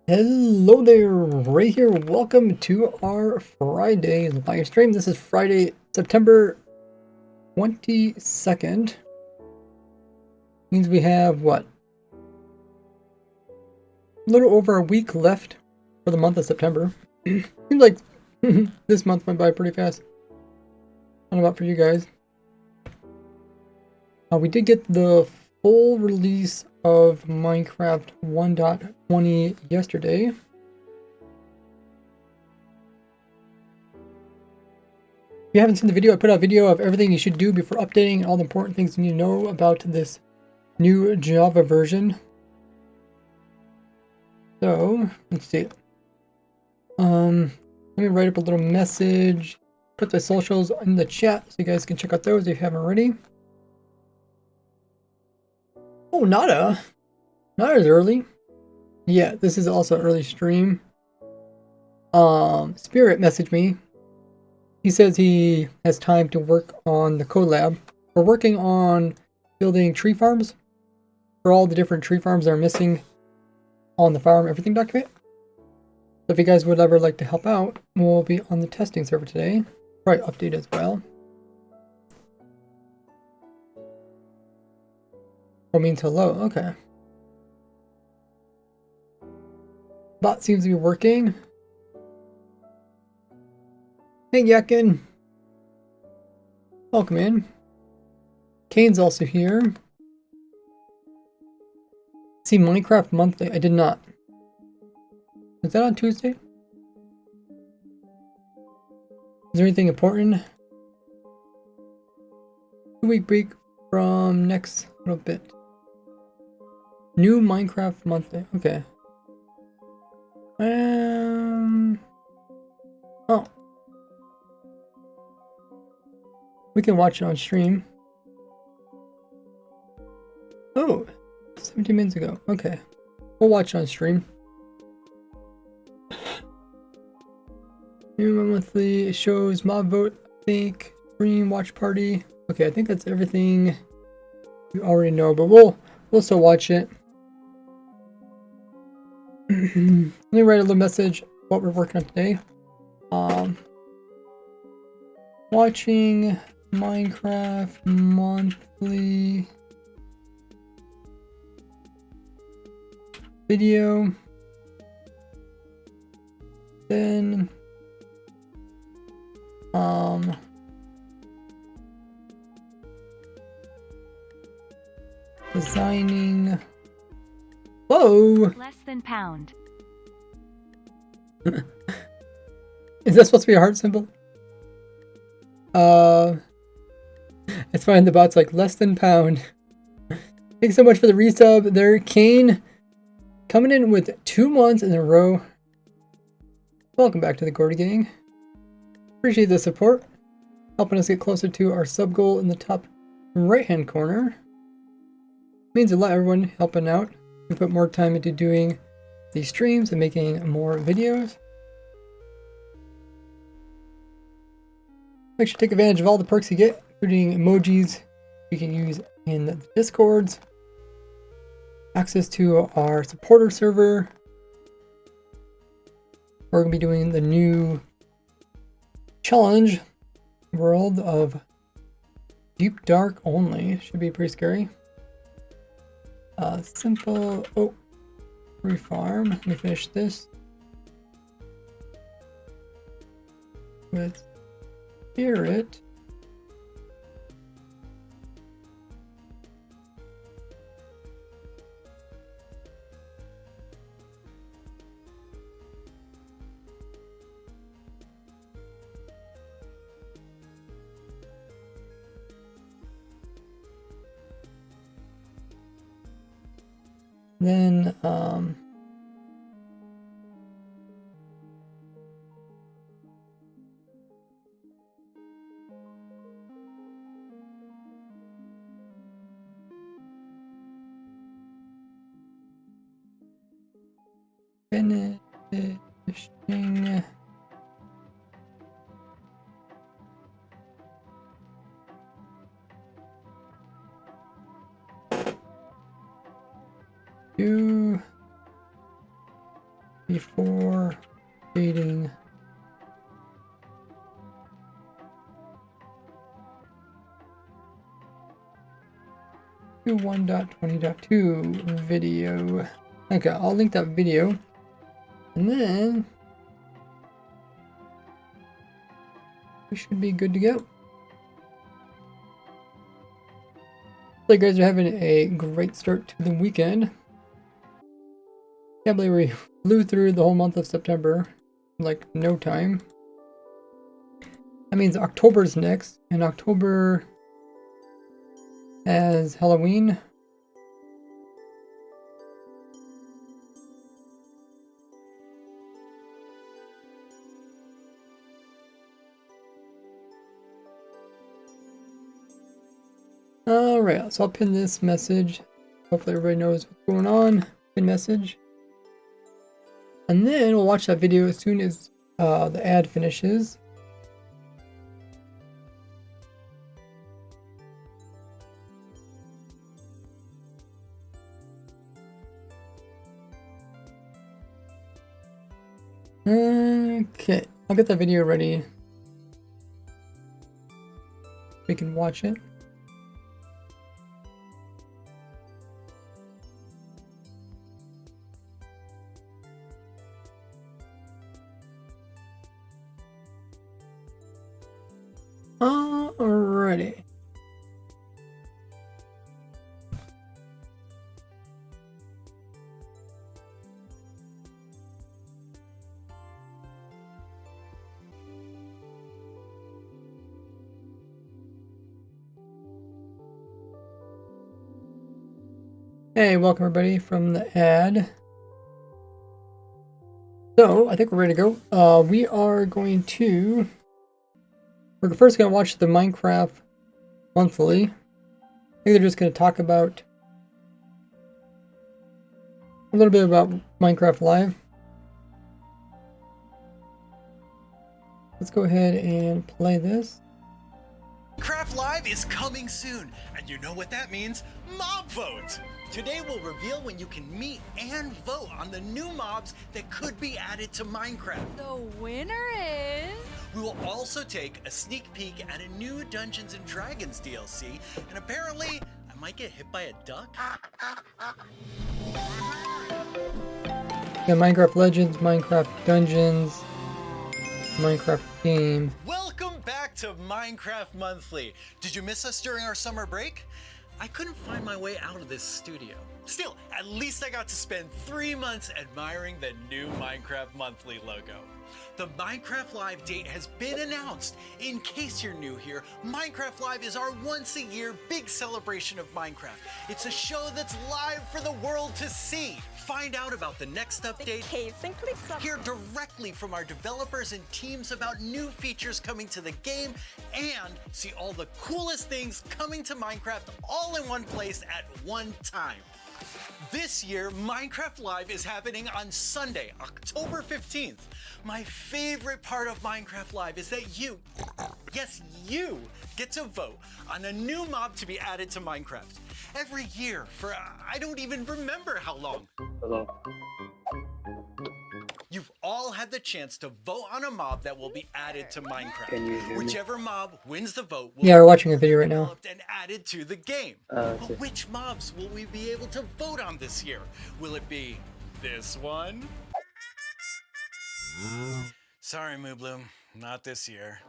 Hello there, Ray here. Welcome to our Friday live stream. This is Friday, September 22nd. Means we have what? A little over a week left for the month of September. Seems like this month went by pretty fast. I don't know about for you guys. We did get the full release of Minecraft 1.20 yesterday. If you haven't seen the video, I put out a video of everything you should do before updating and all the important things you need to know about this new Java version. So, let's see. Let me write up a little message, put the socials in the chat so you guys can check out those if you haven't already. Oh, Nada's early. Yeah, this is also an early stream. Spirit messaged me. He says he has time to work on the collab. We're working on building tree farms for all the different tree farms that are missing on the farm everything document. So if you guys would ever like to help out, we'll be on the testing server today. Probably update as well. Oh, means hello. Okay. Bot seems to be working. Hey, Yakin. Welcome in. Kane's also here. See Minecraft Monthly. I did not. Was that on Tuesday? Is there anything important? 2-week break from next little bit. New Minecraft Monthly. Okay. Oh. We can watch it on stream. Oh, 17 minutes ago. Okay. We'll watch it on stream. New monthly shows, mob vote, I think, stream, watch party. Okay, I think that's everything you already know, but we'll still watch it. Let me write a little message what we're working on today. Watching Minecraft monthly video. Then designing. Whoa! Less than pound. Is that supposed to be a heart symbol? It's fine. The bot's like less than pound. Thanks so much for the resub there, Kane. Coming in with 2 months in a row. Welcome back to the Gordy Gang. Appreciate the support. Helping us get closer to our sub goal in the top right hand corner. Means a lot, everyone helping out. We put more time into doing these streams and making more videos. Make sure to take advantage of all the perks you get, including emojis you can use in the Discords, access to our supporter server. We're going to be doing the new challenge, World of Deep Dark Only. Should be pretty scary. Simple. Oh, refarm. Let me finish this with Spirit. Then finishing do before fading. To 1.20.2 video. Okay, I'll link that video. And then we should be good to go. So you guys are having a great start to the weekend. Can't believe we flew through the whole month of September in like no time. That means October's next, and October has Halloween. Alright, so I'll pin this message. Hopefully everybody knows what's going on. Pin message. And then we'll watch that video as soon as the ad finishes. Okay, I'll get that video ready. We can watch it. Alrighty. Hey, welcome everybody from the ad. So, I think we're ready to go. We are going to... We're first going to watch the Minecraft Monthly. I think they're just going to talk about... a little bit about Minecraft Live. Let's go ahead and play this. Minecraft Live is coming soon, and you know what that means? Mob vote! Today we'll reveal when you can meet and vote on the new mobs that could be added to Minecraft. The winner is... We will also take a sneak peek at a new Dungeons & Dragons DLC, and apparently I might get hit by a duck. Yeah, Minecraft Legends, Minecraft Dungeons, Minecraft Game. Welcome back to Minecraft Monthly. Did you miss us during our summer break? I couldn't find my way out of this studio. Still, at least I got to spend 3 months admiring the new Minecraft Monthly logo. The Minecraft Live date has been announced. In case you're new here, Minecraft Live is our once-a-year big celebration of Minecraft. It's a show that's live for the world to see. Find out about the next update, hear directly from our developers and teams about new features coming to the game, and see all the coolest things coming to Minecraft all in one place at one time. This year, Minecraft Live is happening on Sunday, October 15th. My favorite part of Minecraft Live is that you, yes, you, get to vote on a new mob to be added to Minecraft. Every year for I don't even remember how long. Hello. You've all had the chance to vote on a mob that will be added to Minecraft. Can you hear me? Whichever mob wins the vote will Yeah, we're watching a video right now. be developed and added to the game. Okay. But which mobs will we be able to vote on this year? Will it be this one? Sorry, Moobloom, not this year.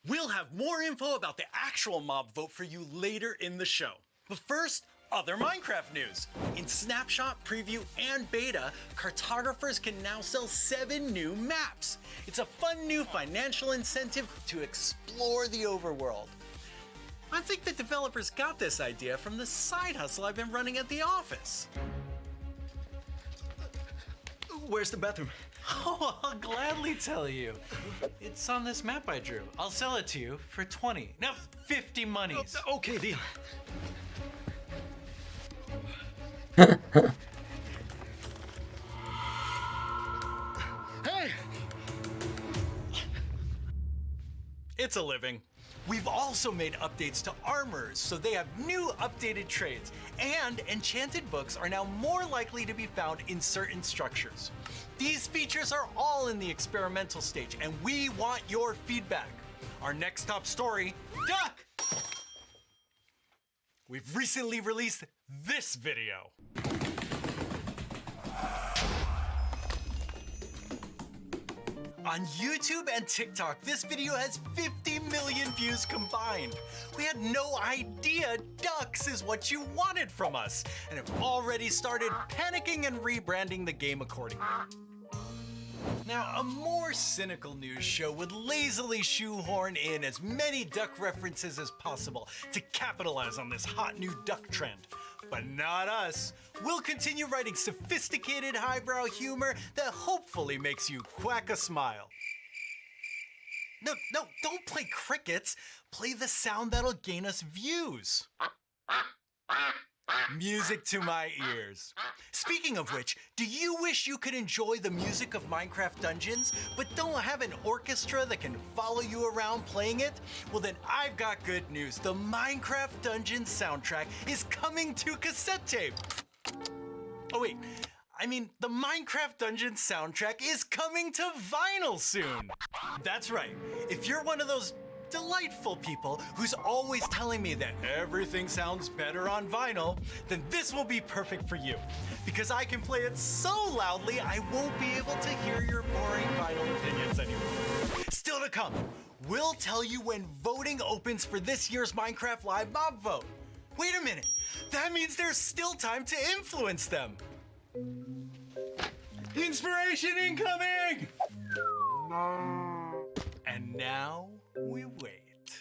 We'll have more info about the actual mob vote for you later in the show. But first, other Minecraft news. In Snapshot, Preview, and Beta, cartographers can now sell 7 new maps. It's a fun new financial incentive to explore the overworld. I think the developers got this idea from the side hustle I've been running at the office. Where's the bathroom? Oh, I'll gladly tell you. It's on this map I drew. I'll sell it to you for 20. No, 50 monies. Okay, deal. Hey! It's a living. We've also made updates to armors, so they have new updated trades, and enchanted books are now more likely to be found in certain structures. These features are all in the experimental stage, and we want your feedback. Our next top story, Duck! We've recently released this video. On YouTube and TikTok, this video has 50 million views combined. We had no idea ducks is what you wanted from us, and have already started panicking and rebranding the game accordingly. Now, a more cynical news show would lazily shoehorn in as many duck references as possible to capitalize on this hot new duck trend. But not us. We'll continue writing sophisticated highbrow humor that hopefully makes you quack a smile. No, don't play crickets. Play the sound that'll gain us views. Music to my ears. Speaking of which, do you wish you could enjoy the music of Minecraft Dungeons, but don't have an orchestra that can follow you around playing it? Well then, I've got good news. The Minecraft Dungeons soundtrack is coming to cassette tape. Oh wait, I mean, the Minecraft Dungeons soundtrack is coming to vinyl soon. That's right. If you're one of those delightful people who's always telling me that everything sounds better on vinyl, then this will be perfect for you. Because I can play it so loudly, I won't be able to hear your boring vinyl opinions anymore. Still to come, we'll tell you when voting opens for this year's Minecraft Live Mob Vote. Wait a minute, that means there's still time to influence them. Inspiration incoming! And now we wait.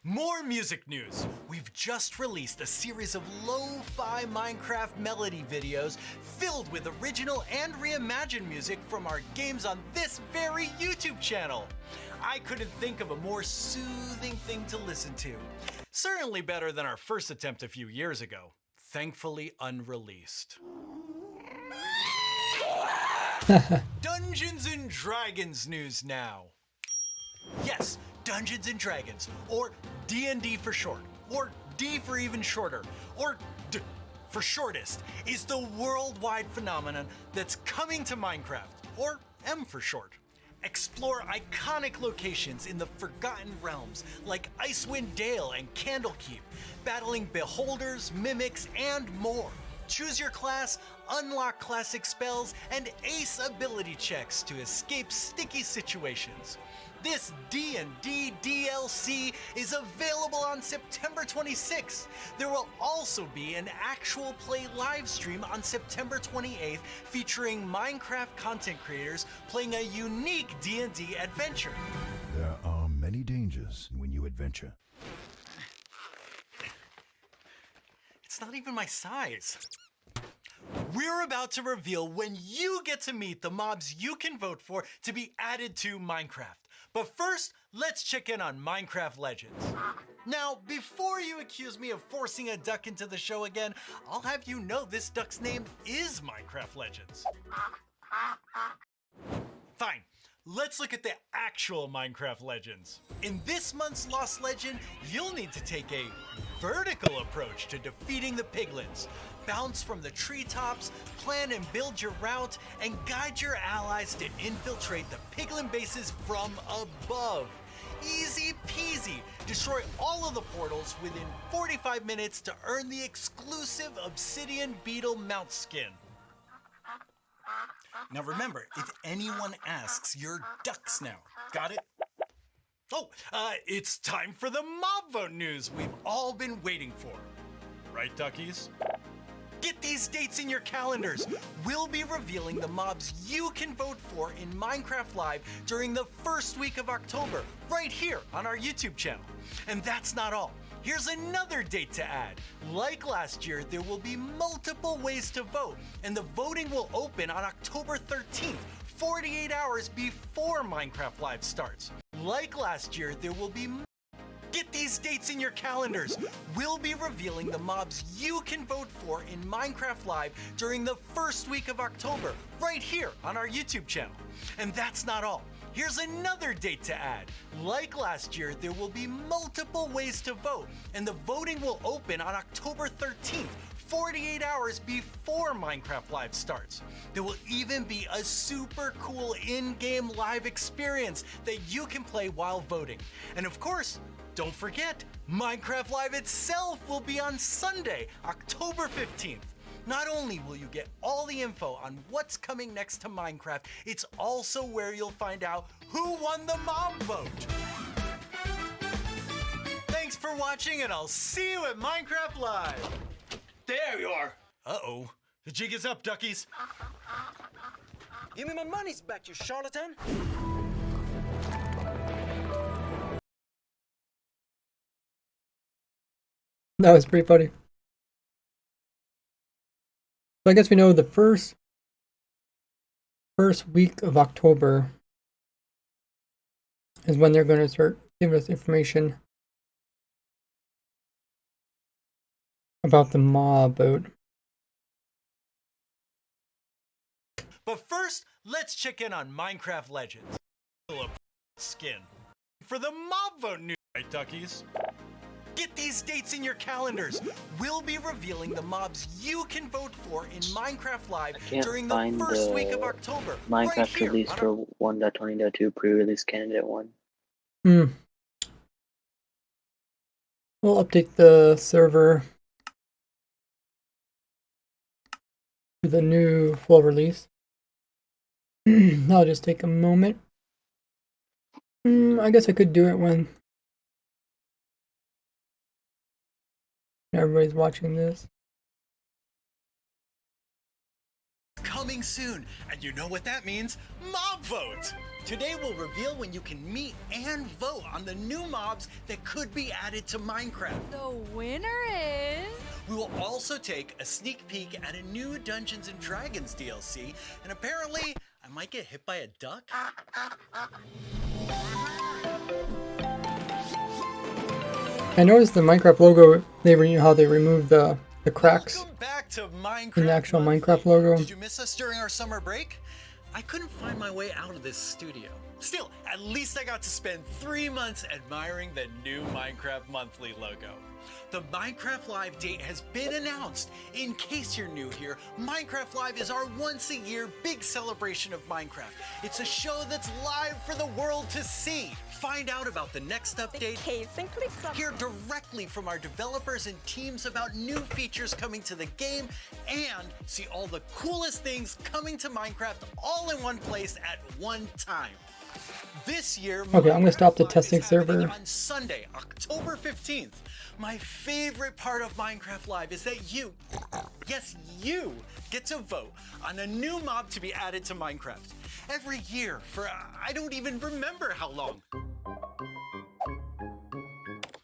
More music news. We've just released a series of lo-fi Minecraft melody videos filled with original and reimagined music from our games on this very YouTube channel. I couldn't think of a more soothing thing to listen to. Certainly better than our first attempt a few years ago. Thankfully unreleased. Dungeons and Dragons news now. Yes, Dungeons and Dragons, or D&D for short, or D for even shorter, or D for shortest, is the worldwide phenomenon that's coming to Minecraft, or M for short. Explore iconic locations in the Forgotten Realms like Icewind Dale and Candlekeep, battling beholders, mimics, and more. Choose your class, unlock classic spells, and ace ability checks to escape sticky situations. This D&D DLC is available on September 26th. There will also be an actual play live stream on September 28th featuring Minecraft content creators playing a unique D&D adventure. There are many dangers when you adventure. It's not even my size. We're about to reveal when you get to meet the mobs you can vote for to be added to Minecraft. But first, let's check in on Minecraft Legends. Now, before you accuse me of forcing a duck into the show again, I'll have you know this duck's name is Minecraft Legends. Fine. Let's look at the actual Minecraft Legends. In this month's Lost Legend, you'll need to take a vertical approach to defeating the piglins. Bounce from the treetops, plan and build your route, and guide your allies to infiltrate the piglin bases from above. Easy peasy. Destroy all of the portals within 45 minutes to earn the exclusive Obsidian Beetle mount skin. Now remember, if anyone asks, you're ducks now. Got it? Oh, it's time for the mob vote news we've all been waiting for. Right, duckies? Get these dates in your calendars. We'll be revealing the mobs you can vote for in Minecraft Live during the first week of October, right here on our YouTube channel. And that's not all. Here's another date to add. Like last year, there will be multiple ways to vote, and the voting will open on October 13th, 48 hours before Minecraft Live starts. Like last year, there will be... Get these dates in your calendars. We'll be revealing the mobs you can vote for in Minecraft Live during the first week of October, right here on our YouTube channel. And that's not all. Here's another date to add. Like last year, there will be multiple ways to vote, and the voting will open on October 13th, 48 hours before Minecraft Live starts. There will even be a super cool in-game live experience that you can play while voting. And of course, don't forget, Minecraft Live itself will be on Sunday, October 15th. Not only will you get all the info on what's coming next to Minecraft, it's also where you'll find out who won the mob vote. Thanks for watching, and I'll see you at Minecraft Live. There you are. Uh-oh, the jig is up, duckies. Give me my monies back, you charlatan. That was pretty funny. So I guess we know the first week of October is when they're going to start giving us information about the mob vote. But first, let's check in on Minecraft Legends. Skin. For the mob vote news, right, duckies? Get these dates in your calendars. We'll be revealing the mobs you can vote for in Minecraft Live during the first week of October. Minecraft right here release for 1.20.2 pre-release candidate 1. We'll update the server to the new full release. I'll just take a moment. I guess I could do it when everybody's watching this. Coming soon, and you know what that means? Mob vote! Today we'll reveal when you can meet and vote on the new mobs that could be added to Minecraft. The winner is... We will also take a sneak peek at a new Dungeons & Dragons DLC, and apparently I might get hit by a duck. I noticed the Minecraft logo, how they removed the cracks Welcome back to Minecraft in the actual Monthly. Minecraft logo. Did you miss us during our summer break? I couldn't find my way out of this studio. Still, at least I got to spend 3 months admiring the new Minecraft Monthly logo. The Minecraft Live date has been announced. In case you're new here, Minecraft Live is our once-a-year big celebration of Minecraft. It's a show that's live for the world to see. Find out about the next update, hear directly from our developers and teams about new features coming to the game, and see all the coolest things coming to Minecraft all in one place at one time. This year, Okay, I'm gonna stop the Minecraft Live testing is happening server. on Sunday, October 15th. My favorite part of Minecraft Live is that you, yes, you, get to vote on a new mob to be added to Minecraft. Every year for I don't even remember how long.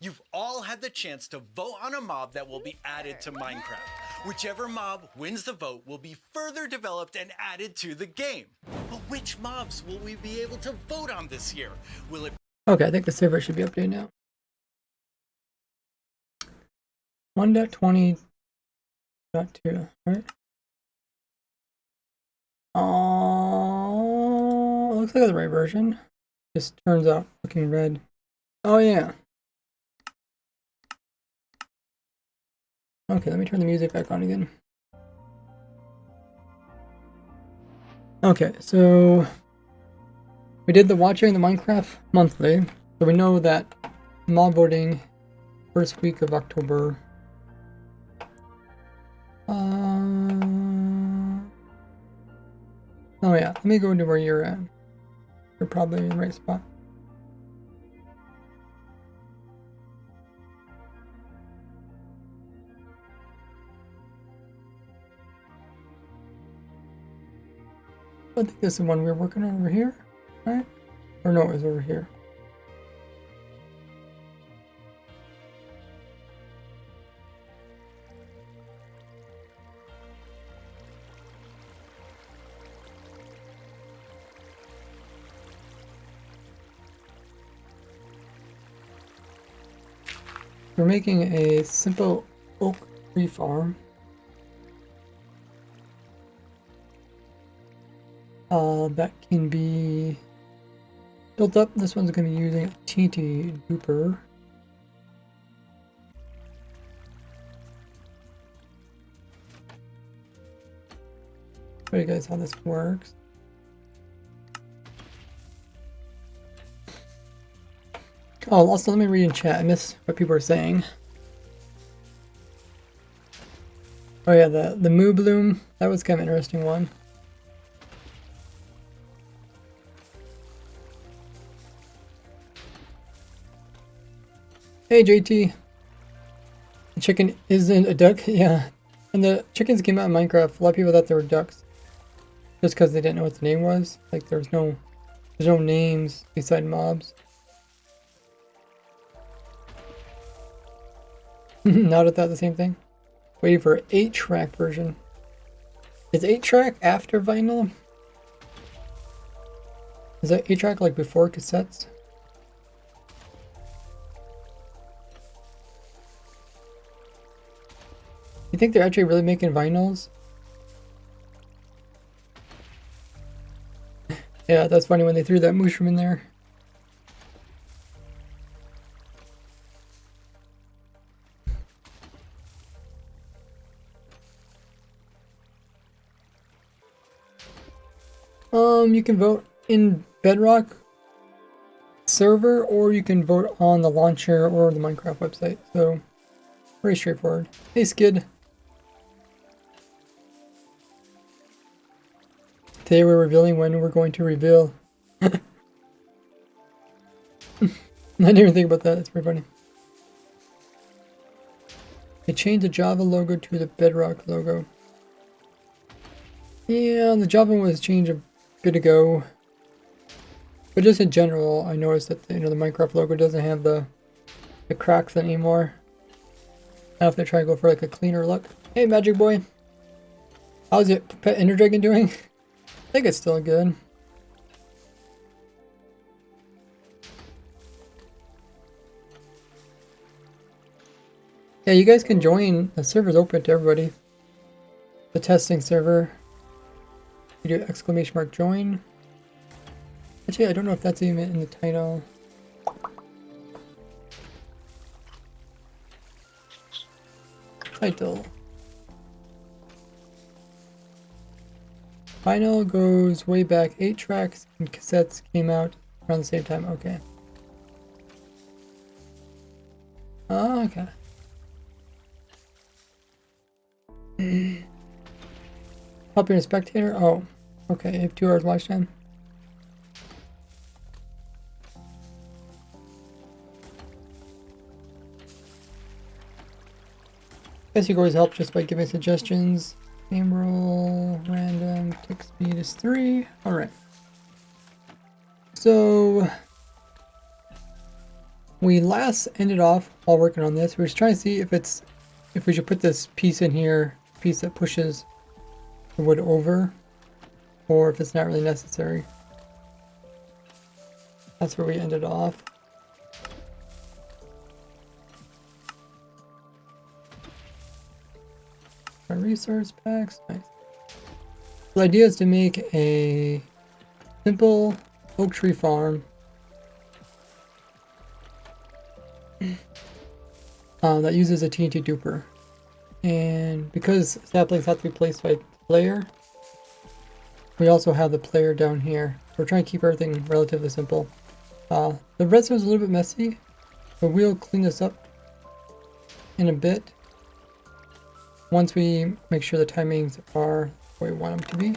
You've all had the chance to vote on a mob that will be added to Minecraft. Whichever mob wins the vote will be further developed and added to the game. But which mobs will we be able to vote on this year? Will it Okay, I think the server should be updated now. 1.20.2, right? Oh, looks like the right version. Just turns out looking red. Oh yeah. Okay, let me turn the music back on again. Okay, so we did the watching the Minecraft monthly, so we know that mob voting first week of October. Oh yeah, let me go to where you're at. You're probably in the right spot. I think this is the one we were working on over here, right? Or no, it was over here. We're making a simple oak tree farm. That can be built up. This one's going to be using TNT duper. Show you guys how this works. Oh, also let me read in chat. I missed what people are saying. Oh yeah, the Moo Bloom. That was kind of an interesting one. Hey JT. The chicken isn't a duck. Yeah. When the chickens came out in Minecraft, a lot of people thought they were ducks. Just because they didn't know what the name was. Like there's no names beside mobs. Not at that the same thing. Waiting for 8-track version. Is 8-track after vinyl? Is that 8-track like before cassettes? You think they're actually really making vinyls? Yeah, that's funny when they threw that mushroom in there. You can vote in Bedrock server, or you can vote on the launcher or the Minecraft website. So, very straightforward. Hey Skid. Today we're revealing when we're going to reveal. I didn't even think about that. That's pretty funny. They changed the Java logo to the Bedrock logo. Yeah, the Java one was changed a bit ago. But just in general, I noticed that the Minecraft logo doesn't have the cracks anymore. I don't know if they're trying to go for like a cleaner look. Hey Magic Boy. How's it Pet Ender Dragon doing? I think it's still good. Yeah, you guys can join. The server's open to everybody. The testing server. You do ! Join. Actually, I don't know if that's even in the title. Title. Vinyl goes way back. 8 tracks and cassettes came out around the same time. Okay. Oh, okay. Help you're a spectator? Oh, okay. You have 2 hours watch time. Guess you can always help just by giving suggestions. Game roll, random, tick speed is 3. Alright. So we last ended off while working on this. We were just trying to see if we should put this piece in here, piece that pushes the wood over, or if it's not really necessary. That's where we ended off. Our resource packs, nice. The idea is to make a simple oak tree farm that uses a TNT duper. And because saplings have to be placed by player, we also have the player down here. We're trying to keep everything relatively simple. The redstone is a little bit messy, but we'll clean this up in a bit once we make sure the timings are where we want them to be.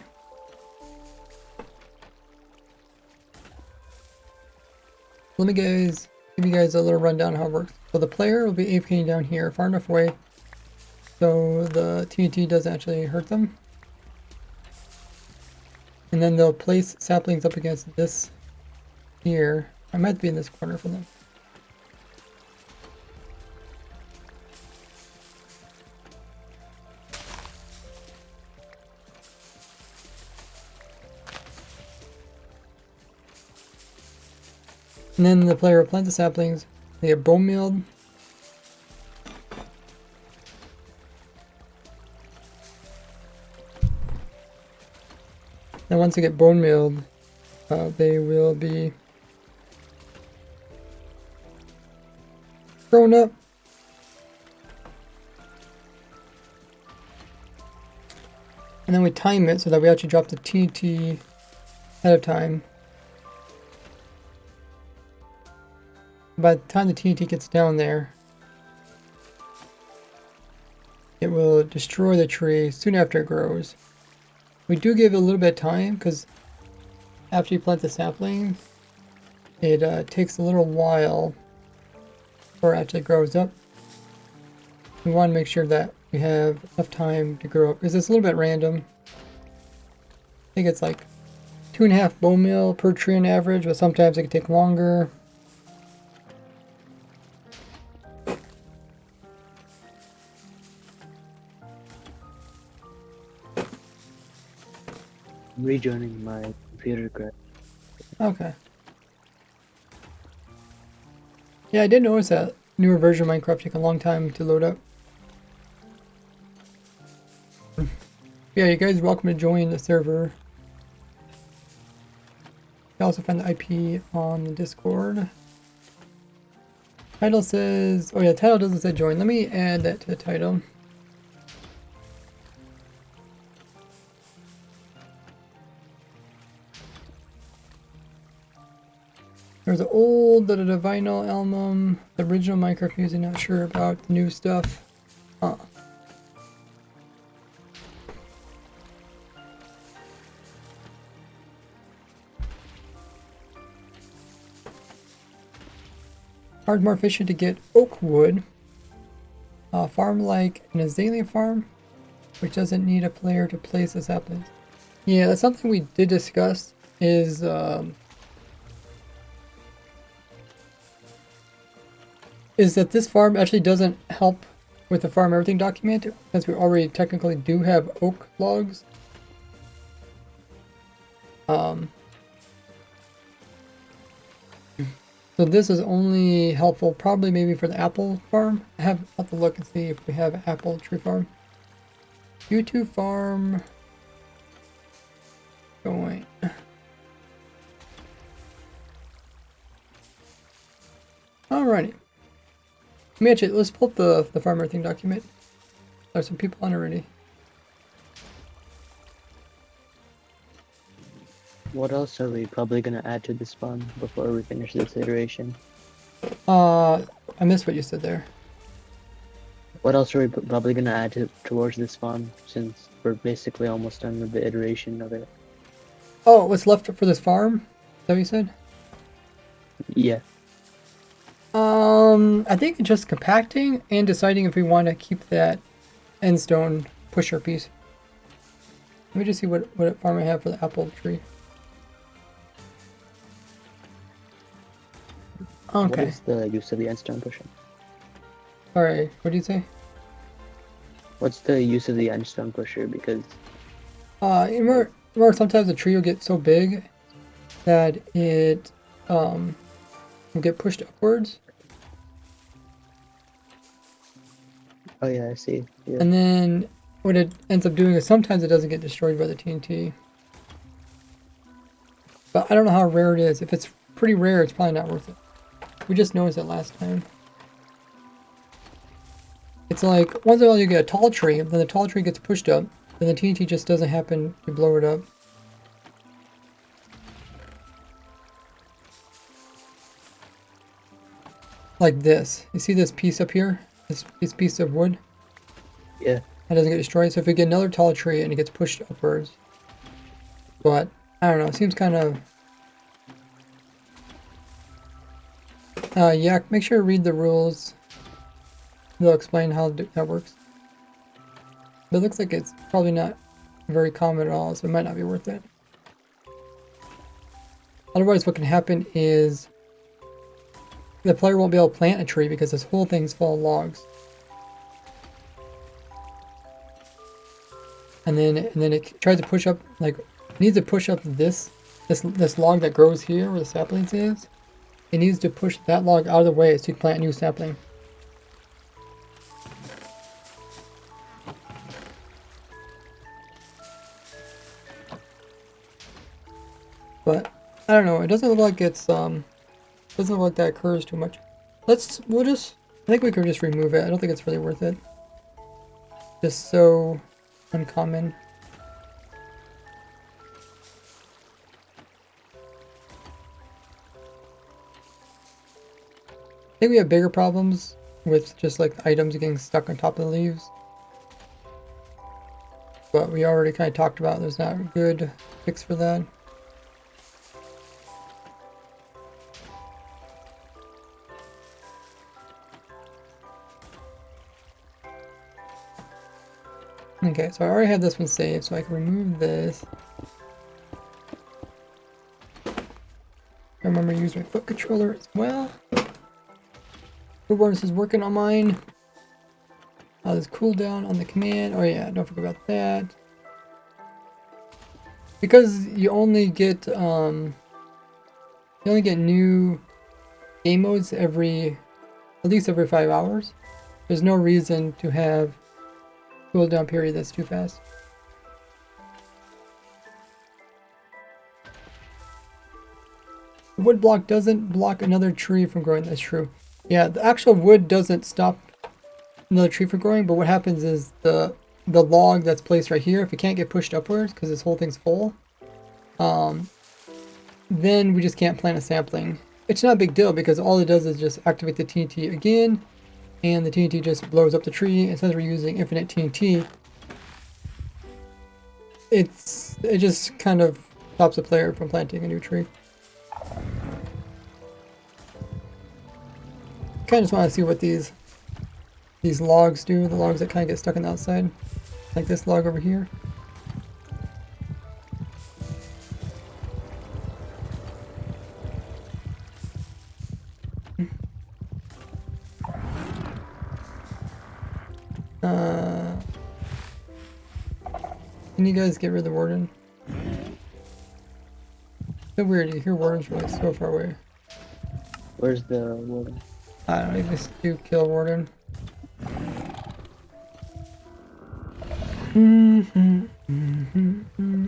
Let me give you guys a little rundown of how it works. So the player will be AFKing down here far enough away so the TNT doesn't actually hurt them. And then they'll place saplings up against this here. I might be in this corner for them. And then the player will plant the saplings, they get bone mealed. And once they get bone mealed, they will be growing up. And then we time it so that we actually drop the TNT ahead of time. By the time the TNT gets down there, it will destroy the tree soon after it grows. We do give it a little bit of time because after you plant the sapling, it takes a little while before it actually grows up. We want to make sure that we have enough time to grow up because it's a little bit random. I think it's like 2.5 bone meal per tree on average, but sometimes it can take longer. I'm rejoining my computer crap. Okay. Yeah, I did notice that newer version of Minecraft take a long time to load up. Yeah, you guys are welcome to join the server. You can also find the IP on the Discord. Title says, oh yeah, title doesn't say join. Let me add that to the title. There's an old vinyl album, the original Minecraft music, not sure about the new stuff. Huh. Hard, more efficient to get oak wood. Farm like an azalea farm, which doesn't need a player to place the saplings. Yeah, that's something we did discuss, is that this farm actually doesn't help with the farm everything document, since we already technically do have oak logs. So this is only helpful probably maybe for the apple farm. I have to look and see if we have an apple tree farm. YouTube farm going. Alrighty. Let's pull up the farm everything document. There's some people on already. What else are we probably gonna add to the spawn before we finish this iteration? I missed what you said there. What else are we probably gonna add towards the spawn, since we're basically almost done with the iteration of it? Oh, what's left for this farm? Is that what you said? Yeah. I think it's just compacting and deciding if we want to keep that end stone pusher piece. Let me just see what farm I have for the apple tree. What Okay. is the use of the endstone pusher? Sorry, what did you say? What's the use of the endstone pusher? Because Remember sometimes the tree will get so big that it will get pushed upwards. oh yeah, I see. Yeah. And then what it ends up doing is sometimes it doesn't get destroyed by the TNT. But I don't know how rare it is. If it's pretty rare, it's probably not worth it. We just noticed it last time. It's like, once in a while you get a tall tree, then the tall tree gets pushed up, then the TNT just doesn't happen to blow it up. Like this. You see this piece up here? This piece of wood? Yeah. That doesn't get destroyed. So if we get another tall tree and it gets pushed upwards. But, I don't know, it seems kind of... yeah, make sure to read the rules. They'll explain how that works. But it looks like it's probably not very common at all, so it might not be worth it. Otherwise, what can happen is the player won't be able to plant a tree because this whole thing's full of logs. And then it tries to push up, like, it needs to push up this log that grows here where the saplings is. It needs to push that log out of the way so you can plant a new sapling. But I don't know. It doesn't look like it's doesn't look like that occurs too much. We'll just I think we could just remove it. I don't think it's really worth it. Just so uncommon. I think we have bigger problems with just like items getting stuck on top of the leaves. But we already kind of talked about there's not a good fix for that. Okay, so I already have this one saved, so I can remove this. I remember to use my foot controller as well. This is working on mine. There's cooldown on the command. Oh yeah, don't forget about that. Because you only get new game modes at least every 5 hours. There's no reason to have cooldown period that's too fast. The wood block doesn't block another tree from growing. That's true. Yeah, the actual wood doesn't stop another tree from growing, but what happens is the log that's placed right here, if it can't get pushed upwards because this whole thing's full, then we just can't plant a sapling. It's not a big deal because all it does is just activate the TNT again, and the TNT just blows up the tree. And since we're using infinite TNT, it just kind of stops the player from planting a new tree. Kind of just want to see what these logs do. The logs that kind of get stuck on the outside, like this log over here. Can you guys get rid of the warden? So weird, you hear wardens from like so far away. Where's the warden? I don't know, just do kill warden.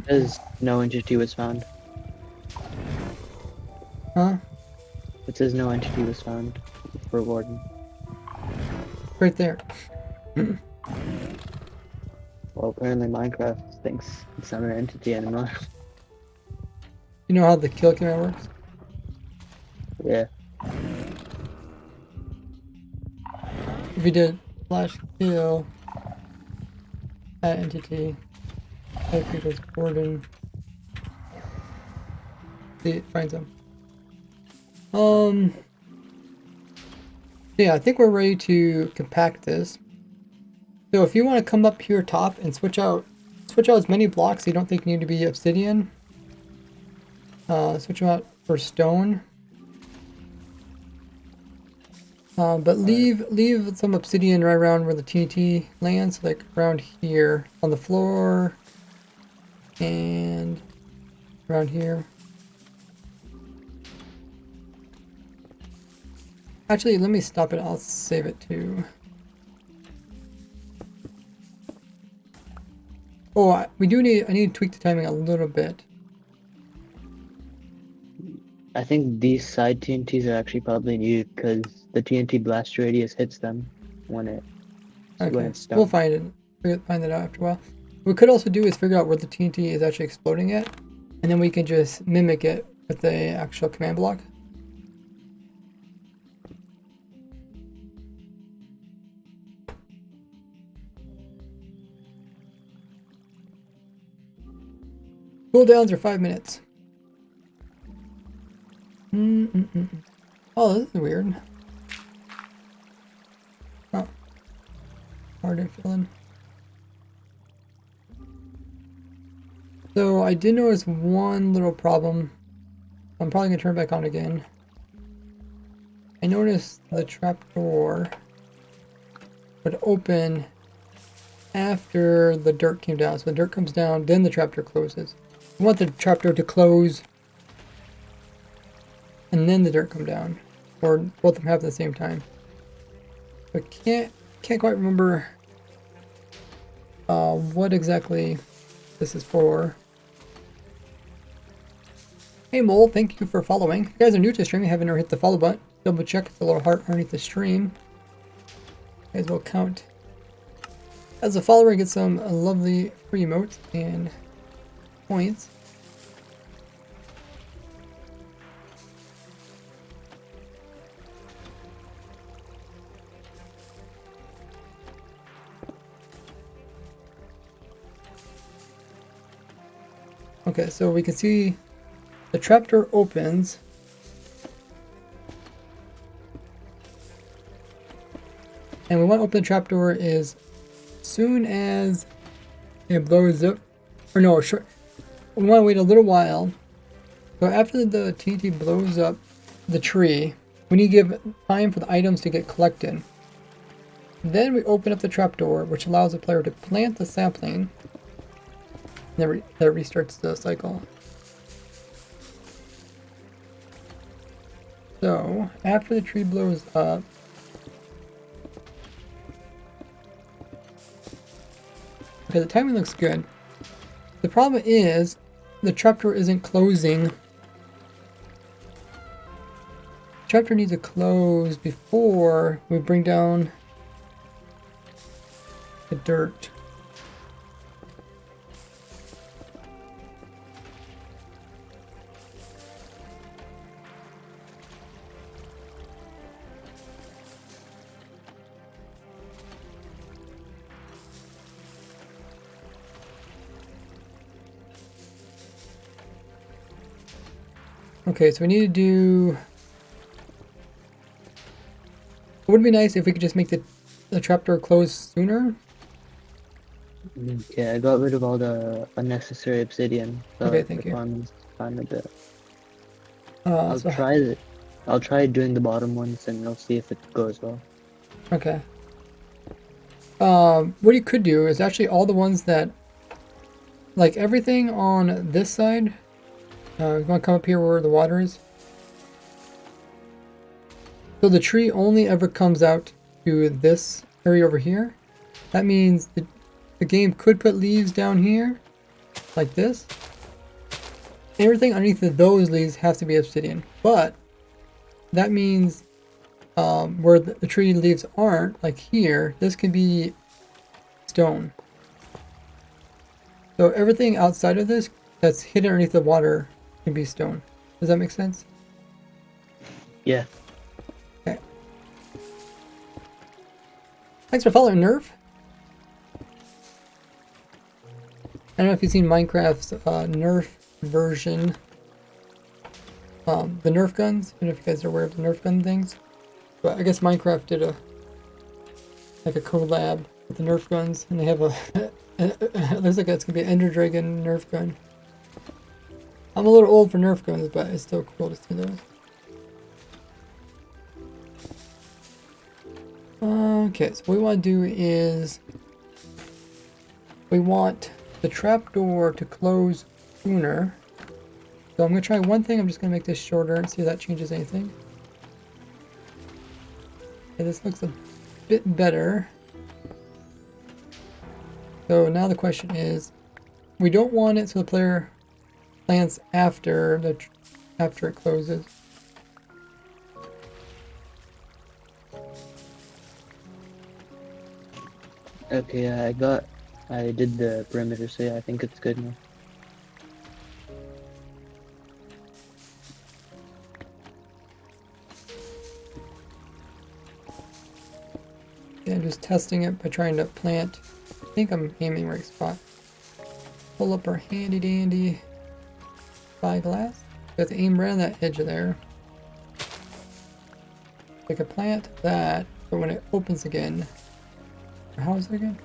Says no entity was found. Huh? It says no entity was found for warden. Right there. Well, apparently Minecraft thinks it's not an entity anymore. You know how the kill command works? Yeah. If you did /kill that entity, type equals warden. See, it finds them. Yeah, I think we're ready to compact this. So if you want to come up here top and switch out as many blocks you don't think need to be obsidian. Switch them out for stone. But leave some obsidian right around where the TNT lands, like around here on the floor and around here. Actually, let me stop it. I'll save it too. Oh, I need to tweak the timing a little bit. I think these side TNTs are actually probably needed because the TNT blast radius hits them when it's stuck. We'll find it. We'll find that out after a while. What we could also do is figure out where the TNT is actually exploding at, and then we can just mimic it with the actual command block. Cooldowns are 5 minutes. Oh, this is weird. Oh. Hard to fill in. So I did notice one little problem. I'm probably gonna turn it back on again. I noticed the trapdoor would open after the dirt came down. So the dirt comes down, then the trapdoor closes. I want the trapdoor to close and then the dirt come down, or both of them happen at the same time. I can't quite remember what exactly this is for. Hey Mole, thank you for following. If you guys are new to the stream, you haven't ever hit the follow button, double check the little heart underneath the stream. as well count as a follower and get some lovely free emotes and points. Okay, so we can see the trapdoor opens. And we want to open the trapdoor as soon as it blows up. Or no, short. We want to wait a little while. So after the TNT blows up the tree, we need to give time for the items to get collected. Then we open up the trapdoor, which allows the player to plant the sapling. That restarts the cycle. So, after the tree blows up, okay, the timing looks good. The problem is, the trapdoor isn't closing. The trapdoor needs to close before we bring down the dirt. Okay, so we need to do... It would be nice if we could just make the trapdoor close sooner. Yeah, I got rid of all the unnecessary obsidian. So Okay, thank you. the farm's fine with it. So- I'll try doing the bottom ones and we'll see if it goes well. Okay. What you could do is actually all the ones that... Like everything on this side... you want to come up here where the water is? So the tree only ever comes out to this area over here. That means the game could put leaves down here, like this. Everything underneath of those leaves has to be obsidian. But that means where the tree leaves aren't, like here, this can be stone. So everything outside of this that's hidden underneath the water can be stone. Does that make sense? Yeah. Okay. Thanks for following, Nerf. I don't know if you've seen Minecraft's Nerf version. The Nerf guns. I don't know if you guys are aware of the Nerf gun things. But I guess Minecraft did a collab with the Nerf guns, and they have it looks like it's gonna be an Ender Dragon Nerf gun. I'm a little old for Nerf guns, but it's still cool to see those. Okay, so what we want to do is we want the trapdoor to close sooner. So I'm going to try one thing. I'm just going to make this shorter and see if that changes anything. Okay, this looks a bit better. So now the question is, we don't want it so the player plants after it closes. Okay, I did the perimeter, so yeah, I think it's good now. Yeah, I'm just testing it by trying to plant. I think I'm aiming right spot. Pull up our handy dandy spyglass. Got to aim right on that edge of there. I can plant that, but when it opens again, how is it again?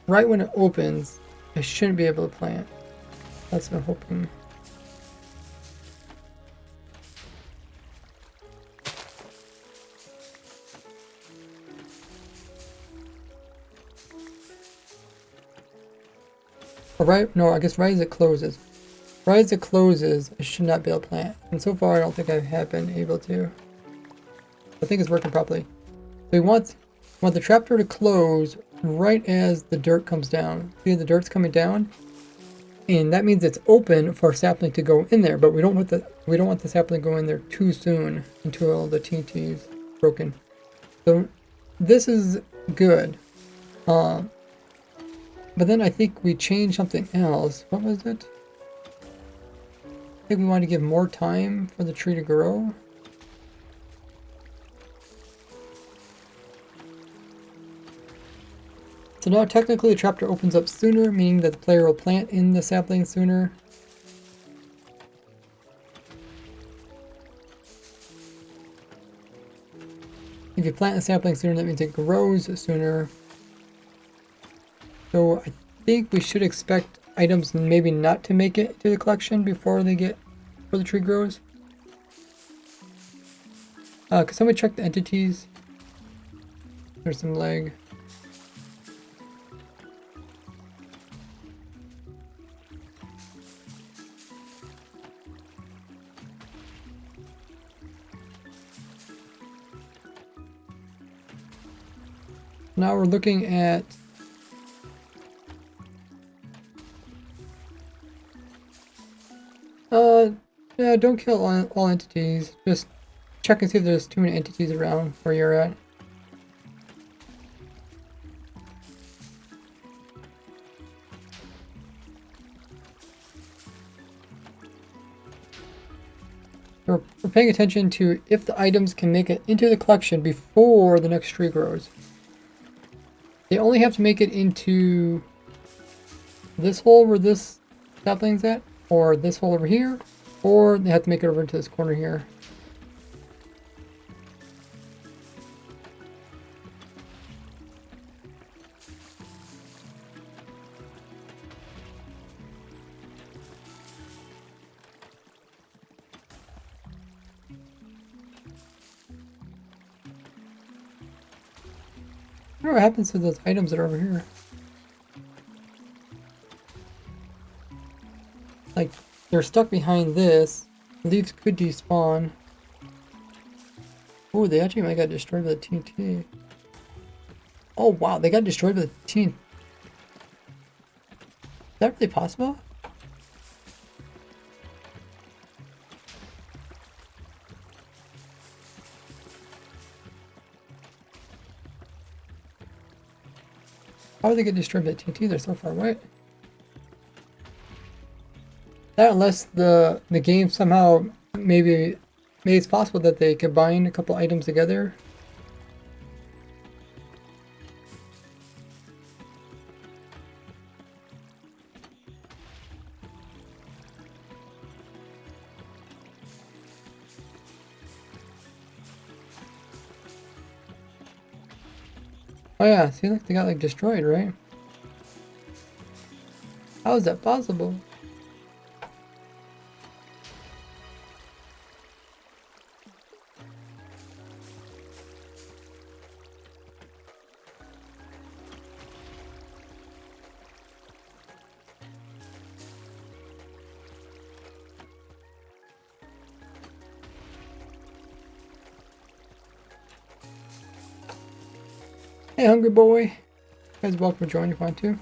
Right when it opens, I shouldn't be able to plant. That's what I'm hoping. Or right, no, I guess right as it closes. Right as it closes, I should not be able to plant. And so far, I don't think I have been able to. I think it's working properly. So we want the trapdoor to close right as the dirt comes down. See, the dirt's coming down. and that means it's open for sapling to go in there, but we don't want the sapling to go in there too soon until the TNT is broken. So this is good. But then I think we changed something else. What was it? I think we want to give more time for the tree to grow. So now technically the trapdoor opens up sooner, meaning that the player will plant in the sapling sooner. If you plant a sapling sooner, that means it grows sooner. So I think we should expect items maybe not to make it to the collection before the tree grows. Could somebody check the entities? There's some leg. Now we're looking at yeah, don't kill all entities. Just check and see if there's too many entities around where you're at. We're paying attention to if the items can make it into the collection before the next tree grows. They only have to make it into this hole where this sapling's at, or this hole over here, or they have to make it over into this corner here. I wonder what happens to those items that are over here. Like, they're stuck behind this. Leaves could despawn. Oh, they actually might got destroyed by the TNT. Oh wow, they got destroyed by the TNT. Is that really possible? How would they get destroyed by the TNT? They're so far away. That unless the game somehow maybe it's possible that they combine a couple items together. Oh yeah, see, look, they got like destroyed, right? How is that possible? Hey, hungry boy. You guys welcome to join if you want to.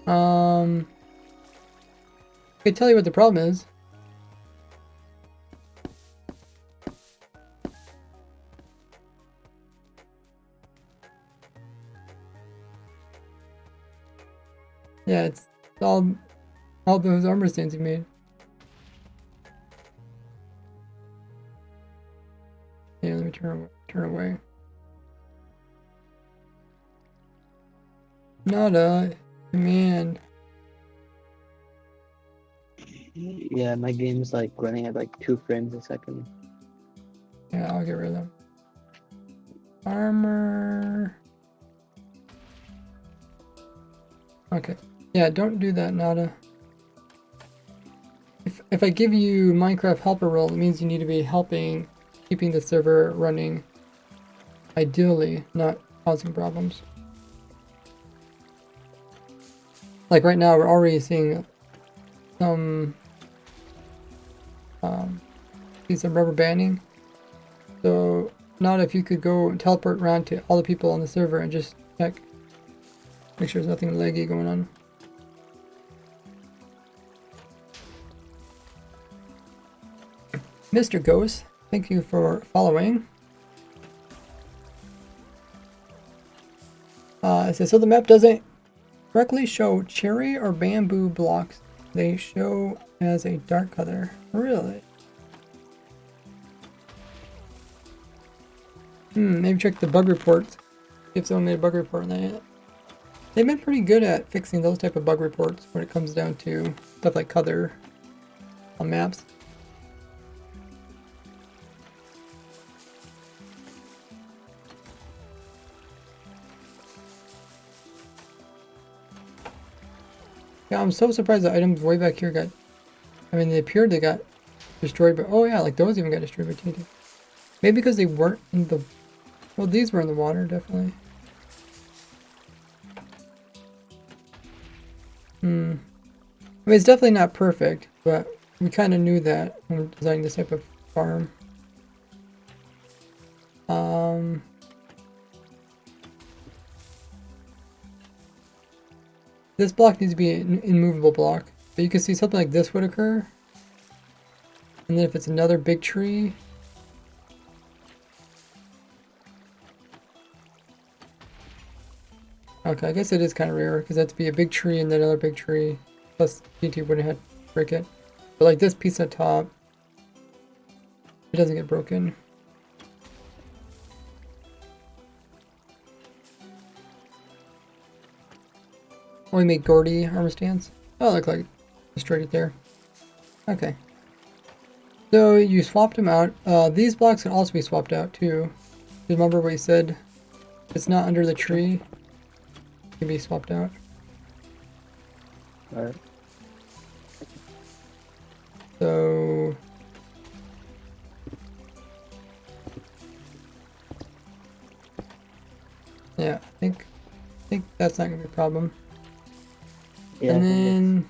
I can tell you what the problem is. Yeah, it's all those armor stands you made. Yeah, let me turn away. Not a command. Yeah, my game's like running at like 2 frames a second. Yeah, I'll get rid of them. Armor. Okay. Yeah, don't do that, Nada. If I give you Minecraft helper role, it means you need to be helping keeping the server running. Ideally, not causing problems. Like right now, we're already seeing some rubber banding. So not if you could go teleport around to all the people on the server and just check. Make sure there's nothing laggy going on. Mr. Ghost, thank you for following. It says, so the map doesn't correctly show cherry or bamboo blocks. They show as a dark color. Really? Maybe check the bug reports. If someone made a bug report on that. They've been pretty good at fixing those type of bug reports when it comes down to stuff like color on maps. Yeah, I'm so surprised the items way back here got... I mean, they appeared they got destroyed, but... Oh yeah, like those even got destroyed by TNT. Maybe because they weren't in the... Well, these were in the water, definitely. I mean, it's definitely not perfect, but we kind of knew that when we're designing this type of farm. This block needs to be an immovable block. But you can see something like this would occur. And then if it's another big tree... Okay, I guess it is kind of rare, because that'd be a big tree and then another big tree. Plus, TNT wouldn't have to break it. But like this piece at top, it doesn't get broken. Oh, we made Gordy armor stands. Oh, look like destroyed it there. Okay. So you swapped them out. These blocks can also be swapped out too. Remember what you said? If it's not under the tree, it can be swapped out. Alright. So yeah, I think that's not gonna be a problem. Yeah, And then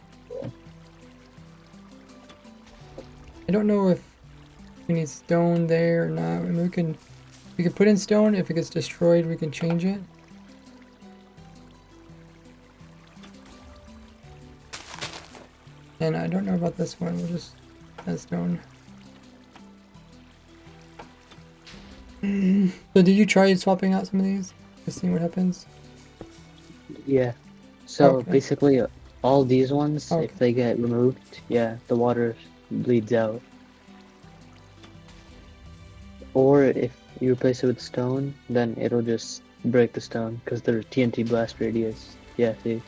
I don't know if we need stone there or not. I mean, we can put in stone. If it gets destroyed, we can change it. And I don't know about this one. We'll just add stone. So did you try swapping out some of these? Just seeing what happens? Yeah. So Okay. basically, all these ones, Okay. if they get removed, yeah, the water bleeds out. Or if you replace it with stone, then it'll just break the stone because there's TNT blast radius. Yeah, see.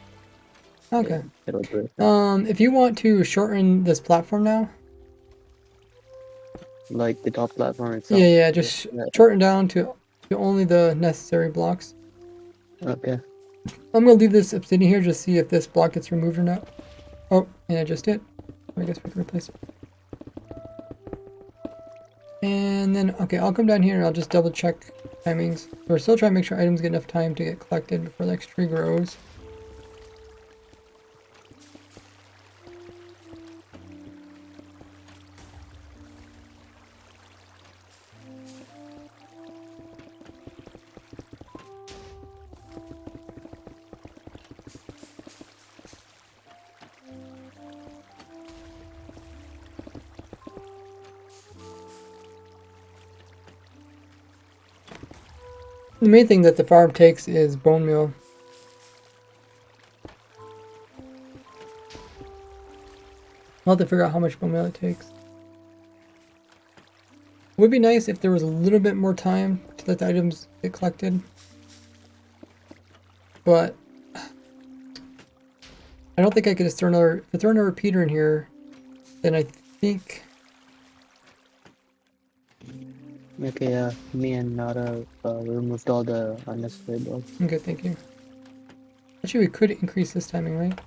Okay. Yeah, it'll break it. If you want to shorten this platform now, Like the top platform itself. yeah, just Yeah. shorten down to only the necessary blocks. Okay. I'm gonna leave this obsidian here just see if this block gets removed or not. Oh, and I just did. I guess we can replace it. And then, okay, I'll come down here and I'll just double check timings. We're still trying to make sure items get enough time to get collected before the next tree grows. The main thing that the farm takes is bone meal. I'll have to figure out how much bone meal it takes. It would be nice if there was a little bit more time to let the items get collected. But I don't think I could just throw another... If I throw another repeater in here, then I think... Okay, me and Nara removed all the unnecessary blocks. Okay, thank you. Actually, we could increase this timing, right?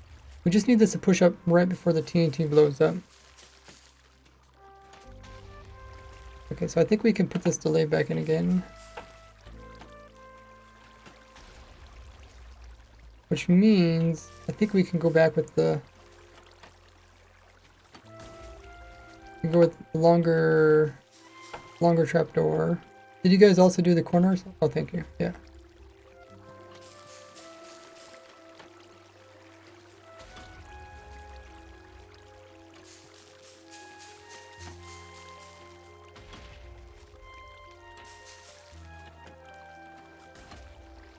We just need this to push up right before the TNT blows up. Okay, so I think we can put this delay back in again. Which means, I think we can go back with the... We can go with the longer trapdoor. Did you guys also do the corners? Oh, thank you. Yeah.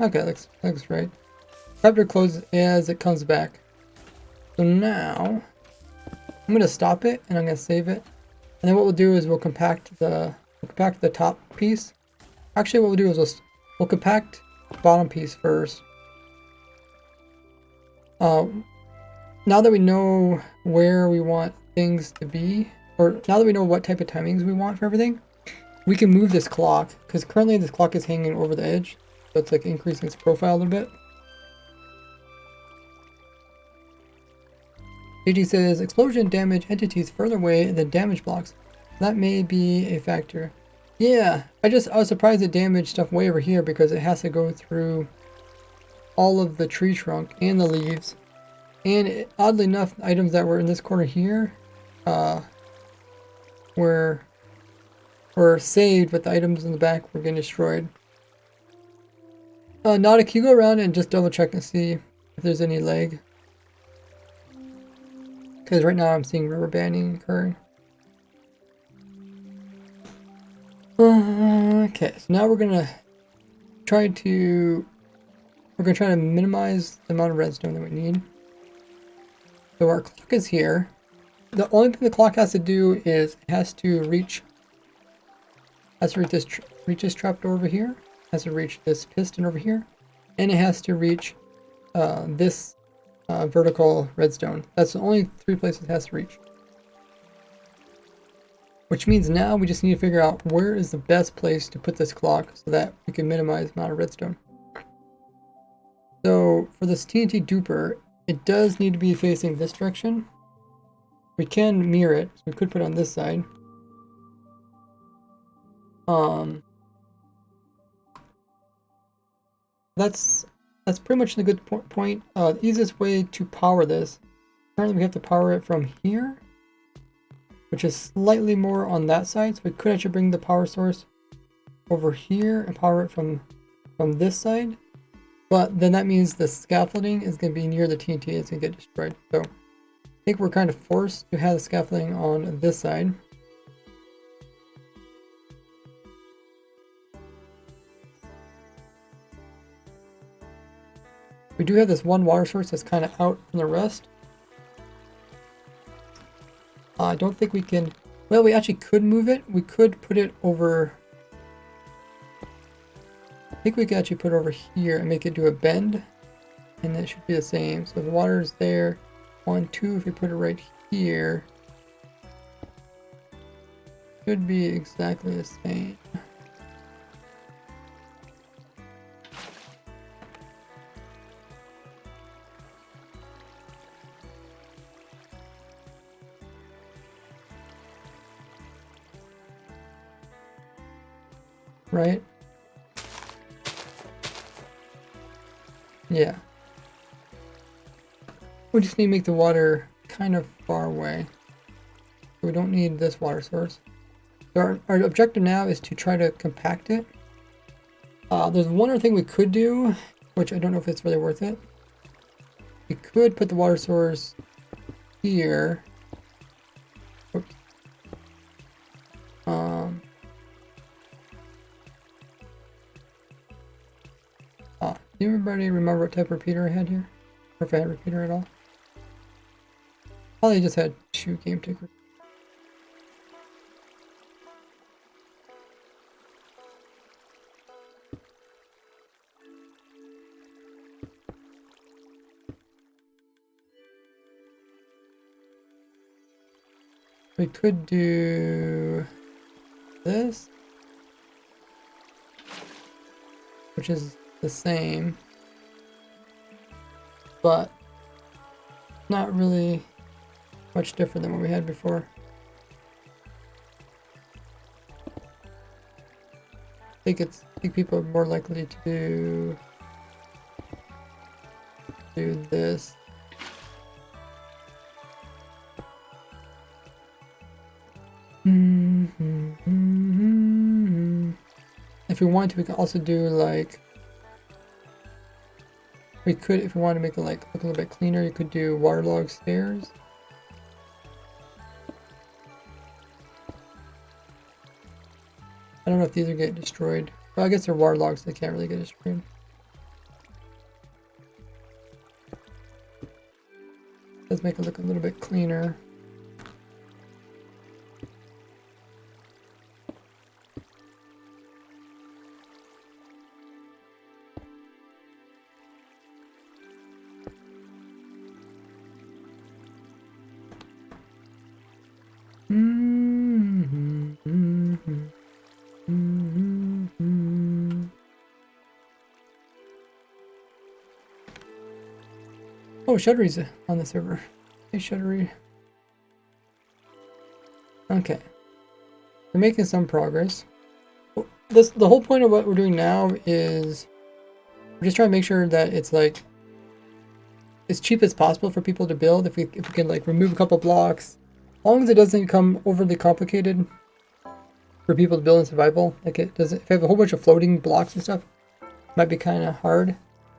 Okay, looks right. Chapter closes as it comes back. So now I'm gonna stop it and I'm gonna save it. And then what we'll do is we'll compact the top piece. Actually, what we'll do is we'll compact the bottom piece first. Now that we know where we want things to be, or now that we know what type of timings we want for everything, we can move this clock, because currently this clock is hanging over the edge. So it's like increasing its profile a little bit. JG says, explosion damage entities further away than damage blocks. That may be a factor. Yeah, I was surprised it damaged stuff way over here because it has to go through all of the tree trunk and the leaves. And oddly enough, items that were in this corner here were saved, but the items in the back were getting destroyed. Nada, can you go around and just double check and see if there's any lag? Because right now I'm seeing rubber banding occurring. Okay, so now we're gonna try to minimize the amount of redstone that we need. So our clock is here. The only thing the clock has to do is it has to reach this trapdoor over here. Has to reach this piston over here, and it has to reach this vertical redstone. That's the only 3 places it has to reach. Which means now we just need to figure out where is the best place to put this clock so that we can minimize the amount of redstone. So for this TNT duper, it does need to be facing this direction. We can mirror it, so we could put it on this side. That's pretty much the good point. The easiest way to power this, currently we have to power it from here, which is slightly more on that side. So we could actually bring the power source over here and power it from this side. But then that means the scaffolding is going to be near the TNT. It's going to get destroyed. So I think we're kind of forced to have the scaffolding on this side. We do have this one water source that's kind of out from the rest. I don't think we can... Well, we actually could move it. We could put it over... I think we could actually put it over here and make it do a bend. And it should be the same. So the water is there. 1, 2, if we put it right here. Should be exactly the same. Right? Yeah. We just need to make the water kind of far away. We don't need this water source. So our objective now is to try to compact it. There's one other thing we could do, which I don't know if it's really worth it. We could put the water source here. Oops. Do everybody remember what type of repeater I had here? Or if I had a repeater at all? Probably just had 2 game tickers. We could do this, which is the same, but not really much different than what we had before. I think people are more likely to do this. we want to, we can also do like, we could, if we want to make it like look a little bit cleaner, you could do waterlogged stairs. I don't know if these are get destroyed. Well, I guess they're waterlogged, so they can't really get destroyed. Let's make it look a little bit cleaner. Oh, Shuddery's on the server. Hey, Shuddery. Okay. We're making some progress. The whole point of what we're doing now is we're just trying to make sure that it's like as cheap as possible for people to build. If we can like remove a couple blocks, as long as it doesn't become overly complicated for people to build in survival. Like it doesn't. If you have a whole bunch of floating blocks and stuff, it might be kind of hard.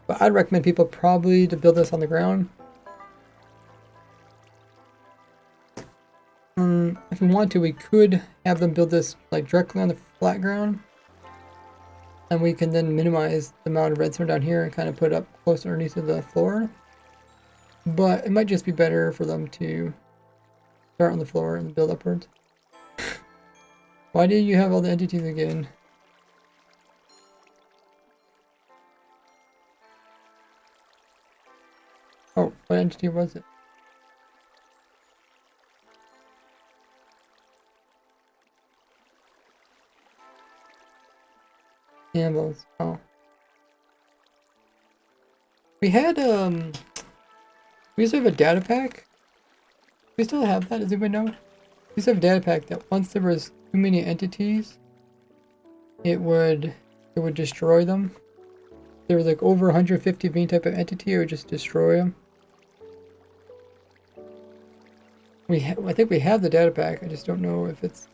But I'd recommend people probably to build this on the ground. If we want to, we could have them build this like directly on the flat ground. And we can then minimize the amount of redstone down here and kind of put it up close underneath of the floor. But it might just be better for them to start on the floor and build upwards. Why do you have all the entities again? Oh, what entity was it? Animals. Oh. We had, we used to have a data pack. We still have that, does anybody know? We used to have a data pack that once there was too many entities, it would destroy them. There was like over 150 of any type of entity, it would just destroy them. I think we have the data pack, I just don't know if it's...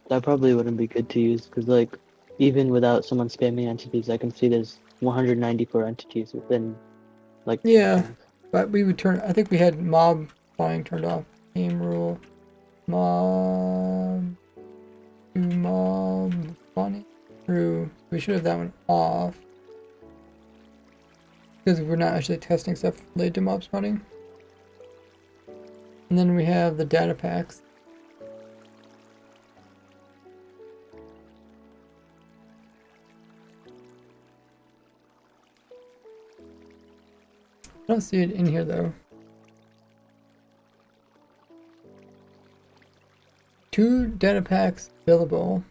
That probably wouldn't be good to use, because like, even without someone spamming entities, I can see there's 194 entities within, like... Yeah, but we would turn... I think we had mob spawning turned off. Game rule. Mob... Mob spawning. True. We should have that one off. Because we're not actually testing stuff related to mob spawning. And then we have the data packs. I don't see it in here though. 2 data packs available.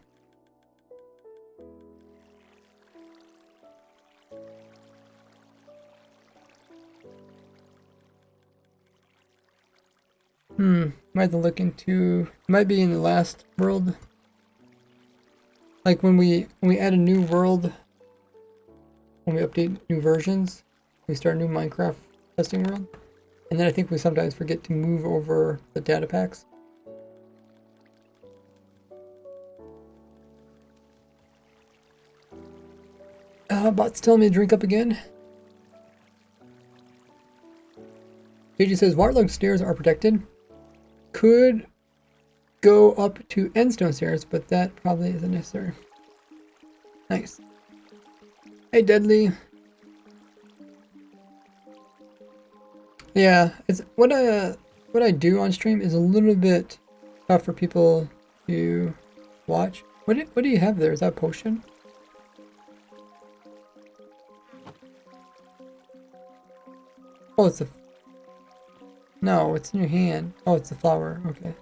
Might have to look into, it might be in the last world. Like when we add a new world, when we update new versions, we start a new Minecraft testing world. And then I think we sometimes forget to move over the data packs. Bot's telling me to drink up again. JJ says waterlogged stairs are protected. Could go up to endstone stairs, but that probably isn't necessary. Nice. Hey, Deadly. Yeah, it's what I do on stream is a little bit tough for people to watch. What do you have there? Is that a potion? Oh, it's a... No, it's in your hand. Oh, it's the flower. Okay.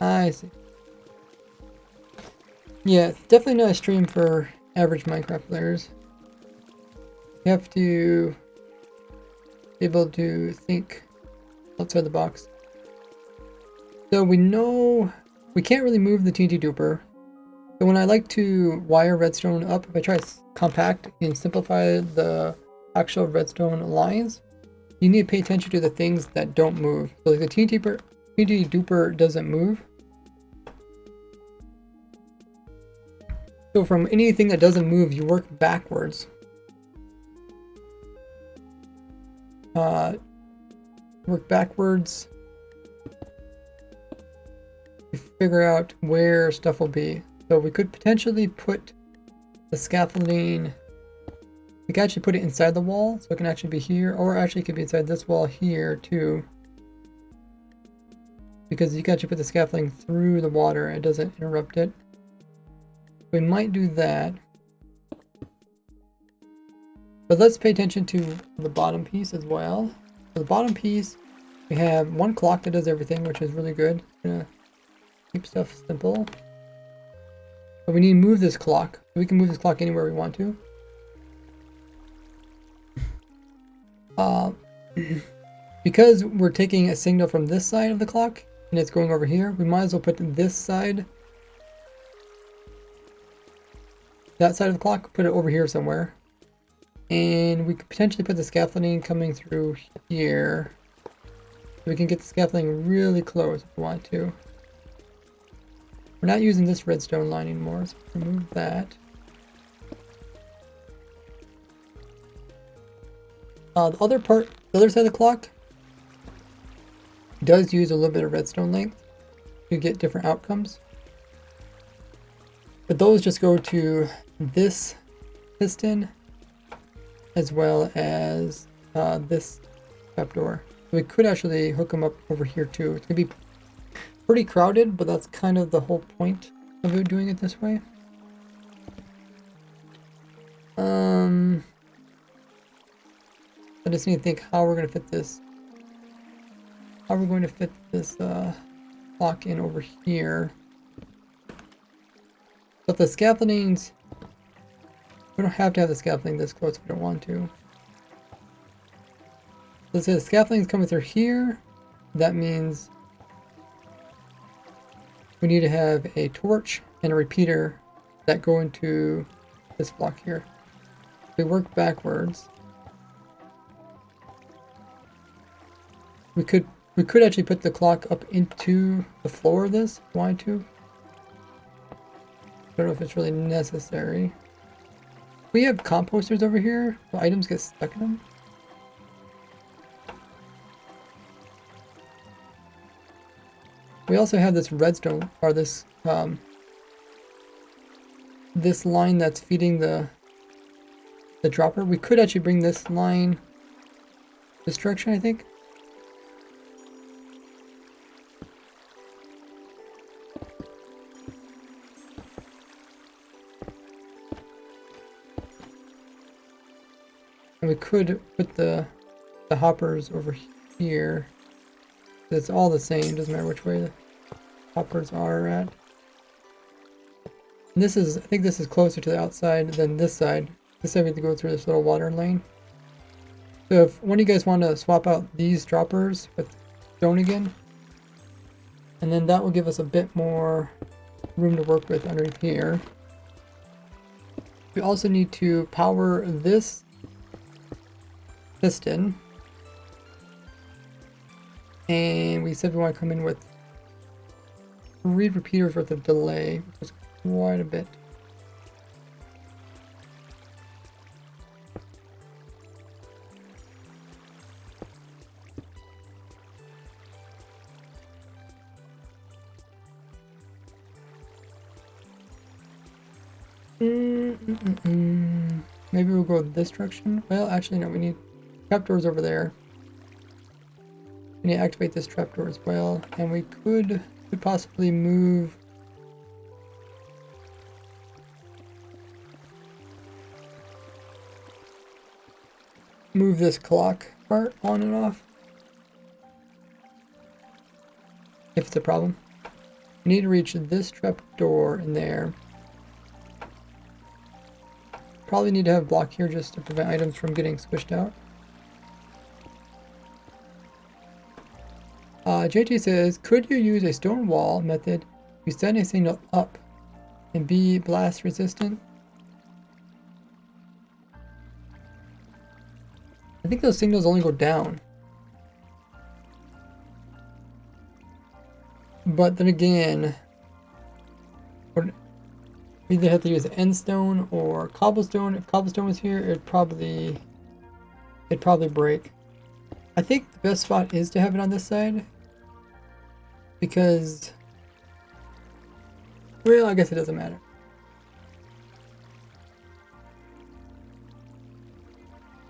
I see. Yeah, it's definitely not a stream for average Minecraft players. You have to be able to think outside the box. So we know we can't really move the TNT duper. So when I like to wire redstone up, if I try to compact and simplify the actual redstone lines, you need to pay attention to the things that don't move. So like the TNT duper doesn't move. So from anything that doesn't move, you work backwards. Work backwards. You figure out where stuff will be. So we could potentially put the scaffolding. We can actually put it inside the wall, so it can actually be here, or actually it could be inside this wall here too. Because you can actually put the scaffolding through the water, it doesn't interrupt it. We might do that. But let's pay attention to the bottom piece as well. For the bottom piece, we have one clock that does everything, which is really good. Gonna keep stuff simple. But we need to move this clock. We can move this clock anywhere we want to. Because we're taking a signal from this side of the clock and it's going over here, we might as well put this side, that side of the clock, put it over here somewhere. And we could potentially put the scaffolding coming through here. We can get the scaffolding really close if we want to. We're not using this redstone line anymore, so remove that. The other part, the other side of the clock, does use a little bit of redstone length to get different outcomes. But those just go to this piston as well as this trapdoor. We could actually hook them up over here too. It's gonna be pretty crowded, but that's kind of the whole point of it doing it this way. I just need to think how we're going to fit this. How we're going to fit this clock in over here. But the scaffoldings, we don't have to have the scaffolding this close if we don't want to. Let's say the scaffolding's coming through here. That means we need to have a torch and a repeater that go into this block here. We work backwards. We could actually put the clock up into the floor of this if we wanted to. I don't know if it's really necessary. We have composters over here. The items get stuck in them. We also have this redstone, or this this line that's feeding the dropper. We could actually bring this line this direction, I think. And we could put the hoppers over here. It's all the same, doesn't matter which way the hoppers are at. And this is, I think this is closer to the outside than this side. This side we have to go through this little water lane. So if one of you guys want to swap out these droppers with stone again, and then that will give us a bit more room to work with underneath here. We also need to power this piston. And we said we want to come in with 3 repeaters worth of delay, which is quite a bit. Maybe we'll go this direction. Well, actually, no, we need trapdoors over there. We need to activate this trapdoor as well, and we could possibly move this clock part on and off if it's a problem. We need to reach this trapdoor in there. Probably need to have a block here just to prevent items from getting squished out. JT says, could you use a stone wall method to send a signal up and be blast resistant? I think those signals only go down. But then again, we We either have to use end stone or cobblestone. If cobblestone was here, it'd probably break. I think the best spot is to have it on this side because, well, I guess it doesn't matter.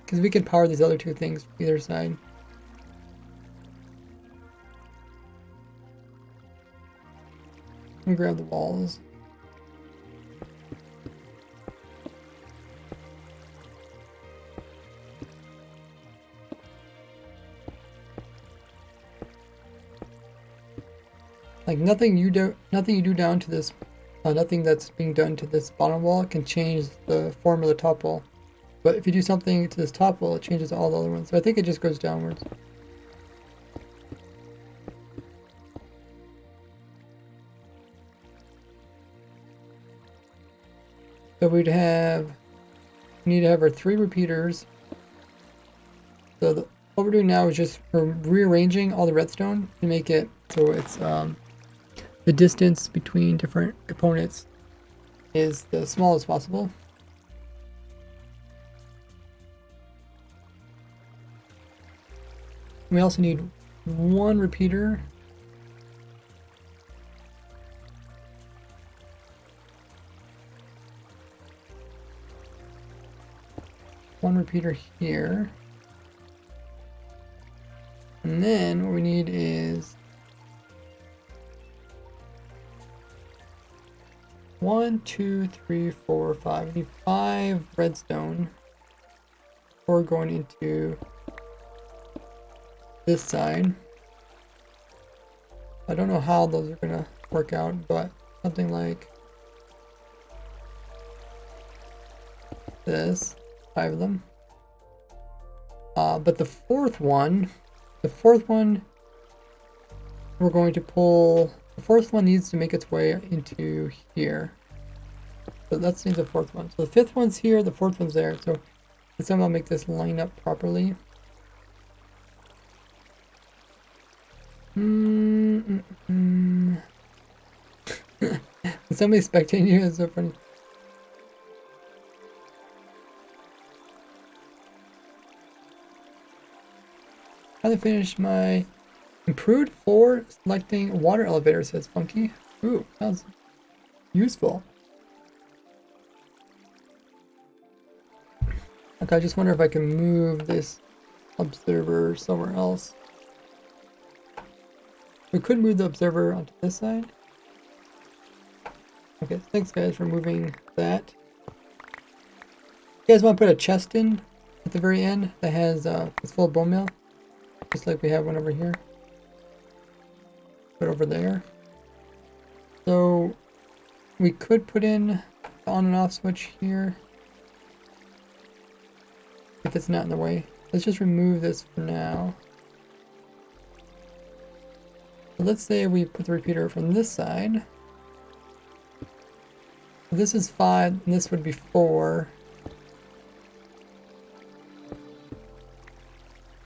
Because we can power these other two things from either side. And grab the walls. Like nothing you do down to this, nothing that's being done to this bottom wall can change the form of the top wall. But if you do something to this top wall, it changes all the other ones. So I think it just goes downwards. So we need to have our 3 repeaters. So what we're doing now is just we're rearranging all the redstone to make it so it's the distance between different components is the smallest possible. We also need 1 repeater. One repeater here. And then what we need is 1, 2, 3, 4, 5. We need 5 redstone before going into this side. I don't know how those are gonna work out, but something like this, 5 of them. But the fourth one, we're going to pull. The fourth one needs to make its way into here. So that's the fourth one. So the 5th one's here, the 4th one's there. So let's somehow make this line up properly. Somebody spectating you is so funny. How to finish my improved for selecting water elevator, says Funky. Ooh, sounds useful. Okay, I just wonder if I can move this observer somewhere else. We could move the observer onto this side. Okay, thanks guys for moving that. You guys want to put a chest in at the very end that has it's full of bone meal, just like we have one over here. Put over there. So we could put in the on and off switch here if it's not in the way. Let's just remove this for now. So let's say we put the repeater from this side. This is 5 and this would be 4.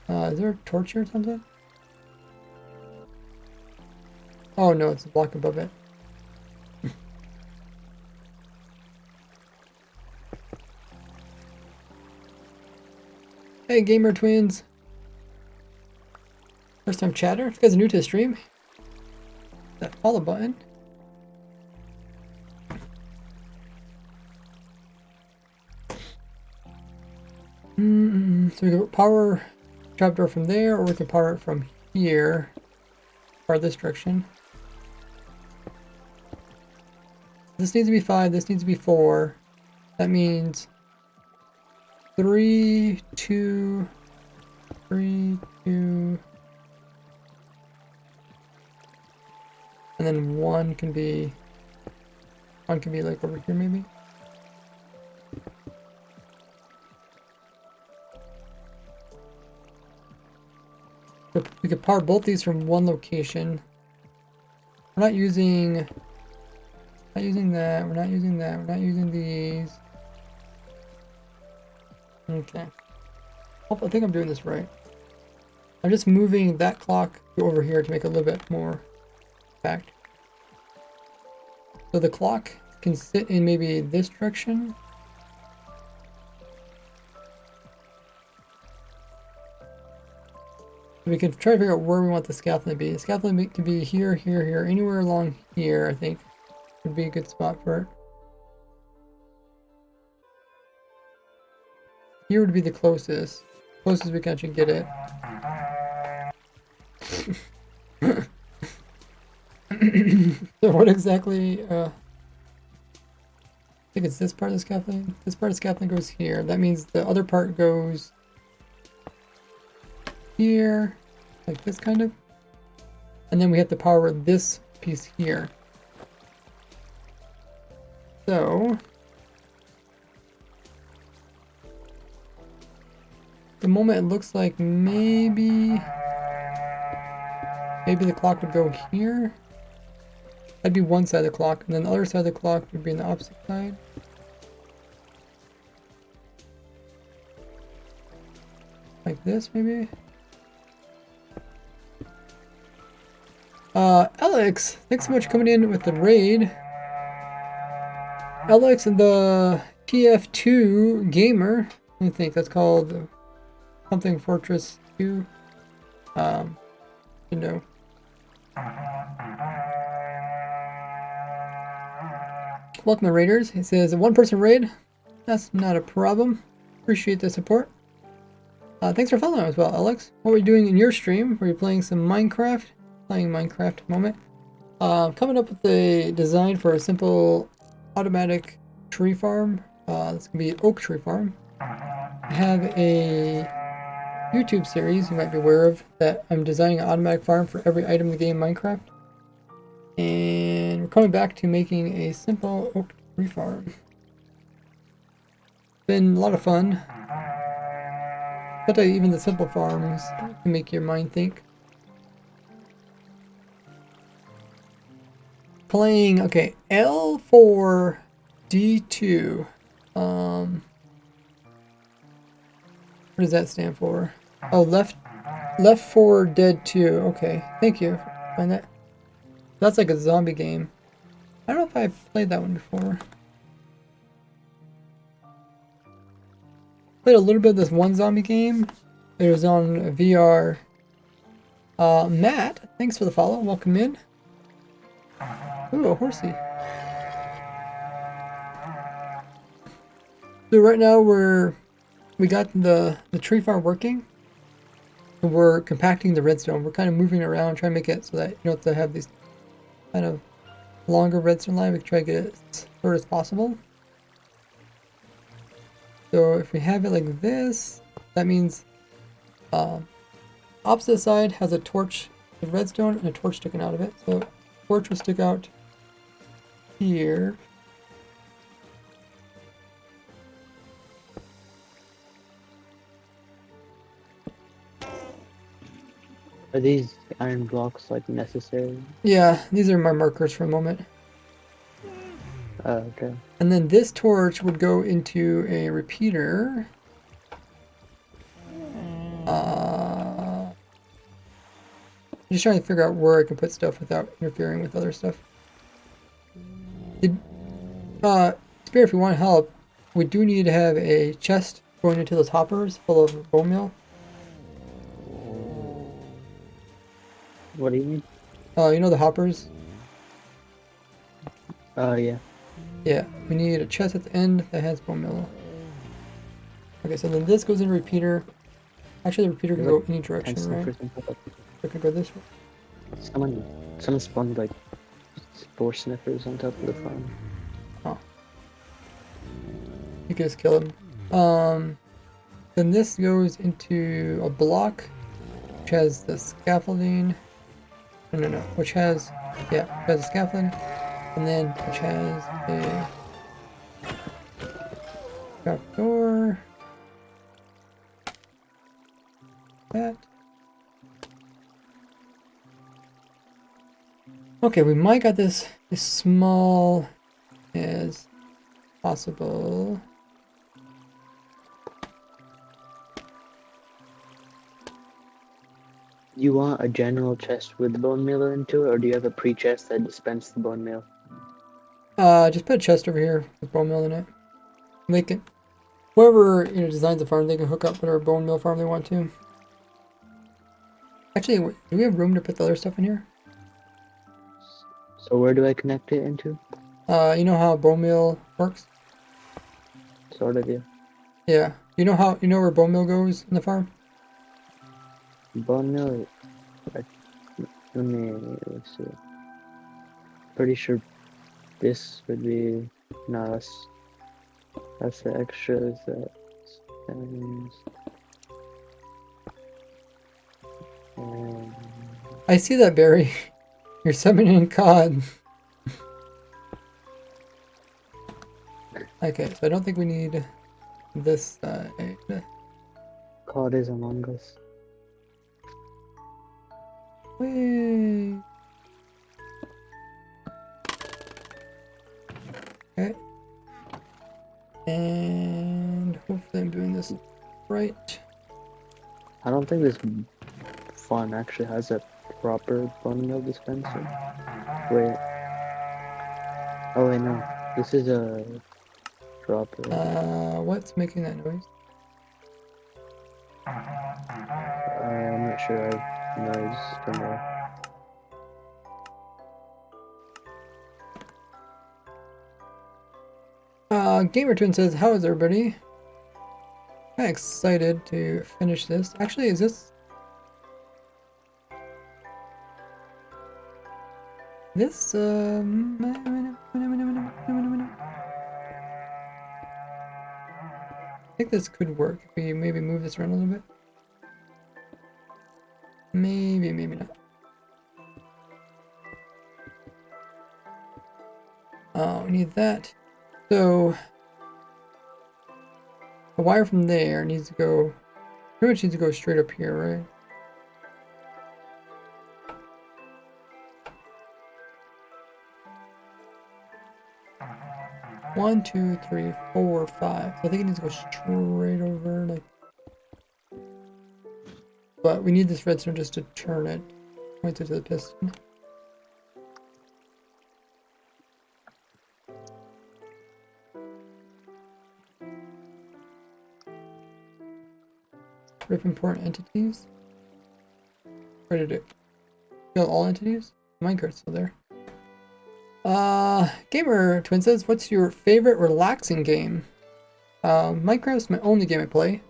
Is there a torch here or something? Oh no, it's a block above it. Hey gamer twins. First time chatter. If you guys are new to the stream, that follow button. So we can power trapdoor from there, or we can power it from here, or this direction. This needs to be 5, this needs to be 4. That means 3, 2, 3, 2, and then one can be like over here maybe. So we could power both these from one location. We're not using that, we're not using that, we're not using these. Okay. I think I'm doing this right. I'm just moving that clock over here to make it a little bit more compact. So the clock can sit in maybe this direction. We can try to figure out where we want the scaffolding to be. The scaffolding to be here, here, here, anywhere along here, I think would be a good spot for it. Here would be the closest we can actually get it. So what exactly, I think it's this part of the scaffolding. This part of the scaffolding goes here. That means the other part goes here, like this kind of. And then we have to power this piece here. So, the moment it looks like maybe the clock would go here. That'd be one side of the clock, and then the other side of the clock would be on the opposite side. Like this, maybe? Alex, thanks so much for coming in with the raid. Alex, the TF2 gamer, I think that's called something Fortress 2. You know. Welcome to Raiders. He says, a one-person raid. That's not a problem. Appreciate the support. Thanks for following as well, Alex. What were you doing in your stream? Were you playing some Minecraft? Playing Minecraft at the moment. Coming up with a design for a simple automatic tree farm. This can be an oak tree farm. I have a YouTube series you might be aware of that I'm designing an automatic farm for every item in the game Minecraft. And we're coming back to making a simple oak tree farm. Been a lot of fun. But even the simple farms can make your mind think. Playing, okay, L4 D2. What does that stand for? Oh, left 4 dead 2. Okay, thank you for finding that. That's like a zombie game. I don't know if I've played that one before. Played a little bit of this one zombie game. It was on VR. Matt, thanks for the follow. Welcome in. Ooh, a horsey. So right now we got the tree farm working. We're compacting the redstone. We're kind of moving it around, trying to make it so that you don't have to have these kind of longer redstone line. We can try to get it as short as possible. So if we have it like this, that means opposite side has a torch, the redstone, and a torch sticking out of it. So torch will stick out here. Are these iron blocks like necessary? Yeah, these are my markers for a moment. Oh, okay. And then this torch would go into a repeater. Just trying to figure out where I can put stuff without interfering with other stuff. Spirit, if you want help, we do need to have a chest going into those hoppers full of bone meal. What do you mean? You know the hoppers? Oh, yeah. Yeah, we need a chest at the end that has bone meal. Okay, so then this goes in a repeater. Actually, the repeater can go any direction, right? It could go this way. Someone spawned like 4 sniffers on top of the farm. Oh. You can just kill them. Then this goes into a block, which has the scaffolding. No. Which has the scaffolding, and then which has a trap door. That. Okay, we might got this as small as possible. You want a general chest with bone meal into it, or do you have a pre-chest that dispenses the bone meal? Just put a chest over here with bone meal in it. They can, whoever designs the farm, they can hook up whatever bone meal farm they want to. Actually, do we have room to put the other stuff in here? So where do I connect it into? You know how bone meal works? Sort of, yeah. Yeah. You know where bone meal goes in the farm? Bone meal. Let's see. Pretty sure this would be. No, that's the extras. Things. I see that, Barry. You're summoning cod. Okay, so I don't think we need this side. COD is Among Us. Whee! Okay. And hopefully I'm doing this right. I don't think this farm actually has a proper bone meal dispenser. Wait. Oh wait, no. This is a dropper. What's making that noise? I'm not sure. Noise turned off. Gamer Twin says, how is everybody? I'm excited to finish this. Actually, is this... This, I think this could work. If we maybe move this around a little bit. Maybe, maybe not. Oh, we need that. So, the wire from there needs to go, pretty much needs to go straight up here, right? One, two, three, four, five. So I think it needs to go straight over, like. But we need this redstone just to turn it. Point it to the piston. Rip important entities. Where did it? Kill all entities? Minecart's still there. Gamer Twin says, what's your favorite relaxing game? Minecraft's my only game I play.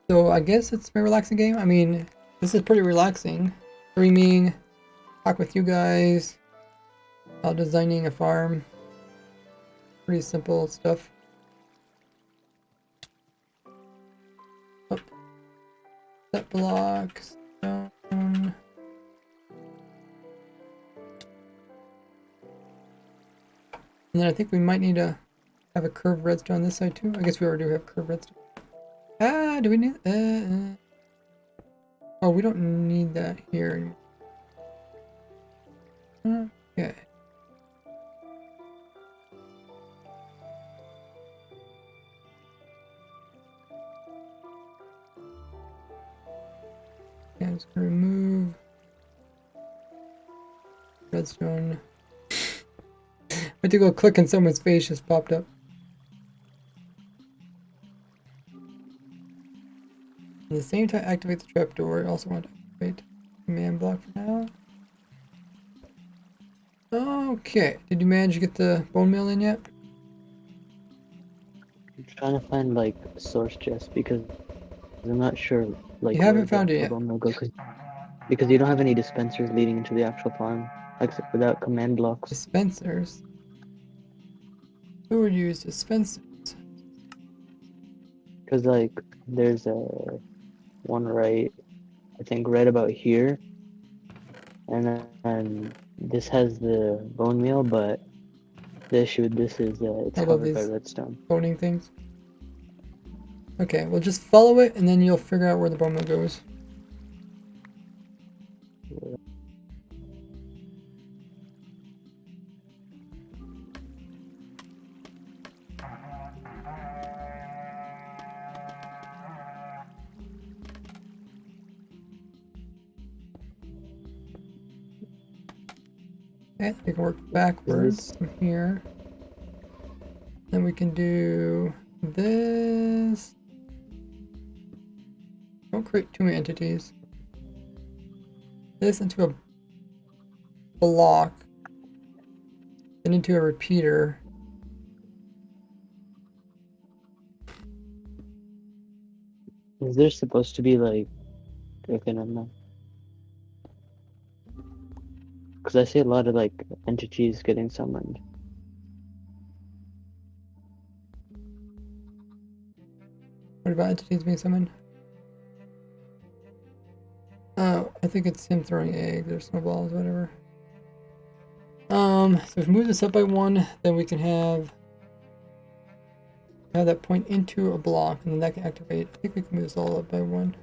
So I guess it's my relaxing game. I mean, this is pretty relaxing. Streaming, talk with you guys, while designing a farm. Pretty simple stuff. Up. Set blocks. Down. And then I think we might need to have a curved redstone on this side too. I guess we already do have curved redstone. Do we need... Oh, we don't need that here anymore. Okay. Yeah, I'm just gonna remove redstone. Went to go click and someone's face just popped up. At the same time, activate the trapdoor. I also want to activate command block for now. Okay, did you manage to get the bone meal in yet? I'm trying to find like a source chest because I'm not sure like You haven't where found the it yet. bone meal goes because you don't have any dispensers leading into the actual farm, like without command blocks. Dispensers. Who would use dispensers? Because like there's a one right, I think right about here, and then this has the bone meal, but the issue with this is it's I love covered by these redstone. boning things. Okay, well just follow it and then you'll figure out where the bone meal goes. Okay, we can work backwards from here. Then we can do this. Don't create too many entities. This into a block. Then into a repeater. Is there supposed to be like, okay, never mind. Because I see a lot of like entities getting summoned. What about entities being summoned? Oh, I think it's him throwing eggs or snowballs, whatever. So if we move this up by 1, then we can have that point into a block, and then that can activate. I think we can move this all up by 1.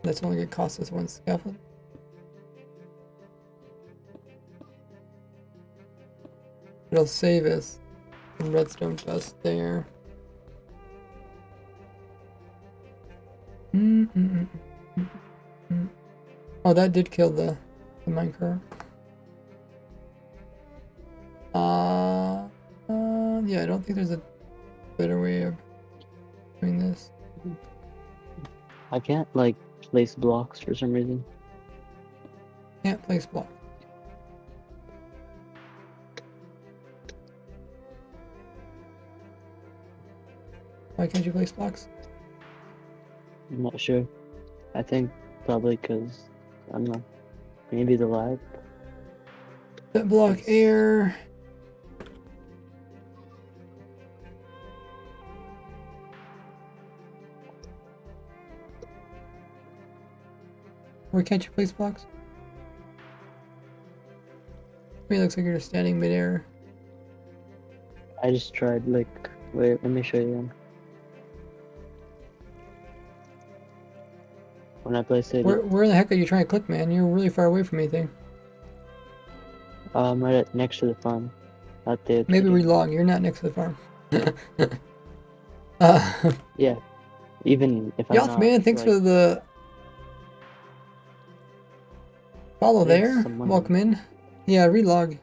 That's only going to cost us 1 scaffold. It'll save us some redstone dust there. Oh, that did kill the minecart. Yeah, I don't think there's a better way of doing this. I can't like place blocks for some reason. Can't place block. Why can't you place blocks? I'm not sure. I think probably because, I don't know, maybe the lag. That block air. Where can't you place blocks? To me, it looks like you're just standing midair. I just tried like, wait, let me show you again. When I place it, Where the heck are you trying to click, man? You're really far away from anything. right next to the farm. Not the Maybe relog. You're not next to the farm. Yeah, even if I'm Yoth, not, man, thanks like, for the follow Thanks, there. someone- Welcome in. Yeah, relog.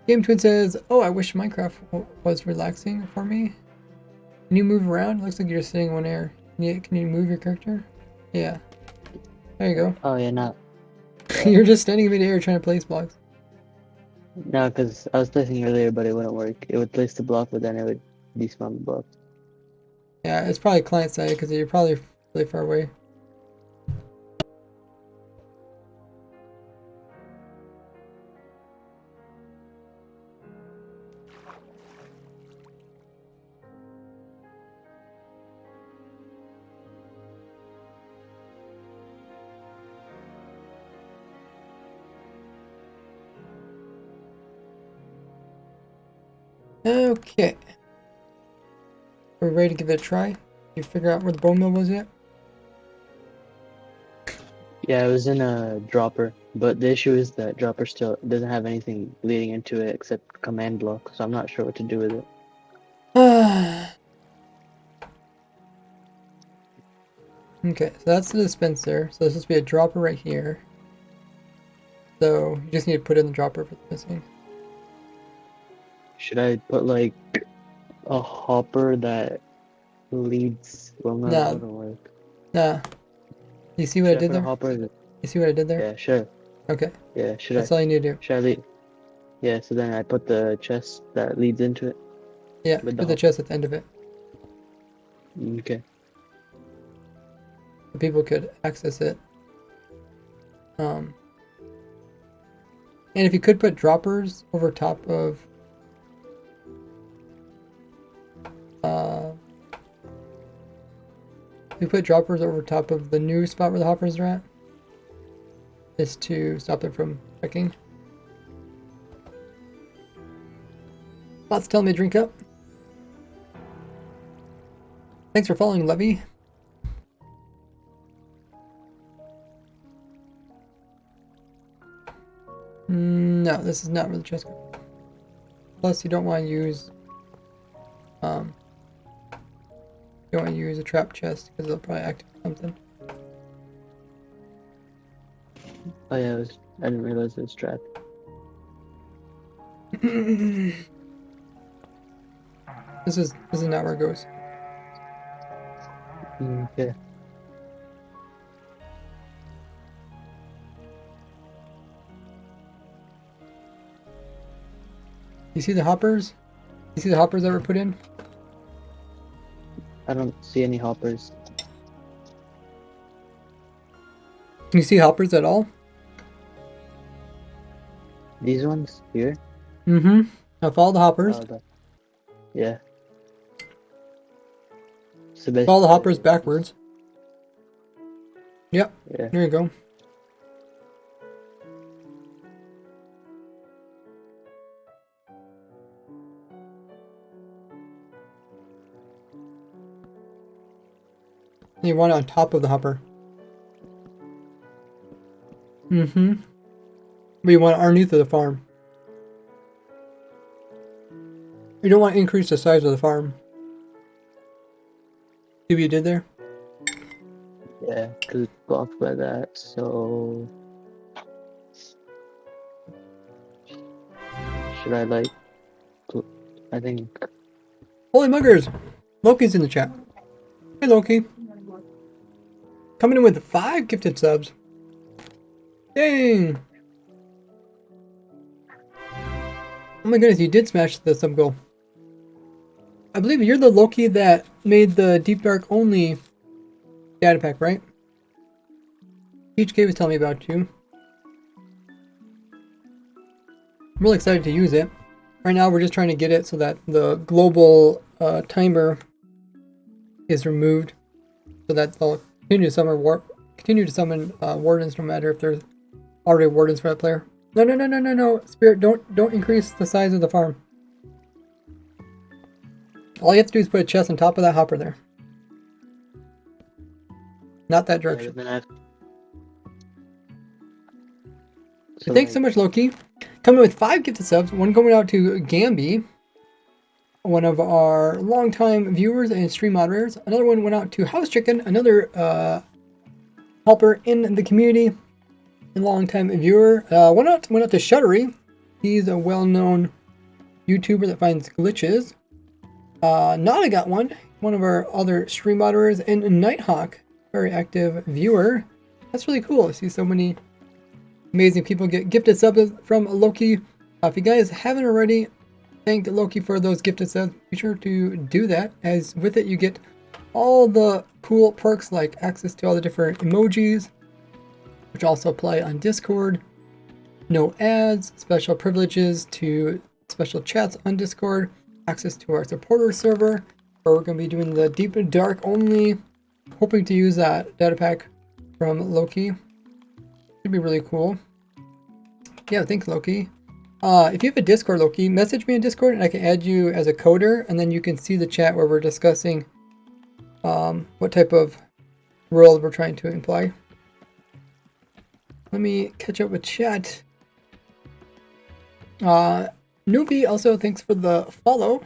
Game Twin says, "Oh, I wish Minecraft was relaxing for me. Can you move around? Looks like you're just sitting in one air. Can you move your character? Yeah. There you go. Oh yeah, not You're just standing in midair trying to place blocks. no, because I was placing earlier, but it wouldn't work. It would place the block, but then it would despawn the block. Yeah, it's probably client side because you're probably really far away. Okay. Are we ready to give it a try? You figure out where the bone mill was yet? Yeah, it was in a dropper, but the issue is that dropper still doesn't have anything leading into it except command block, so I'm not sure what to do with it. Okay, so that's the dispenser. So there's supposed to be a dropper right here. So you just need to put in the dropper if it's missing. Should I put like a hopper that leads? Well, no, No. that wouldn't work. Nah. You see what Should I did put a there? hopper that, You see what I did there? yeah, sure. Okay. Yeah, should That's I? all you need to do. Should I lead? Yeah, so then I put the chest that leads into it. Yeah, With put the the chest at the end of it. Okay. So people could access it. And if you could put droppers over top of if you put droppers over top of the new spot where the hoppers are at, just to stop them from checking. Bot's telling me to drink up. Thanks for following, Levy. No, this is not where the chest goes. Plus, you don't want to use Don't want to use a trap chest because they'll probably activate something. Oh yeah, I didn't realize it was trapped. This is not where it goes. Okay. You see the hoppers? You see the hoppers that were put in? I don't see any hoppers. Can you see hoppers at all? These ones here? Mm-hmm. Now follow the hoppers. Yeah. So Follow the hoppers basically, backwards. Yep. yeah. There you go. You want it on top of the hopper. Mm-hmm. But you want it underneath of the farm. You don't want to increase the size of the farm. See what you did there? Yeah, because it's blocked by that, so... Should I, like... I think... Holy muggers! Loki's in the chat. Hey Loki. Coming in with 5 gifted subs. Dang! Oh my goodness, you did smash the sub goal. I believe you're the Loki that made the Deep Dark only data pack, right? HK was telling me about you. I'm really excited to use it. Right now we're just trying to get it so that the global timer is removed, so that they'll continue to summon wardens no matter if there's already wardens for that player. No, Spirit, don't increase the size of the farm. All you have to do is put a chest on top of that hopper there. Not that direction. So thanks so much, Loki. Coming with 5 gifted subs. One going out to Gamby, one of our longtime viewers and stream moderators. Another one went out to House Chicken, another helper in the community, a longtime viewer. Went out to Shuttery. He's a well-known YouTuber that finds glitches. Nada got one of our other stream moderators, and Nighthawk, very active viewer. That's really cool to see so many amazing people get gifted subs from Loki. If you guys haven't already thanked Loki for those gifted subs, be sure to do that, as with it you get all the cool perks like access to all the different emojis, which also apply on Discord, no ads, special privileges to special chats on Discord, access to our supporter server, where we're going to be doing the Deep and Dark only, hoping to use that data pack from Loki. Should be really cool. Yeah, thanks Loki. If you have a Discord, Loki, message me in Discord and I can add you as a coder, and then you can see the chat where we're discussing what type of world we're trying to imply. Let me catch up with chat. Newbie, also thanks for the follow. If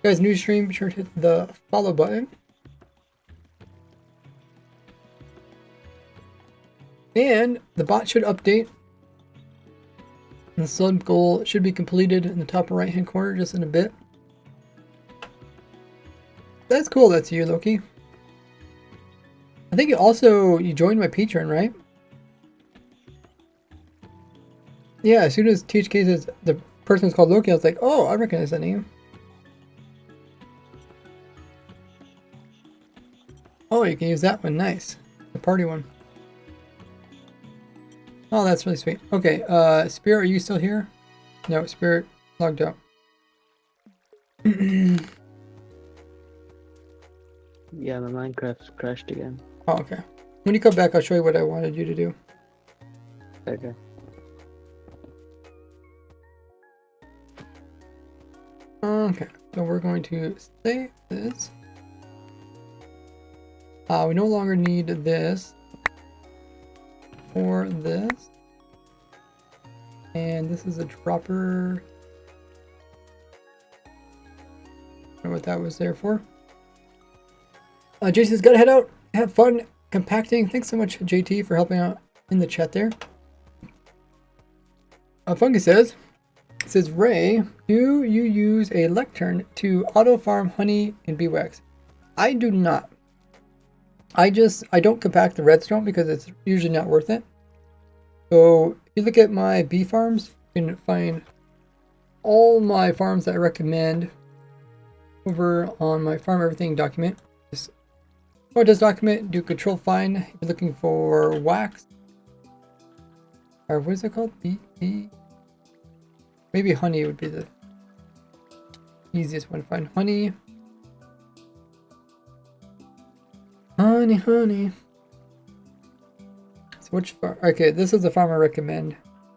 you guys new to stream, be sure to hit the follow button. And the bot should update. And the sub goal should be completed in the top right hand corner just in a bit. That's cool, that's you, Loki. I think you joined my Patreon, right? Yeah, as soon as THK says the person's called Loki, I was like, oh, I recognize that name. Oh, you can use that one, nice. The party one. Oh, that's really sweet. Okay, Spirit, are you still here? No, Spirit logged out. Yeah, my Minecraft's crashed again. Oh, okay. When you come back, I'll show you what I wanted you to do. Okay. Okay, so we're going to save this. We no longer need this or this. And this is a dropper. I don't know what that was there for. JT's gotta head out. Have fun compacting. Thanks so much, JT, for helping out in the chat there. Funky says, Ray, do you use a lectern to auto farm honey and beeswax? I do not. I don't compact the redstone because it's usually not worth it. So if you look at my bee farms, you can find all my farms that I recommend over on my farm everything document. Just go to this document, do control find if you're looking for wax. Or what is it called? Bee? Maybe honey would be the easiest one to find. Honey. Honey. So which farm? Okay, this is the farm I recommend. I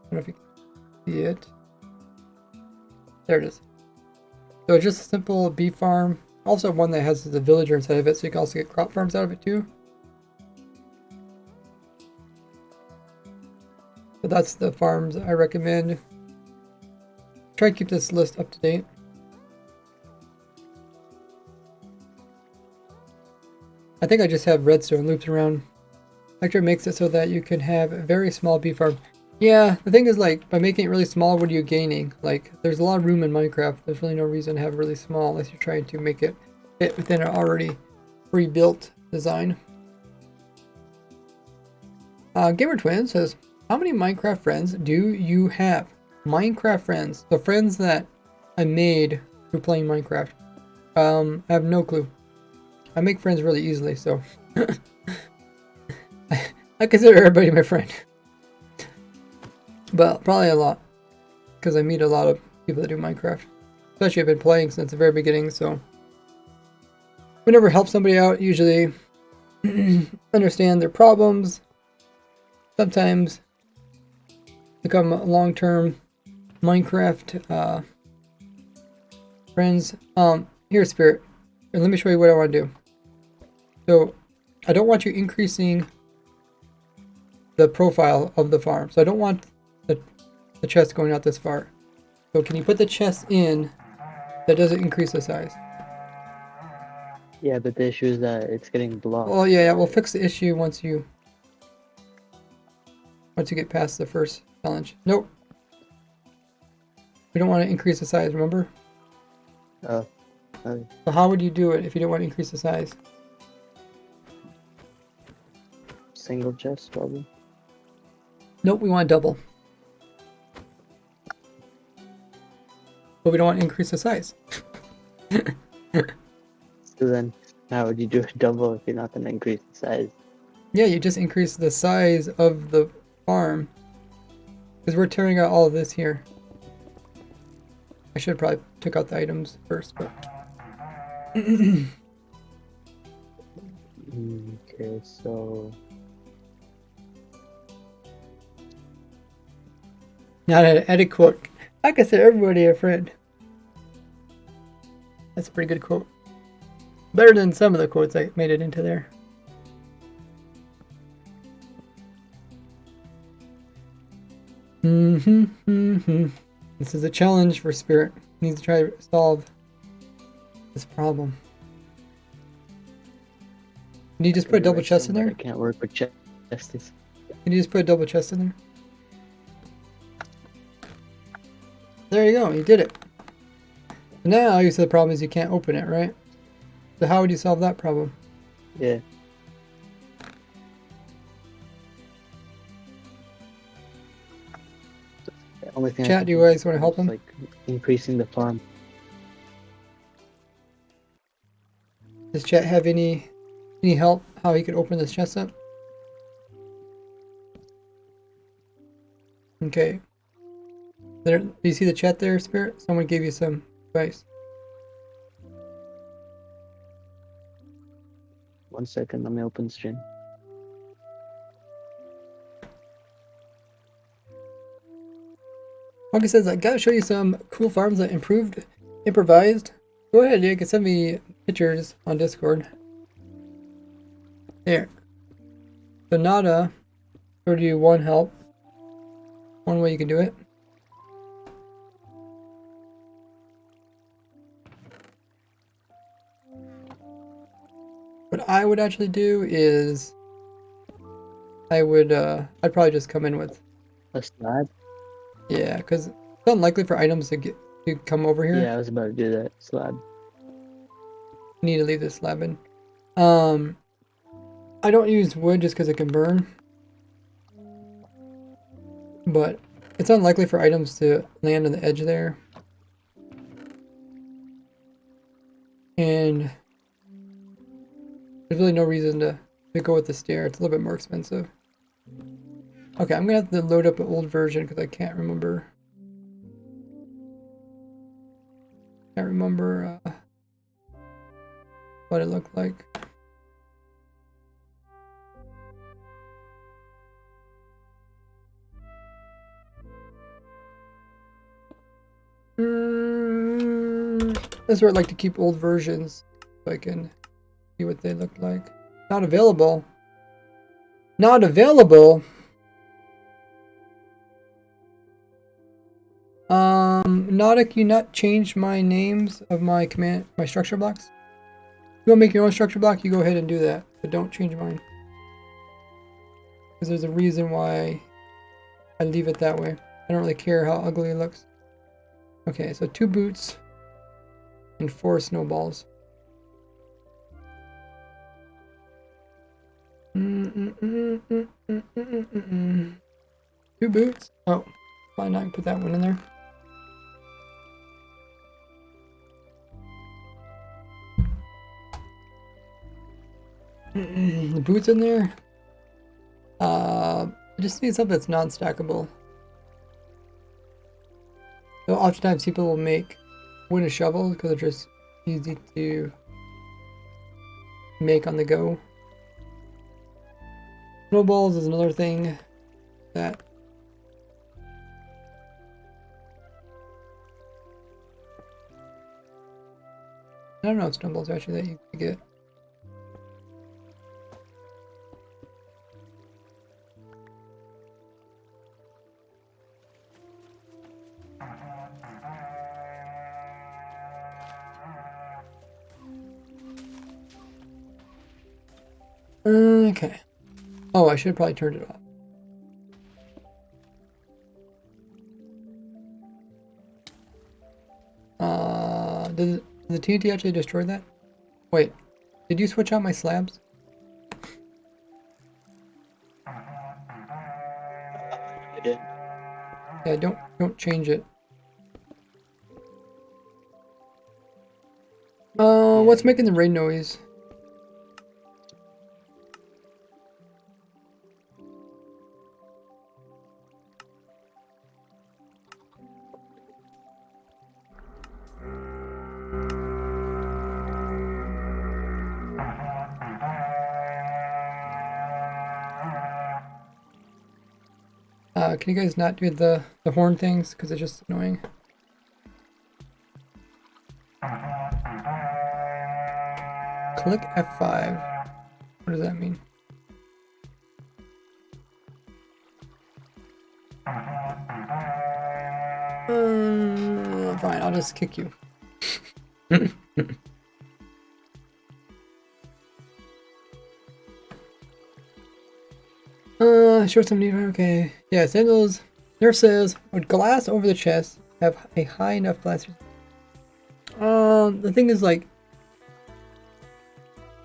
don't know if you can see it. There it is. So just a simple bee farm. Also one that has the villager inside of it, so you can also get crop farms out of it too. But that's the farms I recommend. Try to keep this list up to date. I think I just have redstone looped around. Lectern makes it so that you can have a very small bee farm. Yeah, the thing is, like, by making it really small, what are you gaining? Like, there's a lot of room in Minecraft. There's really no reason to have it really small unless you're trying to make it fit within an already pre-built design. Gamer Twin says, how many Minecraft friends do you have? Minecraft friends. The friends that I made through playing Minecraft. I have no clue. I make friends really easily, so I consider everybody my friend. But probably a lot, because I meet a lot of people that do Minecraft. Especially I've been playing since the very beginning, so whenever I help somebody out, usually understand their problems. Sometimes become long-term Minecraft friends. Here, Spirit, let me show you what I want to do. So I don't want you increasing the profile of the farm. So I don't want the chest going out this far. So can you put the chest in that doesn't increase the size? Yeah, but the issue is that it's getting blocked. Well, yeah, we'll fix the issue once you get past the first challenge. Nope. We don't want to increase the size, remember? Oh. Okay. So how would you do it if you don't want to increase the size? Single chest, probably. Nope, we want double. But we don't want to increase the size. So then, how would you do a double if you're not going to increase the size? Yeah, you just increase the size of the farm. Because we're tearing out all of this here. I should have probably took out the items first, but... Okay, so... Not an edit quote. I consider everybody a friend. That's a pretty good quote. Better than some of the quotes I made it into there. This is a challenge for Spirit. He needs to try to solve this problem. Can you just put a double chest in there? I can't work with chests. Can you just put a double chest in there? There you go, you did it. Now you said the problem is you can't open it, right? So how would you solve that problem? Yeah. The only thing Chat, do you guys want to help him? like increasing the farm. Does chat have any help how he could open this chest up? Okay. There, do you see the chat there, Spirit? Someone gave you some advice. 1 second, let me open stream. Monkey says, I gotta show you some cool farms that improvised. Go ahead, you can send me pictures on Discord. There. So Nada, or do you one help? One way you can do it. What I would actually do is I'd probably just come in with, A slab? yeah, because it's unlikely for items to come over here. Yeah, I was about to do that. Slab. Need to leave this slab in. I don't use wood just because it can burn. But it's unlikely for items to land on the edge there. And there's really no reason to go with the stair. It's a little bit more expensive. Okay, I'm gonna have to load up an old version because I can't remember. What it looked like. That's where I like to keep old versions so I can see what they look like. Not available. Not available. Nautic, you not change my names of my structure blocks? If you want to make your own structure block, you go ahead and do that, but don't change mine. Because there's a reason why I leave it that way. I don't really care how ugly it looks. Okay, so 2 boots and 4 snowballs. 2 boots. Oh, fine, I can put that one in there. The boots in there. I just need something that's non-stackable. So oftentimes people will make wooden shovels because they're just easy to make on the go. Snowballs is another thing that I don't know if snowballs are actually that easy to get. Okay. Oh, I should have probably turned it off. Did the TNT actually destroy that? Wait, did you switch out my slabs? I did. Yeah, don't change it. What's making the rain noise? Can you guys not do the horn things? Because it's just annoying. Click F5. What does that mean? Fine, I'll just kick you. Show some need. Okay. Yeah, sandals. Nerf says, would glass over the chest have a high enough blast? The thing is, like,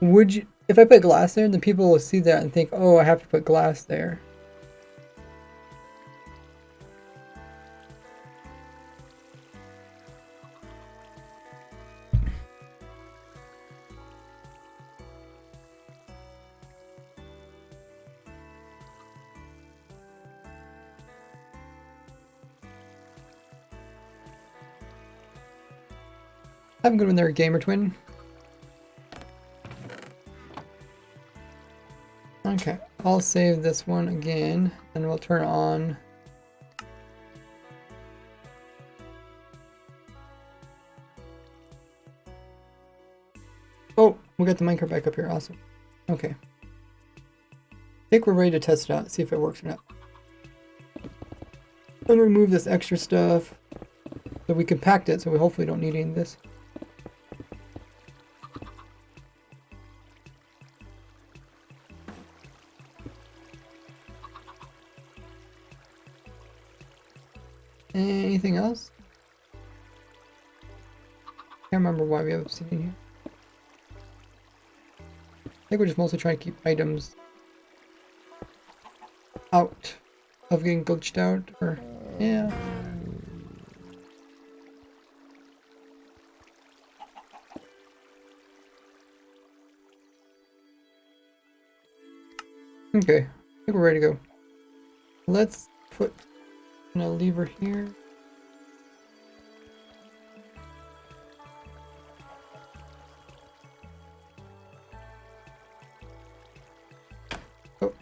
would you, if I put glass there, then people will see that and think, oh, I have to put glass there. I'm good when they're a gamer twin. Okay, I'll save this one again, and we'll turn on. Oh, we got the Minecraft back up here. Awesome. Okay. I think we're ready to test it out, see if it works or not. Let me remove this extra stuff so we compact it, so we hopefully don't need any of this. Anything else? Can't remember why we have obsidian here. I think we're just mostly trying to keep items out of getting glitched out, or yeah. Okay, I think we're ready to go. Let's put a lever here. Oh.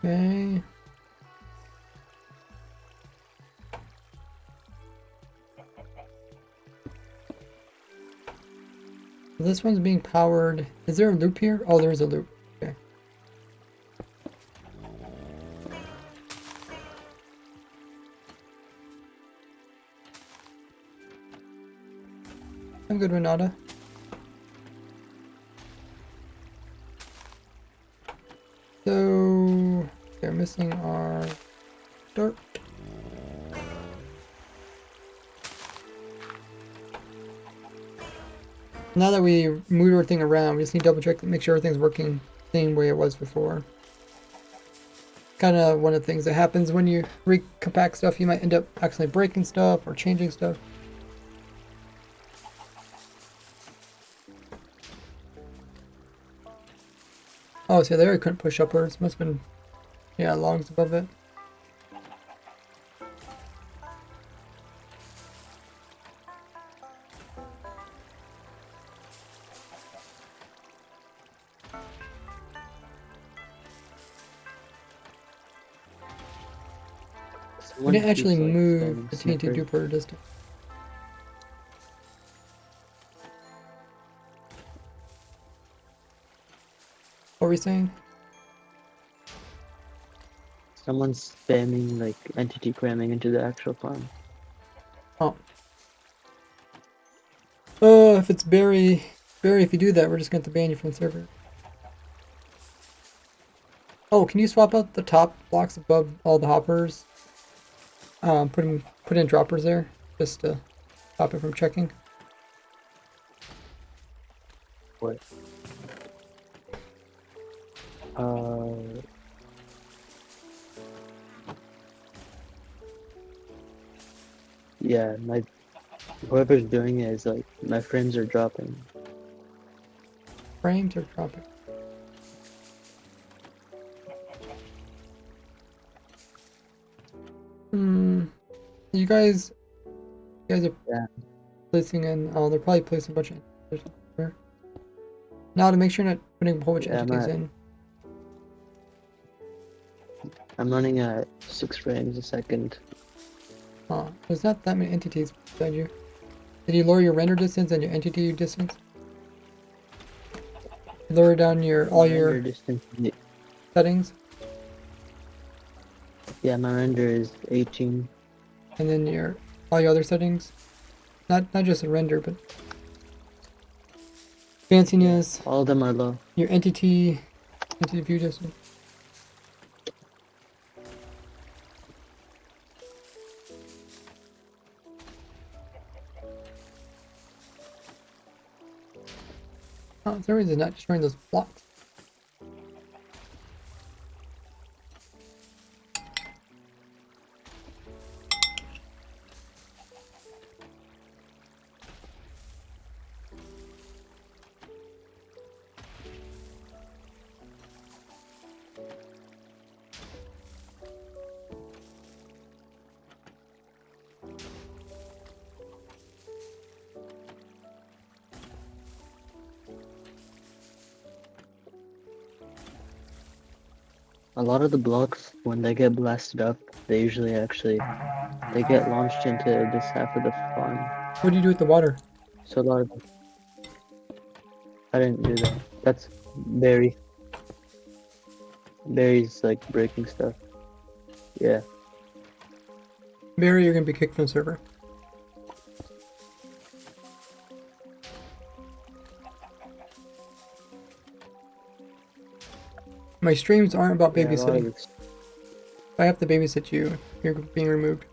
Okay. This one's being powered. Is there a loop here? Oh, there is a loop. Okay. I'm good, Renata. So they're missing our dirt. Now that we moved everything around, we just need to double check to make sure everything's working the same way it was before. Kind of one of the things that happens when you recompact stuff. You might end up accidentally breaking stuff or changing stuff. Oh, so there I couldn't push upwards. Must have been, yeah, logs above it. We didn't actually move the TNT duper distance. What were we saying? Someone's spamming like entity cramming into the actual farm. Oh. Oh, if it's Barry, if you do that, we're just going to have to ban you from the server. Oh, can you swap out the top blocks above all the hoppers? Put in droppers there, just to stop it from checking. What? Yeah, whoever's doing it is like my frames are dropping. Frames are dropping. You guys are placing in. Oh, they're probably placing a bunch of entities there. Now to make sure you're not putting a whole bunch of entities in. I'm running at 6 frames a second. Oh, there's not that many entities beside you. Did you lower your render distance and your entity distance? Lower down all your distance. settings. Yeah, my render is 18. And then all your other settings. Not just the render, but fanciness. All of them are low. Your entity view distance. Oh, for some reason it's not destroying those blocks. A lot of the blocks, when they get blasted up they usually actually they get launched into this half of the farm. What do you do with the water? So a lot of I didn't do that. That's Barry. Barry's like breaking stuff. Yeah. Barry, you're gonna be kicked from the server. My streams aren't about Yeah, a lot of babysitting. this. If I have to babysit you, you're being removed.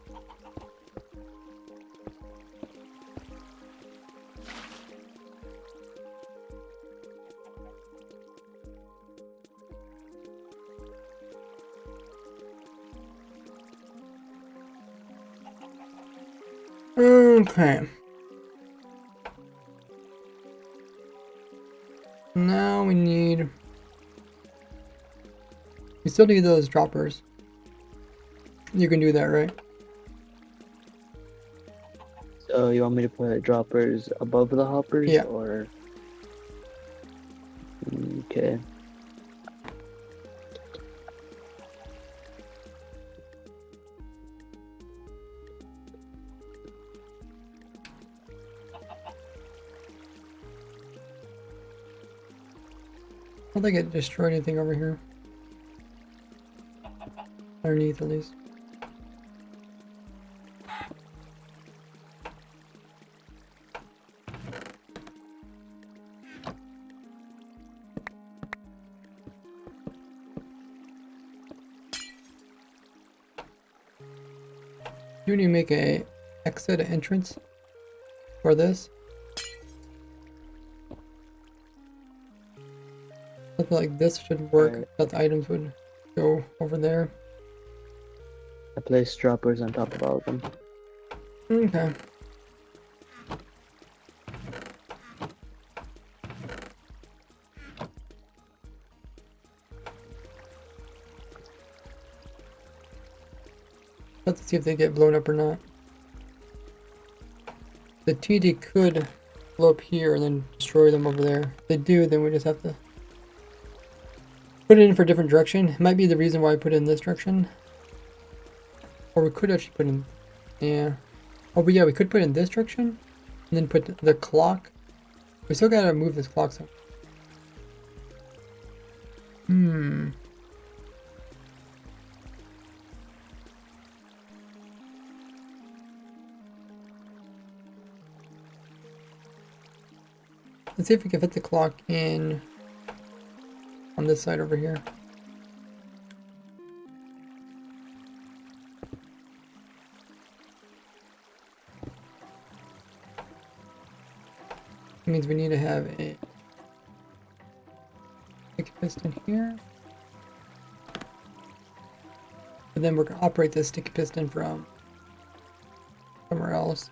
Okay. Now we need... We still need those droppers. You can do that, right? So you want me to put droppers above the hoppers? Yeah. Or okay. I don't think it destroyed anything over here. Underneath, at least. You need to make a exit entrance for this. Something like this should work, Right. that the items would go over there. I placed droppers on top of all of them. Okay. Let's see if they get blown up or not. The TD could blow up here and then destroy them over there. If they do, then we just have to put it in for a different direction. It might be the reason why I put it in this direction. Or we could actually put in... Yeah. Oh, but yeah, we could put it in this direction. And then put the clock. We still gotta move this clock some. Let's see if we can fit the clock in on this side over here. That means we need to have a sticky piston here. And then we're going to operate this sticky piston from somewhere else.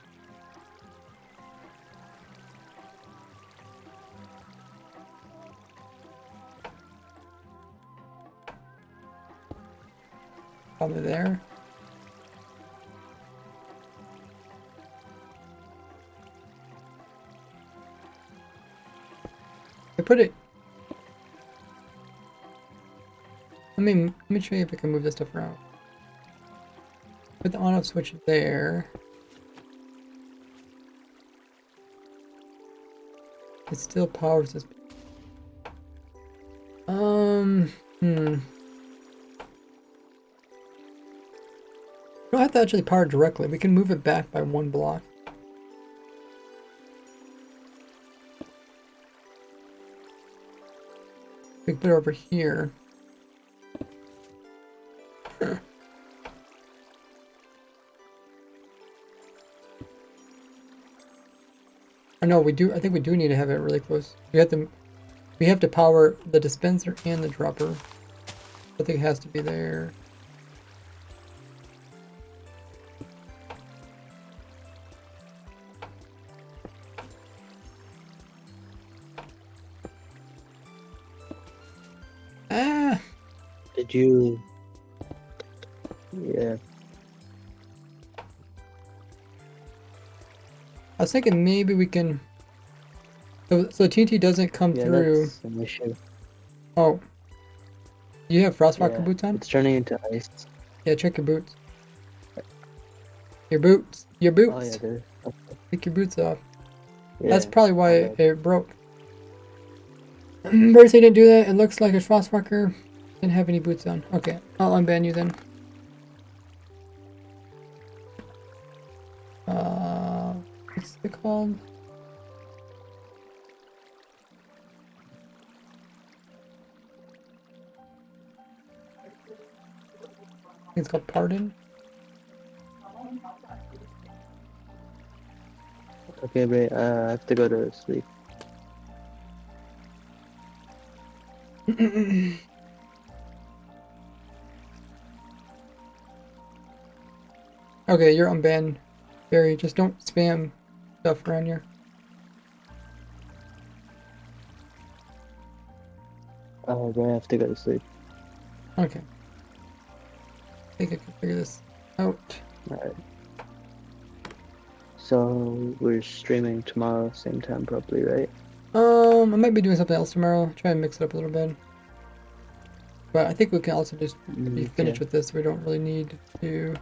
Probably there. I put it. Let me show you if I can move this stuff around. Put the on-off switch there. It still powers this. We don't have to actually power it directly. We can move it back by one block. We can put it over here. I know we do. I think we do need to have it really close. We have to power the dispenser and the dropper. I think it has to be there. Ah! Did you? Yeah. I was thinking maybe we can. So TNT doesn't come Yeah, through. that's an issue. Oh. You have frostwalker Yeah, boots on? it's turning into ice. Yeah, check your boots. Your boots. Your Oh yeah, boots. there's. Take your boots off. Yeah, That's probably why my bad. it broke. Mercy didn't do that. It looks like a Frostwalker didn't have any boots on. Okay, I'll unban you then. What's it called? I think it's called Pardon. Okay, Ray. I have to go to sleep. Okay, you're unbanned. Barry, just don't spam stuff around here. Ray, I have to go to sleep. Okay. I think I can figure this out. Alright. So we're streaming tomorrow, same time probably, right? I might be doing something else tomorrow. Try and mix it up a little bit. But I think we can also just be finished with this. We don't really need to.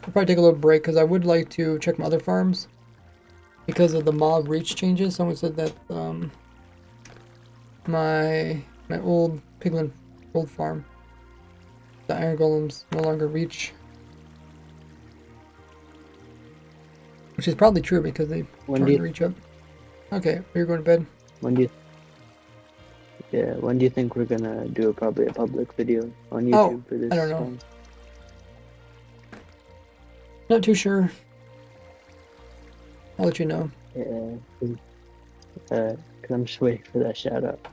I'll probably take a little break because I would like to check my other farms because of the mob reach changes. Someone said that my old piglin old farm, the iron golems no longer reach, which is probably true because they When don't reach up. Okay, you're going to bed. when do you think we're gonna do probably a public video on Oh, YouTube for this I don't know. one? Not too sure. I'll let you know. Yeah, cause I'm just waiting for that shout out.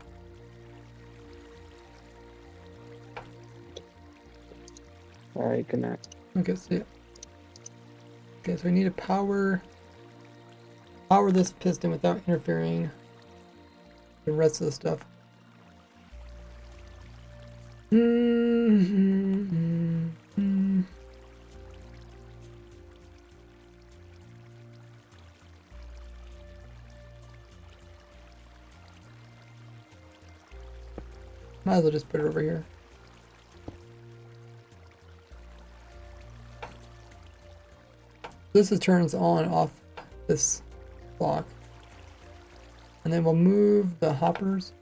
Alright, good night. Okay, see ya. Okay, so we need to power this piston without interfering the rest of the stuff. Might as well just put it over here. This is turns on and off this block. And then we'll move the hoppers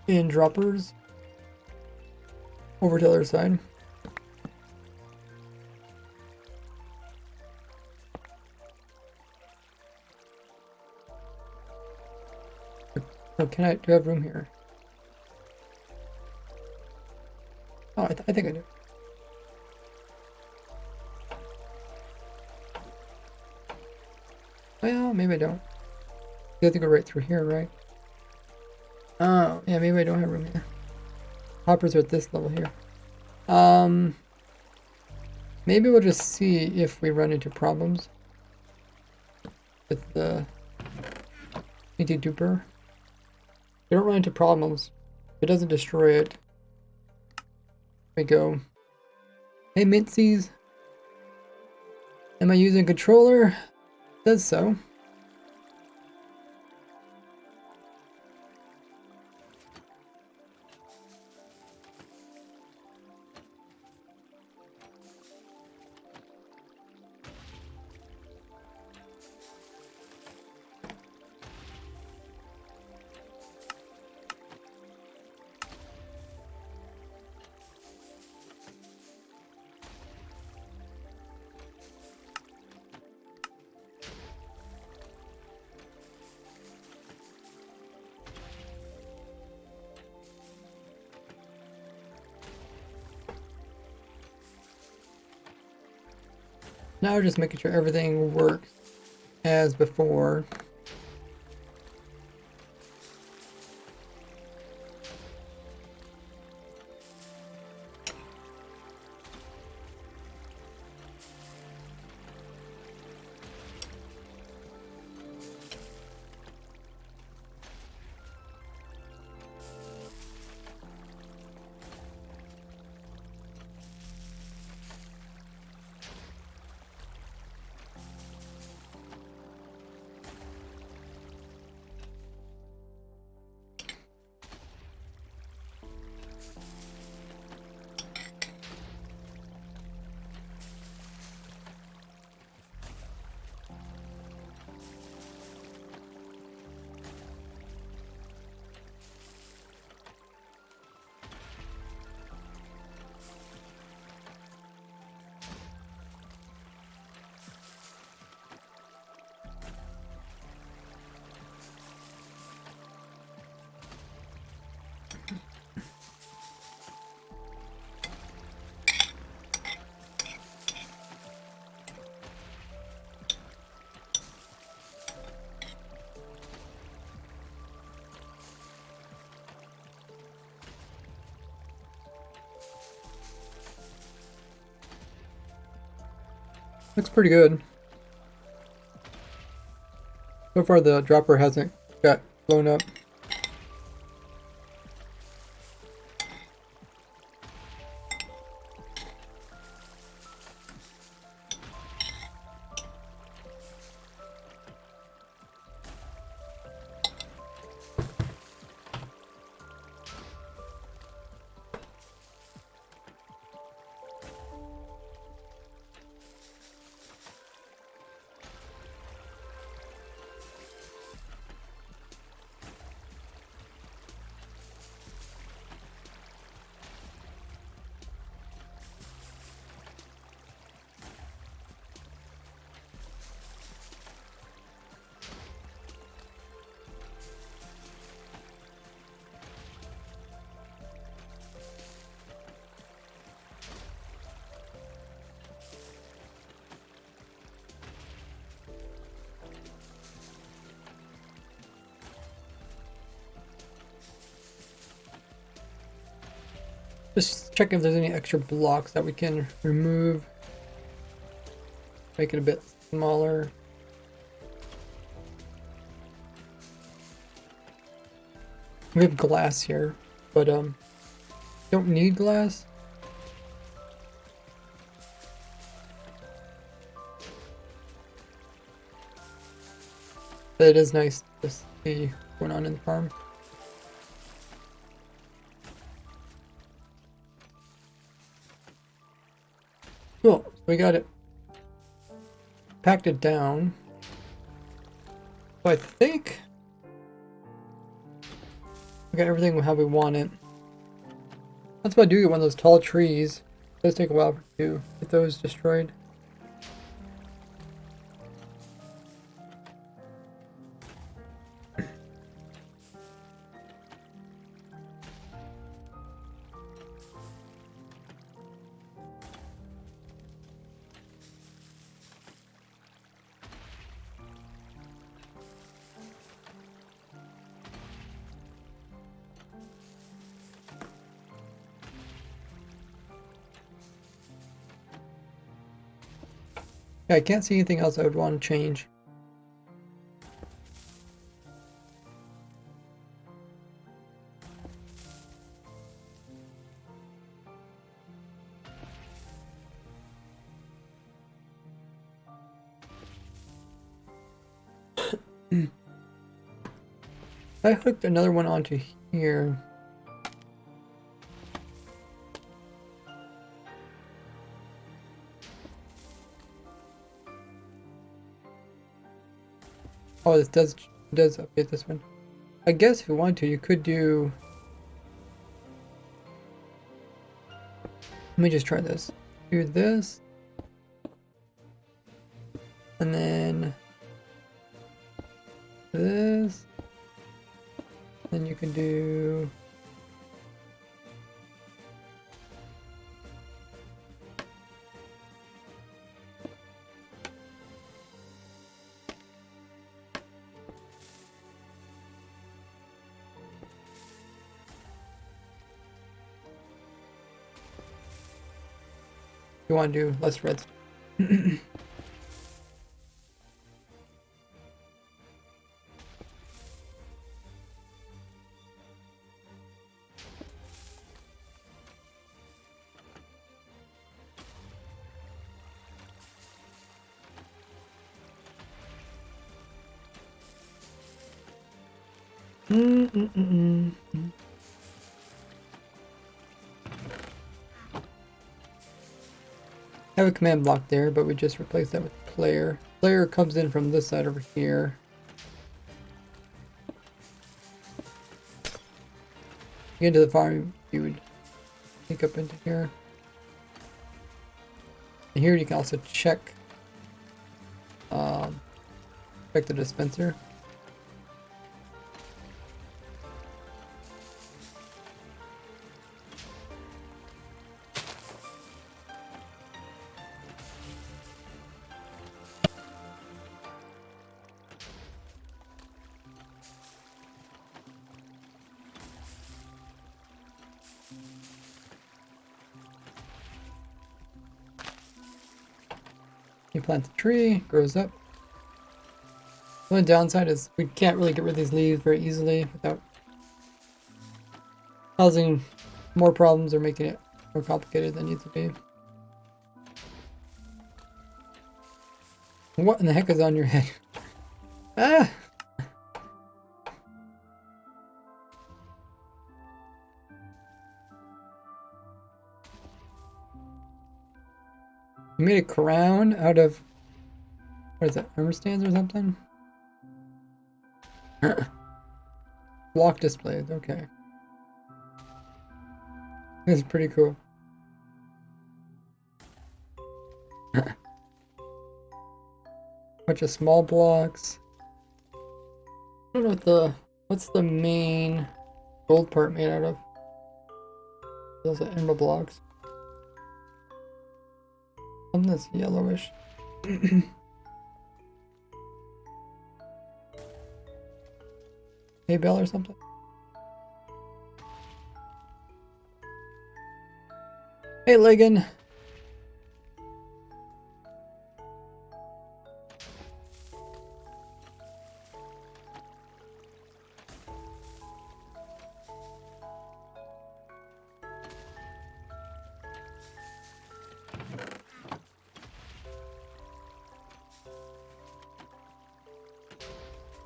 and droppers over to the other side. Oh, do I have room here? Oh, I think I do. Well, maybe I don't. You have to go right through here, right? Oh, yeah, maybe I don't have room here. Hoppers are at this level here. Maybe we'll just see if we run into problems with the duper. We don't run into problems. If it doesn't destroy it. There we go. Hey, Mintsies. Am I using a controller? It says so. Now we're just making sure everything works as before. Looks pretty good. So far the dropper hasn't got blown up. Just check if there's any extra blocks that we can remove. Make it a bit smaller. We have glass here, but don't need glass. But it is nice to see what's going on in the farm. Cool, so we got it packed it down. So I think we got everything how we want it. That's why I do get one of those tall trees. It does take a while to get those destroyed. Yeah, I can't see anything else I would want to change. I hooked another one onto here. Oh, this does update this one. I guess if you want to, you could do. Let me just try this. Do this, and then this. Then you can do. You want to do less reds. I have a command block there, but we just replaced that with player. Player comes in from this side over here. You get into the farm, you would sneak up into here. And here you can also check check the dispenser. You plant the tree, grows up. The only downside is we can't really get rid of these leaves very easily without causing more problems or making it more complicated than it needs to be. What in the heck is on your head? Ah! You made a crown out of, what is that, armor stands or something? Block displays, okay. This is pretty cool. Bunch of small blocks. I don't know what what's the main gold part made out of? Those are emerald blocks. Something that's yellowish. Hay bale or something? Hey, Ligon.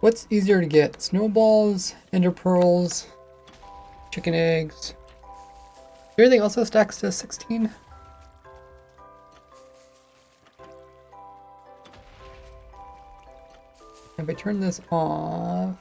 What's easier to get? Snowballs, ender pearls, chicken eggs. Everything also stacks to 16. If I turn this off,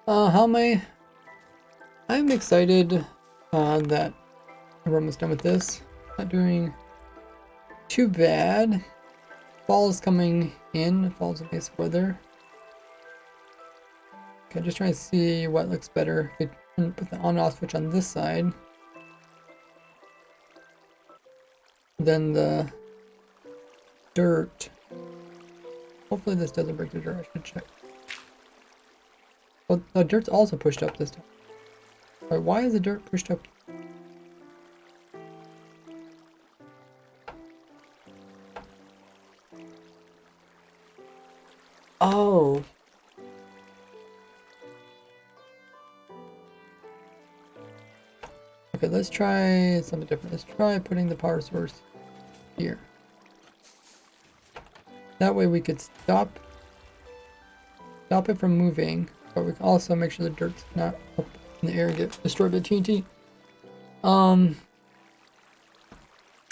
how am I? I'm excited that we're almost done with this. Not doing too bad. Fall is coming in. Fall's a nice weather. Okay, just trying to see what looks better. If we put the on and off switch on this side, then the dirt. Hopefully this doesn't break the dirt. I should check. Well, the dirt's also pushed up this time. Alright, why is the dirt pushed up? Oh. Okay, let's try something different. Let's try putting the power source here. That way we could stop it from moving, but we can also make sure the dirt's not up in the air and get destroyed by TNT.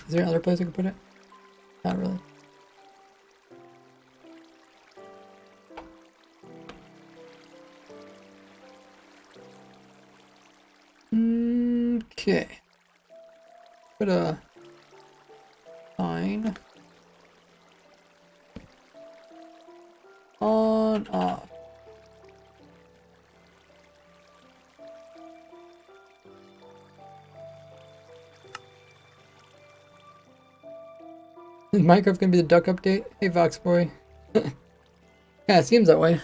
Is there another place I could put it? Not really. Okay. Put a sign on off. Is Minecraft gonna be the duck update? Hey Vox boy. Yeah, it seems that way.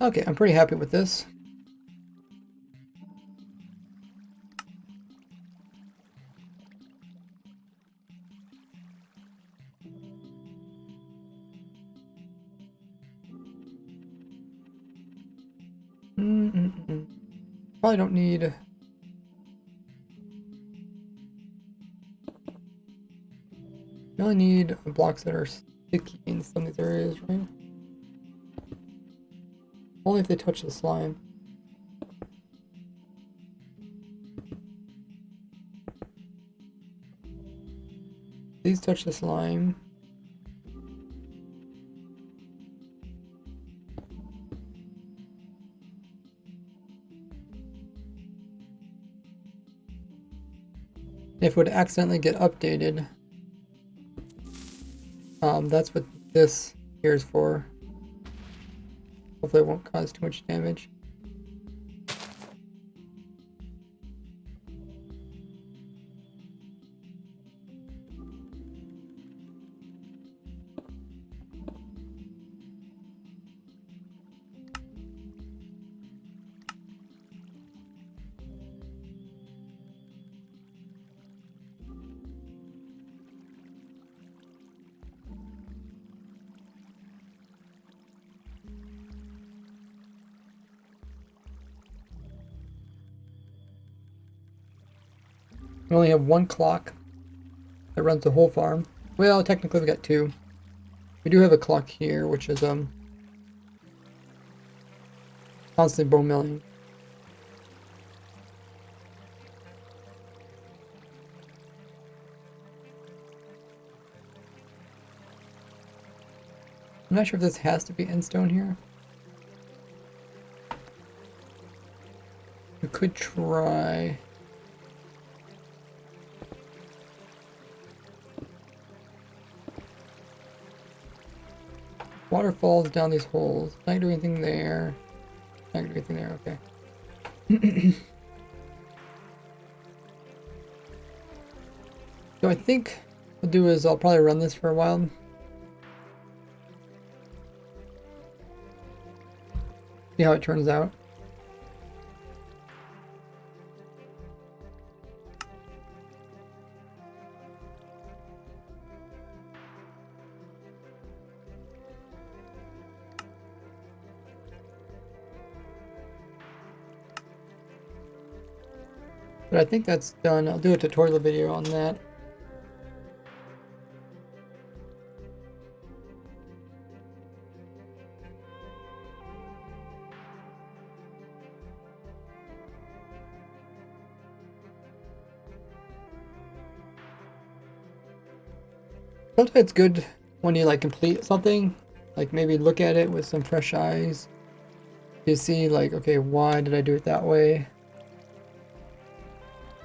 Okay, I'm pretty happy with this. Probably don't need. You only need blocks that are sticky in some of these areas, right? Only if they touch the slime. These touch the slime. If it would accidentally get updated, That's what this here is for. Hopefully it won't cause too much damage. We only have one clock that runs the whole farm. Well, technically we got two. We do have a clock here, which is constantly bone milling. I'm not sure if this has to be in stone here. We could try. Water falls down these holes. Not gonna do anything there. Not gonna do anything there, okay. So I think what I'll do is I'll probably run this for a while. See how it turns out. But I think that's done. I'll do a tutorial video on that. Sometimes it's good when you like complete something, like maybe look at it with some fresh eyes. You see like, okay, why did I do it that way?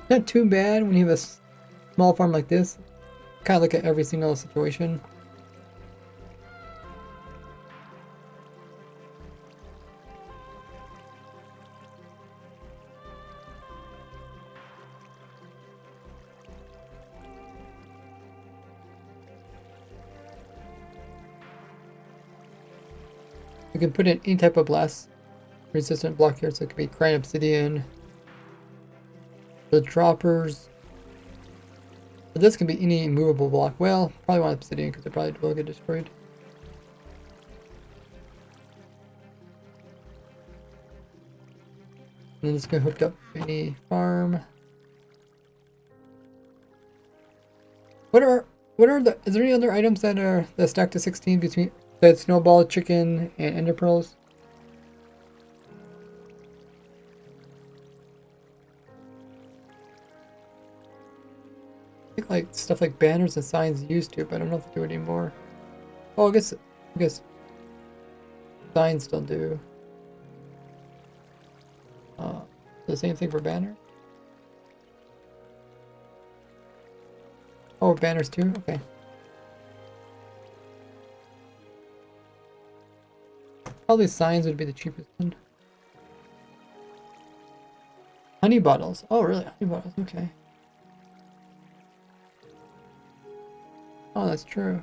Not too bad when you have a small farm like this. Kind of look at every single situation. You can put in any type of blast resistant block here, so it could be crying obsidian. The droppers. But this can be any movable block. Well, probably want obsidian because it probably will get destroyed. And then this can hook up to any farm. What are the? Is there any other items that stack to 16 between that snowball, chicken, and ender pearls? I think like stuff like banners and signs used to, but I don't know if they do it anymore. Oh, I guess signs still do. The same thing for banner. Oh, banners too. Okay. Probably signs would be the cheapest one. Honey bottles. Oh, really? Honey bottles. Okay. Oh, that's true.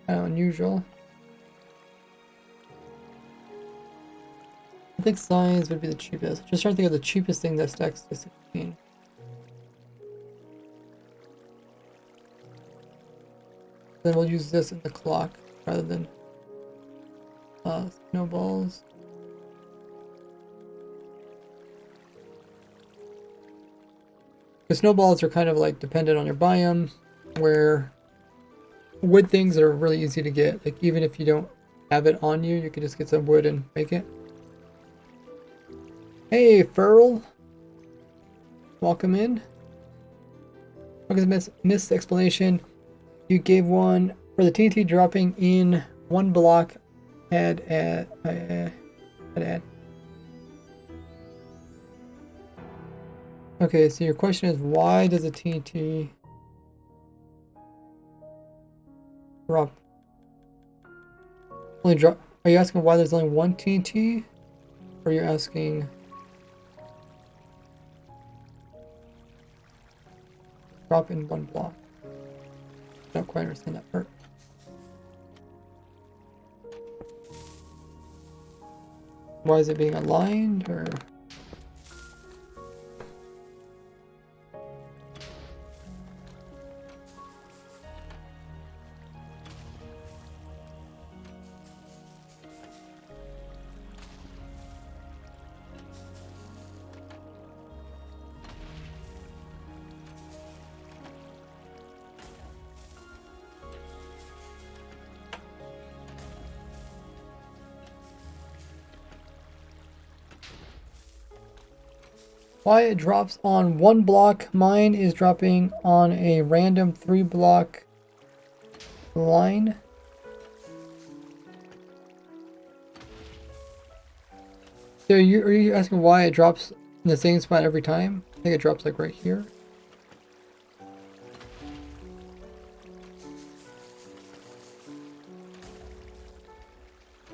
Kind of unusual. I think signs would be the cheapest. Just trying to think of the cheapest thing that stacks to 16. Then we'll use this in the clock rather than snowballs. The snowballs are kind of like dependent on your biome, where wood things are really easy to get. Like even if you don't have it on you, you can just get some wood and make it. Hey, Furl. Welcome in. Okay, missed explanation. You gave one for the TNT dropping in one block. Add. Okay, so your question is why does a TNT drop? Only drop. Are you asking why there's only one TNT? Or are you asking drop in one block? I don't quite understand that part. Why is it being aligned, or? Why it drops on one block, mine is dropping on a random 3-block line. So are you asking why it drops in the same spot every time? I think it drops like right here.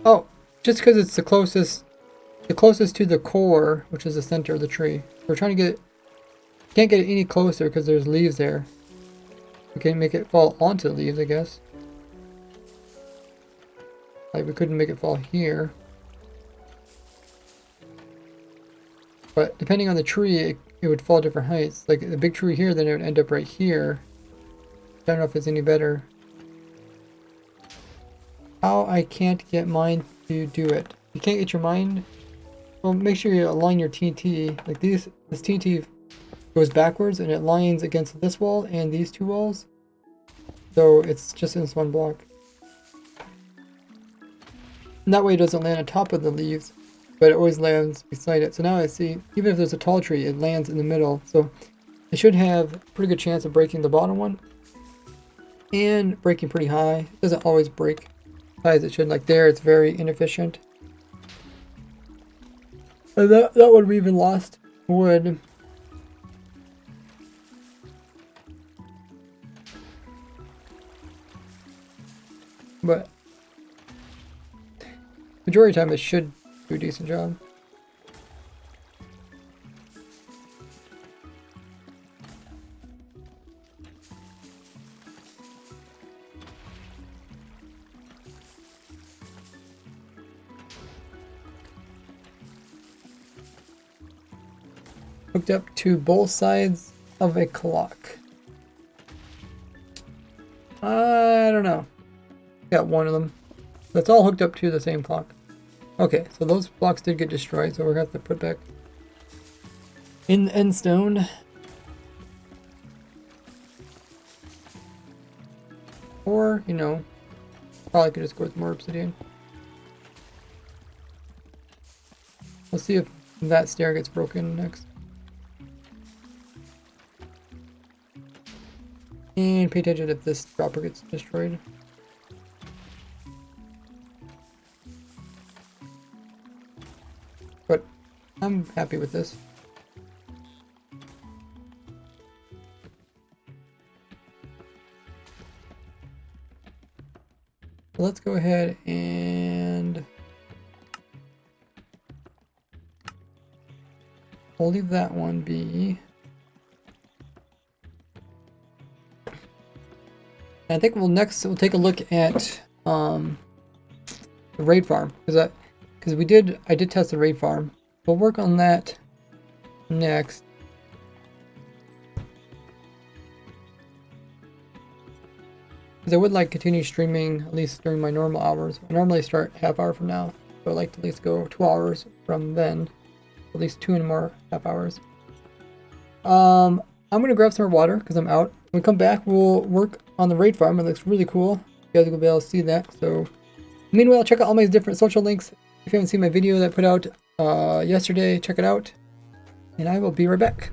Oh, just because it's the closest to the core, which is the center of the tree. We're trying to get it, can't get it any closer because there's leaves there. We can't make it fall onto the leaves, I guess. Like we couldn't make it fall here. But depending on the tree, it would fall different heights. Like the big tree here, then it would end up right here. I don't know if it's any better. How I can't get mine to do it. You can't get your mine. Well, make sure you align your TNT. Like this TNT goes backwards and it lines against this wall and these two walls. So it's just in this one block. And that way it doesn't land on top of the leaves, but it always lands beside it. So now I see, even if there's a tall tree, it lands in the middle. So it should have a pretty good chance of breaking the bottom one. And breaking pretty high. It doesn't always break as high as it should. Like there, it's very inefficient. And that one we even lost wood. But majority of the time it should do a decent job. Hooked up to both sides of a clock. I don't know. Got one of them. That's all hooked up to the same clock. Okay, so those blocks did get destroyed, so we're gonna have to put back in the end stone. Or, you know, probably could just go with more obsidian. We'll see if that stair gets broken next. And pay attention if this dropper gets destroyed. But I'm happy with this. So let's go ahead and we'll leave that one be. I think we'll take a look at the raid farm because I did test the raid farm. We'll work on that next. Because I would like to continue streaming at least during my normal hours. I normally start half hour from now, but I'd like to at least go 2 hours from then. At least 2 and more half hours. I'm gonna grab some more water because I'm out. When we come back, we'll work on the raid farm. It looks really cool. You guys will be able to see that. So, meanwhile, check out all my different social links. If you haven't seen my video that I put out yesterday, check it out. And I will be right back.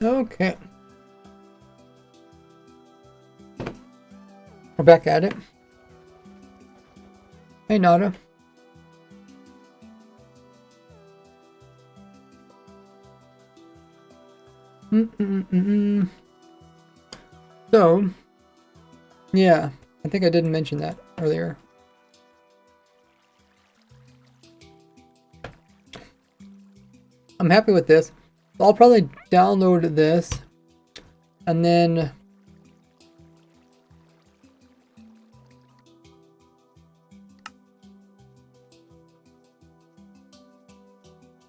Okay. We're back at it. Hey, Nada. So, yeah, I think I didn't mention that earlier. I'm happy with this. I'll probably download this and then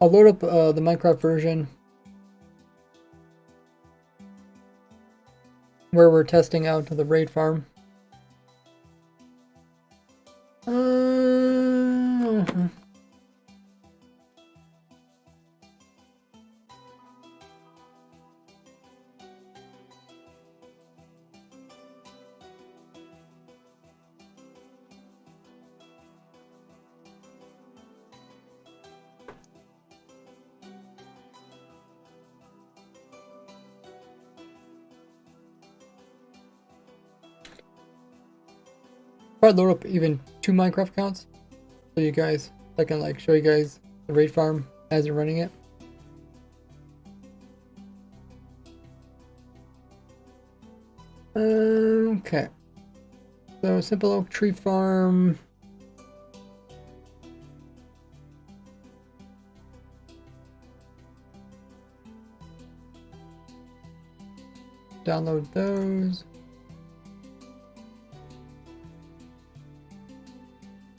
I'll load up the Minecraft version where we're testing out the raid farm. Probably load up even 2 Minecraft accounts so you guys, I can like show you guys the raid farm as you're running it. Okay, so simple oak tree farm. Download those.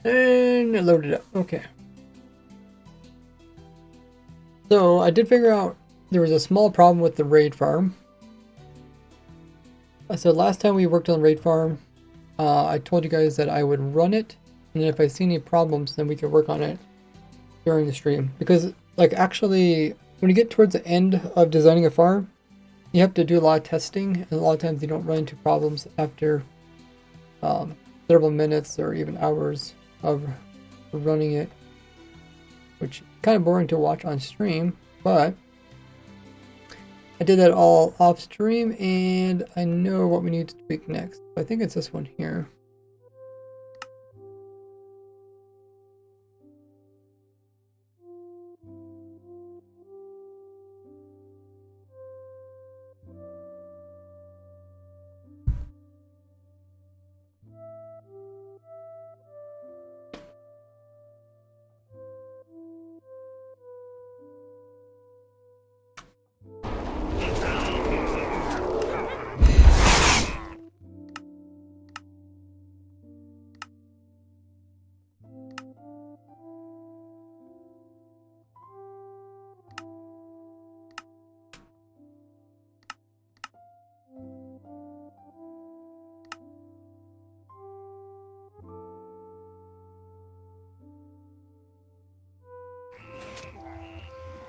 And I loaded it up. Okay. So I did figure out there was a small problem with the raid farm. So last time we worked on the raid farm, I told you guys that I would run it, and then if I see any problems, then we could work on it during the stream. Because like actually, when you get towards the end of designing a farm, you have to do a lot of testing, and a lot of times you don't run into problems after several minutes or even hours of running it, which is kind of boring to watch on stream, but I did that all off stream and I know what we need to tweak next. I think it's this one here.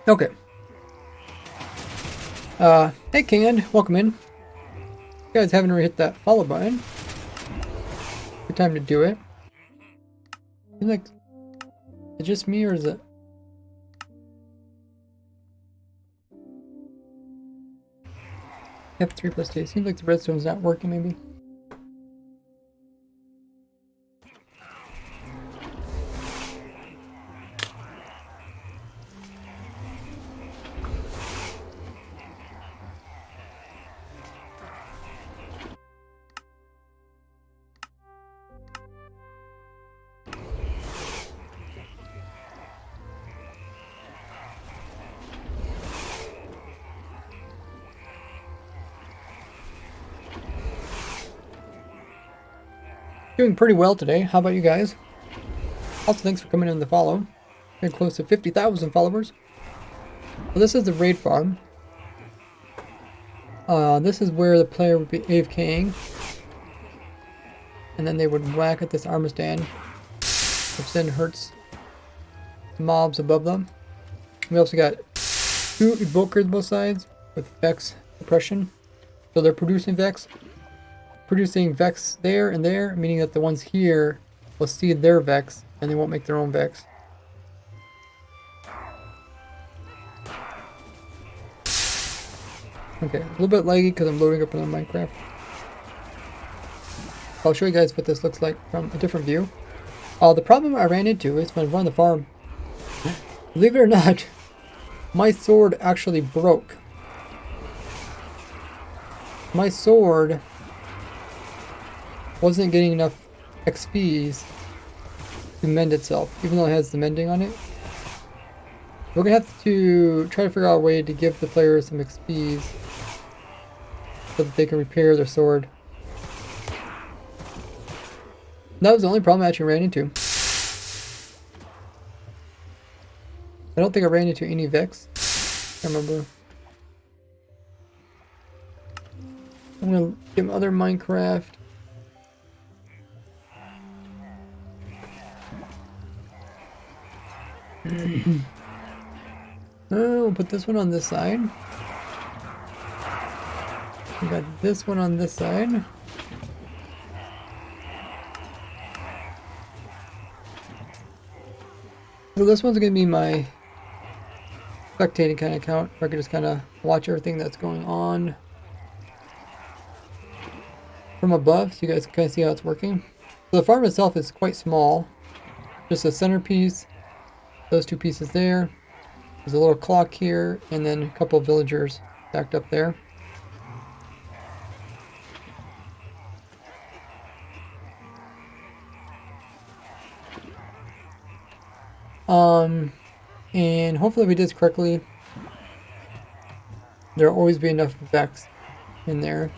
Okay. Hey King, welcome in. You guys haven't already hit that follow button. Good time to do it. Seems like, is it just me or is it? F3 plus 2. Seems like the redstone's not working maybe. Doing pretty well today. How about you guys? Also, thanks for coming in the follow. Getting close to 50,000 followers. Well, this is the raid farm. This is where the player would be AFKing. And then they would whack at this armor stand, which then hurts the mobs above them. We also got 2 evokers both sides with Vex suppression. So they're producing Vex there and there, meaning that the ones here will see their Vex and they won't make their own Vex. Okay, a little bit laggy because I'm loading up on Minecraft. I'll show you guys what this looks like from a different view. The problem I ran into is when I was on the farm. Believe it or not, my sword actually broke. My sword wasn't getting enough XPs to mend itself, even though it has the mending on it. We're gonna have to try to figure out a way to give the players some XPs so that they can repair their sword. That was the only problem I actually ran into. I don't think I ran into any Vex. I remember. I'm gonna give other Minecraft. We'll put this one on this side. We got this one on this side. So this one's gonna be my spectating kind of account, where I can just kind of watch everything that's going on from above, so you guys can kind of see how it's working. So the farm itself is quite small, just a centerpiece, those two pieces there. There's a little clock here, and then a couple of villagers stacked up there. And hopefully we did this correctly. There'll always be enough Vex in there.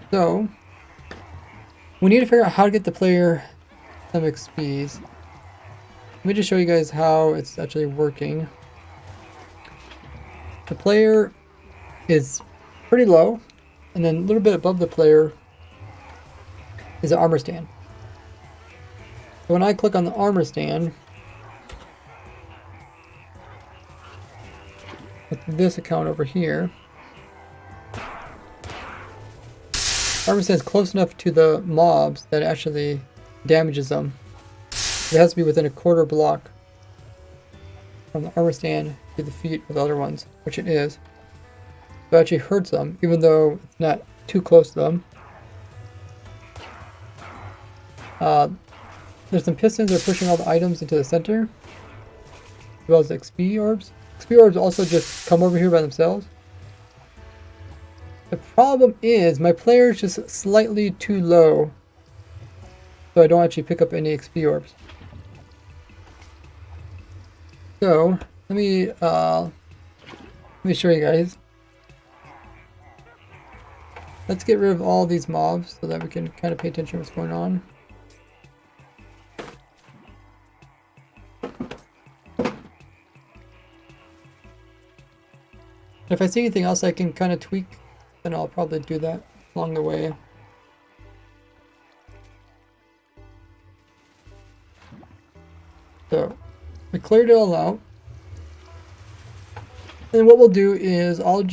So, we need to figure out how to get the player some XPs. Let me just show you guys how it's actually working. The player is pretty low, and then a little bit above the player is the armor stand. So when I click on the armor stand, with this account over here, armor stand is close enough to the mobs that it actually damages them. It has to be within a quarter block from the armor stand to the feet of the other ones, which it is. So it actually hurts them, even though it's not too close to them. There's some pistons that are pushing all the items into the center, as well as the XP orbs. XP orbs also just come over here by themselves. The problem is my player is just slightly too low, so I don't actually pick up any XP orbs. So let me show you guys. Let's get rid of all these mobs so that we can kind of pay attention to what's going on. If I see anything else I can kind of tweak, then I'll probably do that along the way. So, we cleared it all out. And what we'll do is I'll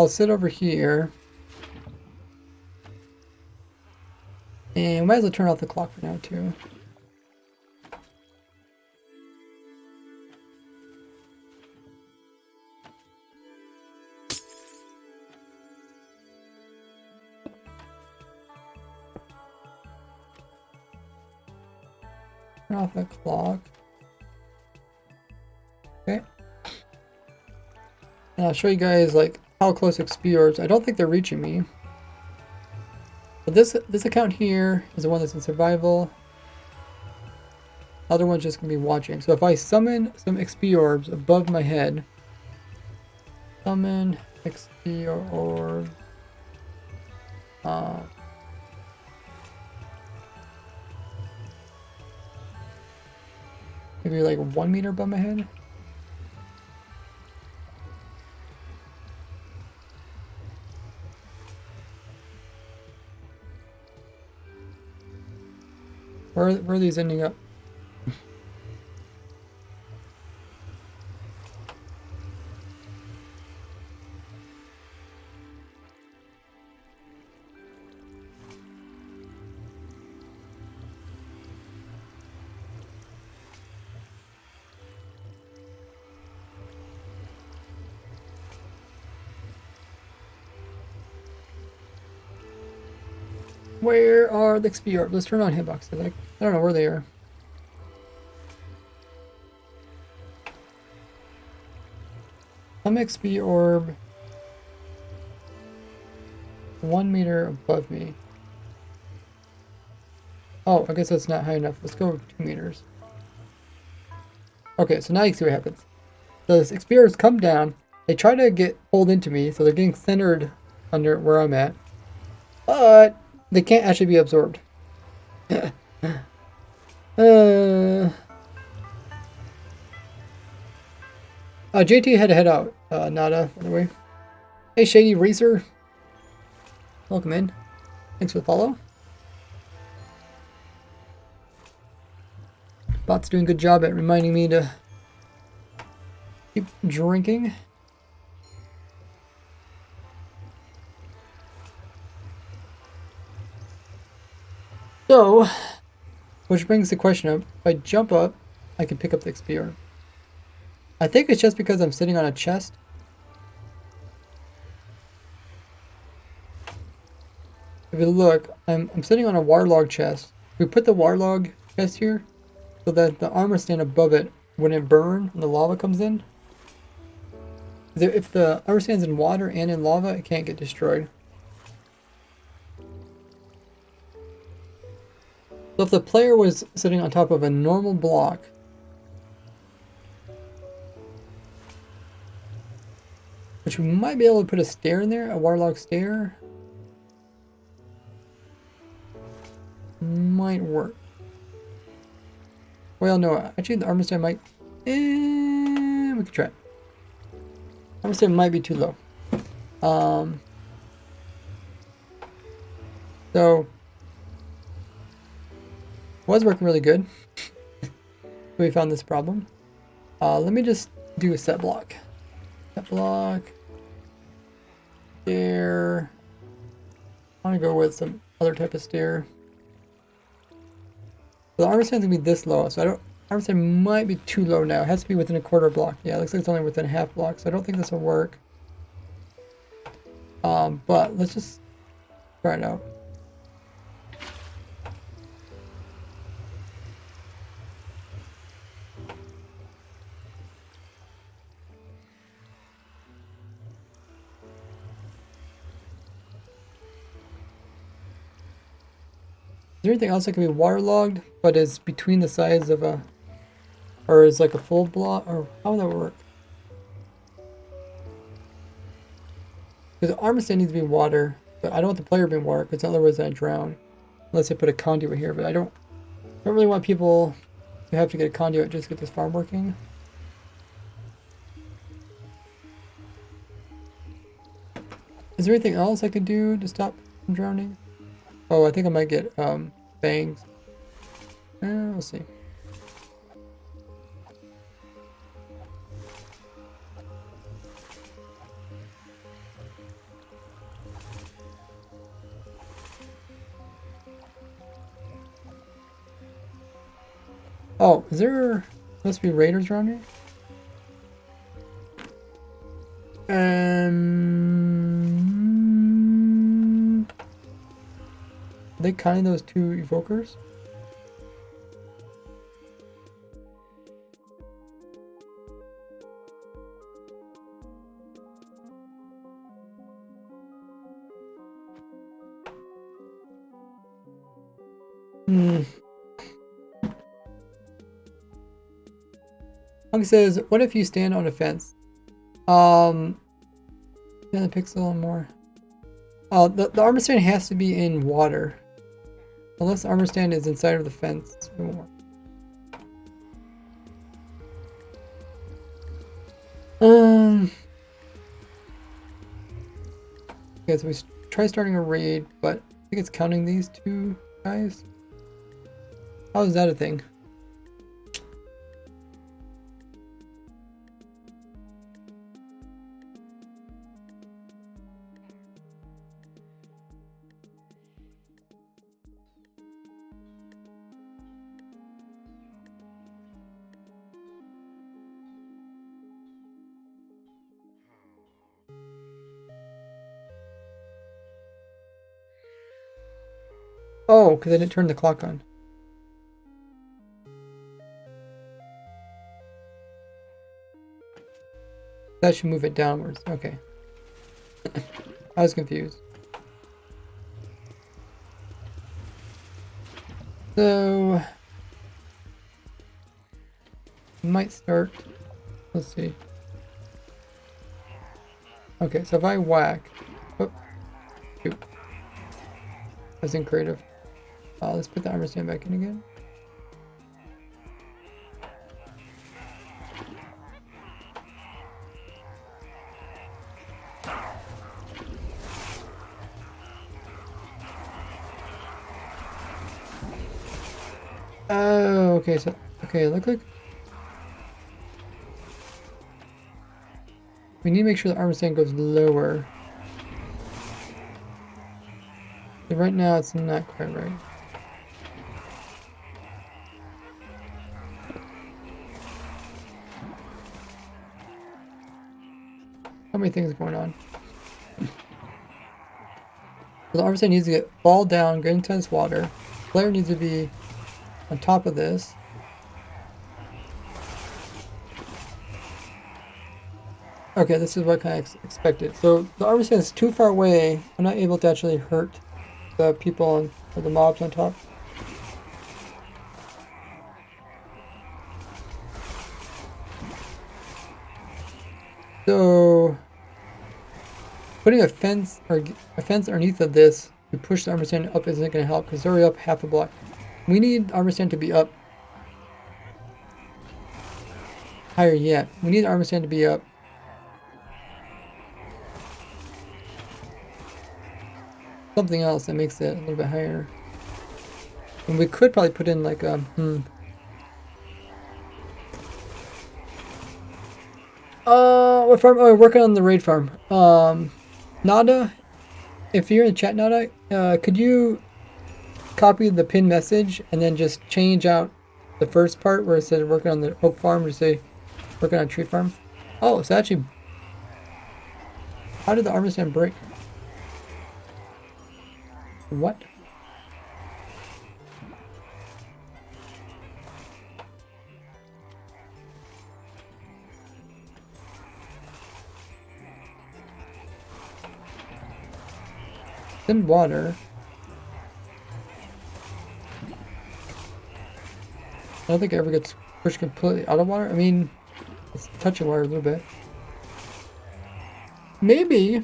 sit over here. And we might as well turn off the clock for now too. Turn off the clock. Okay. And I'll show you guys like how close XP orbs. I don't think they're reaching me. But this account here is the one that's in survival. Other one's just gonna be watching. So if I summon some XP orbs above my head, summon XP orb. Maybe like 1 meter above my head. Where are these ending up? Where are the XP orbs? Let's turn on hitboxes. I don't know where they are. Some XP orb 1 meter above me. Oh, I guess that's not high enough. Let's go 2 meters. Okay, so now you can see what happens. Those XP orbs come down. They try to get pulled into me, so they're getting centered under where I'm at. But they can't actually be absorbed. JT had to head out. Nada, by the way. Hey, Shady Racer. Welcome in. Thanks for the follow. Bot's doing a good job at reminding me to keep drinking. So, which brings the question up, if I jump up, I can pick up the XP orb. I think it's just because I'm sitting on a chest. If you look, I'm sitting on a waterlog chest. We put the waterlog chest here so that the armor stand above it wouldn't burn when the lava comes in. If the armor stand's in water and in lava, it can't get destroyed. So if the player was sitting on top of a normal block, which we might be able to put a stair in there, a waterlog stair, might work. Well, no, actually the armor stand might, we could try it. Armor stand might be too low. So was working really good. We found this problem. Let me just do a set block. Set block. Stair. I want to go with some other type of stair. The armor stand's gonna be this low, so armor stand might be too low now. It has to be within a quarter block. Yeah, it looks like it's only within a half block, so I don't think this will work. But let's just try it out. Is there anything else that can be waterlogged, but is between the sides of a, or is like a full block, or how would that work? Because the armor stand needs to be water, but I don't want the player being water, because otherwise I drown. Unless I put a conduit here, but I don't really want people to have to get a conduit just to get this farm working. Is there anything else I could do to stop from drowning? Oh, I think I might get bangs. We'll see. Oh, is there must be raiders around here? Are they counting those 2 evokers? Hunk says, what if you stand on a fence? Yeah, the pixel more. The armor stand has to be in water. Unless the armor stand is inside of the fence. It won't work. Okay, so we try starting a raid, but I think it's counting these 2 guys. How is that a thing? Oh, because I didn't turn the clock on. That should move it downwards. Okay. I was confused. So... might start... Let's see. Okay, so if I whack... Oh, shoot. That's in creative. Let's put the armor stand back in again. Oh, okay, so... okay, look like... we need to make sure the armor stand goes lower. So right now it's not quite right. How many things going on? So the armor stand needs to get fall down, get into this water. Player needs to be on top of this. Okay, this is what I expected. So the armor stand is too far away. I'm not able to actually hurt the people or the mobs on top. So putting a fence underneath of this to push the armor stand up isn't going to help because it's already up half a block. We need armor stand to be up higher yet. We need armor stand to be up something else that makes it a little bit higher. And we could probably put in like a what farm? Oh, working on the raid farm. Nada, if you're in the chat, Nada, could you copy the pin message and then just change out the first part where it says working on the oak farm to say working on tree farm? Oh, so actually, how did the armor stand break? What? It's in water. I don't think it ever gets pushed completely out of water. I mean, it's touching water a little bit. Maybe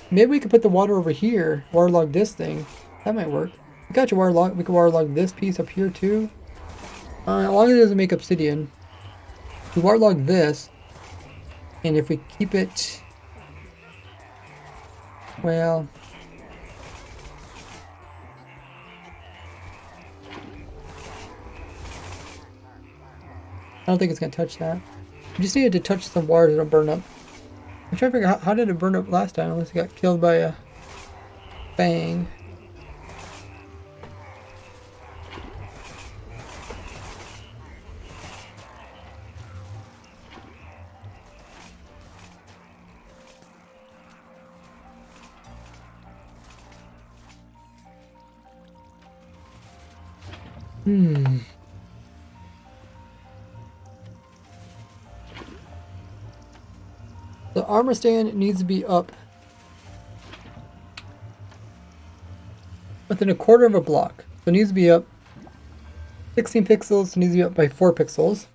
we could put the water over here, waterlog this thing. That might work. We got your waterlog. We can waterlog this piece up here too. As long as it doesn't make obsidian. We waterlog this, and if we keep it, well, I don't think it's gonna touch that. We just needed to touch some water that'll burn up. I'm trying to figure out how did it burn up last time, unless it got killed by a fang. The armor stand needs to be up within a quarter of a block. So it needs to be up 16 pixels, it needs to be up by 4 pixels.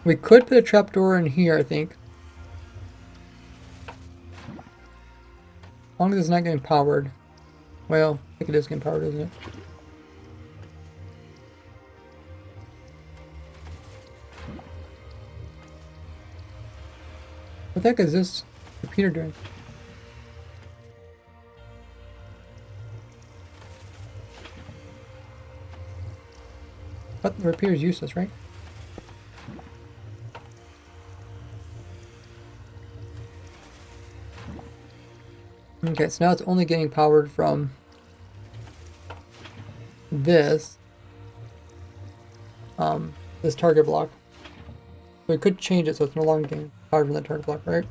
We could put a trapdoor in here, I think. As long as it's not getting powered. Well, I think it is getting powered, isn't it? What the heck is this repeater doing? But the repeater is useless, right? Okay, so now it's only getting powered from this this target block. So we could change it so it's no longer getting powered from that target block, right?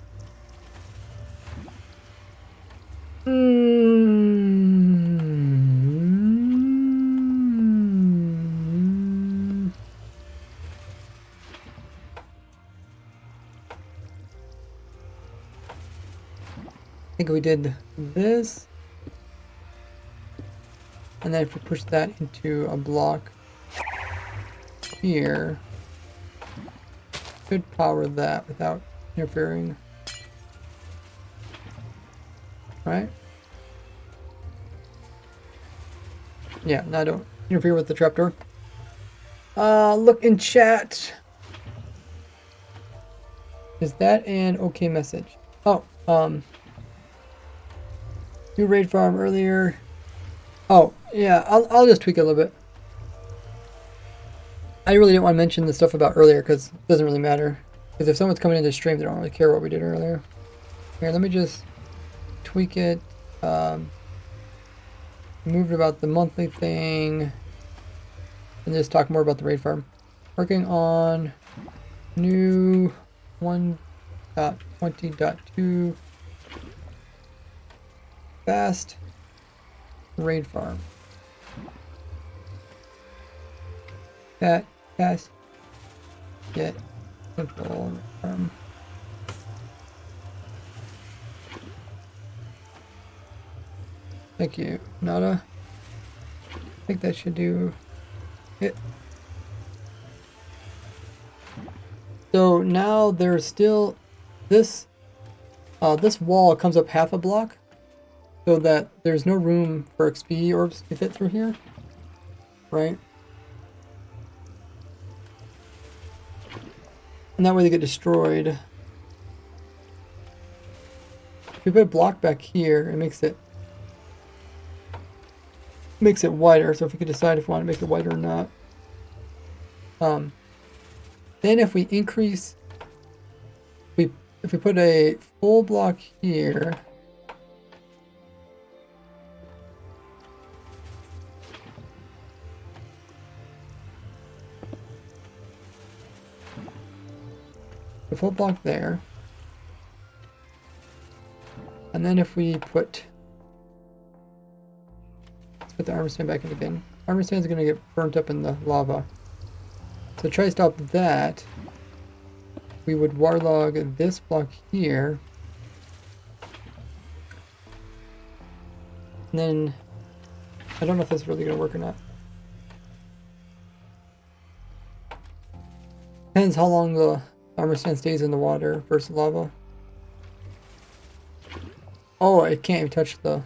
I think we did this, and then if we push that into a block here, could power that without interfering, right? Yeah, now don't interfere with the trapdoor. Look in chat. Is that an okay message? Oh, new raid farm earlier. Oh, yeah, I'll just tweak it a little bit. I really didn't want to mention the stuff about earlier because it doesn't really matter. Because if someone's coming into stream, they don't really care what we did earlier. Here, let me just tweak it. Moved about the monthly thing. And just talk more about the raid farm. Working on new 1.20.2 fast raid farm. Fast yet simple farm. Thank you, Nada. I think that should do it. So now there's still this this wall comes up half a block so that there's no room for XP orbs to fit through here, right? And that way they get destroyed. If we put a block back here, it makes it wider. So if we could decide if we want to make it wider or not. Then if we increase, if we put a full block here, a full block there, and then if we put, let's put the armor stand back in again. Armor stand is going to get burnt up in the lava. So try to stop that. We would warlog this block here. And then, I don't know if this is really going to work or not. Depends how long the armor stand stays in the water versus lava. Oh, it can't even touch the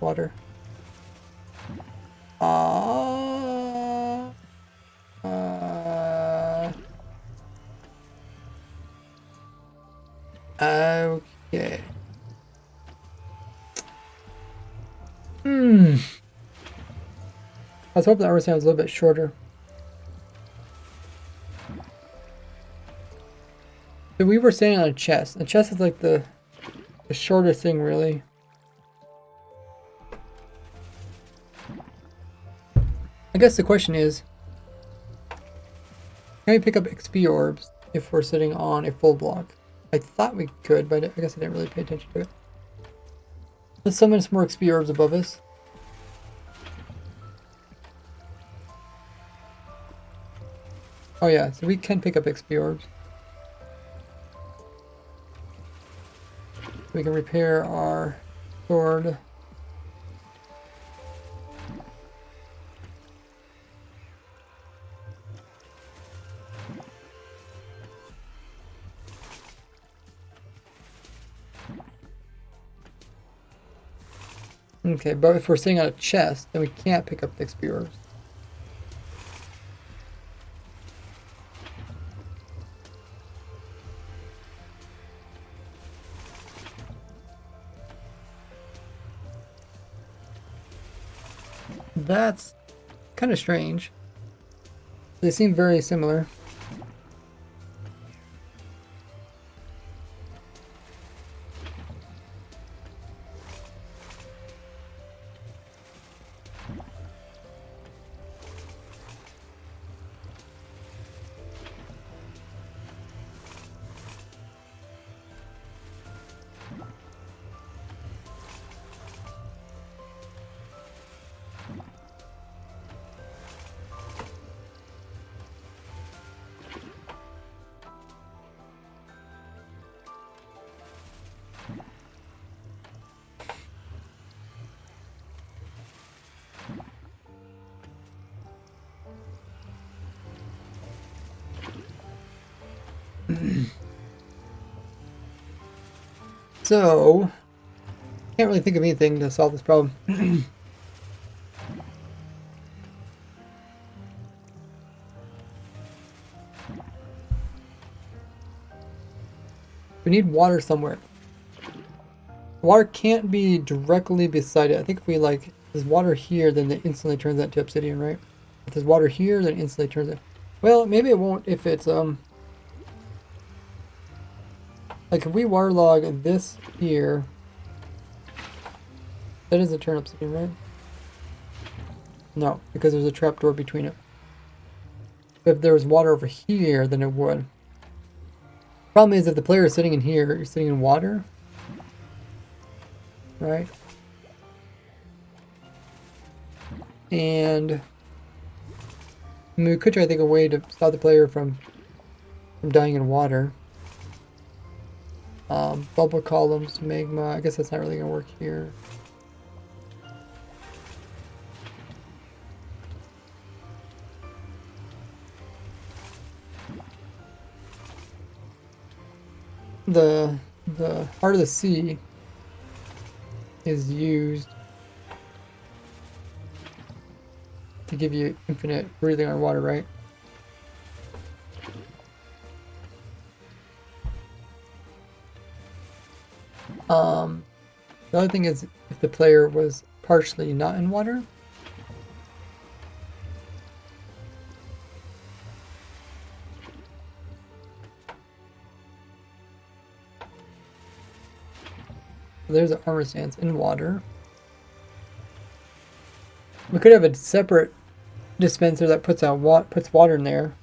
water. Okay. I was hoping the armor stand was a little bit shorter. So we were standing on a chest. The chest is like the shortest thing, really. I guess the question is, can we pick up XP orbs if we're sitting on a full block? I thought we could, but I guess I didn't really pay attention to it. Let's summon some more XP orbs above us. Oh yeah, so we can pick up XP orbs. We can repair our sword. Okay, but if we're sitting on a chest, then we can't pick up the XP orbs. That's kind of strange. They seem very similar. So, can't really think of anything to solve this problem. We need water somewhere. Water can't be directly beside it. I think if we like, there's water here, then it instantly turns that to obsidian, right? If there's water here, then it instantly turns it. Well, maybe it won't if it's, like if we waterlog this here, that doesn't turn obsidian, right? No, because there's a trapdoor between it. If there was water over here, then it would. Problem is, if the player is sitting in here, you're sitting in water, right? And I mean, we could try to think of a way to stop the player from dying in water. Bubble columns, magma. I guess that's not really gonna work here. The heart of the sea is used to give you infinite breathing on water, right? The other thing is if the player was partially not in water. There's an armor stance in water. We could have a separate dispenser that puts water in there,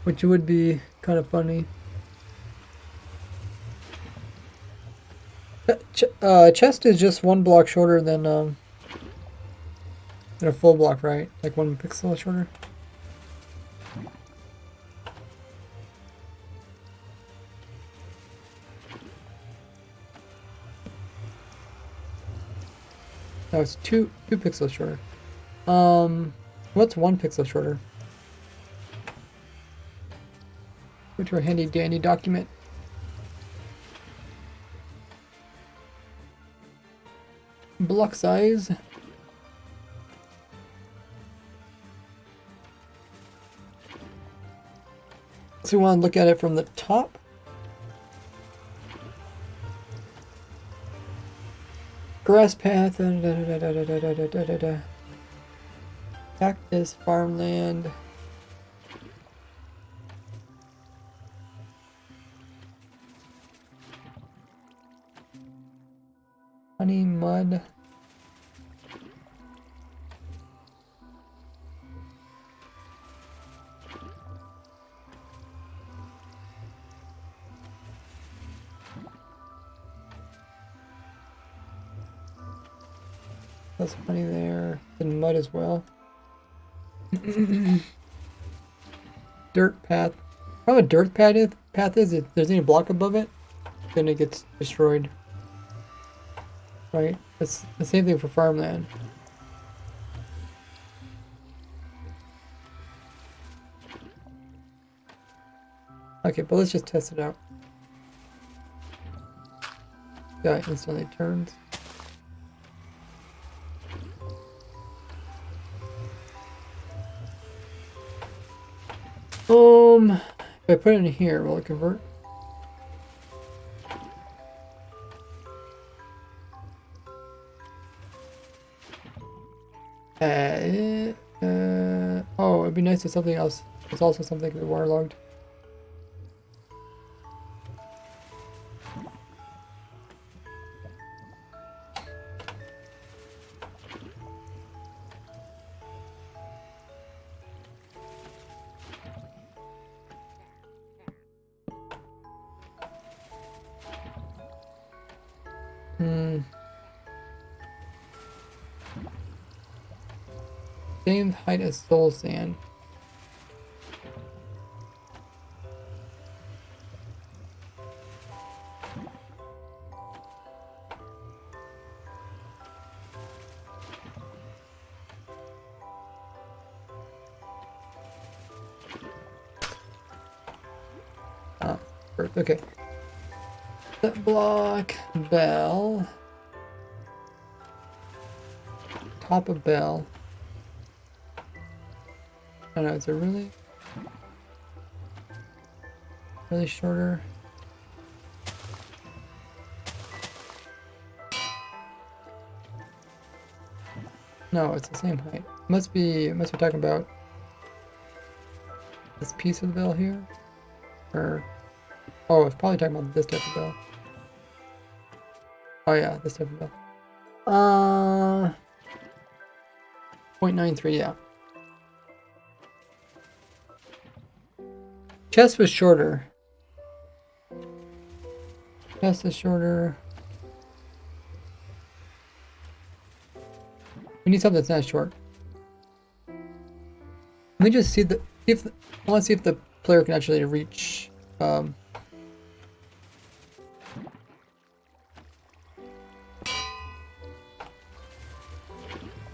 which would be kind of funny. Chest is just one block shorter than a full block, right? Like 1 pixel shorter. No, it's two pixels shorter. What's 1 pixel shorter? Go to our handy dandy document. Block size. So we want to look at it from the top. Grass path. Cactus, farmland. Honey, mud. That's honey there. And mud as well. Dirt path. How a dirt path is, if there's any block above it, then it gets destroyed. Right? It's the same thing for farmland. Okay, but let's just test it out. Yeah, it instantly turns. If I put it in here, will it convert? Oh, it'd be nice if something else. It's also something that waterlogged. Same height as soul sand. first. Okay. Set block, bell. Top of bell. I don't know, is it really shorter? No, it's the same height. Must be talking about this piece of the bell here? Or oh, it's probably talking about this type of bell. Oh yeah, this type of bell. 0.93, yeah. Chest was shorter. Chest is shorter. We need something that's not short. Let me just see I want to see if the player can actually reach.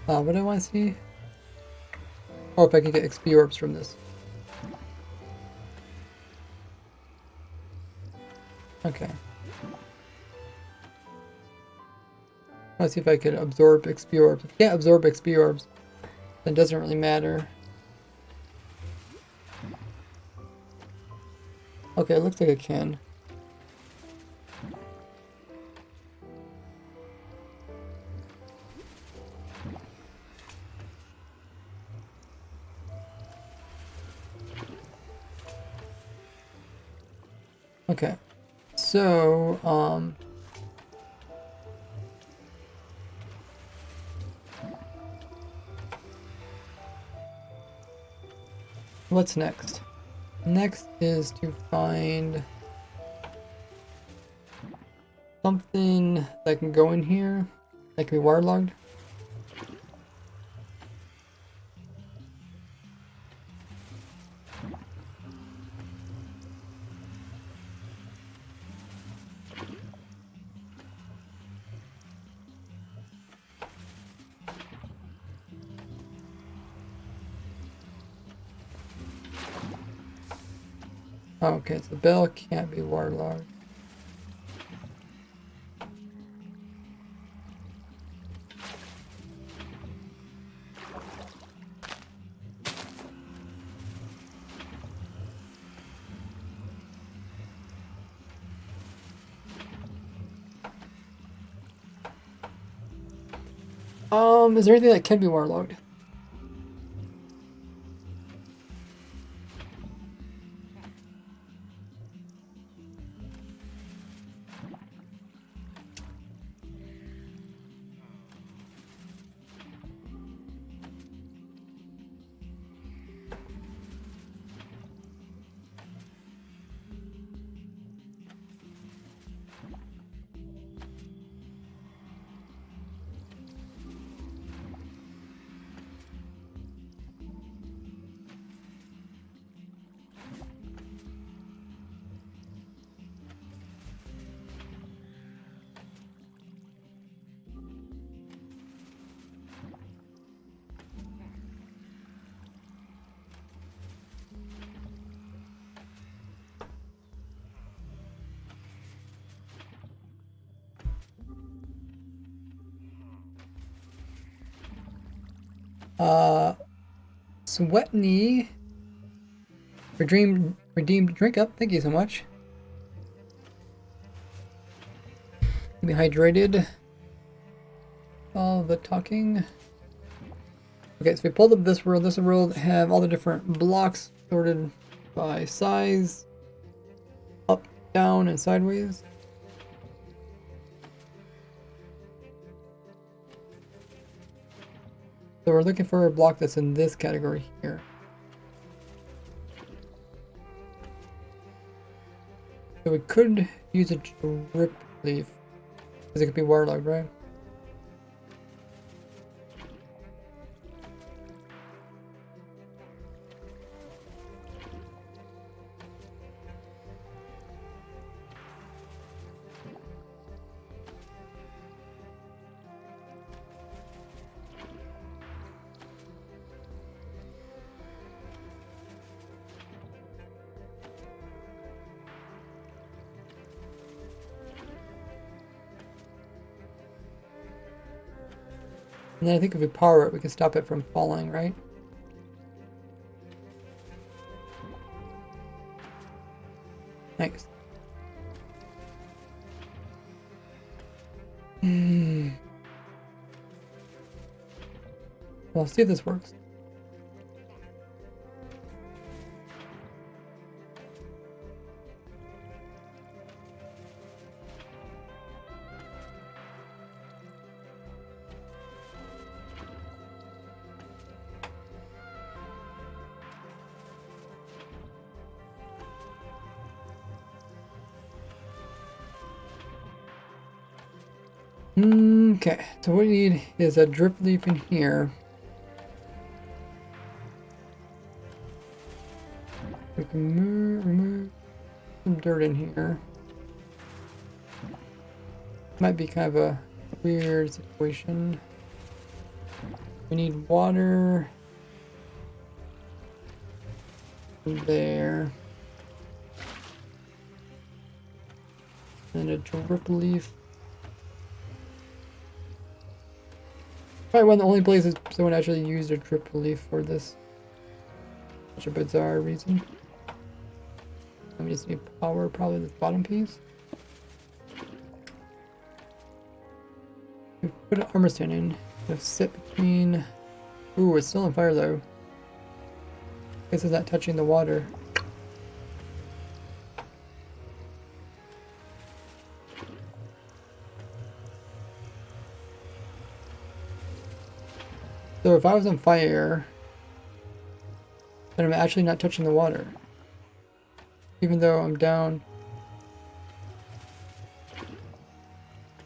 What do I want to see? Oh, if I can get XP orbs from this. Okay. Let's see if I can absorb XP orbs. If I can't absorb XP orbs, then it doesn't really matter. Okay, it looks like I can. Okay. So, what's next? Next is to find something that can go in here that can be waterlogged. Okay, so the bell can't be waterlogged. Is there anything that can be waterlogged? Sweat knee. Redeemed drink up. Thank you so much. Keep me hydrated. All the talking. Okay, so we pulled up this world. This world have all the different blocks sorted by size, up, down, and sideways. So we're looking for a block that's in this category here. So we could use a drip leaf, because it could be waterlogged, right? And then I think if we power it, we can stop it from falling, right? Nice. Well, let's see if this works. Okay, so what we need is a drip leaf in here. We can remove some dirt in here. Might be kind of a weird situation. We need water there. And a drip leaf. Probably one of the only places someone actually used a drip relief for this. Such a bizarre reason. And we just need power, probably this bottom piece. We put an armor stand in. It'll sit between. Ooh, it's still on fire though. Guess it's not touching the water. So if I was on fire, then I'm actually not touching the water. Even though I'm down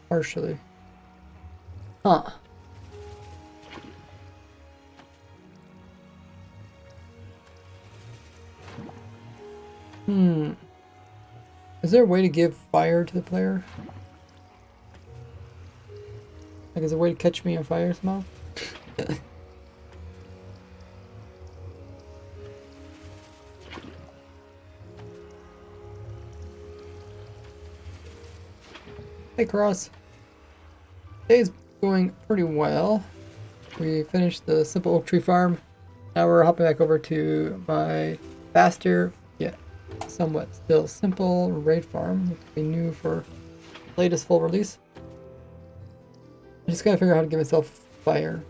partially. Huh. Is there a way to give fire to the player? Like, is there a way to catch me on fire somehow? Hey Cross. Day's going pretty well. We finished the simple oak tree farm. Now we're hopping back over to my faster, yet somewhat still simple raid farm, which will be new for latest full release. I just gotta figure out how to give myself fire.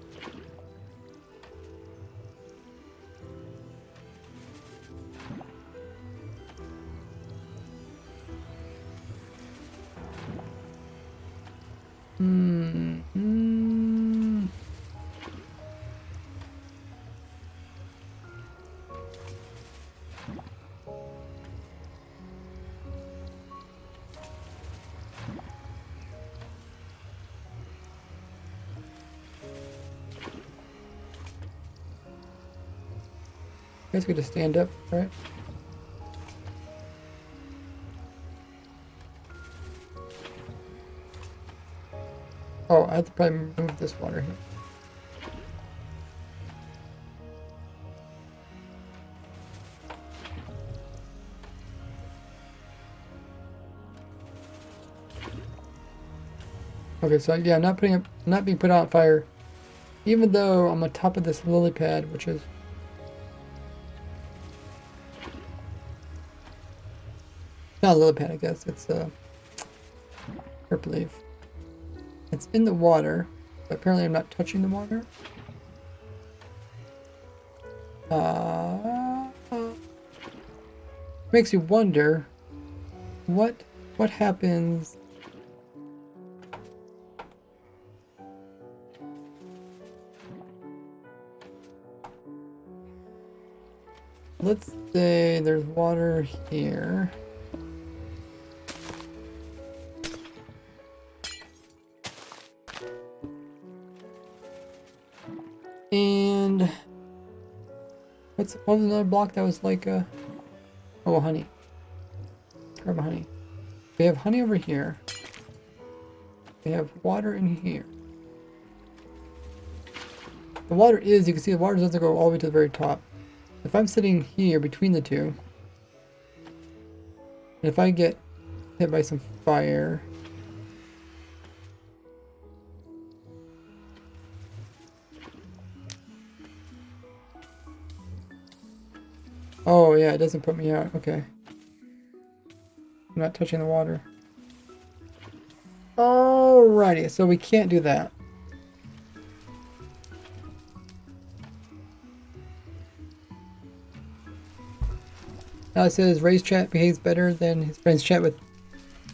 I guess we just stand up, right? Oh, I have to probably move this water here. Okay, so yeah, not being put out on fire, even though I'm on top of this lily pad, which is not a lily pad, I guess. It's a purple leaf. It's in the water, but apparently I'm not touching the water. Makes you wonder what happens. Let's say there's water here. And what was another block that was like oh, honey. Grab honey. We have honey over here. We have water in here. The water is, you can see the water doesn't go all the way to the very top. If I'm sitting here between the two, and if I get hit by some fire, Oh yeah, it doesn't put me out. Okay. I'm not touching the water. Alrighty, so we can't do that. Now it says Ray's chat behaves better than his friend's chat with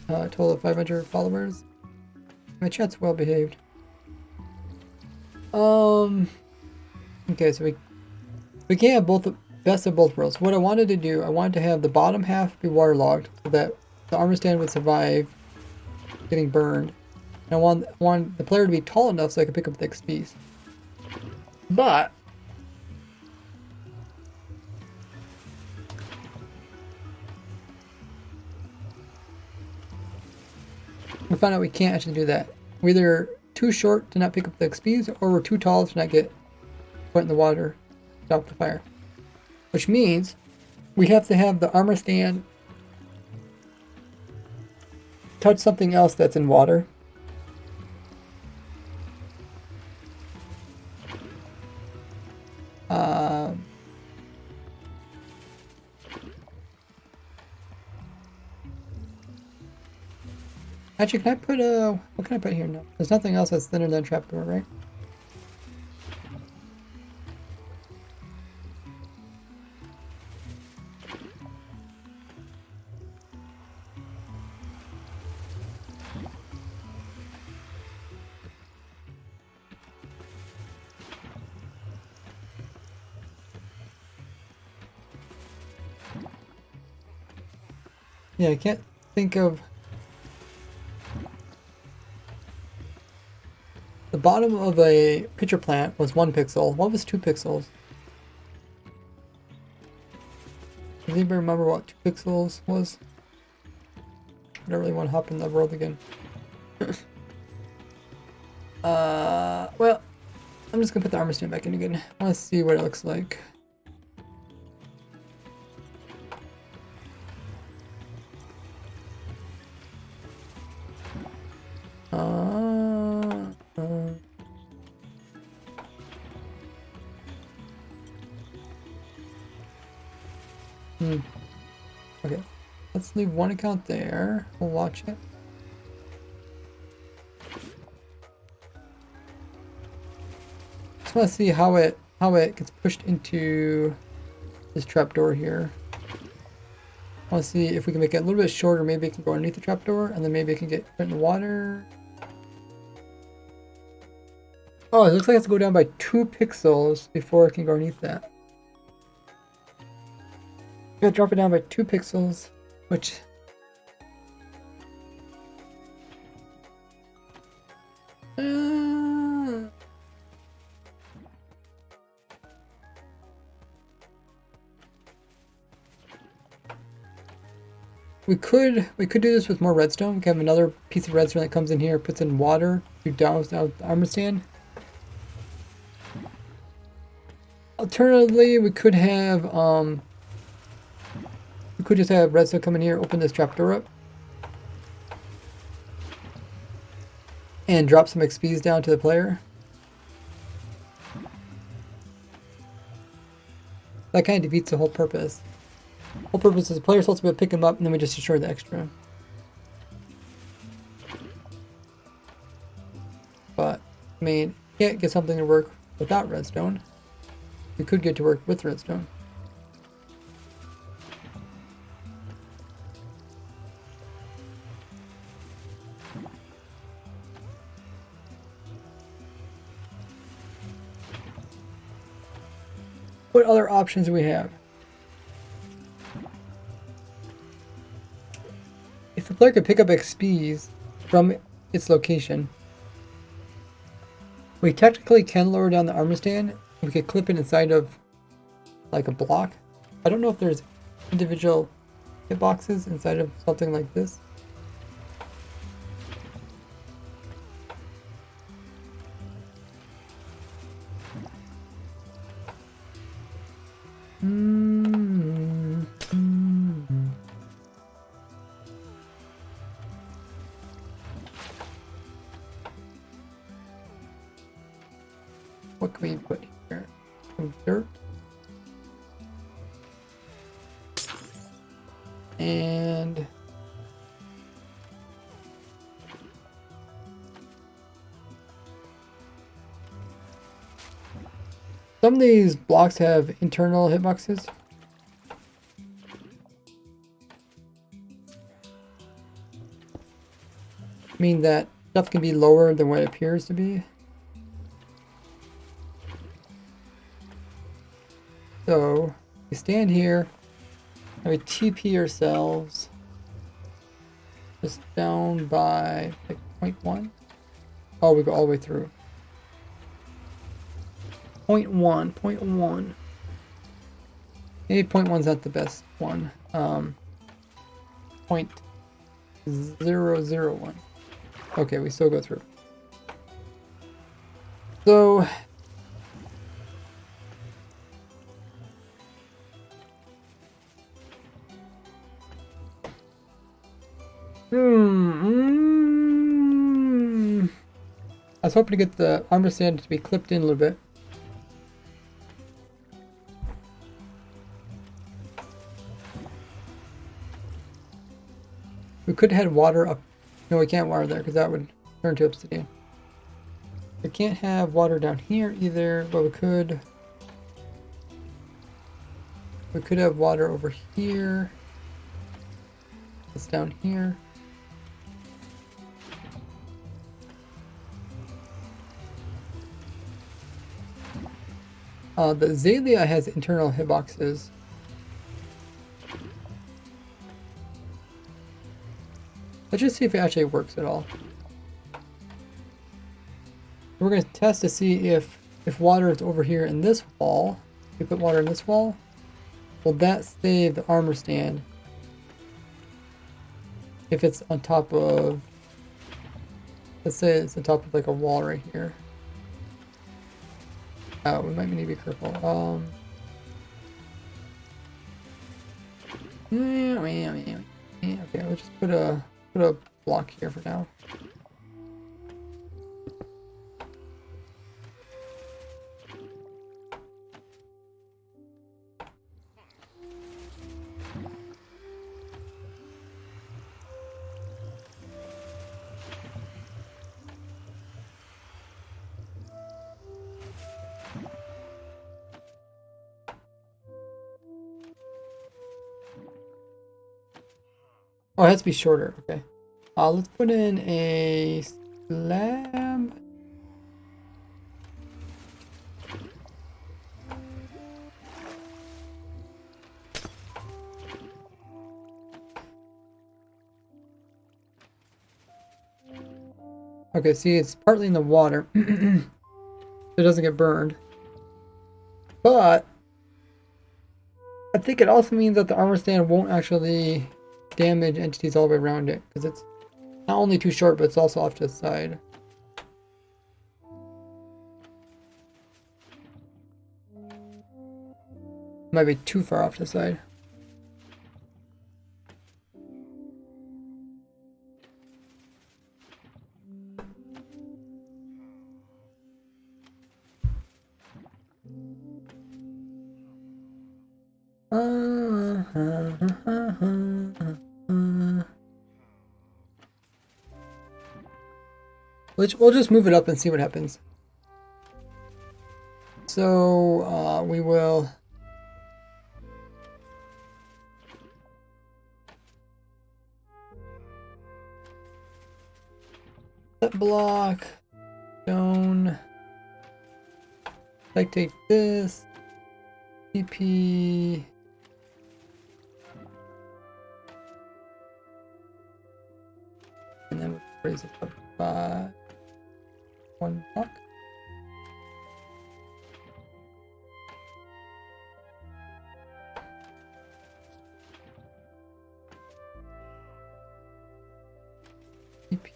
a total of 500 followers. My chat's well behaved. Okay, so we can't have both the best of both worlds. What I wanted to do, I wanted to have the bottom half be waterlogged so that the armor stand would survive getting burned. And I want the player to be tall enough so I can pick up the XPs. But we found out we can't actually do that. We're either too short to not pick up the XPs, or we're too tall to not get put in the water, stop the fire. Which means we have to have the armor stand touch something else that's in water. Actually, can I put what can I put here now? There's nothing else that's thinner than trapdoor, right? Yeah, I can't think of... The bottom of a pitcher plant was 1 pixel. What was 2 pixels? Does anybody remember what 2 pixels was? I don't really want to hop in that world again. Well, I'm just gonna put the armor stand back in again. I want to see what it looks like. Okay, let's leave 1 account there. We'll watch it. Just want to see how it gets pushed into this trapdoor here. I want to see if we can make it a little bit shorter. Maybe it can go underneath the trapdoor, and then maybe it can get put in the water. Oh, it looks like it has to go down by 2 pixels before it can go underneath that. I'm gonna drop it down by 2 pixels, which... We could do this with more redstone. We can have another piece of redstone that comes in here, puts in water to douse out the armor stand. Alternatively, we could have we could just have redstone come in here, open this trapdoor up, and drop some XPs down to the player. That kind of defeats the whole purpose. The whole purpose is the player's supposed to be able to pick them up, and then we just destroy the extra. But, I mean, can't get something to work without redstone. We could get to work with redstone. What other options do we have? If the player could pick up XPs from its location, we technically can lower down the armor stand. We could clip it inside of like a block. I don't know if there's individual hitboxes inside of something like this. What can we put here? Some dirt. And some of these blocks have internal hitboxes. Mean that stuff can be lower than what it appears to be. So we stand here and we TP ourselves just down by like 0.1. Oh, we go all the way through. 0.1, 0.1. Maybe 0.1's not the best one. 0.001. Okay, we still go through. So I was hoping to get the armor stand to be clipped in a little bit. We could have had water up. No, we can't water there because that would turn to obsidian. We can't have water down here either, but we could have water over here. It's down here. The Azalea has internal hitboxes. Let's just see if it actually works at all. We're going to test to see if water is over here in this wall. If we put water in this wall, will that save the armor stand? If it's on top of, let's say it's on top of like a wall right here. Oh, we might need to be careful. Okay, we'll just put a block here for now. Oh, it has to be shorter. Okay. Let's put in a slab. Okay, see, it's partly in the water. So it doesn't get burned. But I think it also means that the armor stand won't actually damage entities all the way around it, because it's not only too short, but it's also off to the side. Might be too far off to the side. We'll just move it up and see what happens. So we will set block, stone, like take this, TP, and then we'll raise it up by 1 block. TP.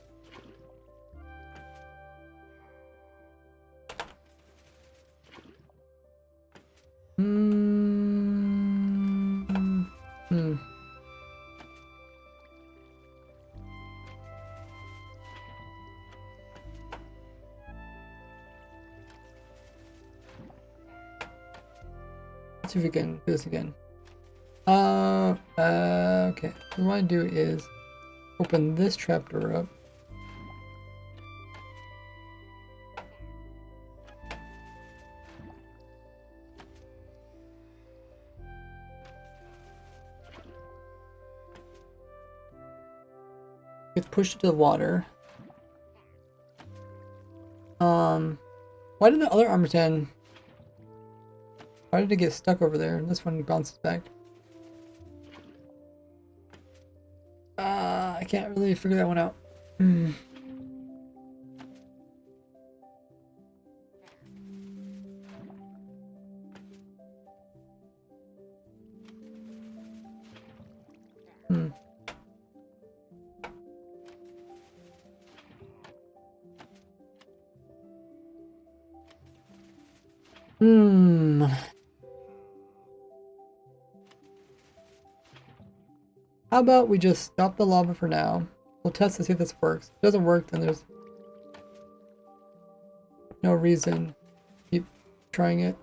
Let's see if we can do this again. Okay. Okay, what I want to do is open this trapdoor up. It's pushed to the water. Why did the other armor stand? Why did it get stuck over there? This one bounces back. I can't really figure that one out. How about we just stop the lava for now? We'll test to see if this works. If it doesn't work, then there's no reason to keep trying it.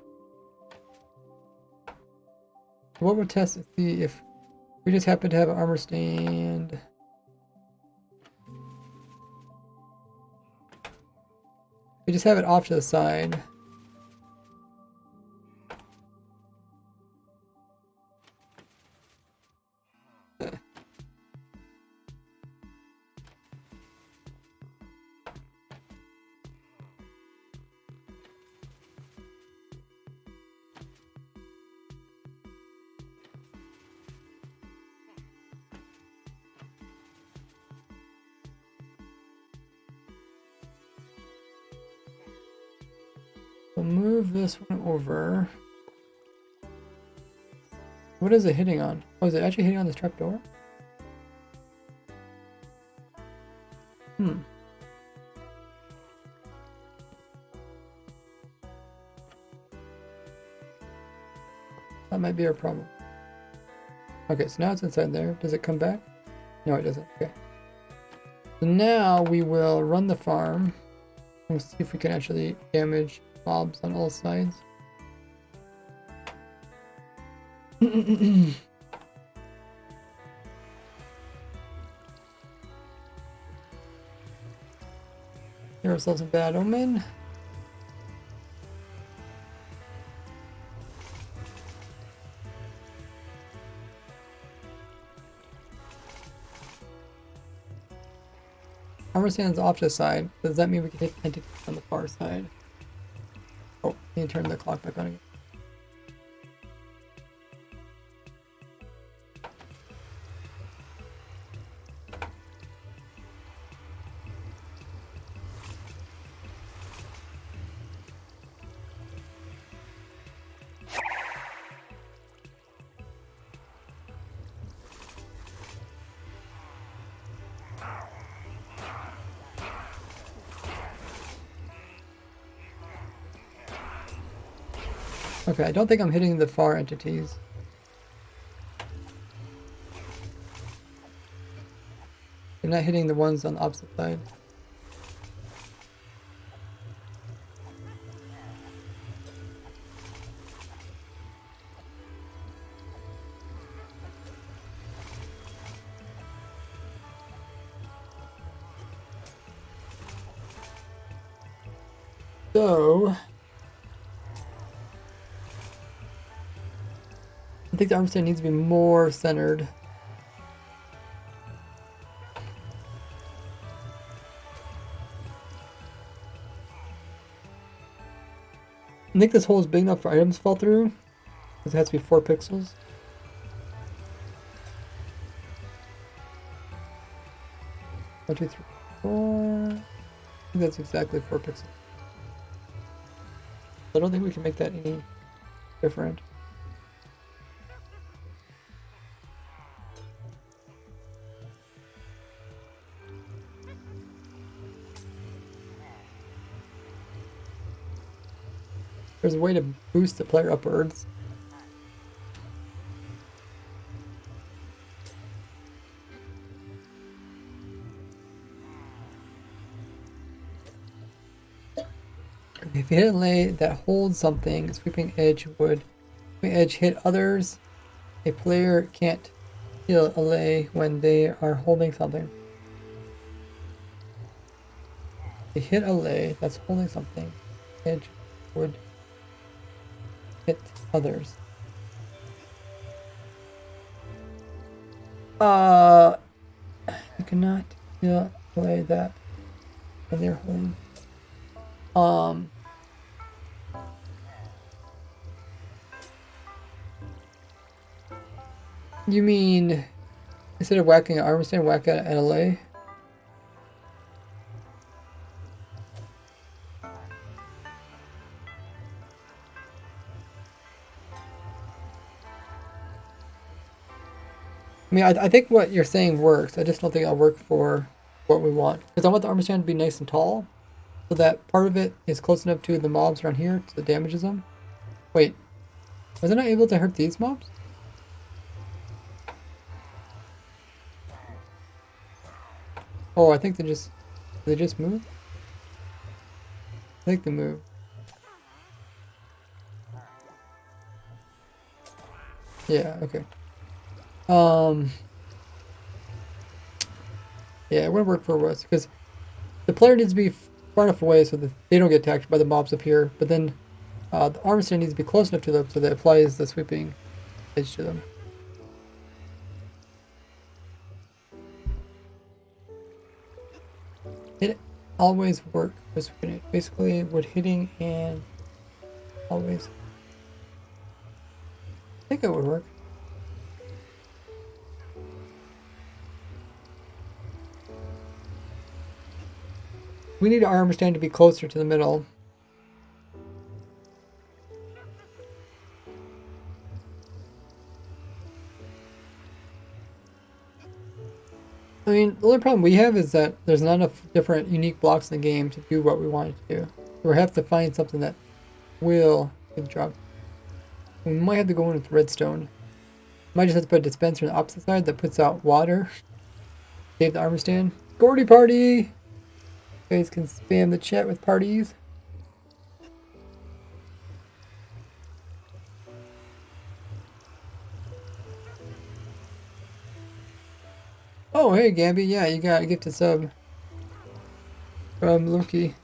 What we'll test is see if we just happen to have an armor stand. We just have it off to the side. We'll move this one over. What is it hitting on? Oh, is it actually hitting on this trapdoor? That might be our problem. Okay, so now it's inside there. Does it come back? No, it doesn't. Okay. So now we will run the farm. We'll see if we can actually damage mobs on all sides. Get ourselves a bad omen. Armor stands off to the side. Does that mean we can hit entities on the far side? Oh, need to turn the clock back on again. Okay, I don't think I'm hitting the far entities. I'm not hitting the ones on the opposite side. So I think the armor stand needs to be more centered. I think this hole is big enough for items to fall through, because it has to be 4 pixels. One, two, three, 4. I think that's exactly 4 pixels. I don't think we can make that any different. There's a way to boost the player upwards. If you hit an lay that holds something, sweeping edge would. Sweeping edge hit others. A player can't heal a lay when they are holding something. They hit a lay that's holding something. Edge would hit others. You cannot heal a lay that when they're holding. You mean instead of whacking an armor stand, whack at a lay? I mean, I think what you're saying works. I just don't think it'll work for what we want. Because I want the armor stand to be nice and tall, so that part of it is close enough to the mobs around here so it damages them. Wait, was I not able to hurt these mobs? Oh, I think they just move? I think they move. Yeah, okay. Yeah, it wouldn't work for us because the player needs to be far enough away so that they don't get attacked by the mobs up here, but then the armor stand needs to be close enough to them so that it applies the sweeping edge to them. It always work with sweeping it. Basically, would hitting and always. I think it would work. We need our armor stand to be closer to the middle. I mean, the only problem we have is that there's not enough different unique blocks in the game to do what we want it to do. So we have to find something that will do the job. We might have to go in with redstone. Might just have to put a dispenser on the opposite side that puts out water. Save the armor stand. Gordy party! You guys can spam the chat with parties. Oh, hey, Gabby. Yeah, you got a gift to sub from Loki.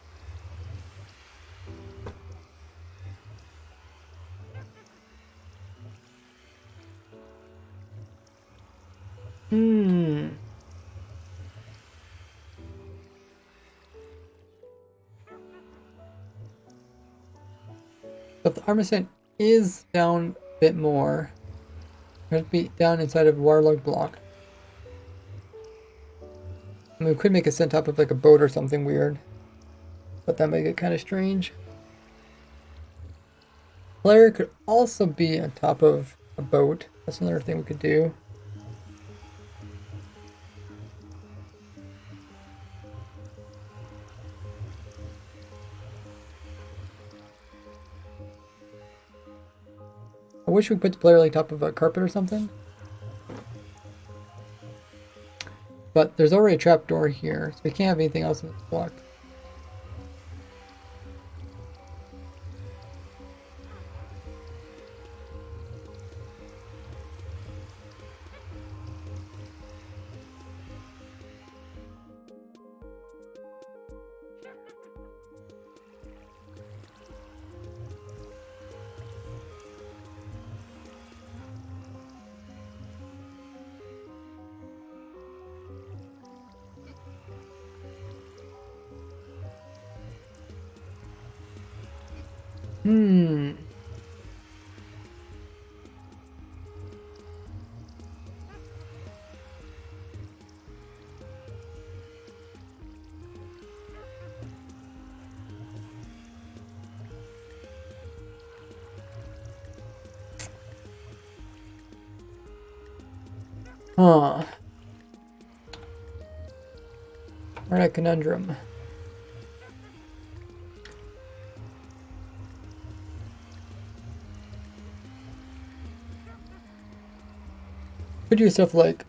If the armor stand is down a bit more, it has to be down inside of a waterlogged block. I mean, we could make it sit on top of like a boat or something weird, but that might get kind of strange. Player could also be on top of a boat. That's another thing we could do. I wish we could put the player like top of a carpet or something. But there's already a trapdoor here, so we can't have anything else in this block. Huh. We're at a conundrum. Could do stuff like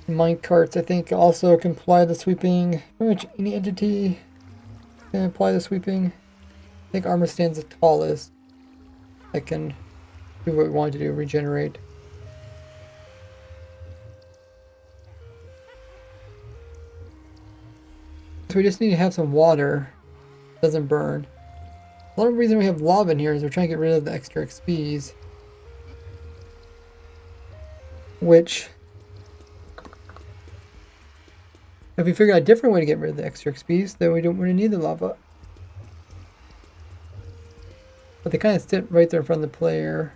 mine carts, I think, also can apply the sweeping. Pretty much any entity can apply the sweeping. I think armor stands the tallest. That can do what we want to do, regenerate. so we just need to have some water. Doesn't burn. A lot of the reason we have lava in here is we're trying to get rid of the extra XPs. Which, if we figure out a different way to get rid of the extra XPs, then we don't really need the lava. But they kind of sit right there in front of the player.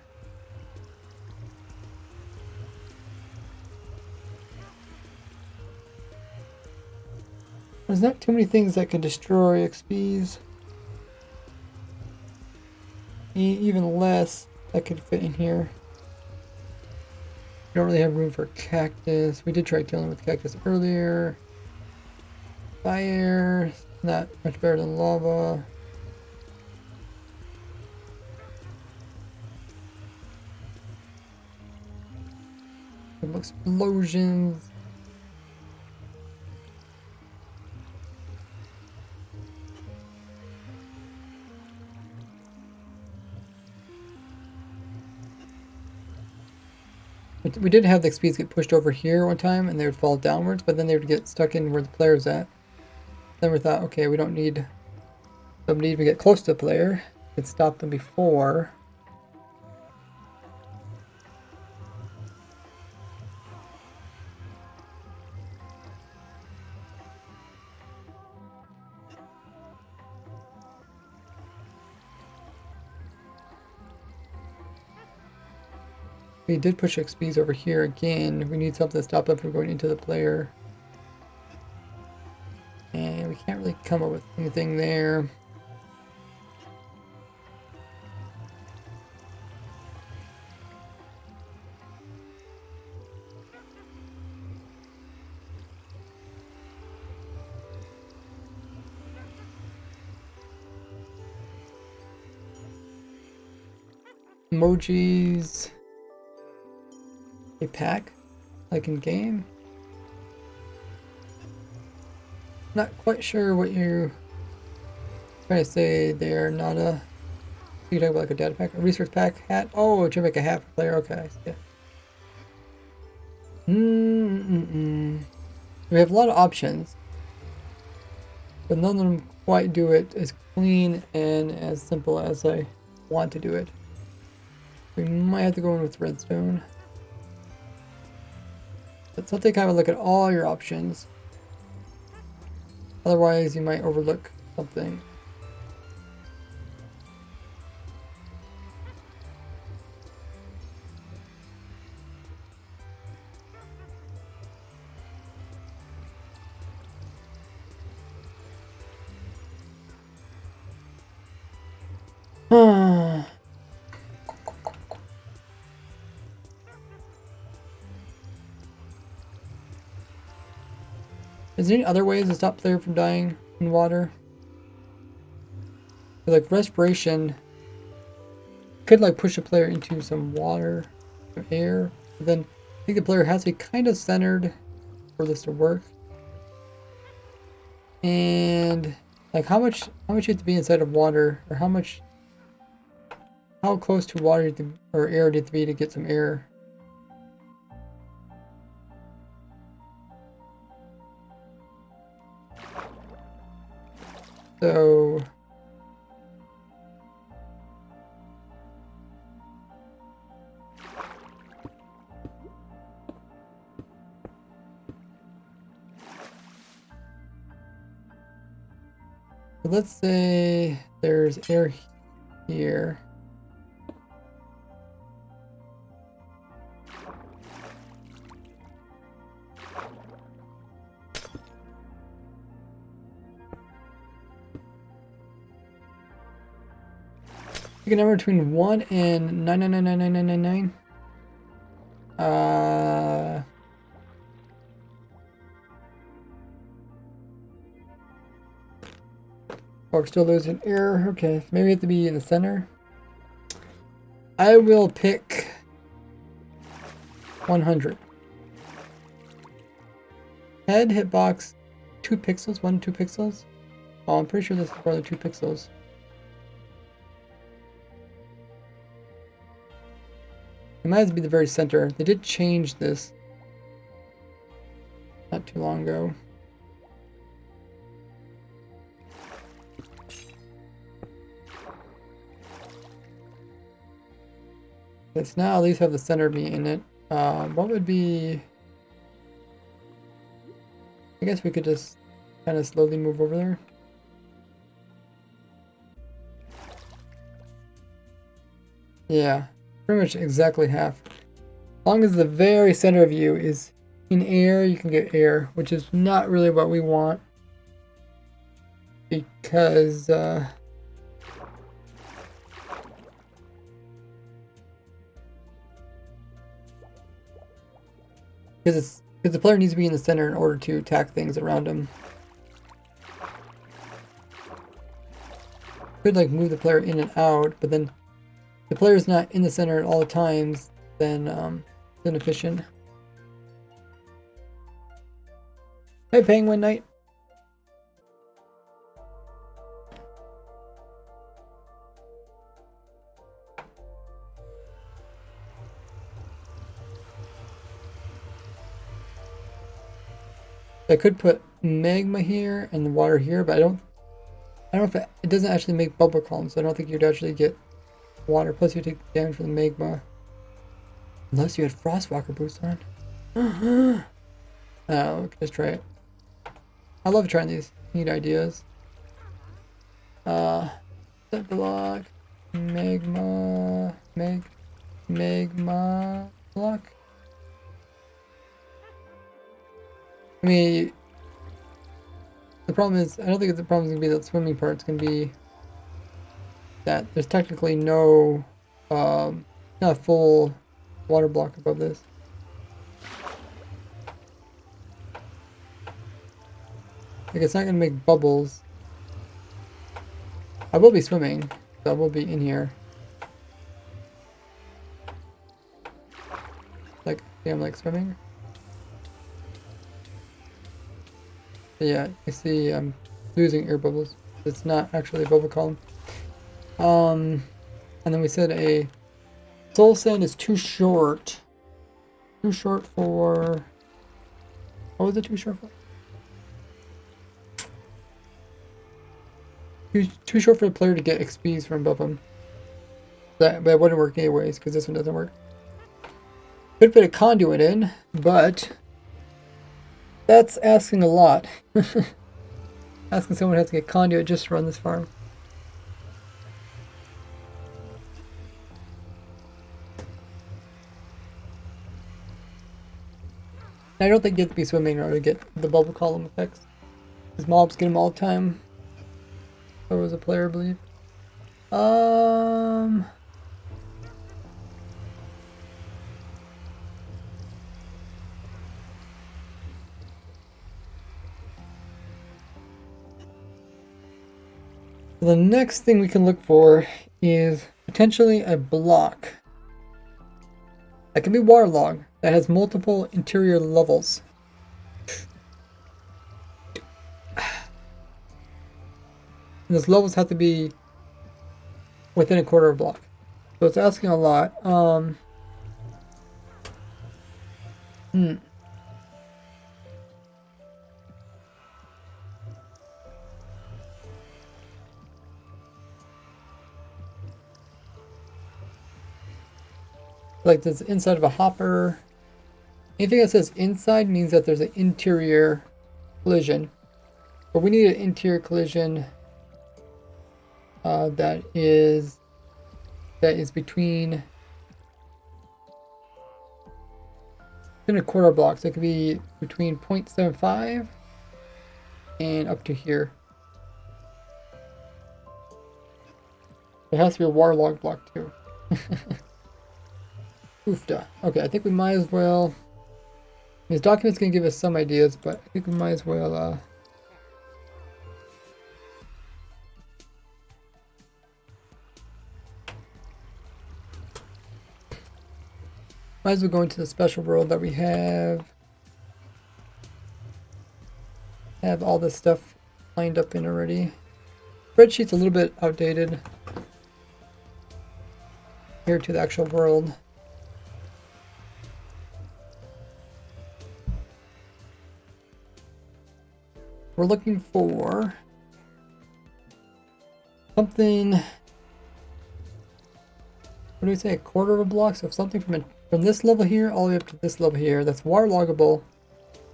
There's not too many things that can destroy XPs. Even less that could fit in here. We don't really have room for cactus. We did try killing with cactus earlier. Fire, not much better than lava. Some explosions. We did have the XPs get pushed over here one time and they would fall downwards, but then they would get stuck in where the player's at. Then we thought, okay, we don't need somebody to get close to the player. We could stop them before. We did push XPs over here again. We need something to stop them from going into the player. And we can't really come up with anything there. Emojis. A pack, like in game. Not quite sure what you're trying to say there. Not a. You talk about like a data pack, a resource pack, hat. Oh, to make a hat for player. Okay, yeah. We have a lot of options, but none of them quite do it as clean and as simple as I want to do it. We might have to go in with redstone. But something kind of look at all your options. Otherwise, you might overlook something. Is there any other ways to stop player from dying in water? Like respiration could like push a player into some water or air. But then I think the player has to be kind of centered for this to work. And like how much you have to be inside of water, or how close to water or air do you have to be to get some air? So let's say there's air here. Pick a number between 1 and 9999999. Oh, we're still losing air. Okay, maybe we have to be in the center. I will pick 100. Head hitbox 2 pixels, 1 to 2 pixels. Oh, I'm pretty sure this is for the 2 pixels. It might as well be the very center. They did change this not too long ago. Let's now at least have the center of me in it. What would be... I guess we could just kind of slowly move over there. Yeah, pretty much exactly half. As long as the very center of you is in air, you can get air, which is not really what we want. Because, because the player needs to be in the center in order to attack things around him. Could like move the player in and out, but then if the player's not in the center at all times, then it's inefficient. Hey, Penguin Knight. I could put magma here and the water here, but I don't know if it doesn't actually make bubble columns, so I don't think you'd actually get water. Plus you take damage from the magma. Unless you had Frostwalker boots on. Let's try it. I love trying these neat ideas. Set block, magma block. I mean, the problem is, I don't think the problem is going to be that swimming part. It's going to be that there's technically no, not a full water block above this. Like, it's not going to make bubbles. I will be swimming, so I will be in here. Like, see, I'm like swimming. Yeah, you see I'm losing air bubbles. It's not actually a bubble column. And then we said a soul sand is too short. Too short for... What was it too short for? Too short for the player to get XPs from above them. But it wouldn't work anyways, because this one doesn't work. Could fit a conduit in, but... That's asking a lot. Asking someone who has to get conduit just to run this farm. I don't think you have to be swimming in order to get the bubble column effects. Because mobs get them all the time. Or was a player, I believe. The next thing we can look for is potentially a block that can be waterlogged that has multiple interior levels. And those levels have to be within a quarter of a block. So it's asking a lot. Like this inside of a hopper. Anything that says inside means that there's an interior collision. But we need an interior collision that is between a quarter block. So it could be between 0.75 and up to here. It has to be a waterlogged block too. Oofda. Okay, I think we might as well. This document's gonna give us some ideas, but I think we might as well go into the special world that we have all this stuff lined up in already. Spreadsheet's a little bit outdated here to the actual world. We're looking for something what do we say, a quarter of a block? So if something from this level here all the way up to this level here, that's waterloggable,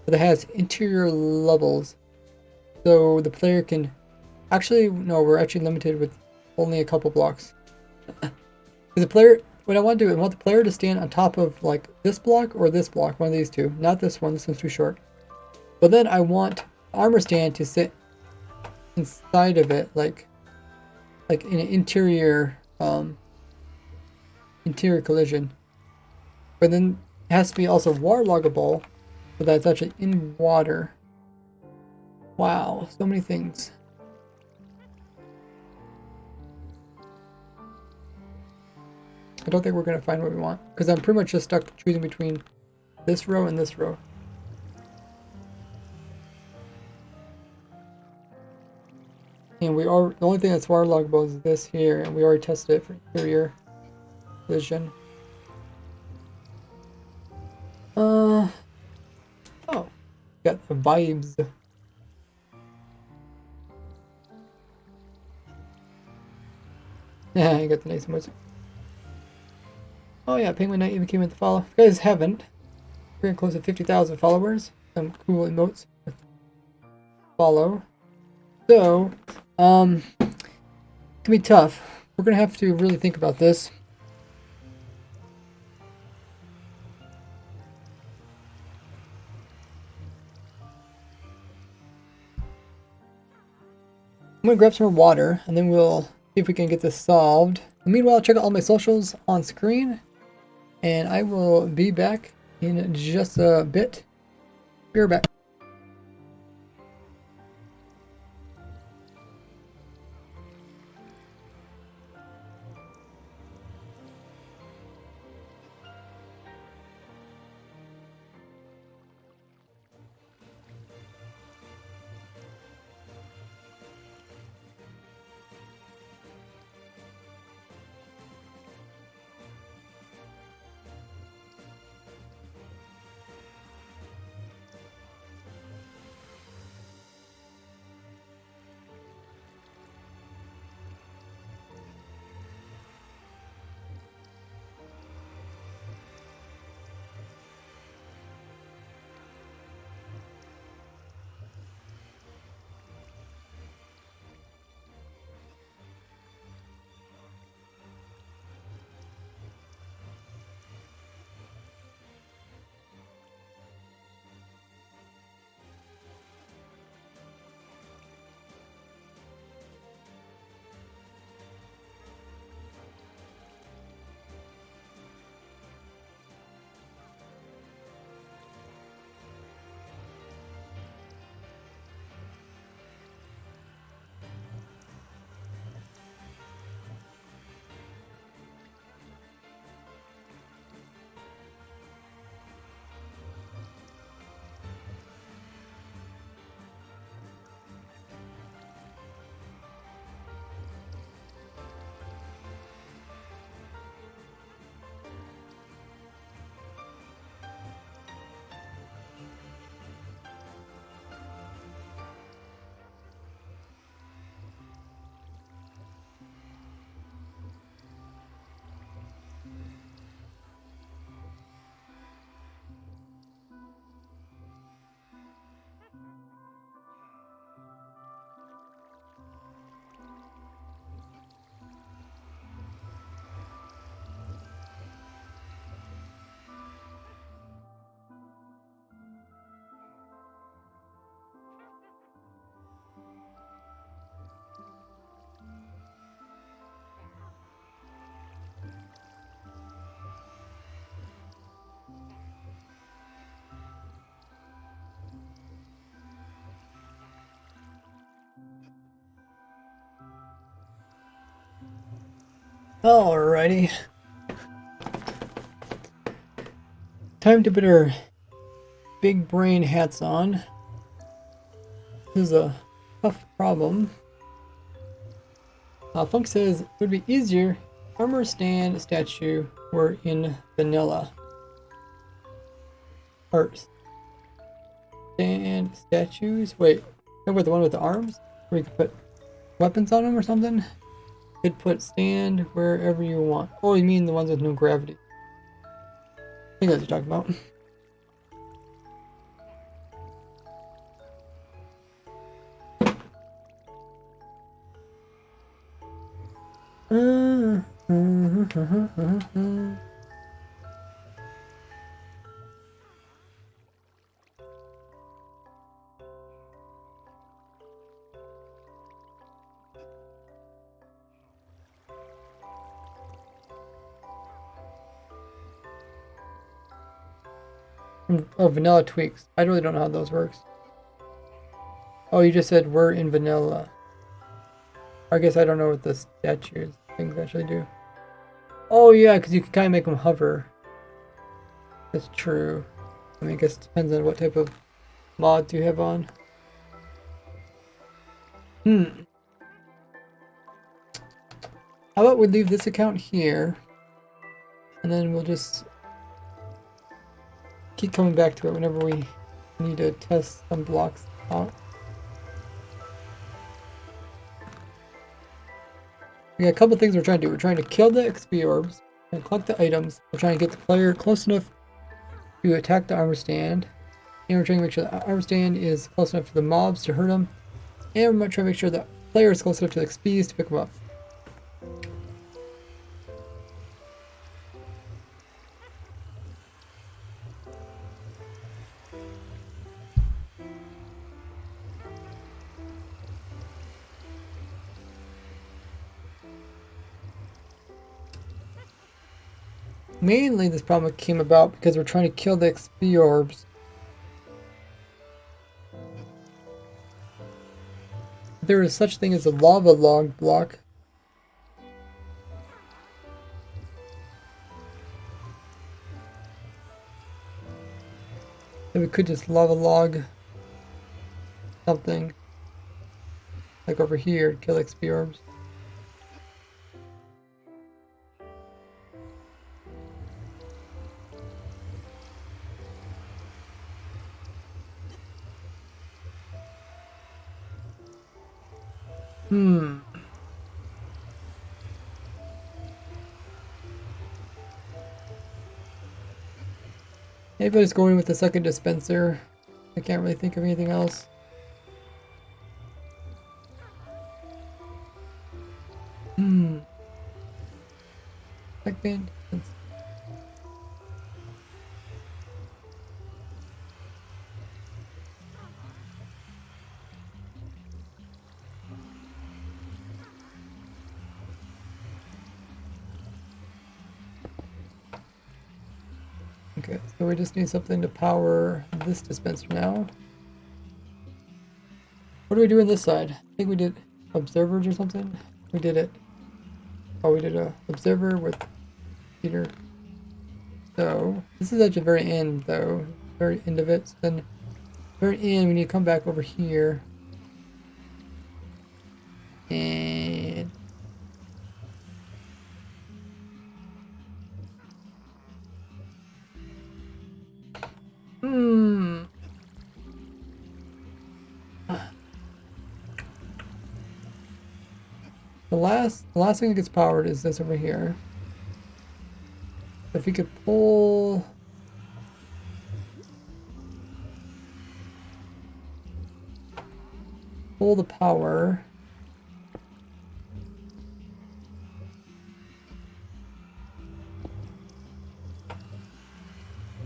but it has interior levels. So the player can, actually, no, we're actually limited with only a couple blocks. The player, what I want to do, I want the player to stand on top of like this block or this block, one of these two. Not this one, this one's too short. But then I want armor stand to sit inside of it, like in an interior interior collision. But then it has to be also waterloggable, so that it's actually in water. Wow, so many things. I don't think we're going to find what we want, because I'm pretty much just stuck choosing between this row and this row. And we are, the only thing that's waterloggable is this here, and we already tested it for interior collision. Oh, got the vibes. Yeah, I got the nice music. Oh yeah, Penguin Knight even came in to follow. If you guys haven't, we're getting close to 50,000 followers. Some cool emotes with follow. So, it can be tough. We're gonna have to really think about this. I'm gonna grab some more water, and then we'll see if we can get this solved. Meanwhile, check out all my socials on screen, and I will be back in just a bit. Be right back. Alrighty. Time to put our big brain hats on. This is a tough problem. Funk says it would be easier if armor stand statue were in vanilla. Art stand statues. Wait, remember the one with the arms? Where you can put weapons on them or something? Hit put stand wherever you want. Oh, you mean the ones with no gravity. I think that's what you're talking about. Oh, vanilla tweaks. I really don't know how those works. Oh, you just said we're in vanilla. I guess I don't know what the statues things actually do. Oh yeah, because you can kind of make them hover. That's true. I mean, I guess it depends on what type of mods you have on. How about we leave this account here, and then we'll just keep coming back to it whenever we need to test some blocks out. We got a couple things we're trying to do. We're trying to kill the XP orbs and collect the items. We're trying to get the player close enough to attack the armor stand. And we're trying to make sure the armor stand is close enough for the mobs to hurt them. And we're trying to make sure the player is close enough to the XPs to pick them up. Mainly this problem came about because we're trying to kill the XP orbs. There is such thing as a lava log block. Then we could just lava log something like over here to kill XP orbs. Maybe I just go in with the second dispenser. I can't really think of anything else. Second. Okay, so we just need something to power this dispenser now. What do we do on this side? I think we did observers or something. We did it. Oh, we did a observer with Peter. So this is at the very end, though. Very end of it. So then, very end, we need to come back over here. And the last thing that gets powered is this over here. If we could pull the power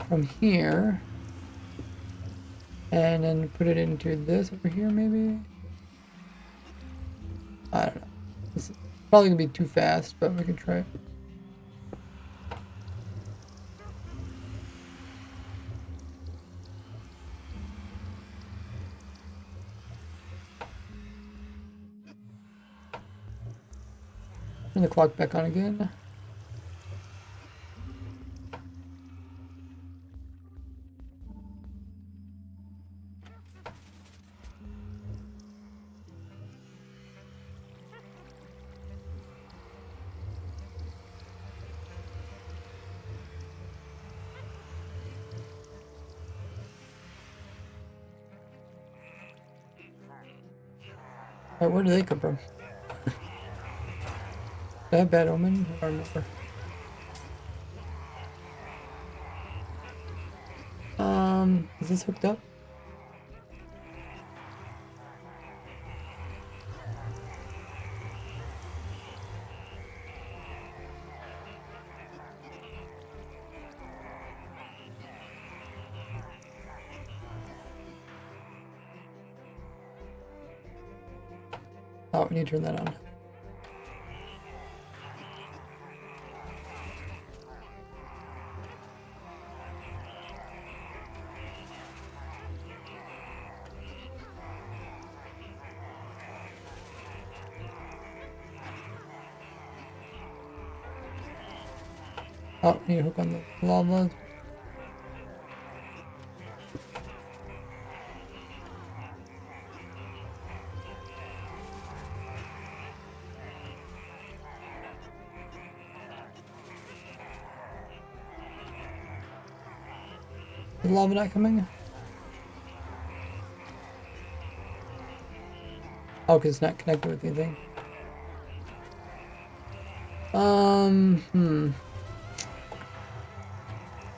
from here and then put it into this over here, maybe. I don't know. This is probably gonna be too fast, but we can try it. Turn the clock back on again. Alright, where do they come from? I have bad omen? I don't remember. Is this hooked up? Oh, we need to turn that on. Oh, need to hook on the lava. Is the lava not coming? Oh, because it's not connected with anything.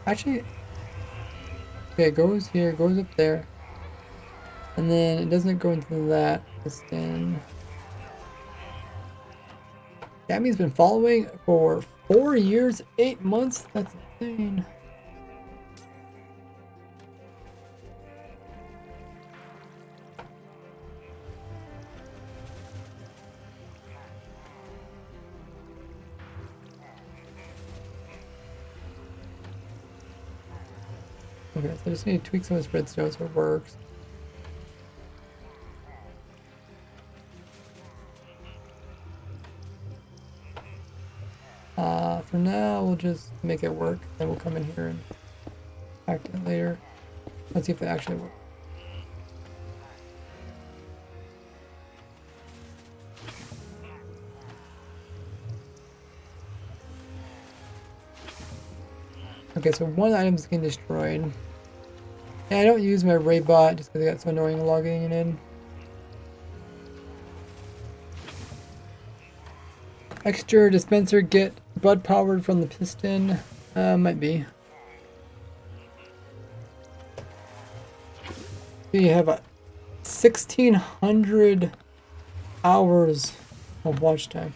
Actually, okay, it goes here, goes up there. And then it doesn't go into that. It's in... Gammy's been following for 4 years, 8 months? That's insane. Okay, so I just need to tweak some of this redstone so it works. For now, we'll just make it work. Then we'll come in here and act it later. Let's see if it actually works. Okay, so one item's getting destroyed. And I don't use my Ray bot just because it got so annoying logging it in. Extra dispenser get bud powered from the piston. Might be. You have 1,600 hours of watch time.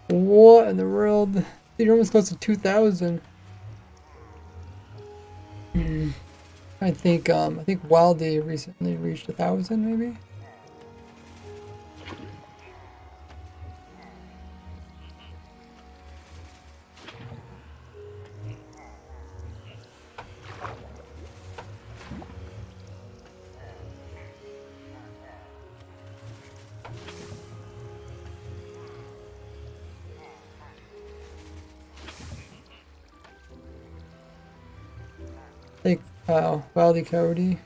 What in the world? You're almost close to 2,000. I think Wildy recently reached 1,000 maybe. Like, Wildy Cody.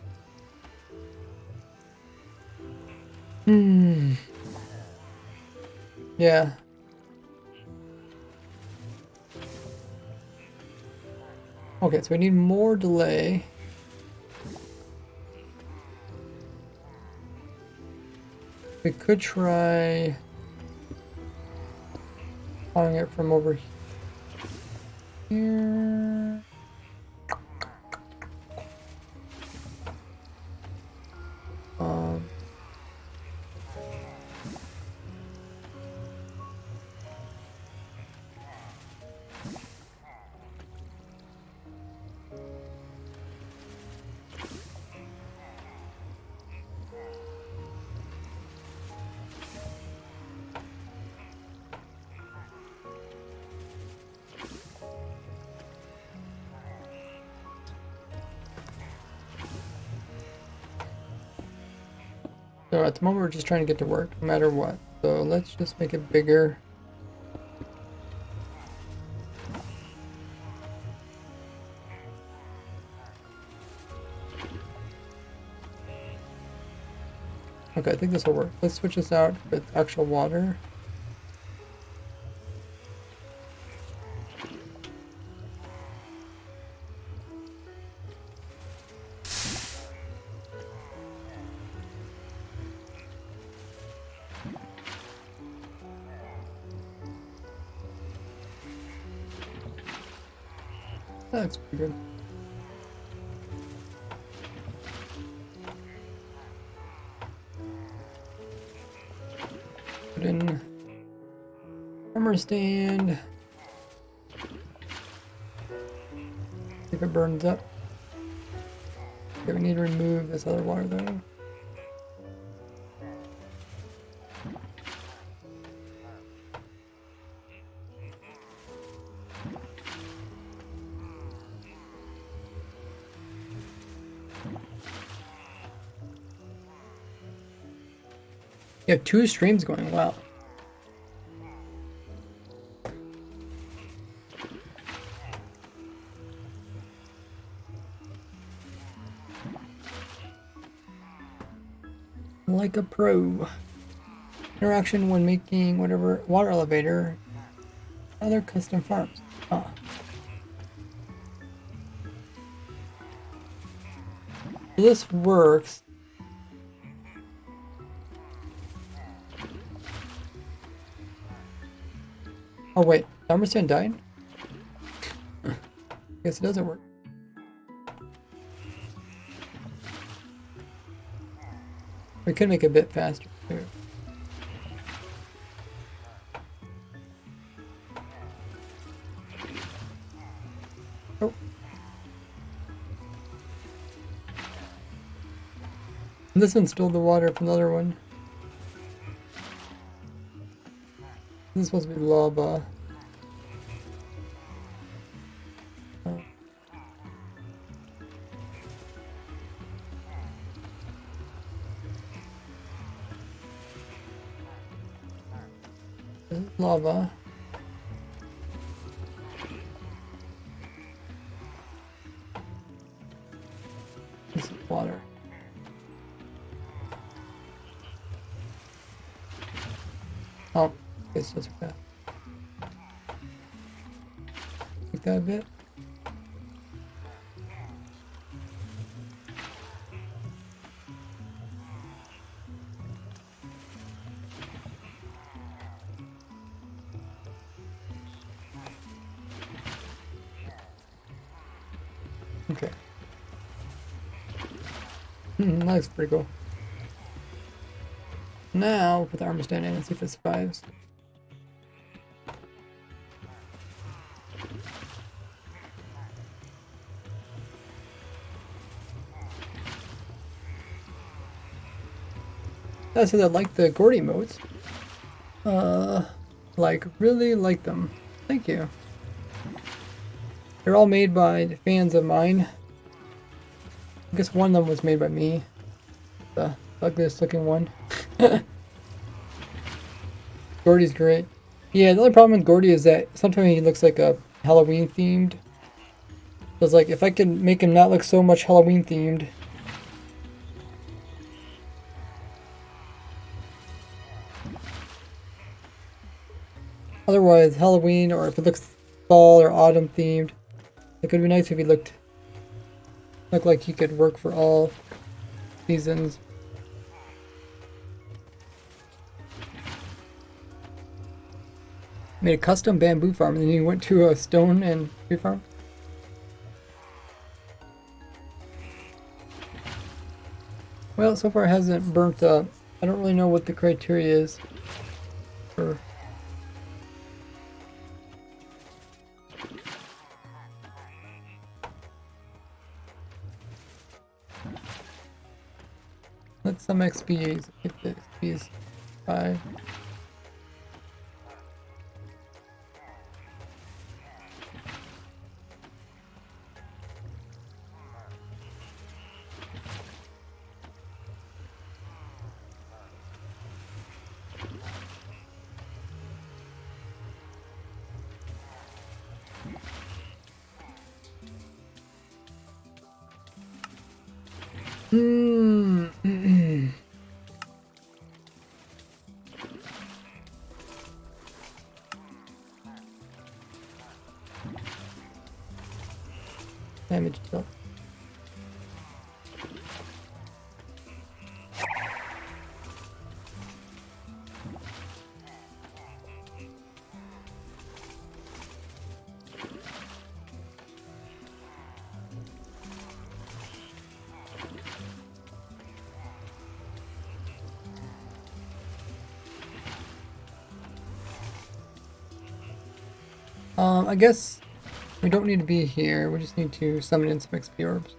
Yeah. Okay, so we need more delay. We could try calling it from over here. So at the moment we're just trying to get to work no matter what. So let's just make it bigger. Okay, I think this will work. Let's switch this out with actual water. That looks pretty good. Put in armor stand. See if it burns up. Okay, we need to remove this other water though. You have 2 streams going, wow. Like a pro. Interaction when making whatever water elevator. Other custom farms. Huh. So this works. Oh wait, the armor stand died? Guess it doesn't work. We could make it a bit faster too. Oh. And this one stole the water from the other one. This is supposed to be lava. Oh. This is lava. This is water. Oh, it's just like that. Like that a bit. Okay. That looks pretty cool. Now we'll put the armor stand in and see if it survives. I said I like the Gordy modes. Like really like them. Thank you. They're all made by fans of mine. I guess one of them was made by me. The ugliest looking one. Gordy's great. Yeah, the only problem with Gordy is that sometimes he looks like a Halloween themed. So it's like if I can make him not look so much Halloween themed. Otherwise, Halloween, or if it looks fall or autumn themed, it could be nice if he looked like he could work for all seasons. Made a custom bamboo farm, and then he went to a stone and tree farm. Well, so far it hasn't burnt up. I don't really know what the criteria is for. Let's some XPs. Get the XPs 5. Damage dealt. I guess we don't need to be here. We just need to summon in some XP orbs.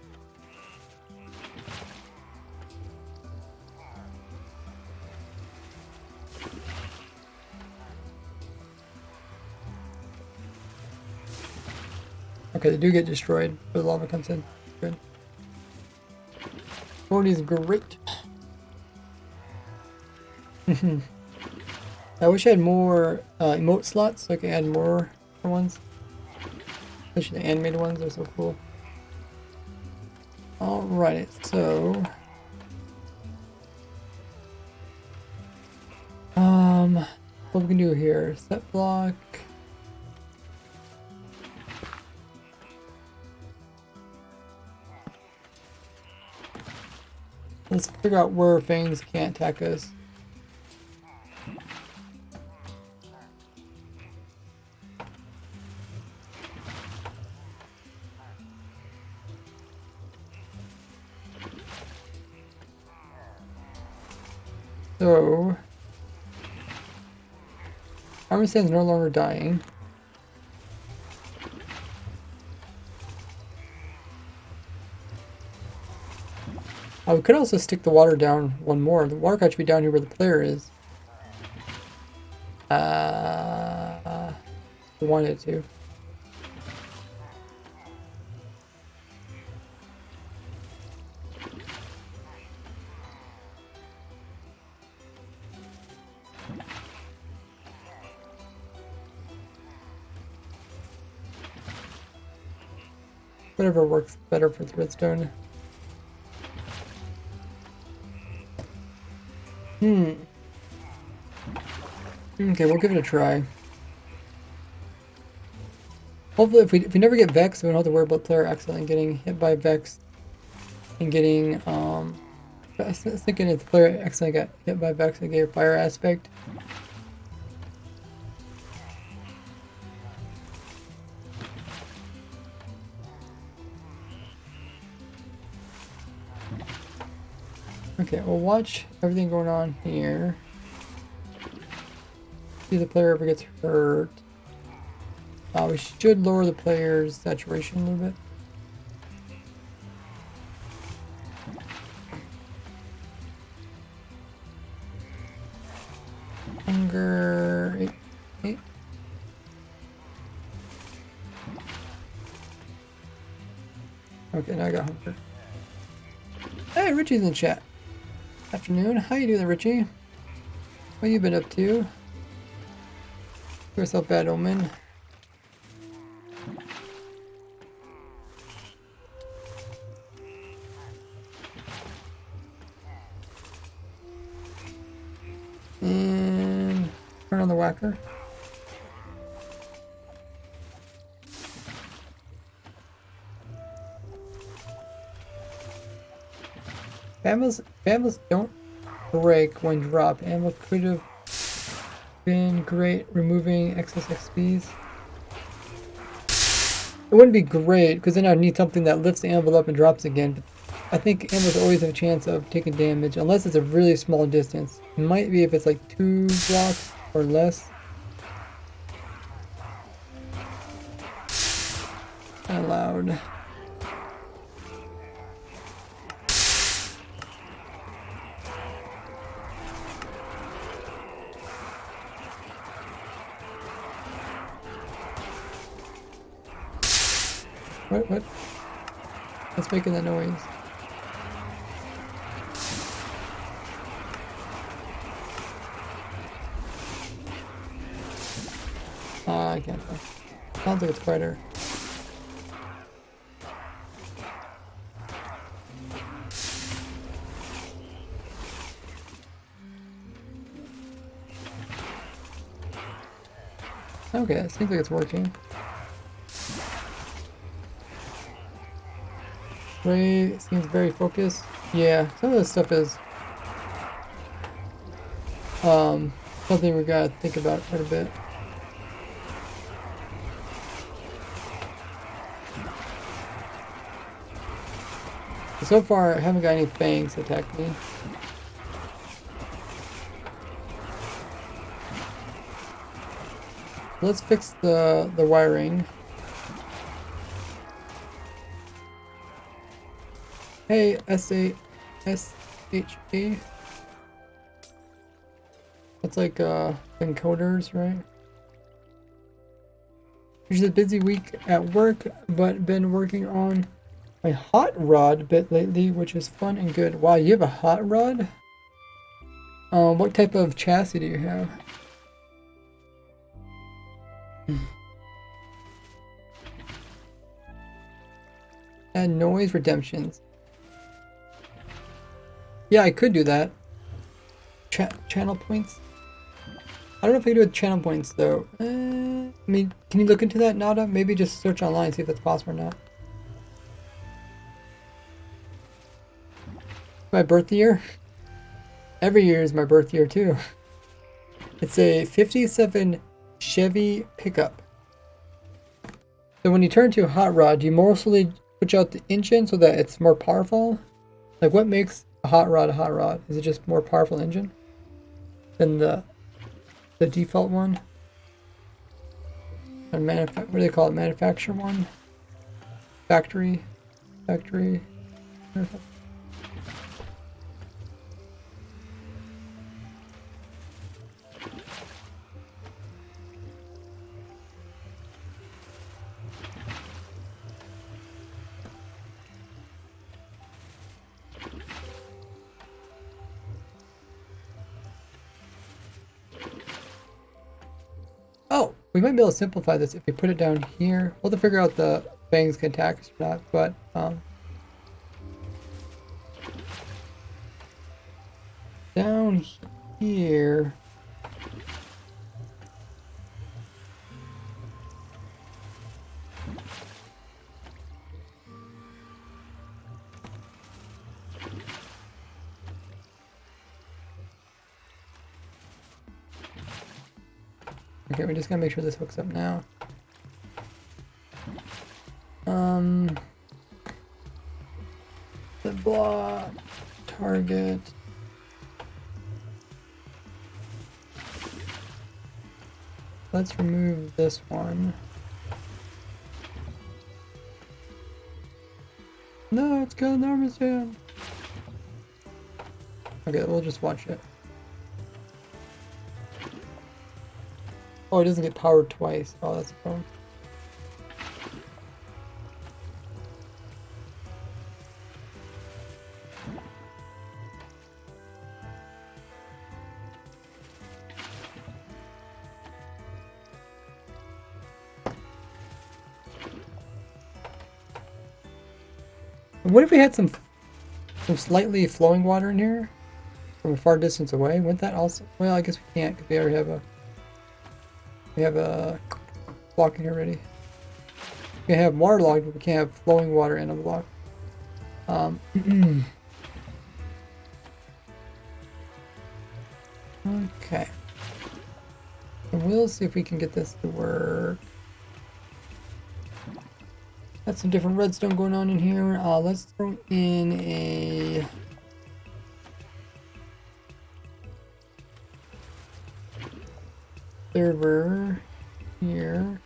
Okay, they do get destroyed, but the lava comes in. Good. 40 is great. I wish I had more emote slots so I could add more ones. Especially the animated ones, they're so cool. Alright, so... what we can do here? Set block... Let's figure out where things can't attack us. So, Armistand's no longer dying. We could also stick the water down one more. The water cut should be down here where the player is. We wanted to. Whatever works better for the redstone. Okay, we'll give it a try. Hopefully, if we never get Vex, we don't have to worry about the player accidentally getting hit by Vex and getting, I was thinking if the player accidentally got hit by Vex and gave fire aspect. Okay, we'll watch everything going on here. See if the player ever gets hurt. We should lower the player's saturation a little bit. Hunger 8. Okay, now I got hunger. Hey, Richie's in chat. Afternoon. How you doing, Richie? What you been up to? Yourself bad omen. And turn on the whacker. Bambles don't break when dropped. Ammo could have been great removing excess XPs. It wouldn't be great because then I'd need something that lifts the anvil up and drops again. But I think animals always have a chance of taking damage unless it's a really small distance. It might be if it's like 2 blocks or less. Kind of loud. What? What's making that noise? I can't tell. Sounds like it's quieter. Okay, it seems like it's working. Ray seems very focused. Yeah, some of this stuff is something we gotta think about quite a bit. So far, I haven't got any fangs attack me. let's fix the wiring. Hey, SHA. That's like encoders, right? It's a busy week at work, but been working on my hot rod bit lately, which is fun and good. Wow, you have a hot rod? What type of chassis do you have? And noise redemptions. Yeah, I could do that. Channel points. I don't know if I can do it with channel points though. I mean, can you look into that, Nada? Maybe just search online and see if that's possible or not. My birth year? Every year is my birth year too. It's a 57 Chevy pickup. So when you turn to a hot rod, you mostly switch out the engine so that it's more powerful? Like what makes a hot rod a hot rod? Is it just more powerful engine than the default one? Or what do they call it? Manufacturer one? Factory? Oh, we might be able to simplify this if we put it down here. We'll have to figure out the bangs can attack us or not, but down here. Okay, we just gotta make sure this hooks up now. The block, target. Let's remove this one. No, it's got an armor stand. Okay, we'll just watch it. Oh, it doesn't get powered twice. Oh, that's a problem. What if we had some slightly flowing water in here from a far distance away? Wouldn't that also? Well, I guess we can't because we already have a block in here already. We can have waterlogged, but we can't have flowing water in a block. Okay. So we'll see if we can get this to work. Got some different redstone going on in here. Let's throw in a server here.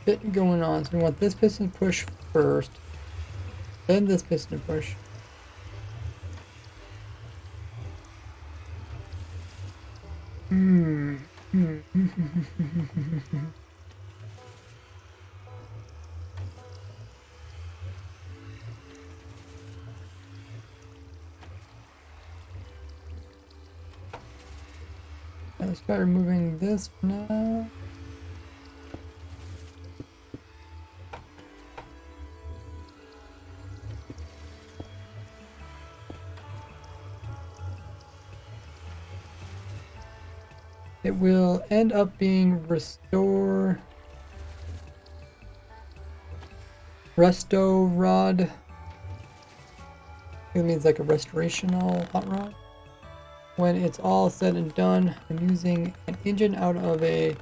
Bit going on. So we want this piston push first, then this piston push. Let's start removing this for now. It will end up being resto rod. I think it means like a restorational hot rod. When it's all said and done, I'm using an engine out of a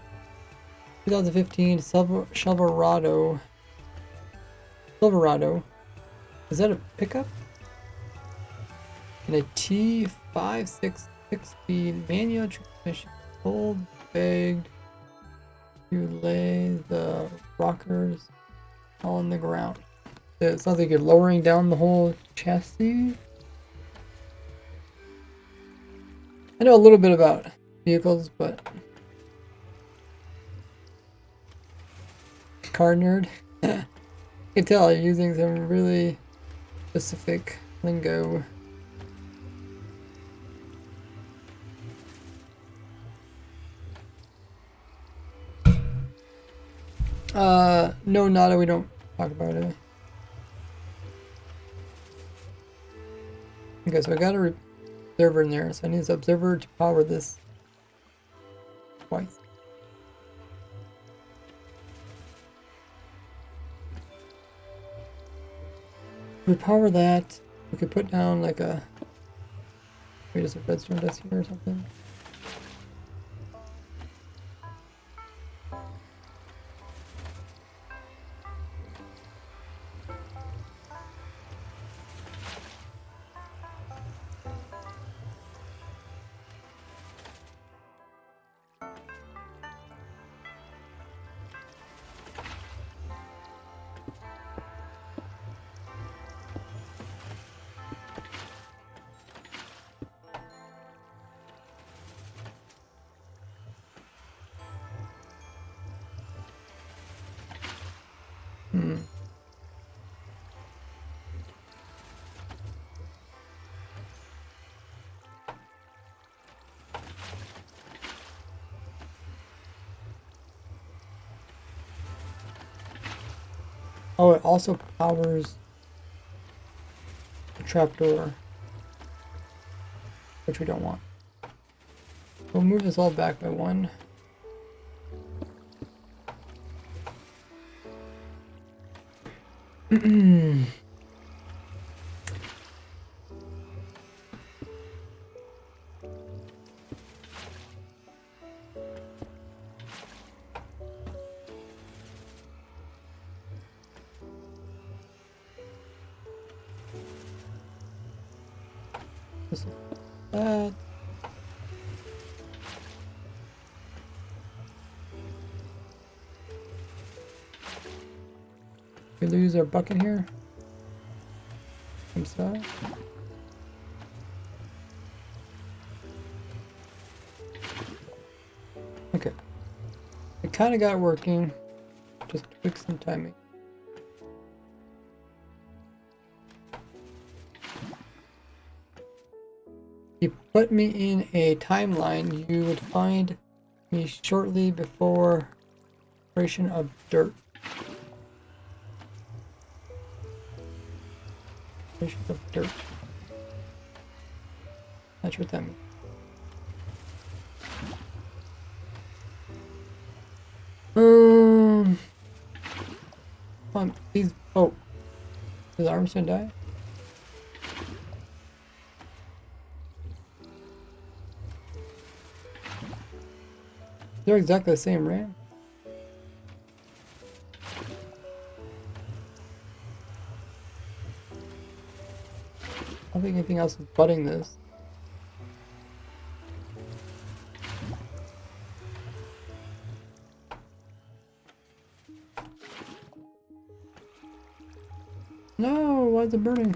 2015 Silverado. Is that a pickup? and a T566 speed manual transmission. Full bagged. You lay the rockers all on the ground. So it sounds like you're lowering down the whole chassis. I know a little bit about vehicles, but car nerd. You can tell you're using some really specific lingo. No, Nada, we don't talk about it. Okay, so I got a observer in there, so I need this observer to power this twice. If we power that, we could put down like a, maybe just a redstone desk here or something. Oh, it also powers the trapdoor, which we don't want. We'll move this all back by one. Just like that. We lose our bucket here. I'm sorry. Okay. I kind of got it working. Just tweak some timing. If you put me in a timeline, you would find me shortly before creation of dirt. Creation of dirt. Not sure what that means. Come on, please. Oh, does Armstrong die? They're exactly the same, right? I don't think anything else is butting this. No, why is it burning?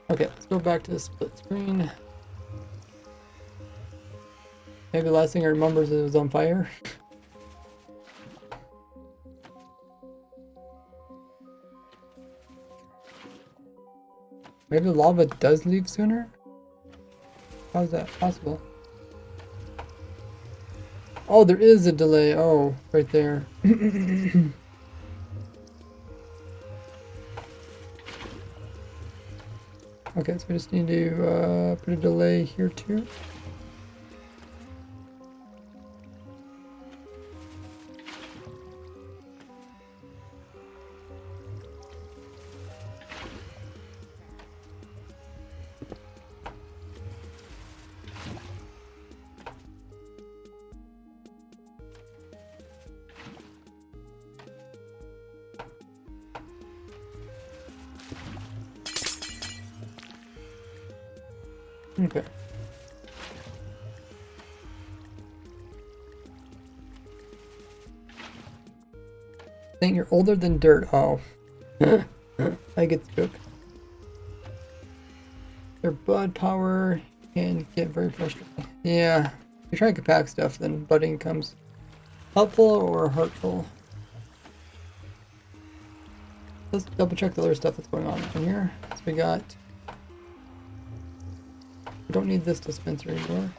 Okay, let's go back to the split screen. Maybe the last thing I remember is it was on fire. Maybe the lava does leave sooner? How is that possible? Oh, there is a delay. Oh, right there. Okay, so we just need to put a delay here too. Okay. Think you're older than dirt. Oh. I get the joke. Their bud power can get very frustrating. Yeah. If you're trying to compact stuff, then budding comes helpful or hurtful. Let's double check the other stuff that's going on in here. So we got... We don't need this dispenser anymore.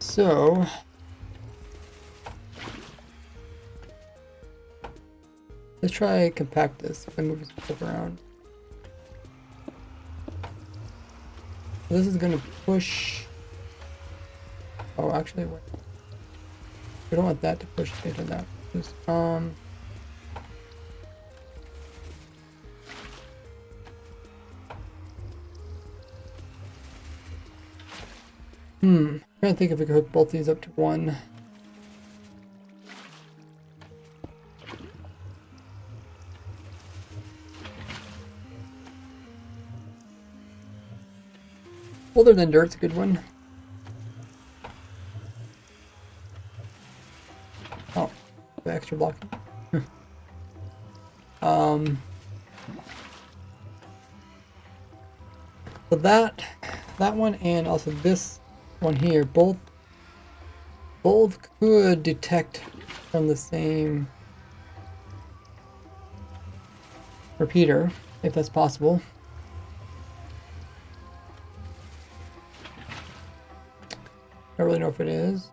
So, let's try compact this by moving some stuff around. This is going to push. Oh, actually, wait. We don't want that to push into that. Just, I'm trying to think if we could hook both these up to one. Older than dirt's a good one. Oh, the extra block. So that one and also this one here, both could detect from the same repeater, if that's possible. Don't really know if it is.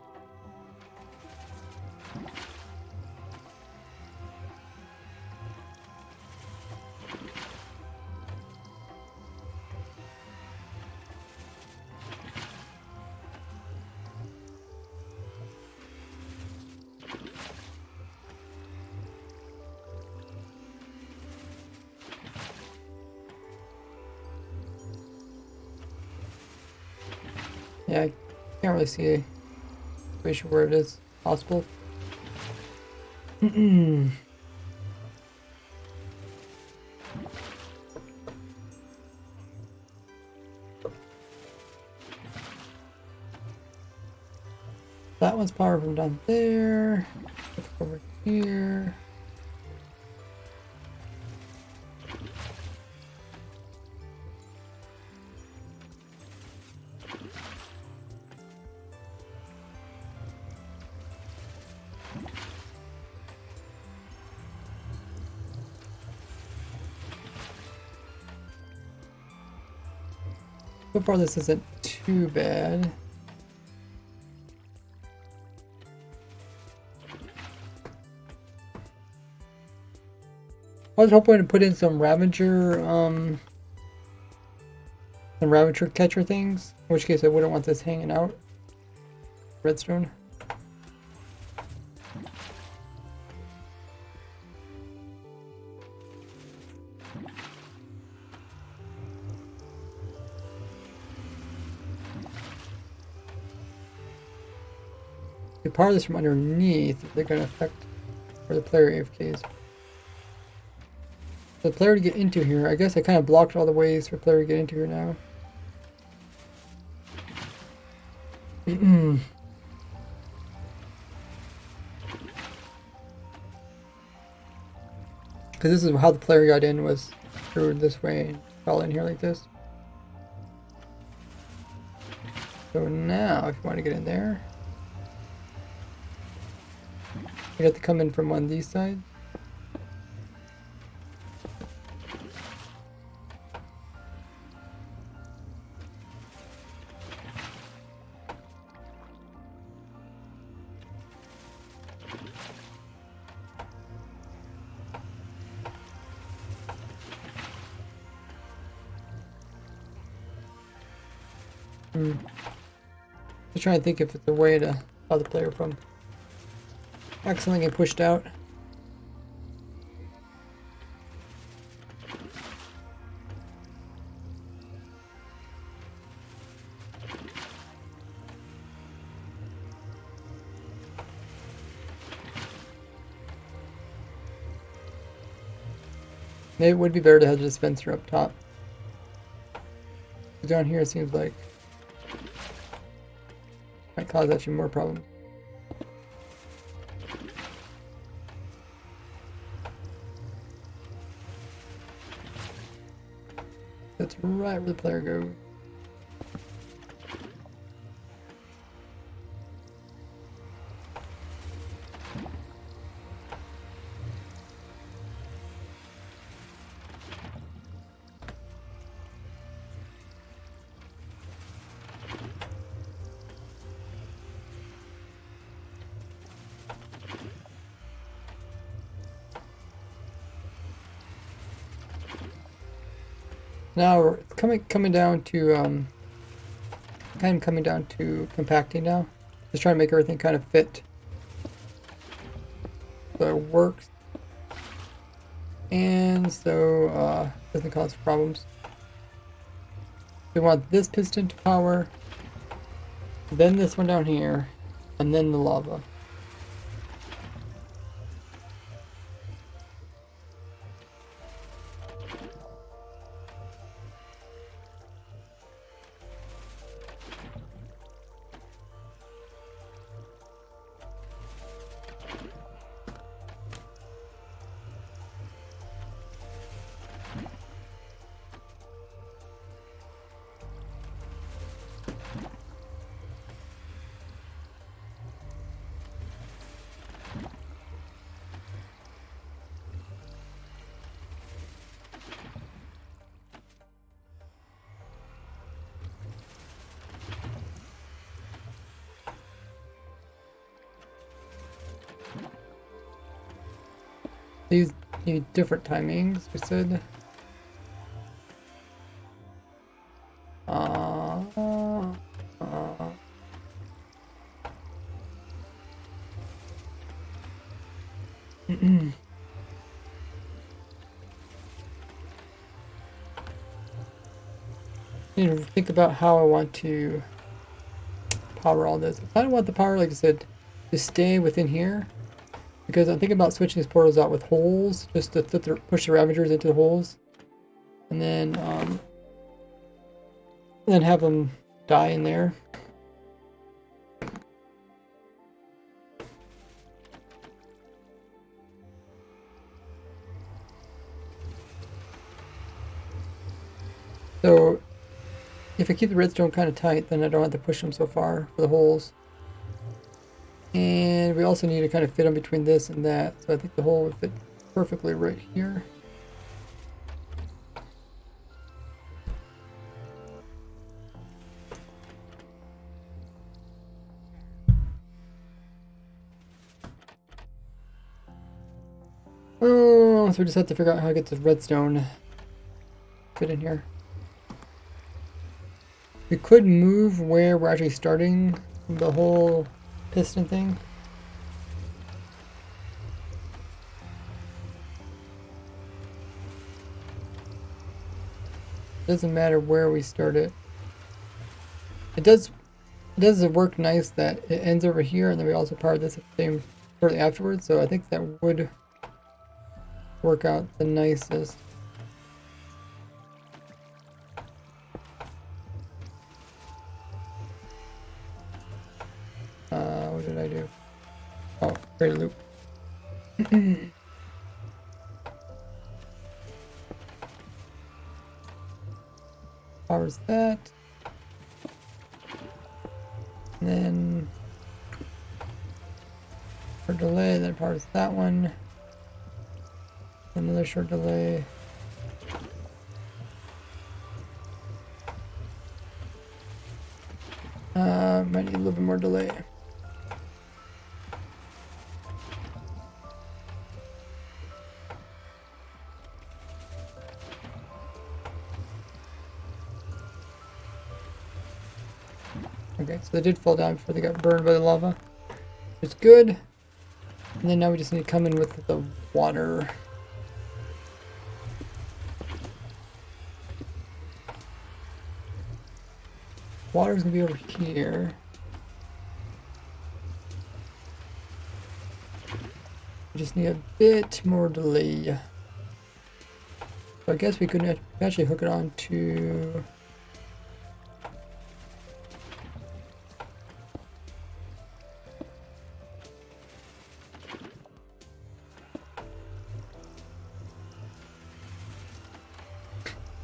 Yeah, I can't really see a situation where it is possible. That one's power from down there. Over here. So far this isn't too bad. I was hoping to put in some Ravager catcher things, in which case I wouldn't want this hanging out. Redstone. If part of this from underneath, they're going to affect where the player AFKs. The player to get into here, I guess I kind of blocked all the ways for player to get into here now. Because this is how the player got in, was through this way and fell in here like this. So now, if you want to get in there, you have to come in from one of these sides. Just trying to think if it's a way to stop the player from accidentally getting pushed out. Maybe it would be better to have the dispenser up top. Down here it seems like might cause actually more problems. That's right where the player goes. Now we're coming down to kind of coming down to compacting now. Just trying to make everything kind of fit so it works, and so doesn't cause problems. We want this piston to power, then this one down here, and then the lava. These need different timings, we said. Need to think about how I want to power all this. I don't want the power, like I said, to stay within here, because I'm thinking about switching these portals out with holes, just to push the Ravagers into the holes, and then have them die in there. So if I keep the redstone kind of tight, then I don't have to push them so far for the holes. And we also need to kind of fit them between this and that. So I think the hole would fit perfectly right here. Oh, so we just have to figure out how to get the redstone fit in here. We could move where we're actually starting the whole piston thing. Doesn't matter where we start it. It does work nice that it ends over here, and then we also power this at the same shortly afterwards. So I think that would work out the nicest. What did I do? Oh, create a loop. Powers that. And then short delay, then powers that one. Another short delay. Might need a little bit more delay. Okay, so they did fall down before they got burned by the lava. It's good. And then now we just need to come in with the water. Water's gonna be over here. We just need a bit more delay. So I guess we could actually hook it on to...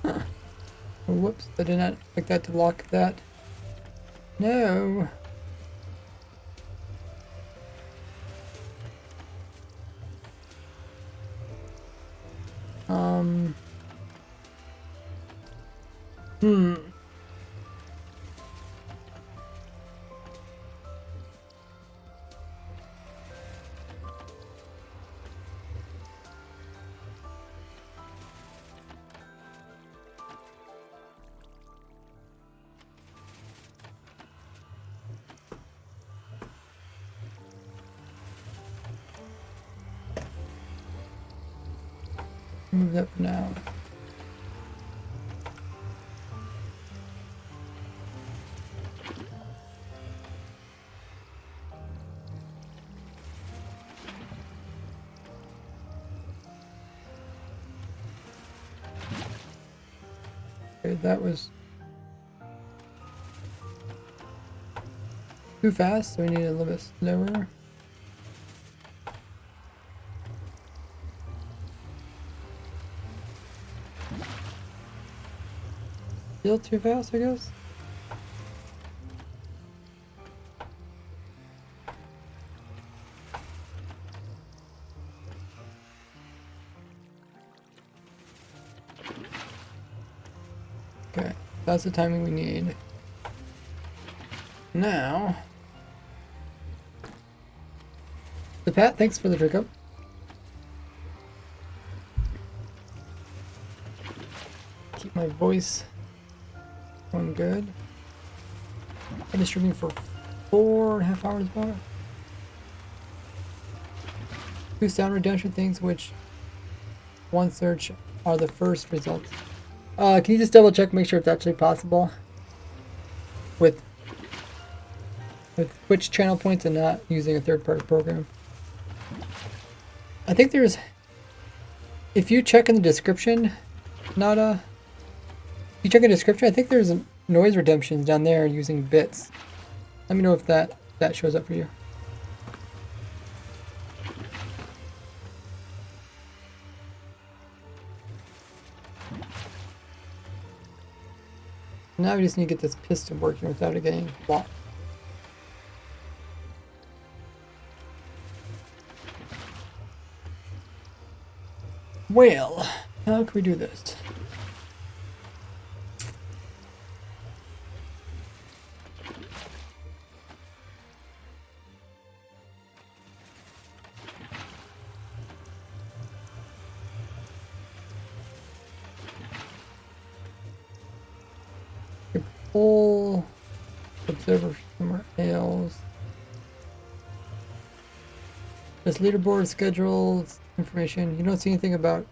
Oh, whoops, I did not expect that to lock that. No. Hmm. Move that for now. Okay, that was too fast, so we need a little bit slower. Still too fast, I guess? Okay, that's the timing we need. Now... The Pat, thanks for the pickup. Keep my voice going good. I've been streaming for 4.5 hours about. 2 sound reduction things, which one search are the first results. Can you just double check, make sure it's actually possible with which channel points and not using a third-party program? I think there's, if you check in the description, if you check in the description, I think there's noise redemptions down there using bits. Let me know if that shows up for you. Now we just need to get this piston working without it getting blocked. Well, how can we do this? Pull observer somewhere else. This leaderboard schedules information. You don't see anything about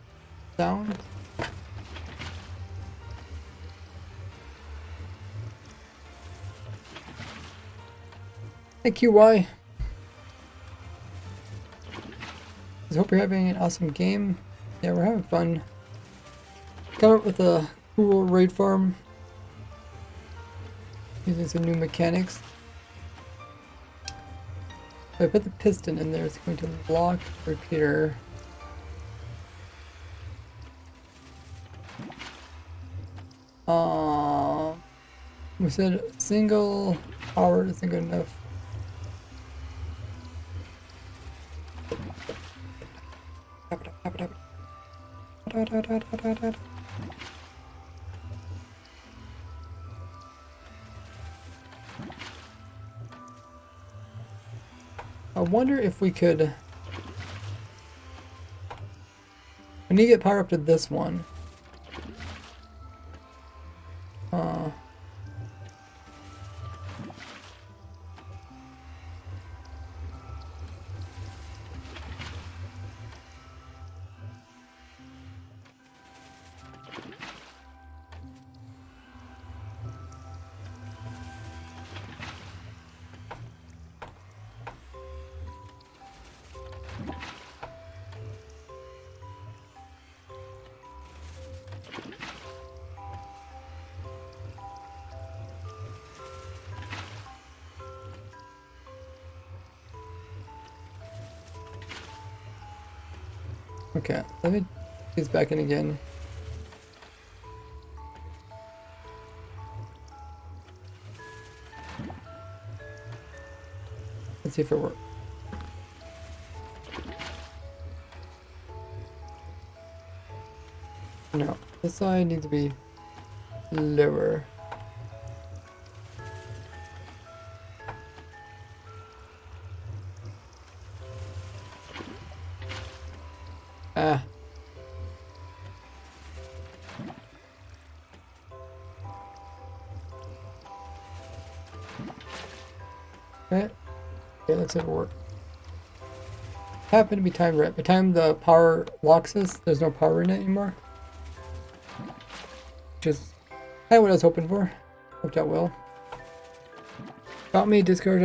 sound? Hey QY. I hope you're having an awesome game. Yeah, we're having fun. Come up with a cool raid farm. Using some new mechanics. If I put the piston in there, it's going to block the repeater. We said single power isn't good enough. I wonder if we could... We need to get power up to this one. Okay, let me get these back in again. Let's see if it works. No, this side needs to be lower. Ah. Okay. Okay, let's have it work. Happened to be timed right. By the time the power locks us, there's no power in it anymore. Which is kind of what I was hoping for. Worked out well. Got me, Discord.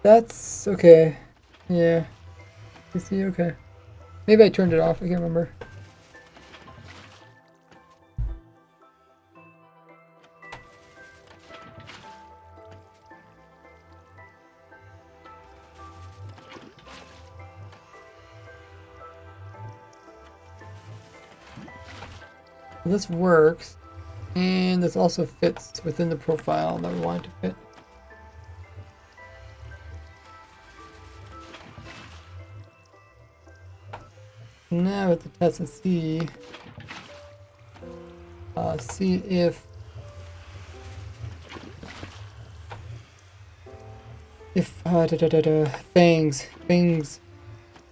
That's okay. Yeah. You see, okay. Maybe I turned it off. I can't remember. This works, and this also fits within the profile that we want it to fit. Now we have to test and see if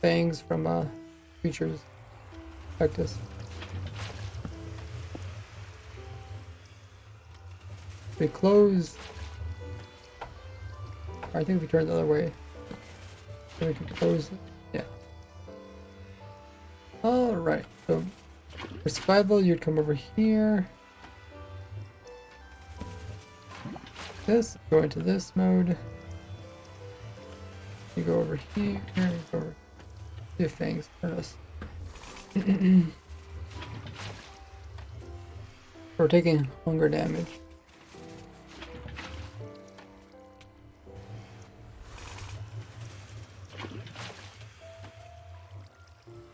fangs from creatures affect us. We close. I think we turn the other way. Then we can close it. Yeah. Alright, so for survival, you'd come over here. This, go into this mode. You go over here, you go over. See if fangs hurt us. We're taking hunger damage.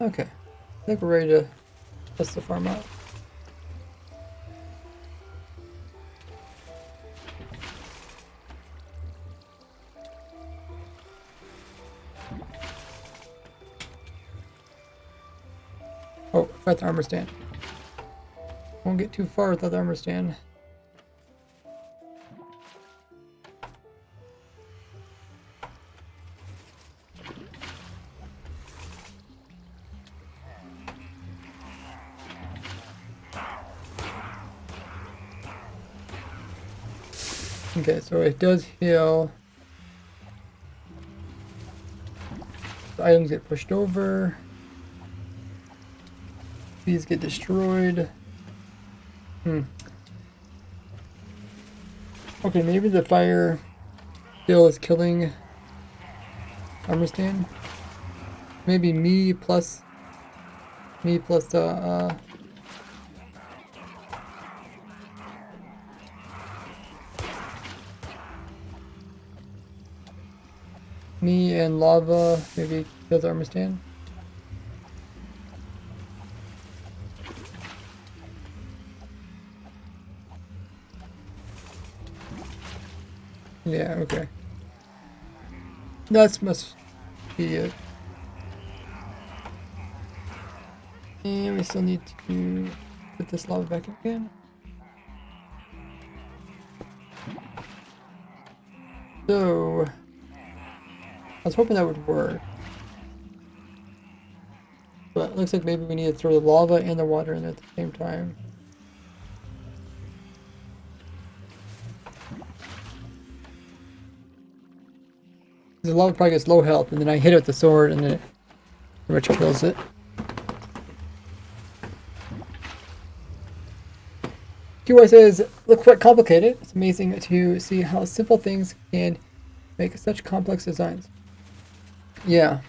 Okay, I think we're ready to test the farm out. Oh, got the armor stand. Won't get too far without the armor stand. Okay, so it does heal. The items get pushed over. These get destroyed. Okay, maybe the fire still is killing armor stand. Maybe me plus the me and lava maybe kills armor stand. Yeah, okay. That must be it. And we still need to put this lava back again. So I was hoping that would work. But it looks like maybe we need to throw the lava and the water in at the same time. The lava probably gets low health, and then I hit it with the sword, and then it pretty much kills it. QY says, look quite complicated. It's amazing to see how simple things can make such complex designs. Yeah,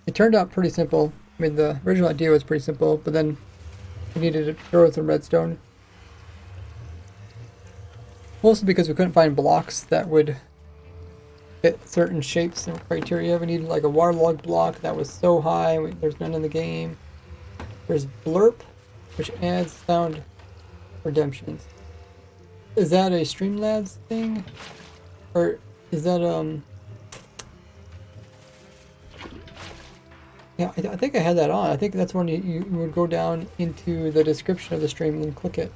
it turned out pretty simple. I mean, the original idea was pretty simple, but then we needed to throw some redstone. Mostly because we couldn't find blocks that would fit certain shapes and criteria. We needed like a waterlogged block that was so high, there's none in the game. There's blurp, which adds sound redemptions. Is that a Streamlabs thing? Or is that, yeah, I think I had that on. I think that's when you would go down into the description of the stream and then click it.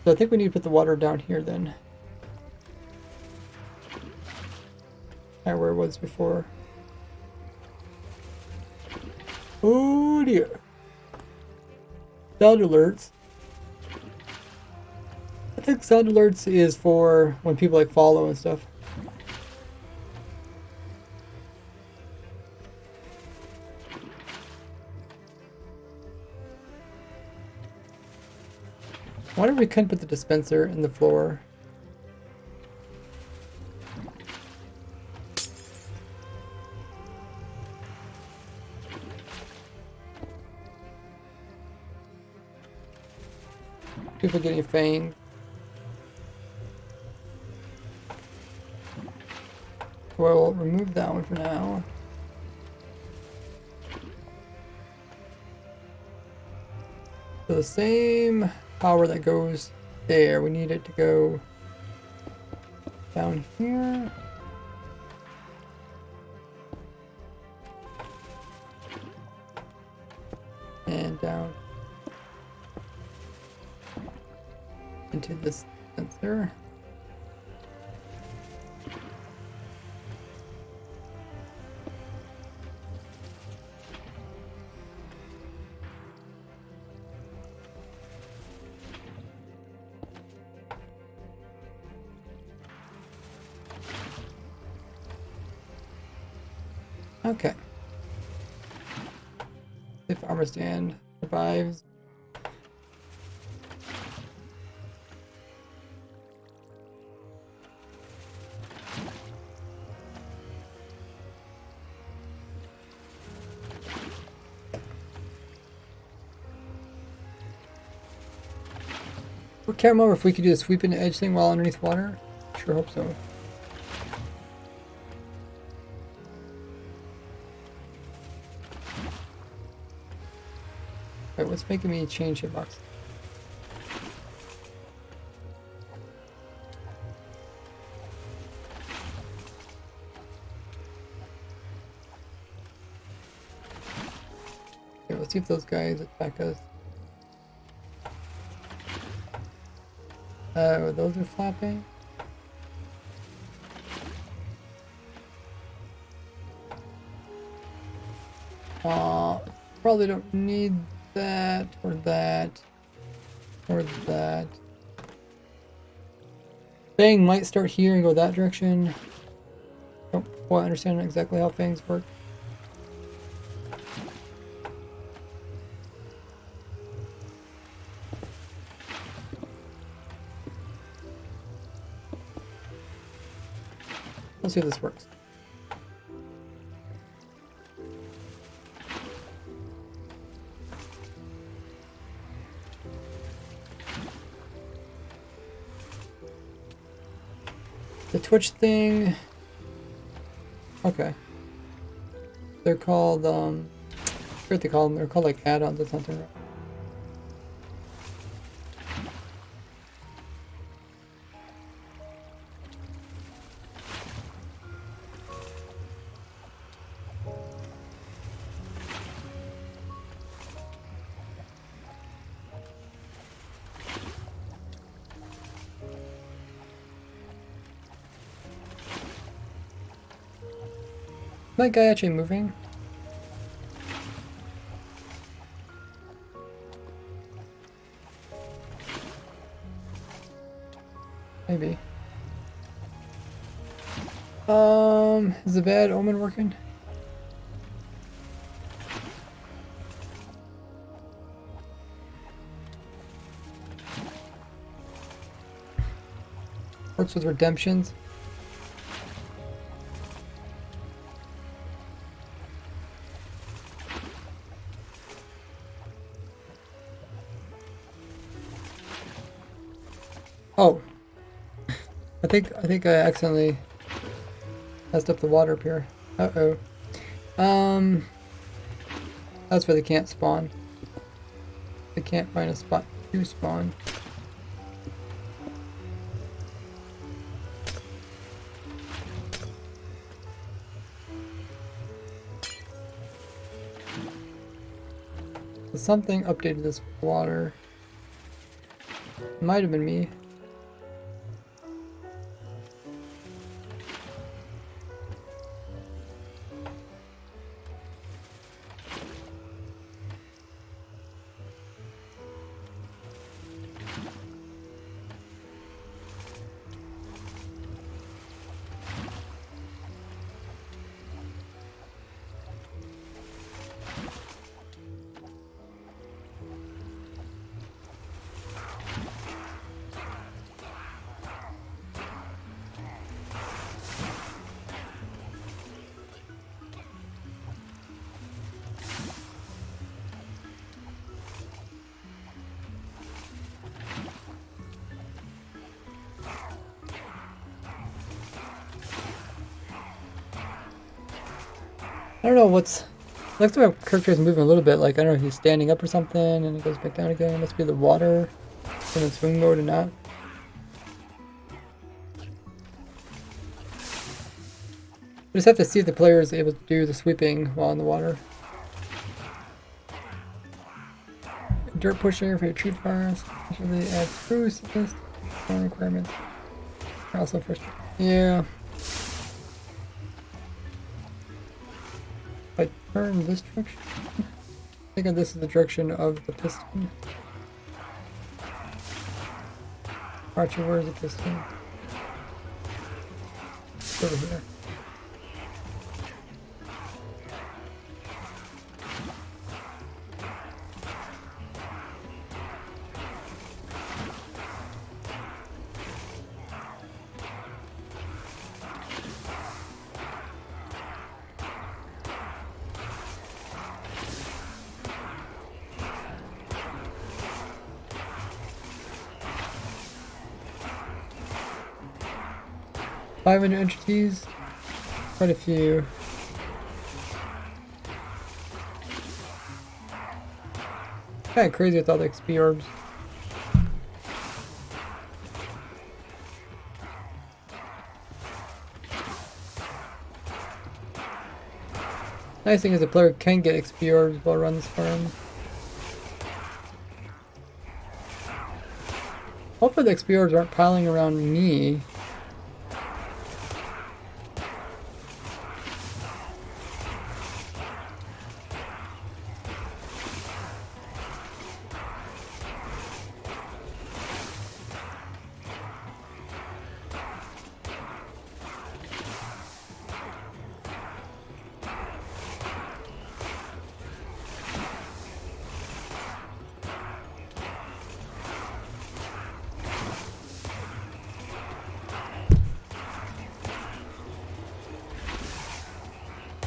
So I think we need to put the water down here then. Right where it was before. Oh dear. Sound alerts. I think sound alerts is for when people like follow and stuff. I wonder if we couldn't put the dispenser in the floor. People getting fanged. We'll remove that one for now. So the same power that goes there, we need it to go down here. And down into this sensor. Okay. If armor stand survives. I can't remember if we could do the sweep into edge thing while underneath water. Sure hope so. Wait, what's making me change hitbox? Okay, let's see if those guys attack us. Those are flapping. Probably don't need that or that or that. Fang might start here and go that direction. Don't quite understand exactly how fangs work. Let's see if this works. The Twitch thing. Okay. They're called, I forget what they call them. They're called like add-ons or something. That guy actually moving? Maybe. Is the bad omen working? Works with redemptions. Oh, I accidentally messed up the water up here. Uh-oh. That's where they can't spawn. They can't find a spot to spawn. So something updated this water. Might have been me. I don't know what's... Looks like my character is moving a little bit, like I don't know if he's standing up or something and it goes back down again. It must be the water in the swing mode or not. We just have to see if the player is able to do the sweeping while in the water. Dirt pusher for your tree forest. Usually add spruce list requirements. Also first. Yeah. If I turn this direction, I think this is the direction of the piston. Archer, where's the piston? It's over here. Five new entities, quite a few. Kind of crazy with all the XP orbs. Nice thing is the player can get XP orbs while running this farm. Hopefully the XP orbs aren't piling around me.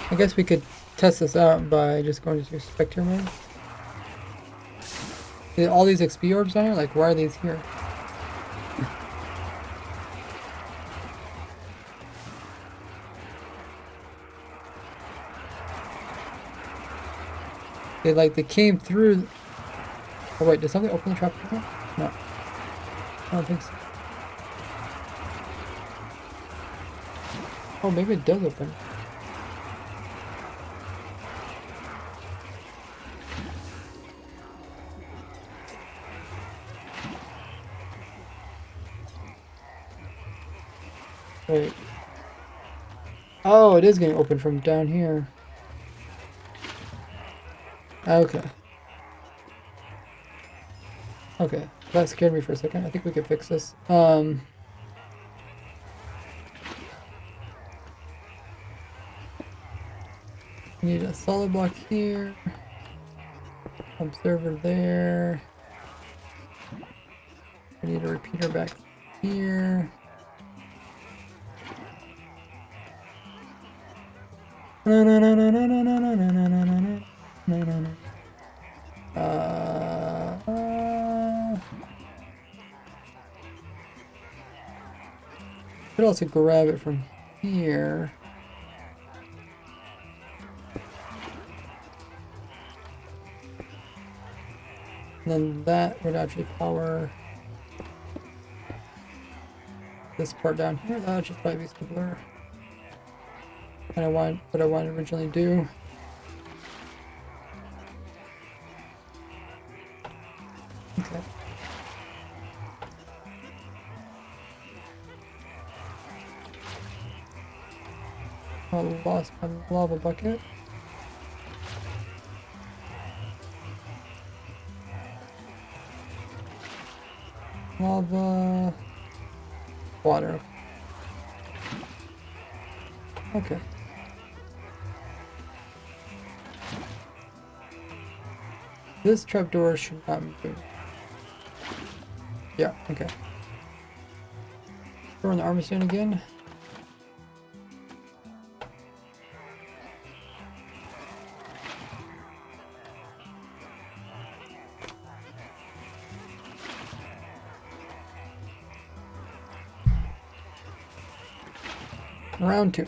I guess we could test this out by just going to spectator mode. All these XP orbs on here? Like, why are these here? They came through. Oh wait, did something open the trap door? No. I don't think so. Oh, maybe it does open. Wait. Oh, it is getting open from down here. Okay. Okay, that scared me for a second. I think we can fix this. Need a solid block here. Observer there. I need a repeater back here. No, no, no, no, no, no, no, no, no, no, no, no, no, no, no. could also grab it from here. And then that would actually power this part down here. That should probably be simpler. And I want what I wanted to originally do. Okay. I lost my lava bucket. Lava. Water. Okay. This trapdoor should not move. Yeah, okay. Throw in the armor stand again. Round 2.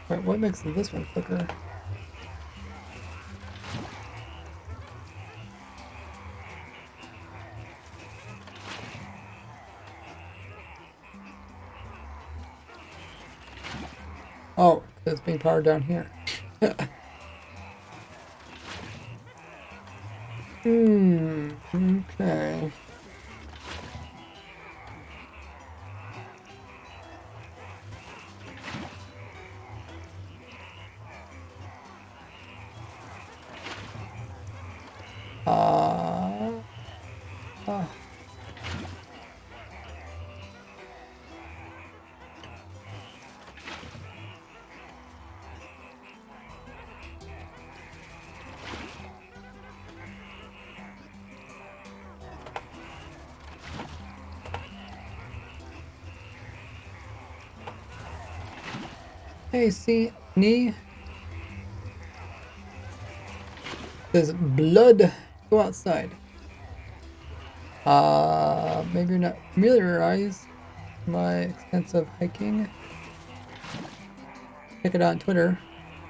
Wait, what makes this one flicker? Oh, it's being powered down here. Okay. Uh, Hey, see, knee. There's blood. Go outside. Maybe you're not familiarized with my extensive hiking. Check it out on Twitter.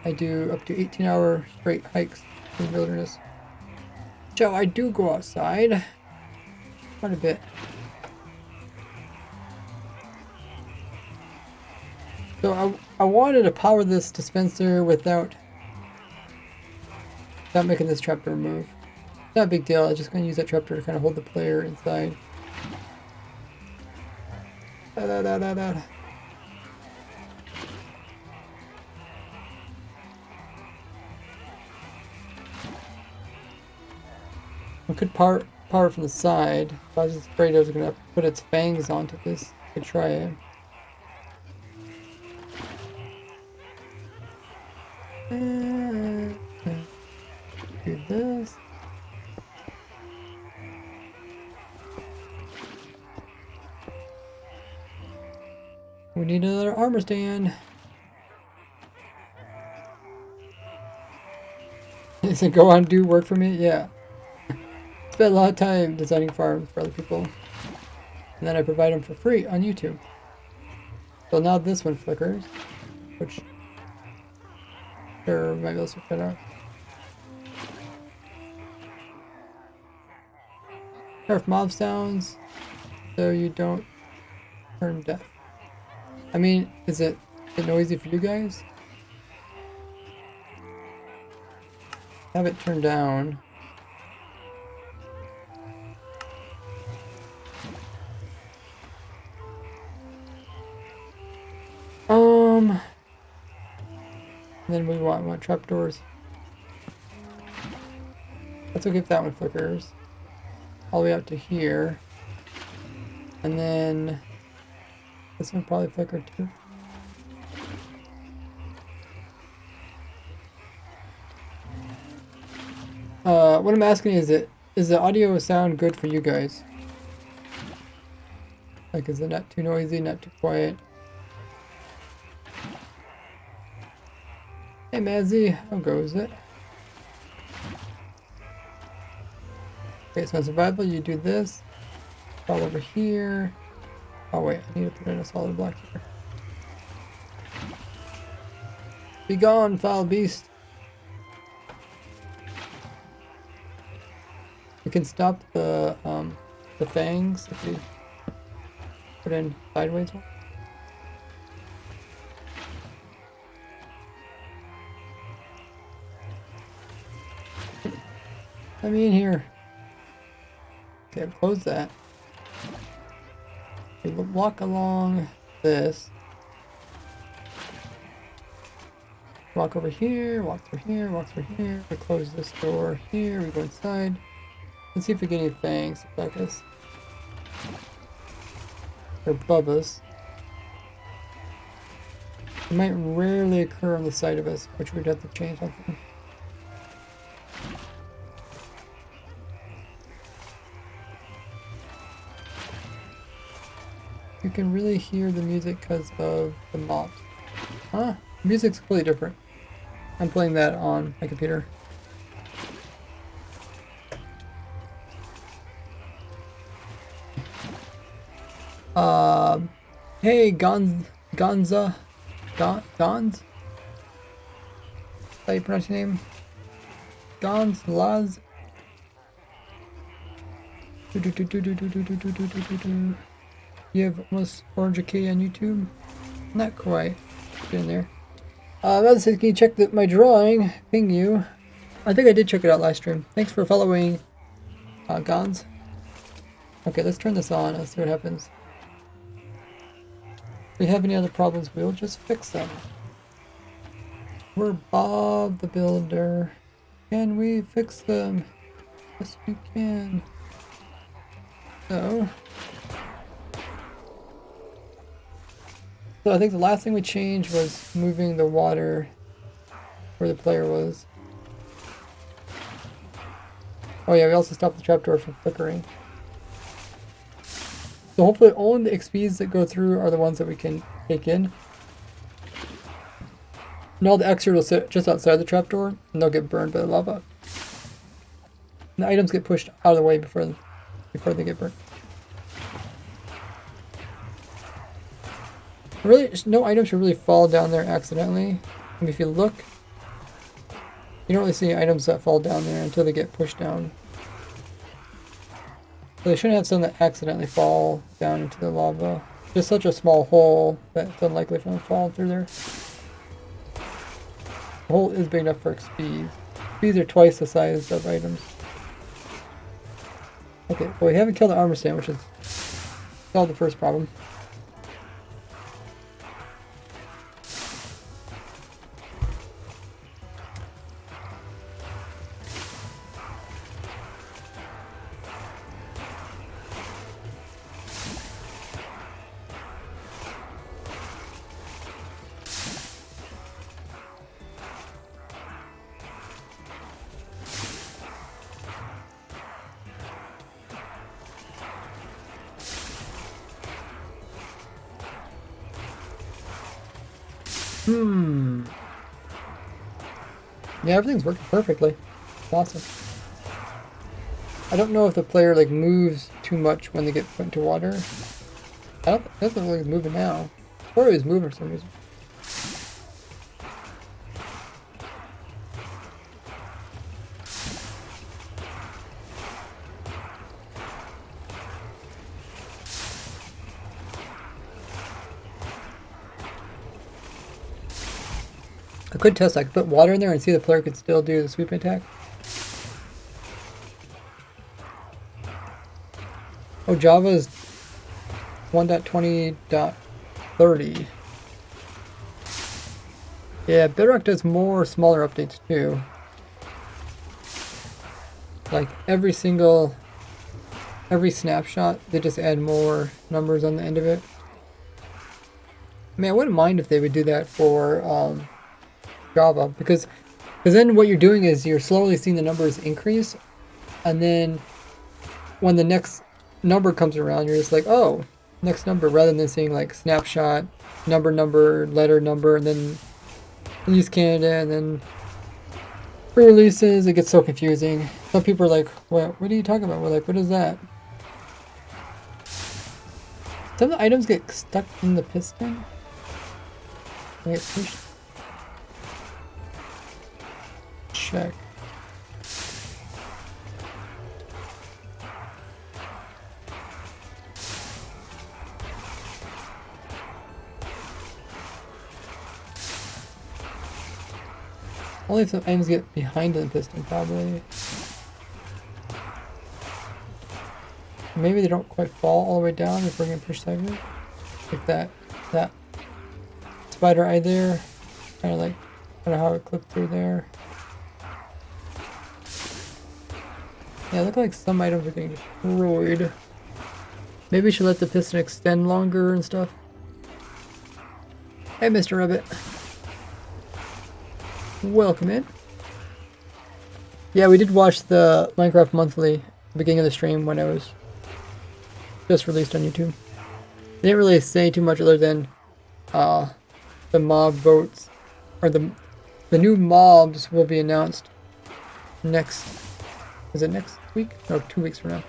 I do up to 18-hour straight hikes in the wilderness. So I do go outside quite a bit. So I wanted to power this dispenser without making this trapdoor move. Not a big deal, I'm just going to use that trapdoor to kind of hold the player inside. I could power it from the side, but I was just afraid I was going to put its fangs onto this. I could try it. Do this. We need another armor stand. Does it go on do work for me? Yeah. Spent a lot of time designing farms for other people. And then I provide them for free on YouTube. So now this one flickers. Which... Sure, might be able to switch that out. Nerf mob sounds so you don't turn deaf. I mean, is it noisy for you guys? Have it turned down. Then we want trapdoors. That's okay if that one flickers. All the way out to here. And then this one probably flickered too. What I'm asking is the audio sound good for you guys? Like, is it not too noisy, not too quiet? Hey Mazzy, how goes it? Okay, so in survival, you do this. Fall over here. Oh wait, I need to put in a solid block here. Be gone, foul beast. We can stop the fangs if we put in sideways one. Let me in here. Okay, close that. We walk along this. Walk over here, walk through here, walk through here. We close this door here, we go inside. Let's see if we get any fangs like us. Or bubbas. It might rarely occur on the side of us, which we'd have to change something. You can really hear the music because of the mobs. Huh? Music's completely different. I'm playing that on my computer. Hey, Gonza? Gons? How you pronounce your name? Gons? Laz? You have almost 400k on YouTube? Not quite. Get in there. That says, can you check my drawing? Ping you. I think I did check it out last stream. Thanks for following, Gons. Okay, let's turn this on. Let's see what happens. If we have any other problems, we'll just fix them. We're Bob the Builder. Can we fix them? Yes, we can. So I think the last thing we changed was moving the water where the player was. Oh yeah, we also stopped the trapdoor from flickering. So hopefully only the XPs that go through are the ones that we can take in. And all the extra will sit just outside the trapdoor and they'll get burned by the lava. And the items get pushed out of the way before they get burnt. Really, no item should really fall down there accidentally. And if you look, you don't really see items that fall down there until they get pushed down. So they shouldn't have some that accidentally fall down into the lava. Just such a small hole that it's unlikely for them to fall through there. The hole is big enough for XPs. XPs are twice the size of items. Okay, well we haven't killed the armor stand, which is solved the first problem. Yeah, everything's working perfectly. It's awesome. I don't know if the player like moves too much when they get put into water. It doesn't look like it's moving now. Or it was moving for some reason. I could test, I could put water in there and see if the player could still do the sweeping attack. Oh, Java's 1.20.30. Yeah, Bedrock does more smaller updates too. Like every snapshot, they just add more numbers on the end of it. I mean, I wouldn't mind if they would do that for Java, because then what you're doing is you're slowly seeing the numbers increase, and then when the next number comes around, you're just like, oh, next number, rather than seeing like snapshot, number, letter number, and then release Canada, and then pre-releases. It gets so confusing. Some people are like, what are you talking about? We're like, what is that? Some of the items get stuck in the piston. They get pushed. Check. Only if some items get behind the piston, probably. Maybe they don't quite fall all the way down if we're gonna push sideways. Like that spider eye there. Kind of how it clipped through there. Yeah, it look like some items are getting destroyed. Maybe we should let the piston extend longer and stuff. Hey, Mr. Rabbit. Welcome in. Yeah, we did watch the Minecraft Monthly at the beginning of the stream when it was just released on YouTube. They didn't really say too much other than the mob votes, or the new mobs will be announced next. Is it next week? No, 2 weeks from now.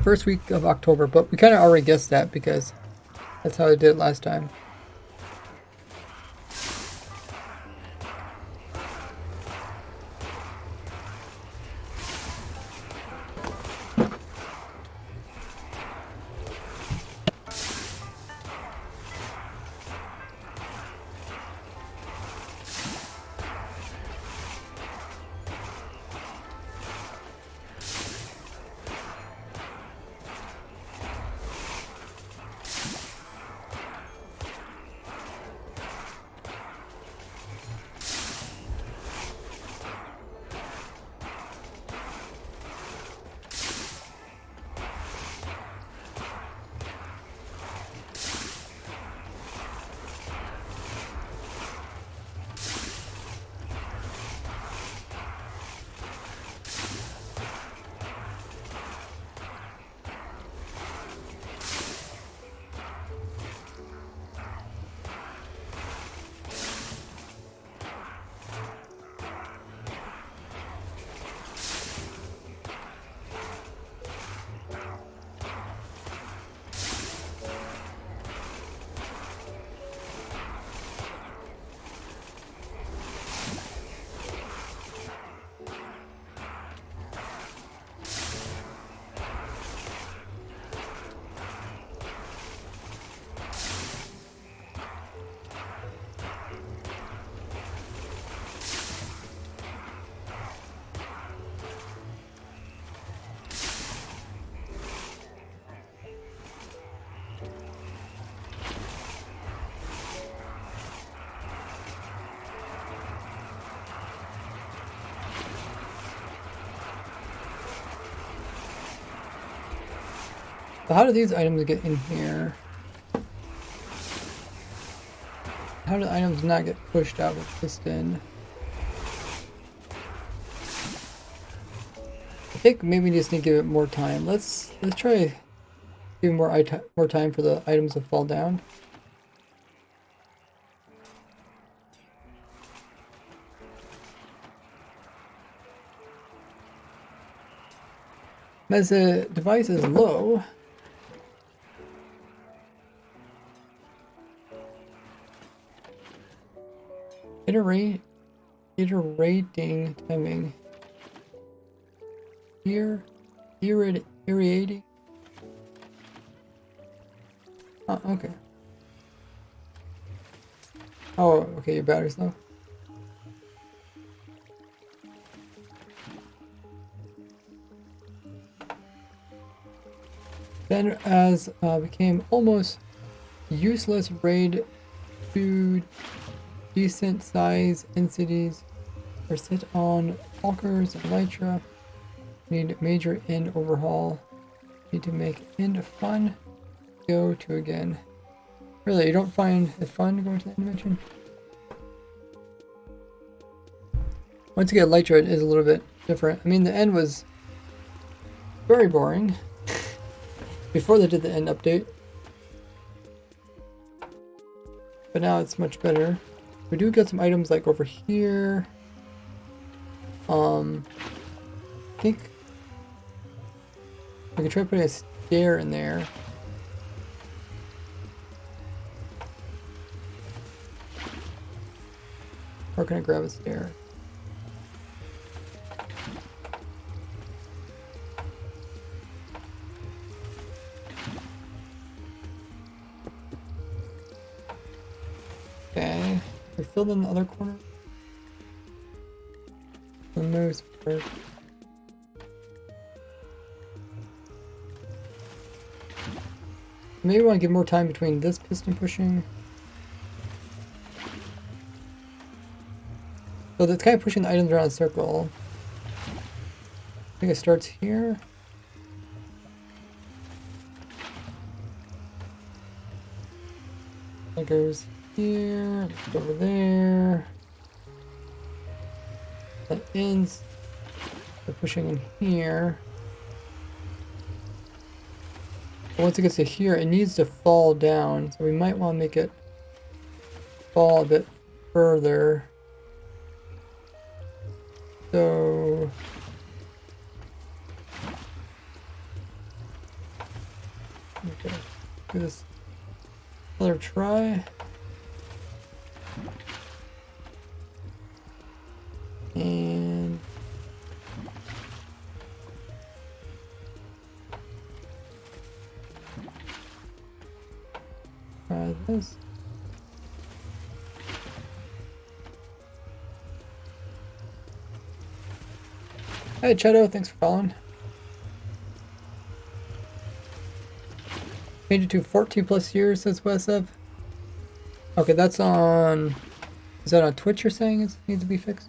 First week of October, but we kind of already guessed that because that's how they did it last time. So how do these items get in here? How do the items not get pushed out with piston? I think maybe we just need to give it more time. Let's try giving more time for the items to fall down. As the device is low, iterating timing. Here, irradiating. Oh, okay. Oh, okay, your battery's low. Then as became almost useless raid to decent size entities or sit on walkers and elytra. Need major end overhaul. Need to make end fun. Go to again. Really, you don't find it fun going to the end dimension? Once you get elytra, it is a little bit different. I mean, the end was very boring before they did the end update. But now it's much better. We do get some items like over here. I think we can try putting a stair in there. Or can I grab a stair? Okay, we filled in the other corner. The most part. Maybe we want to give more time between this piston pushing. So that's kind of pushing the items around a circle. I think it starts here. It goes here, over there. That ends. They're pushing in here. But once it gets to here, it needs to fall down. So we might want to make it fall a bit further. So okay, do this another try. And try this. Hey Cheto, thanks for following. Made it to 14 plus years, says WSF. Okay, that's on... Is that on Twitch you're saying it needs to be fixed?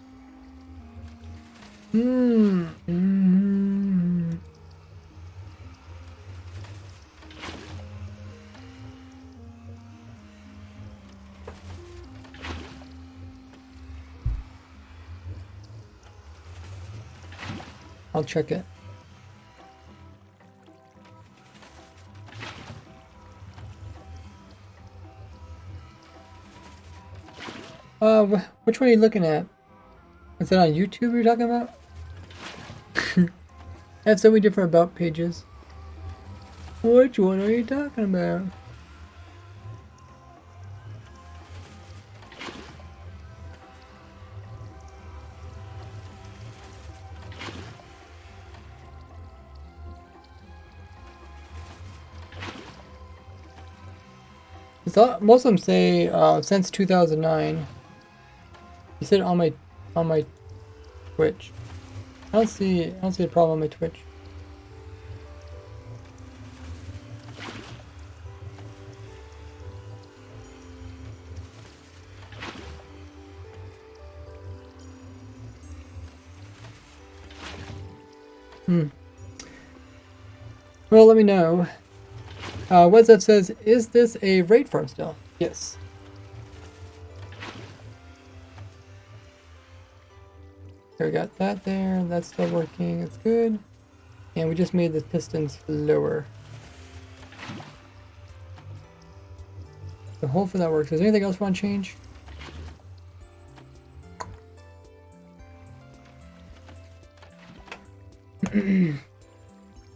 I'll check it. Which one are you looking at? Is that on YouTube you're talking about? I have so many different about pages. Which one are you talking about? So most of them say since 2009. You said on my Twitch. I don't see a problem on my Twitch. Well, let me know. WhatsApp says, is this a raid farm still? Yes. So we got that there, that's still working, it's good. And we just made the pistons lower. So hopefully that works. Is there anything else we want to change?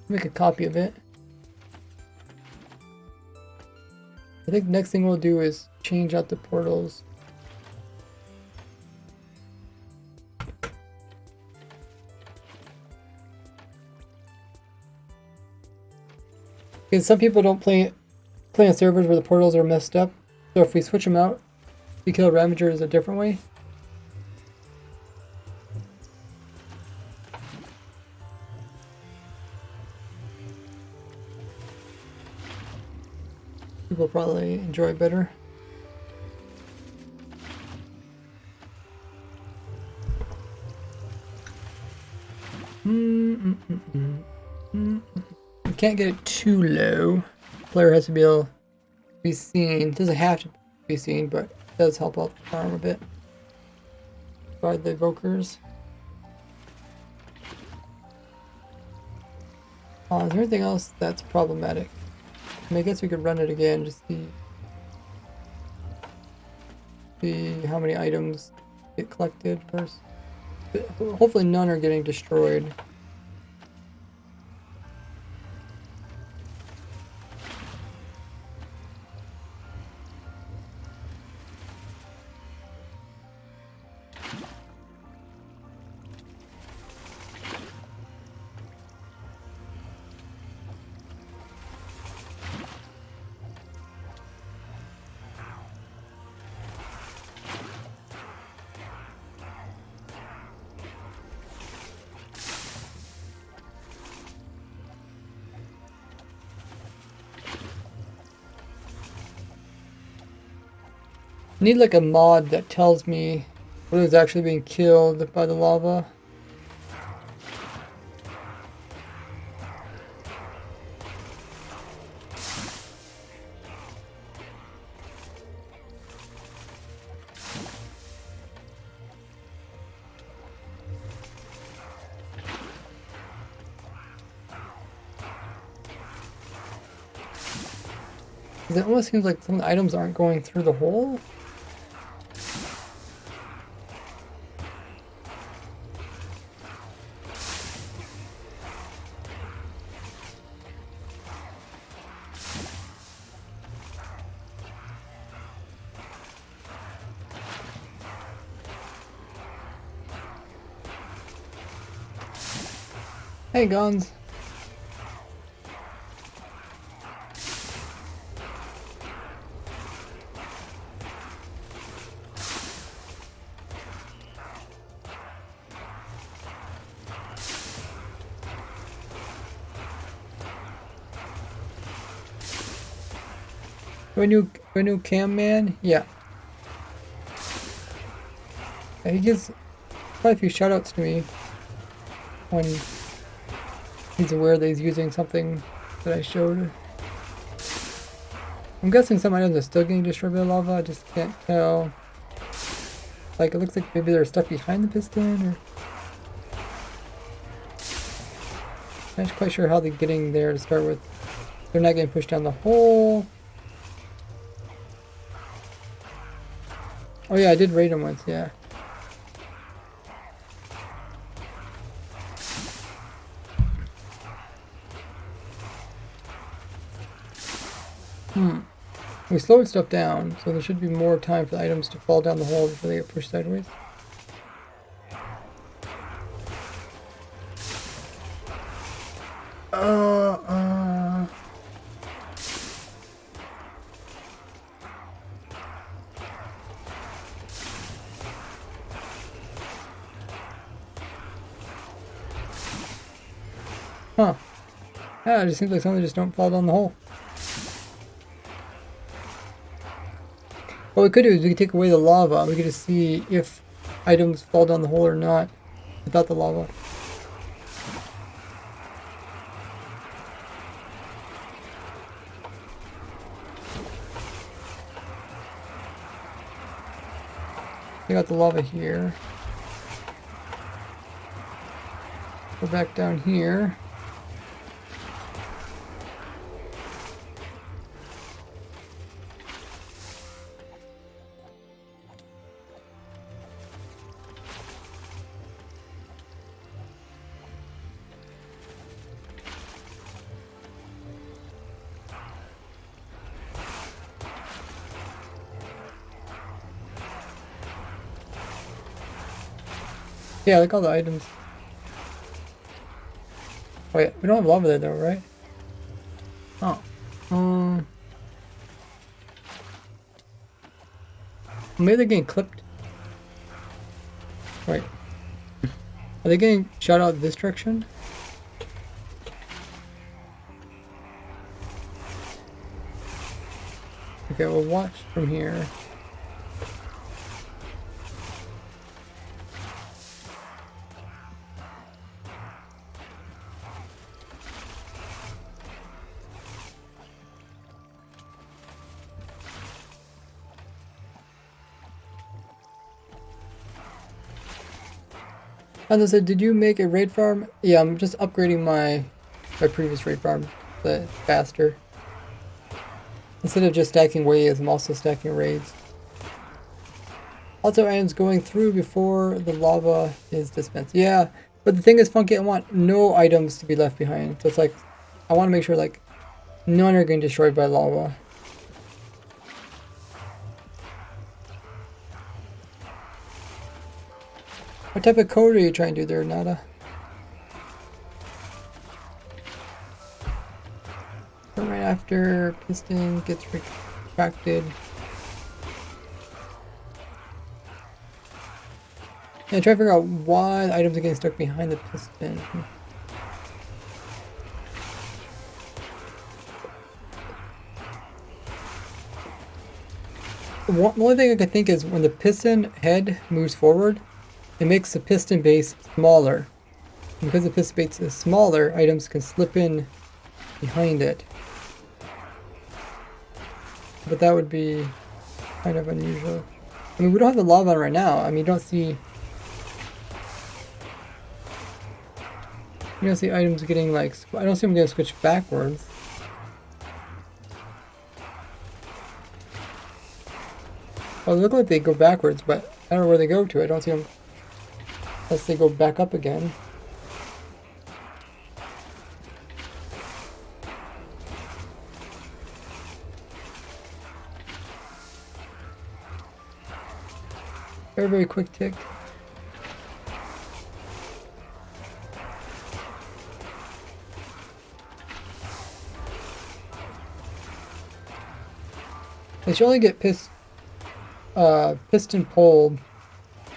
Make a copy of it. I think the next thing we'll do is change out the portals. Because some people don't play on servers where the portals are messed up. So if we switch them out, we kill Ravagers a different way. People probably enjoy it better. You can't get it too low. Player has to be able to be seen. It doesn't have to be seen, but it does help out the farm a bit by the evokers. Is there anything else that's problematic? I guess we could run it again, just see see how many items get collected first. But hopefully none are getting destroyed. I need like a mod that tells me what is actually being killed by the lava. It almost seems like some of the items aren't going through the hole. Hey, guns. A new cam man? Yeah. He gives quite a few shoutouts to me when he's aware that he's using something that I showed. I'm guessing some items are still getting destroyed by lava, I just can't tell. Like, it looks like maybe they're stuck behind the piston, or... I'm not quite sure how they're getting there to start with. They're not getting pushed down the hole. Oh yeah, I did raid him once, yeah. We slowed stuff down, so there should be more time for the items to fall down the hole before they get pushed sideways. Huh. Yeah, it just seems like some of them just don't fall down the hole. What we could do is we could take away the lava. We could just see if items fall down the hole or not without the lava. We got the lava here. Go back down here. Yeah, look all the items. Wait, we don't have lava there though, right? Oh. Maybe they're getting clipped. Wait. Are they getting shot out this direction? Okay, we'll watch from here. And I said, did you make a raid farm? Yeah, I'm just upgrading my previous raid farm, but faster. Instead of just stacking waves, I'm also stacking raids. Also, items going through before the lava is dispensed. Yeah, but the thing is, Funky, I want no items to be left behind. So it's like, I want to make sure like none are getting destroyed by lava. What type of code are you trying to do there, Nada? Right after piston gets retracted. Yeah, try to figure out why the items are getting stuck behind the piston. The only thing I can think is when the piston head moves forward, it makes the piston base smaller. And because the piston base is smaller, items can slip in behind it. But that would be kind of unusual. I mean, we don't have the lava on right now. I mean, you don't see items getting like, I don't see them getting switched backwards. Well, they look like they go backwards, but I don't know where they go to. I don't see them unless they go back up again. Very, very quick tick. They should only get piston pulled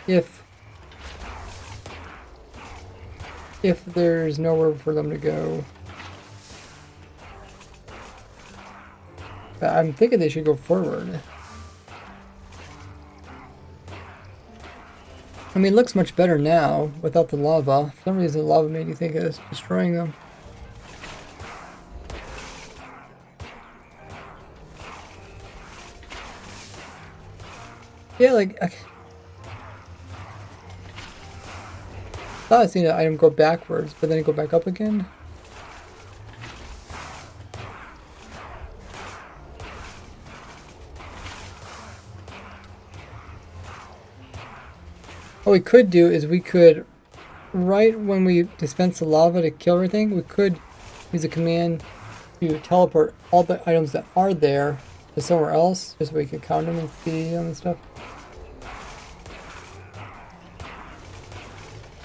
if there's nowhere for them to go. But I'm thinking they should go forward. I mean, it looks much better now without the lava. For some reason, the lava made you think it was destroying them. Yeah, like, I thought I seen an item go backwards, but then it go back up again. What we could do is we could, right when we dispense the lava to kill everything, we could use a command to teleport all the items that are there to somewhere else, just so we can count them and see them and stuff.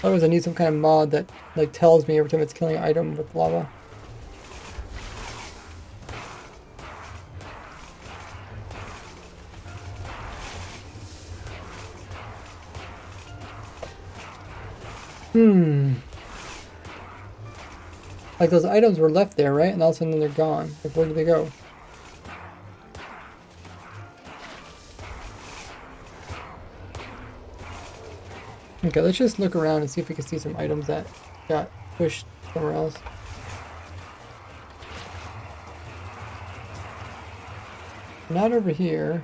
Otherwise, I need some kind of mod that like tells me every time it's killing an item with lava. Like those items were left there, right? And all of a sudden they're gone. Like, where did they go? Okay, let's just look around and see if we can see some items that got pushed somewhere else. Not over here.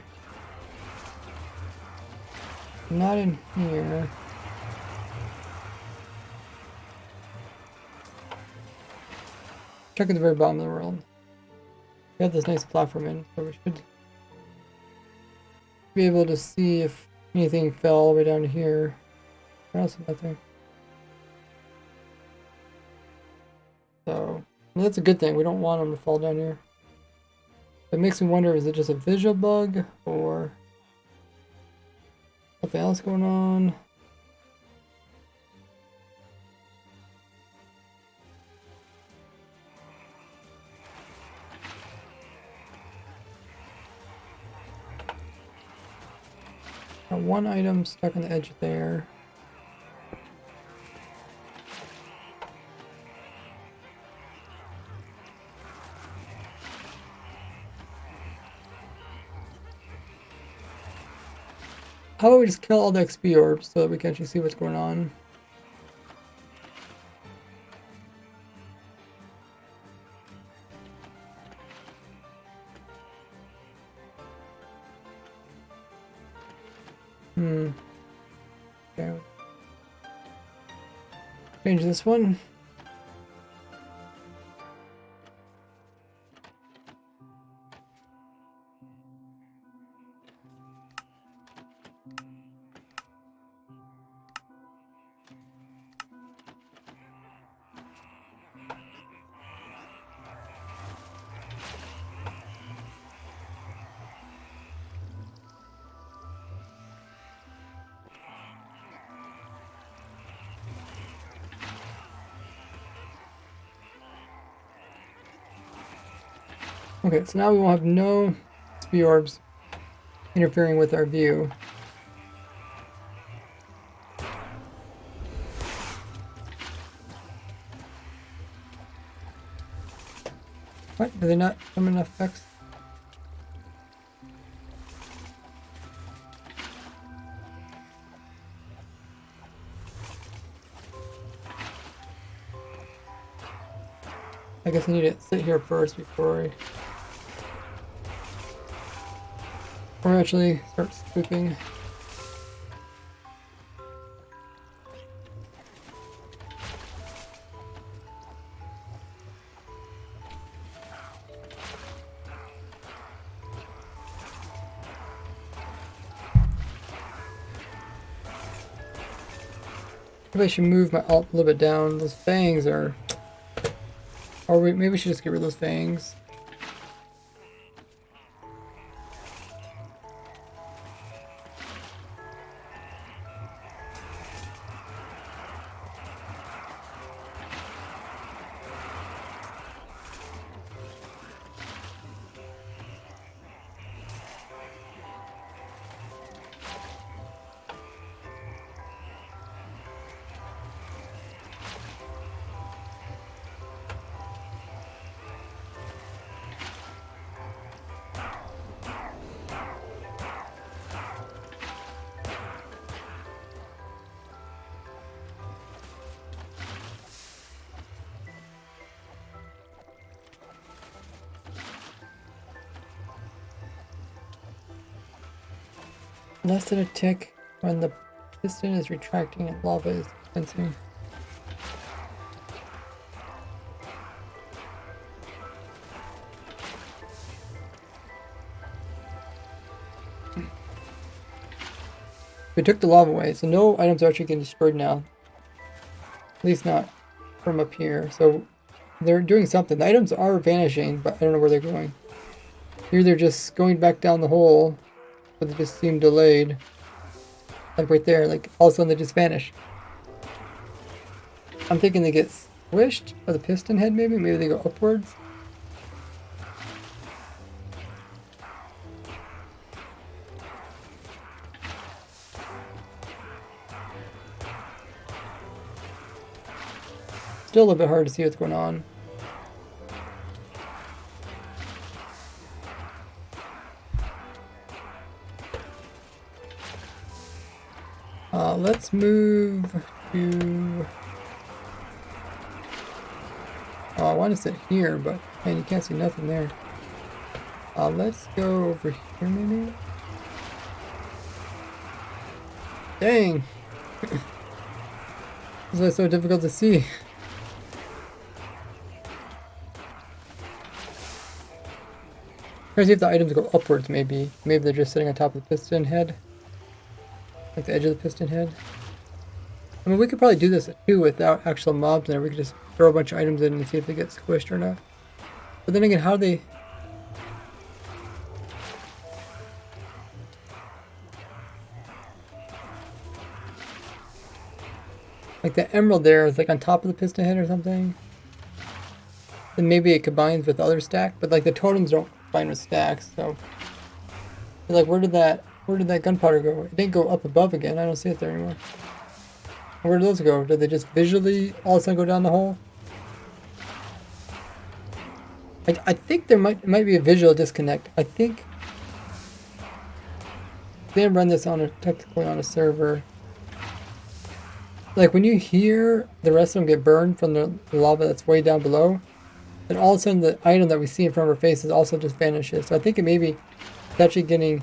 Not in here. Check at the very bottom of the world. We have this nice platform in, so we should be able to see if anything fell all the way down to here. Where else is nothing? So, well, that's a good thing. We don't want them to fall down here. It makes me wonder, is it just a visual bug or something else going on? Got one item stuck on the edge there. How about we just kill all the XP orbs so that we can actually see what's going on? Okay. Change this one. Okay, so now we will have no speed orbs interfering with our view. What? Do they not come in effects? I guess I need to sit here first before I actually start swooping. Maybe I should move my alt a little bit down. Those fangs are... Or maybe we should just get rid of those fangs. Less than a tick when the piston is retracting and lava is dispensing. We took the lava away, so no items are actually getting destroyed now. At least not from up here. So they're doing something. The items are vanishing, but I don't know where they're going. Here they're just going back down the hole, but they just seem delayed. Like right there, like all of a sudden they just vanish. I'm thinking they get squished by the piston head maybe? Maybe they go upwards? Still a little bit hard to see what's going on. Let's move to... Oh, I want to sit here, but man, you can't see nothing there. Let's go over here maybe? Dang! This is why it's so difficult to see. Try to see if the items go upwards maybe. Maybe they're just sitting on top of the piston head. Like the edge of the piston head. I mean, we could probably do this too without actual mobs in there. We could just throw a bunch of items in and see if they get squished or not. But then again, how do they... Like the emerald there is like on top of the piston head or something. Then maybe it combines with the other stack, but like the totems don't combine with stacks, so... Like where did that gunpowder go? It didn't go up above again. I don't see it there anymore. Where did those go? Did they just visually all of a sudden go down the hole? I think there might be a visual disconnect. I think they didn't run this on technically on a server. Like when you hear the rest of them get burned from the lava that's way down below, then all of a sudden the item that we see in front of our faces also just vanishes. So I think it maybe it's actually getting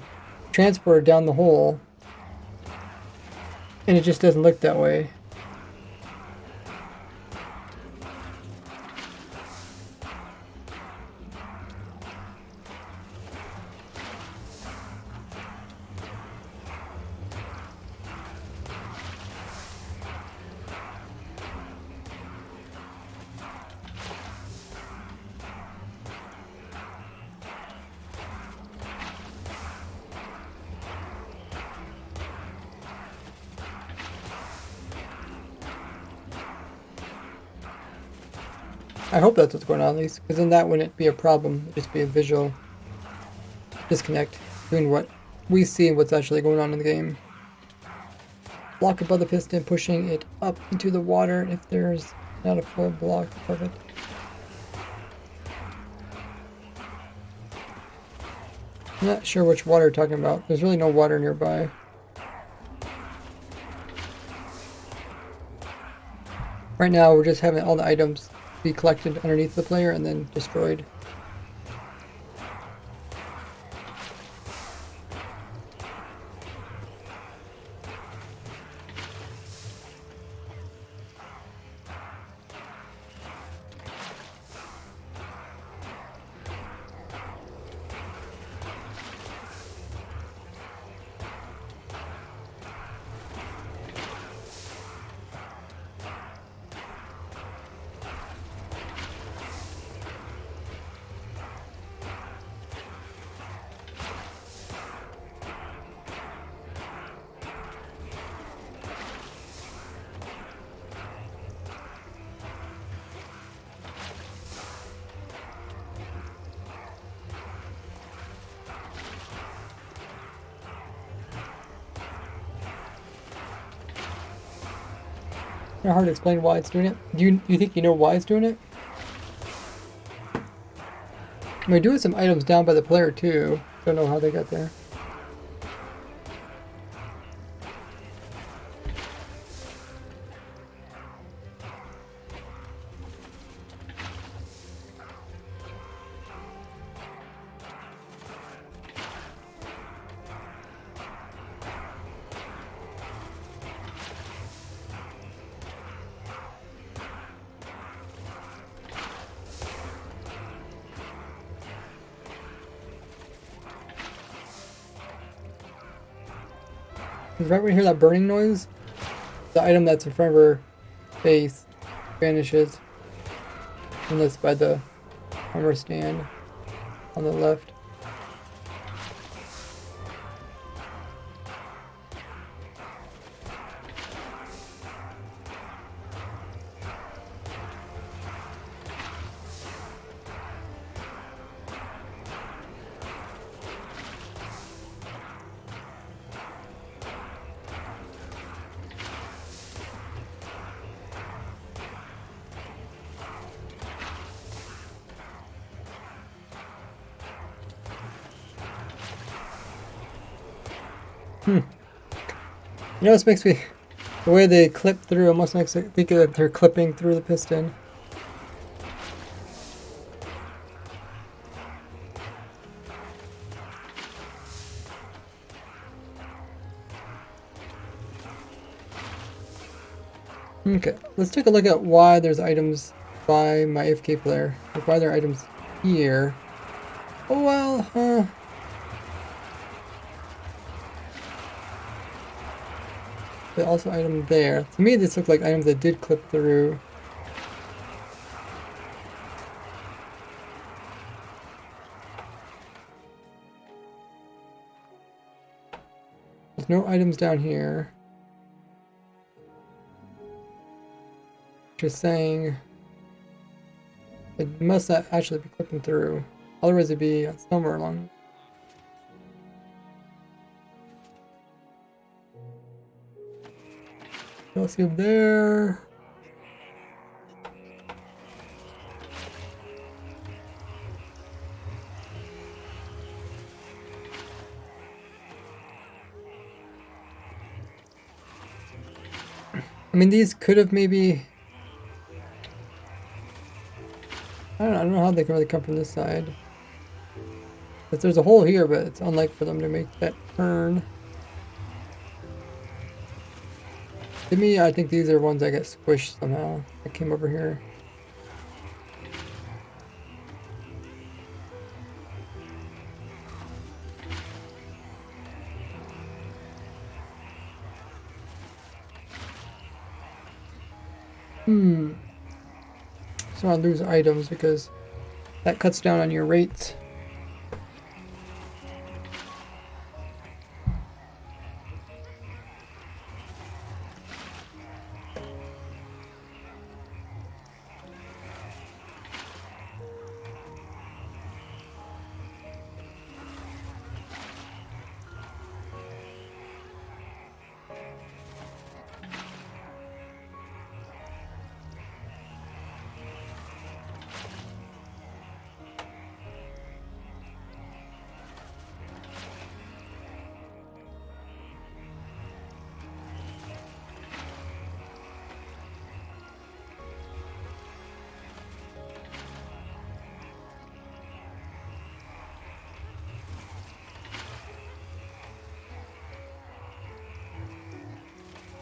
transported down the hole, and it just doesn't look that way. I hope that's what's going on at least, because then that wouldn't be a problem. It'd just be a visual disconnect between what we see and what's actually going on in the game. Block above the piston, pushing it up into the water if there's not a full block of it. I'm not sure which water you're talking about. There's really no water nearby. Right now we're just having all the items be collected underneath the player and then destroyed. It's hard to explain why it's doing it. Do you think you know why it's doing it? We're doing some items down by the player too. Don't know how they got there. Because right when you hear that burning noise, the item that's in front of her face vanishes. And that's by the armor stand on the left. You know, this makes me, the way they clip through almost makes it think that they're clipping through the piston. Okay, let's take a look at why there's items by my AFK player. Like why there are items here. Oh well, There's also item there. To me, this looked like items that did clip through. There's no items down here. Just saying it must not actually be clipping through. Otherwise it'd be somewhere along. Calcium there. I mean, these could have maybe. I don't know how they can really come from this side. Because there's a hole here, but it's unlikely for them to make that turn. To me, I think these are ones that get squished somehow. I came over here. So I lose items because that cuts down on your rates.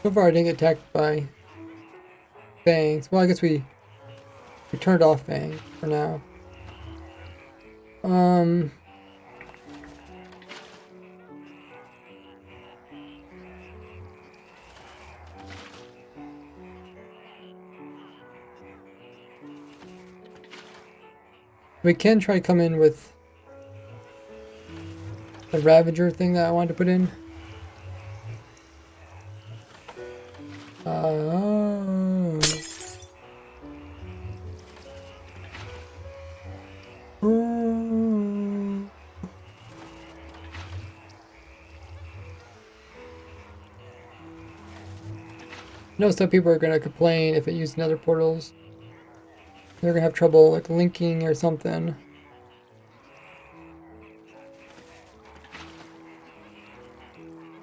So far I didn't get attacked by fangs. Well, I guess we turned off fangs for now. We can try to come in with the Ravager thing that I wanted to put in. I know some people are gonna complain if it used nether portals. They're gonna have trouble like linking or something.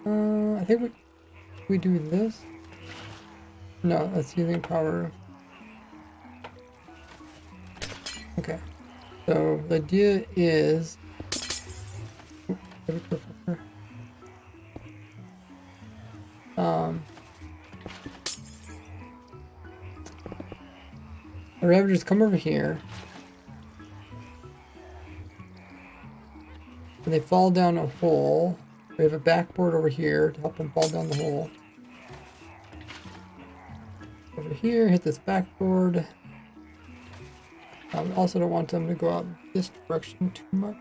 I think we do this. No, that's using power. Okay. So the idea is the Ravagers come over here. And they fall down a hole. We have a backboard over here to help them fall down the hole. Over here, hit this backboard. We also don't want them to go out this direction too much.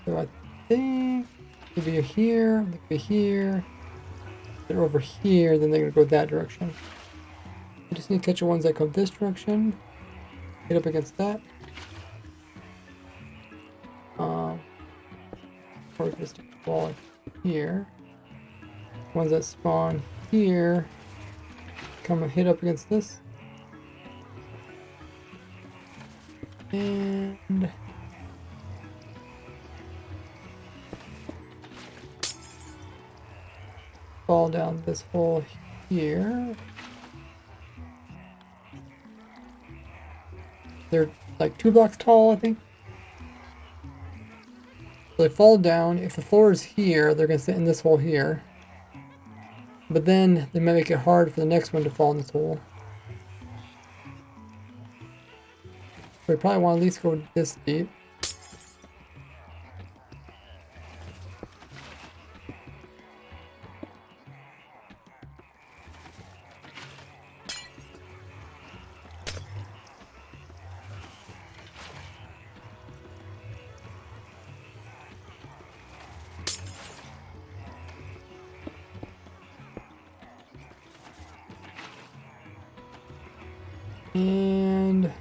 So I think they'll be here, they'll be here. They're over here, then they're gonna go that direction. I just need to catch the ones that come this direction. Hit up against that. Or just a wall here. Ones that spawn here. Come and hit up against this. And fall down this hole here. They're like 2 blocks tall, I think. So they fall down. If the floor is here, they're going to sit in this hole here. But then they might make it hard for the next one to fall in this hole. We probably want to at least go this deep. And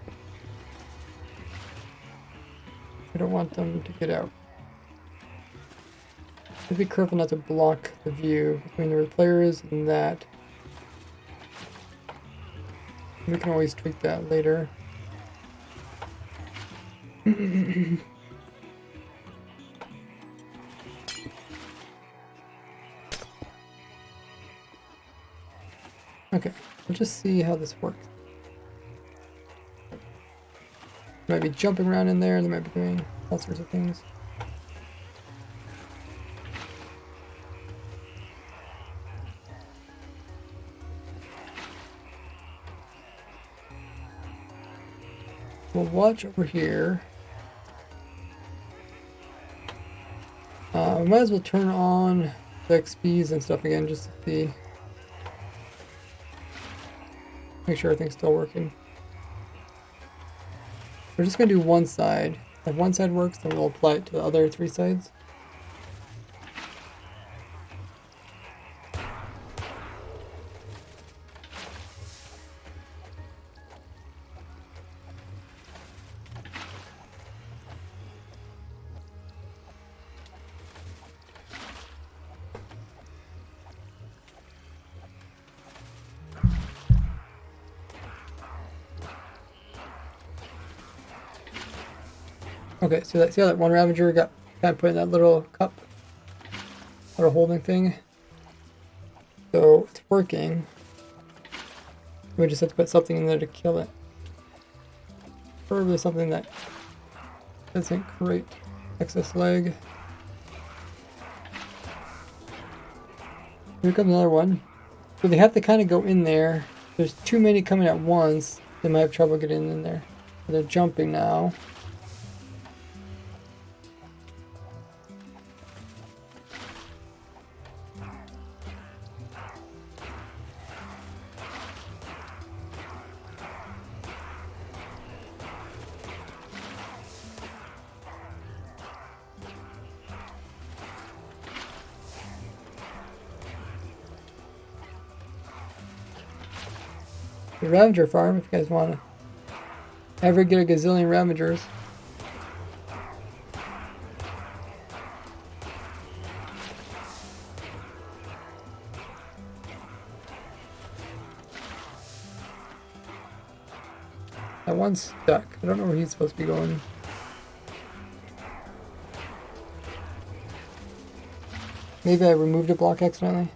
I don't want them to get out. Just be careful not to block the view between where the player is and that. We can always tweak that later. Okay, we'll just see how this works. Might be jumping around in there, they might be doing all sorts of things. We'll watch over here. We might as well turn on the XPs and stuff again just to see. Make sure everything's still working. We're just going to do one side. If one side works, then we'll apply it to the other 3 sides. Okay, so see how that one Ravager got kind of put in that little cup? Little holding thing. So it's working. We just have to put something in there to kill it. Probably something that doesn't create excess lag. Here comes another one. So they have to kind of go in there. There's too many coming at once. They might have trouble getting in there. They're jumping now. The Ravager farm, if you guys want to ever get a gazillion Ravagers. That one's stuck. I don't know where he's supposed to be going. Maybe I removed a block accidentally.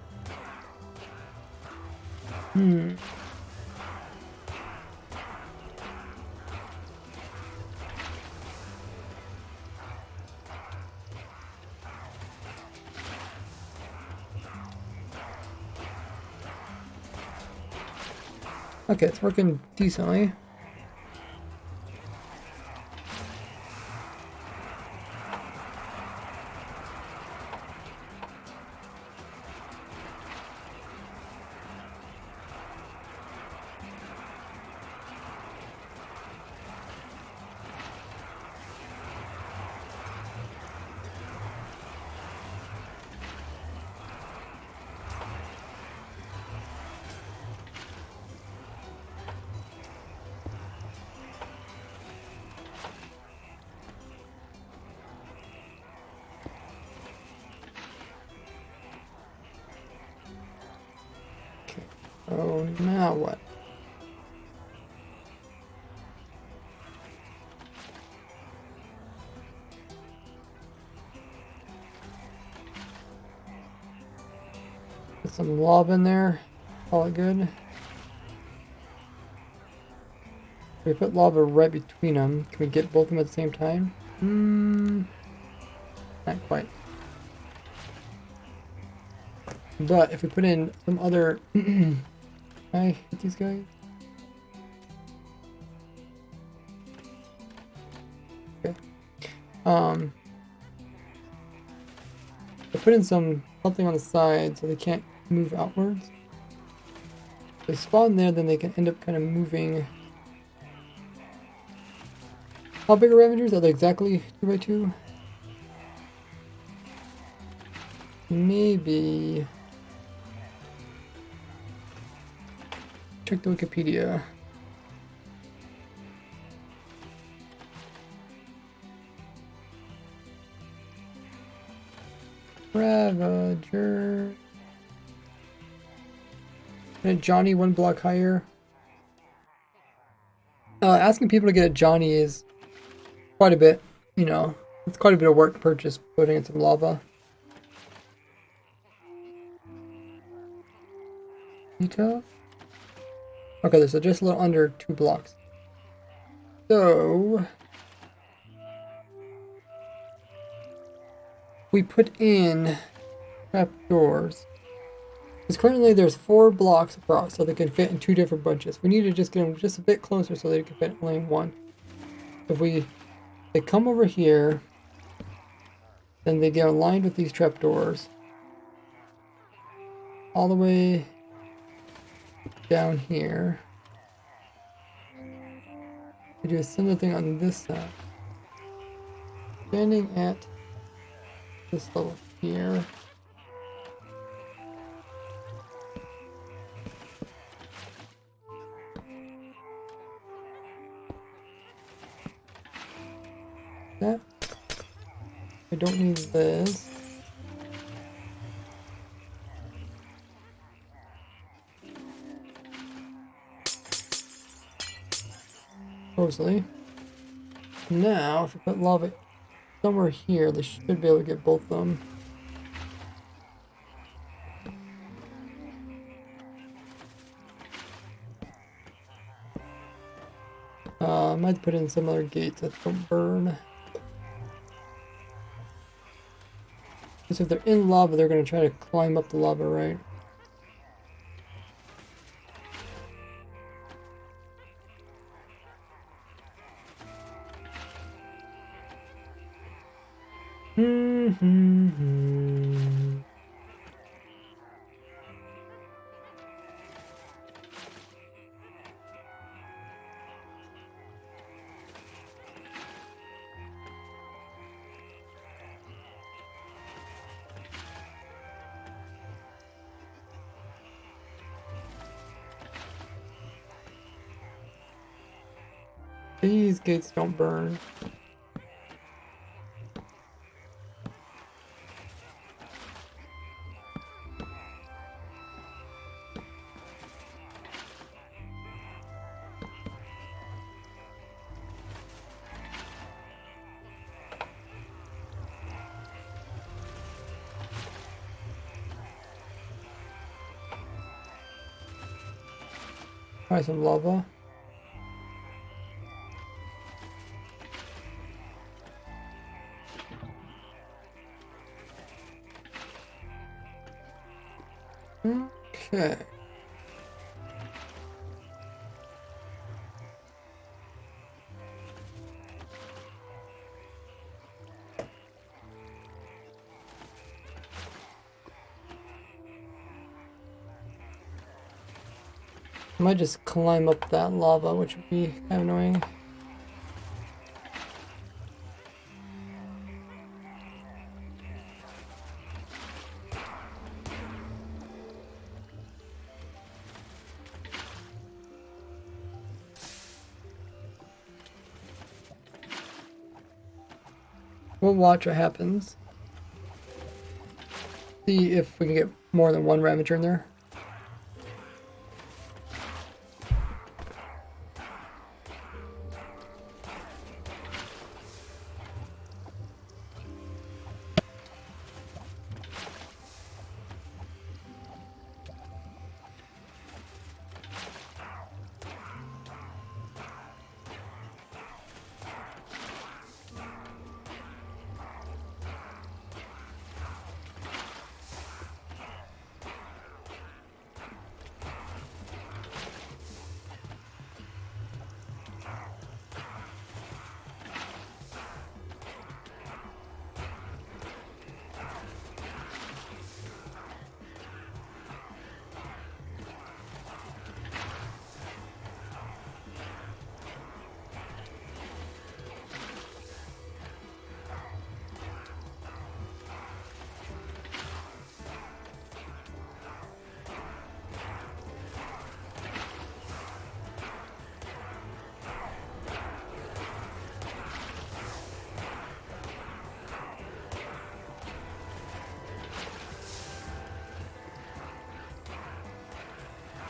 Okay, it's working decently. Oh, now what? Put some lava in there. Call it good. We put lava right between them. Can we get both of them at the same time? Not quite. But if we put in some other... Can I hit these guys? Okay. I put in something on the side so they can't move outwards. If they spawn there, then they can end up kind of moving. How big are Ravagers? Are they exactly 2x2? Maybe. Check the Wikipedia. Ravager. And Johnny 1 block higher. Asking people to get a Johnny is quite a bit, you know, it's quite a bit of work to purchase, putting in some lava. Vita? Okay, so just a little under 2 blocks. So we put in trapdoors. Because currently there's 4 blocks across, so they can fit in 2 different bunches. We need to just get them just a bit closer so they can fit only in 1. If they come over here, then they get aligned with these trapdoors all the way down here. We do a similar thing on this side. Standing at this level here. That. I don't need this. Supposedly. Now, if we put lava somewhere here, they should be able to get both of them. Might have to put in some other gates that don't burn. Because if they're in lava, they're going to try to climb up the lava, right? These gates don't burn. Try some lava. Okay. I might just climb up that lava, which would be kind of annoying. We'll watch what happens. See if we can get more than one Ravager in there.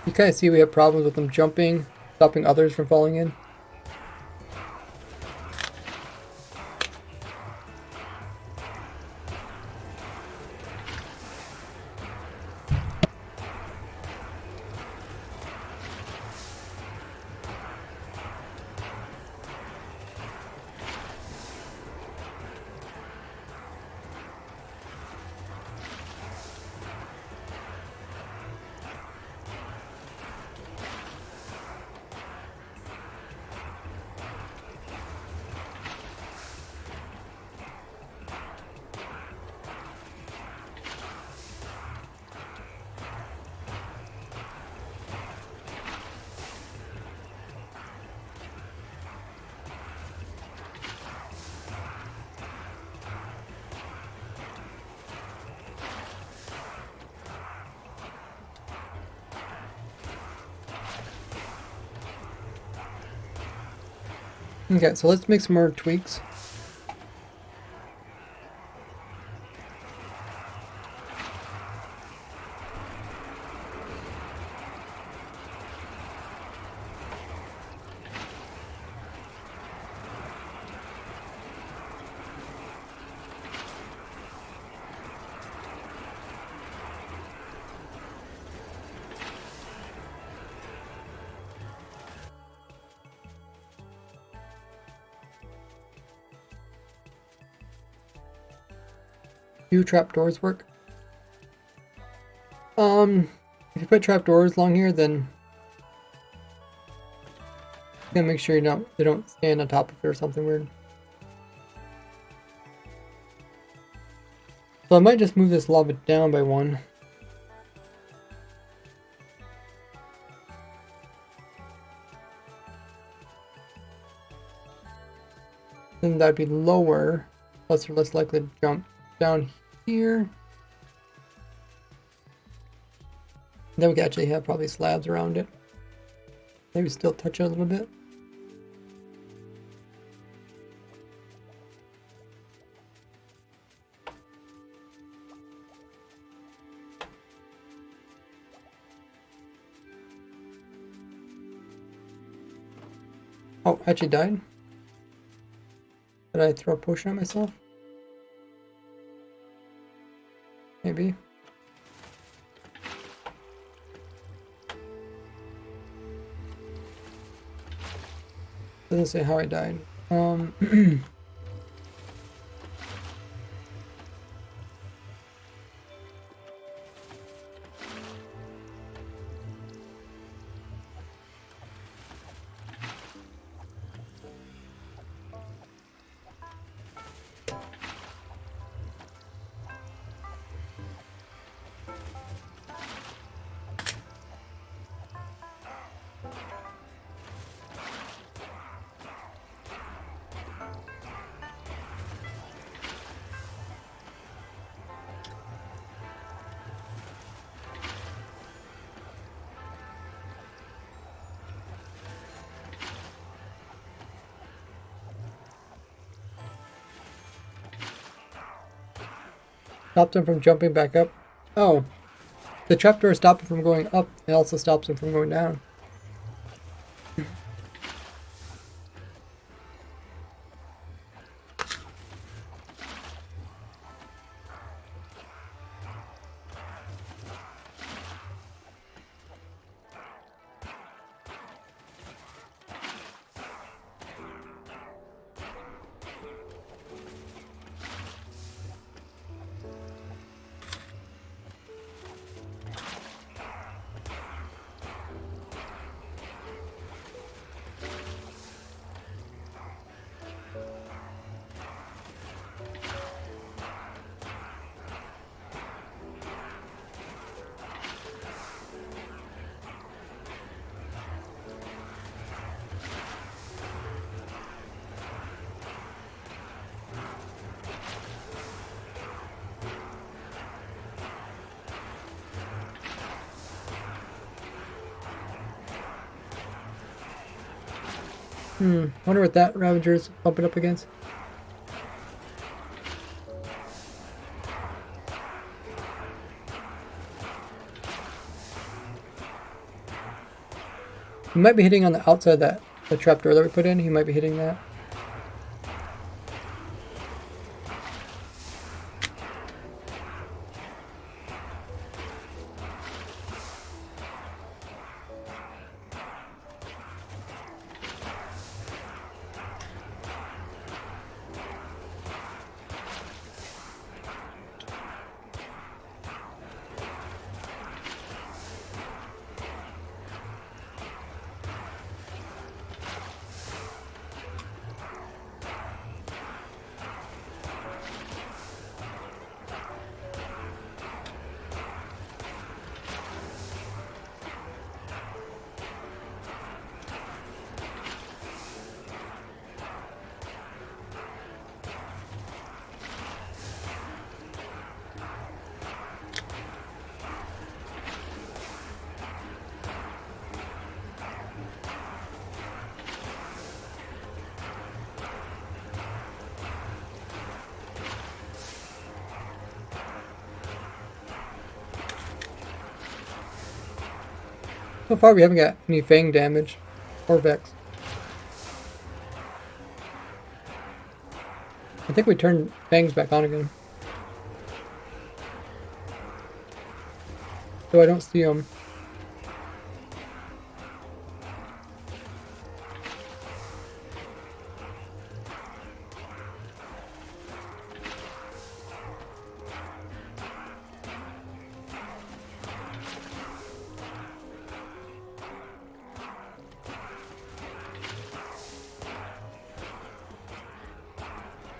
You kind of see we have problems with them jumping, stopping others from falling in. Okay, so let's make some more tweaks. Do trapdoors work? If you put trapdoors along here, then you gotta make sure they don't stand on top of it or something weird. So I might just move this lava down by one. Then that'd be lower, plus or less likely to jump down here. Then we could actually have probably slabs around it. Maybe still touch it a little bit. Oh, I actually died. Did I throw a potion at myself? Maybe. Doesn't say how I died. Stopped him from jumping back up. Oh, the trapdoor stopped him from going up. It also stops him from going down. Wonder what that Ravager's bumping up against. He might be hitting on the outside of the trapdoor that we put in. He might be hitting that. So far we haven't got any Fang damage or Vex. I think we turned Fangs back on again. So I don't see them.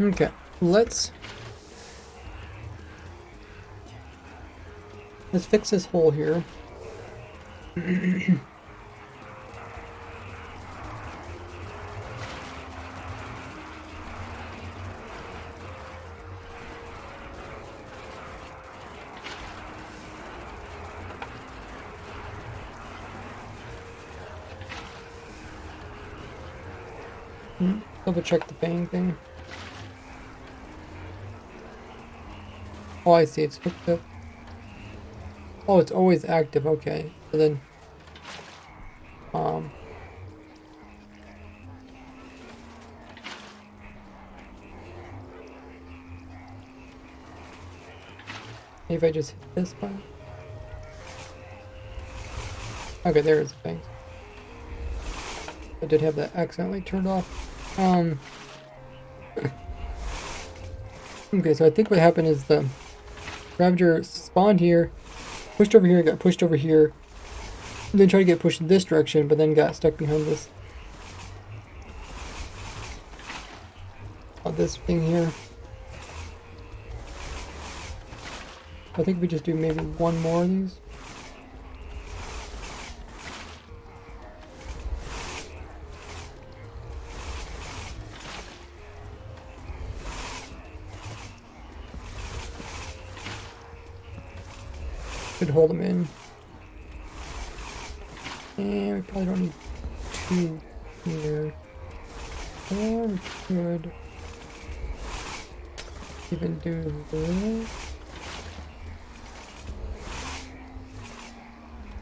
Okay, let's fix this hole here. Double check the bang thing. Oh, I see. It's hooked up. Oh, it's always active. Okay. So then, maybe if I just hit this button. Okay, there is the bang. I did have that accidentally turned off. Okay, so I think what happened is the Ravager spawned here, pushed over here, got pushed over here, and then tried to get pushed in this direction, but then got stuck behind this thing here. I think we just do maybe one more of these. Should hold them in. And we probably don't need two here. Or we could even do this.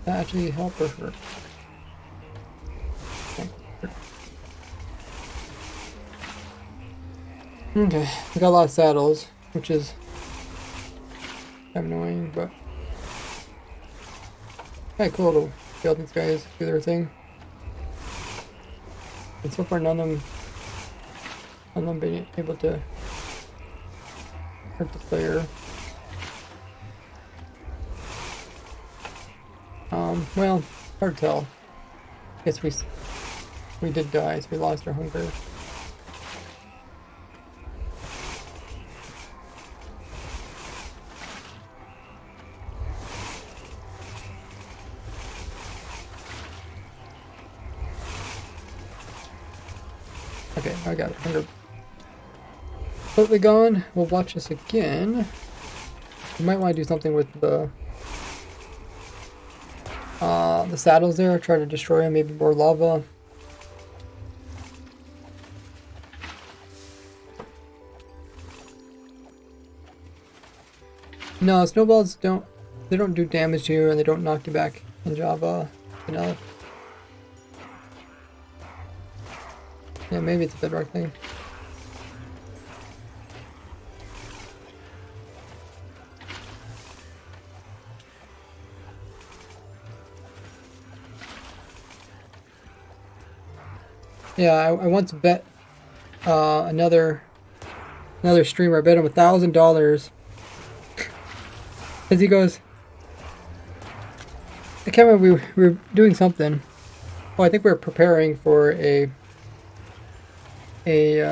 That actually help or hurt? Okay, we got a lot of saddles, which is kind of annoying, but kind of cool to see all these guys do their thing. And so far, none of them being able to hurt the player. Well, hard to tell. Guess we did die, so we lost our hunger. Okay, I got hunger completely gone. We'll watch this again. We might want to do something with the saddles there. Try to destroy them. Maybe more lava. No, snowballs don't do damage to you, and they don't knock you back in Java. You know. Yeah, maybe it's a bedrock thing. Yeah, I once bet another streamer. I bet him $1,000 because he goes. I can't remember. We were doing something. Oh, I think we were preparing for a it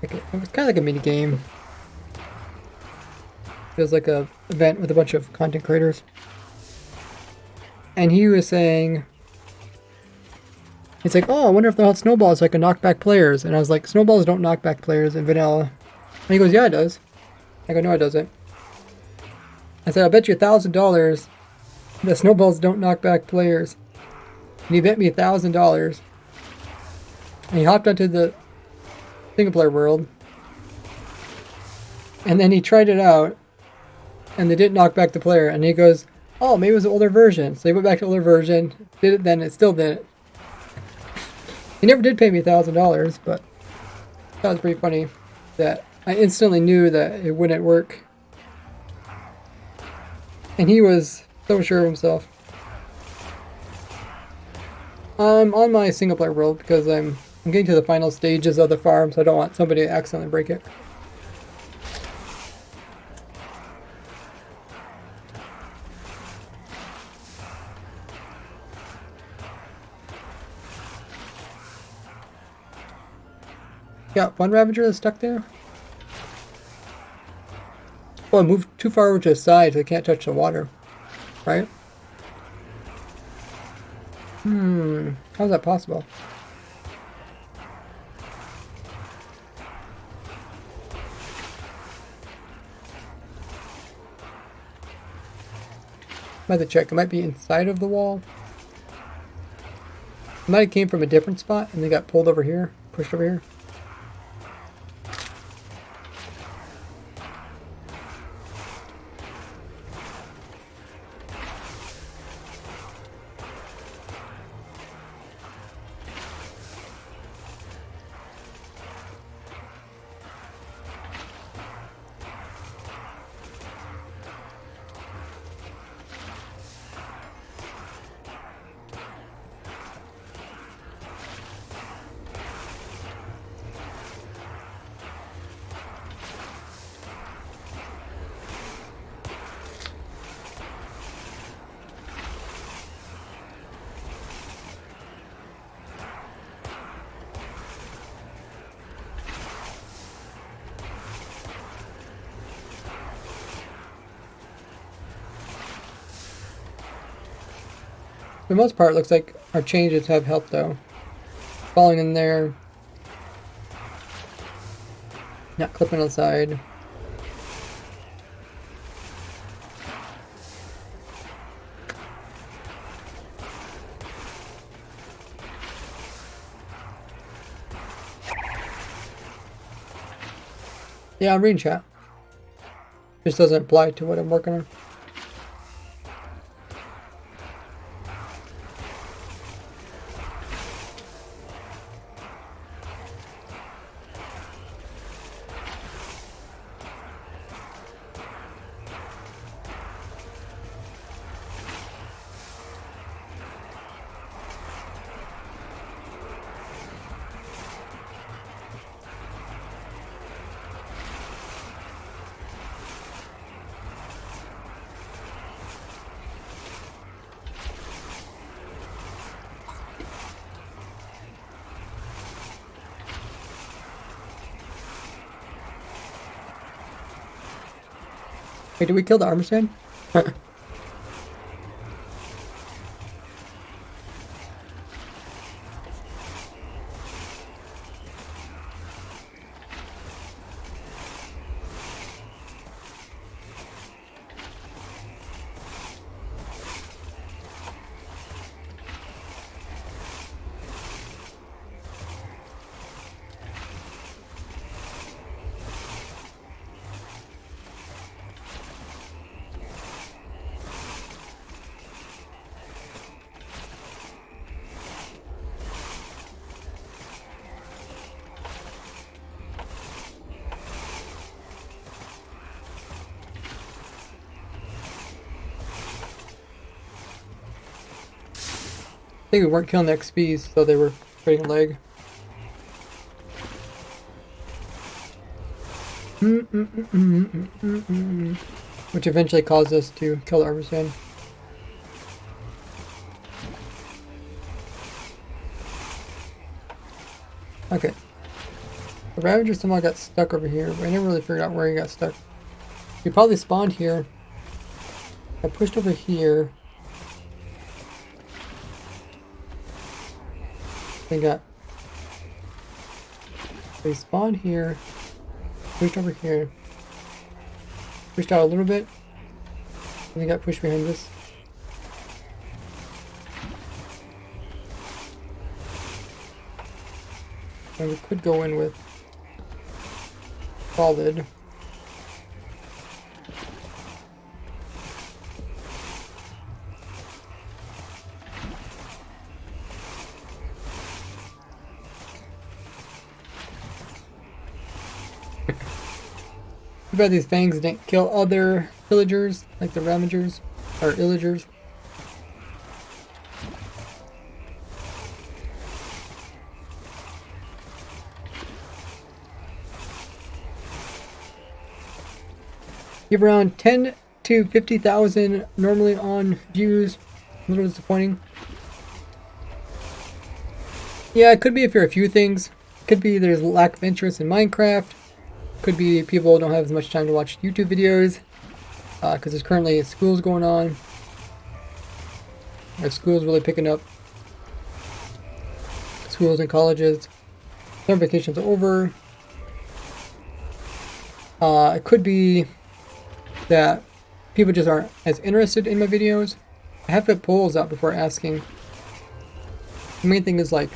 was kind of like a mini game. It was like a event with a bunch of content creators, and he was saying, he's like, "Oh, I wonder if they'll have snowballs so I can knock back players." And I was like, "Snowballs don't knock back players in vanilla." And he goes, "Yeah, it does." I go, "No, it doesn't." I said, "I'll bet you $1,000 that snowballs don't knock back players." And he bet me $1,000. And he hopped onto the single player world. And then he tried it out. And they didn't knock back the player. And he goes, "Oh, maybe it was an older version." So he went back to the older version. Did it then. It still didn't. He never did pay me $1,000. But that was pretty funny. That I instantly knew that it wouldn't work. And he was so sure of himself. I'm on my single player world because I'm getting to the final stages of the farm, so I don't want somebody to accidentally break it. Got one Ravager that's stuck there. Oh, I moved too far over to the side so they can't touch the water. Right? How's that possible? I might have to check. It might be inside of the wall. It might have came from a different spot and they got pulled over here, pushed over here. For the most part, it looks like our changes have helped, though. Falling in there. Not clipping on the side. Yeah, I'm reading chat. This doesn't apply to what I'm working on. Wait, did we kill the armor stand? I think we weren't killing the XPs, so they were creating a leg. Which eventually caused us to kill the armor stand. Okay. The Ravager somehow got stuck over here, but I never really figured out where he got stuck. He probably spawned here. I pushed over here. They got. They spawned here. Pushed over here. Pushed out a little bit. And they got pushed behind this. And we could go in with solid. Too bad these fangs didn't kill other villagers, like the Ravagers, or Illagers. You have around 10 to 50,000 normally on views. A little disappointing. Yeah, it could be for a few things. Could be there's lack of interest in Minecraft. Could be people don't have as much time to watch YouTube videos because there's currently schools going on. Our school's really picking up. Schools and colleges. Summer vacation's over. It could be that people just aren't as interested in my videos. I have to put polls out before asking. The main thing is like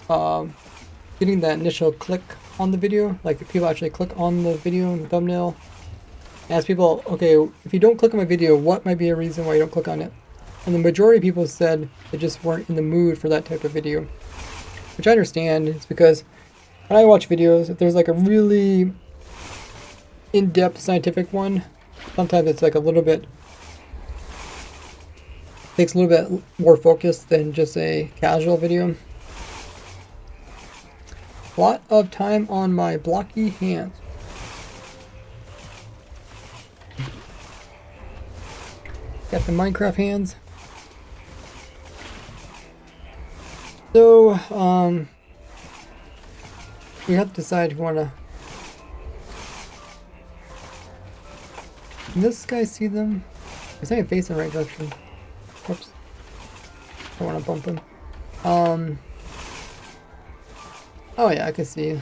getting that initial click on the video, like if people actually click on the video and the thumbnail. Ask people, okay, if you don't click on my video, what might be a reason why you don't click on it? And the majority of people said they just weren't in the mood for that type of video, which I understand. It's because when I watch videos, if there's like a really in-depth scientific one, sometimes it's like a little bit, takes a little bit more focus than just a casual video. A lot of time on my blocky hands. Got the Minecraft hands. So, we have to decide if we want to. Can this guy see them? He's not even facing the right direction. Whoops. I want to bump him. Oh yeah, I can see.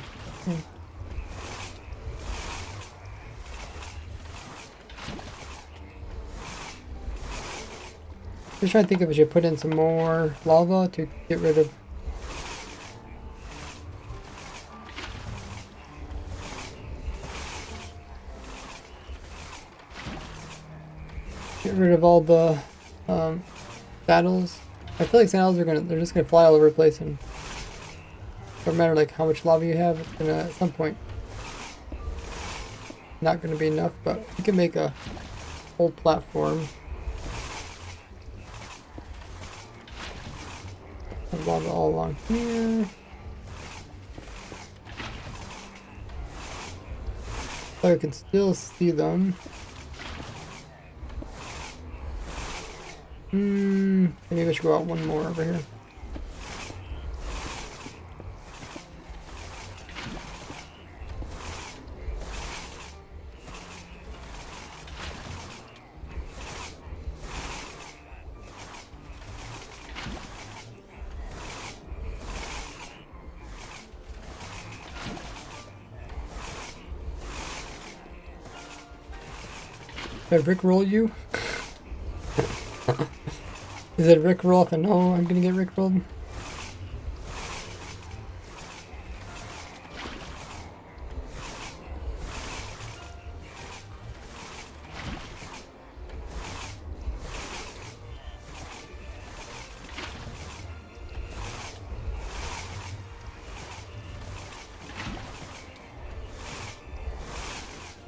Just trying to think if we should put in some more lava to get rid of. Get rid of all the saddles. I feel like saddles they're just gonna fly all over the place, and it doesn't matter like how much lava you have, it's gonna at some point not gonna be enough, but we can make a whole platform. Lava all along here. So I can still see them. Maybe I should go out one more over here. Did I Rickroll you? Is it Rickroll if I know I'm gonna get Rickrolled?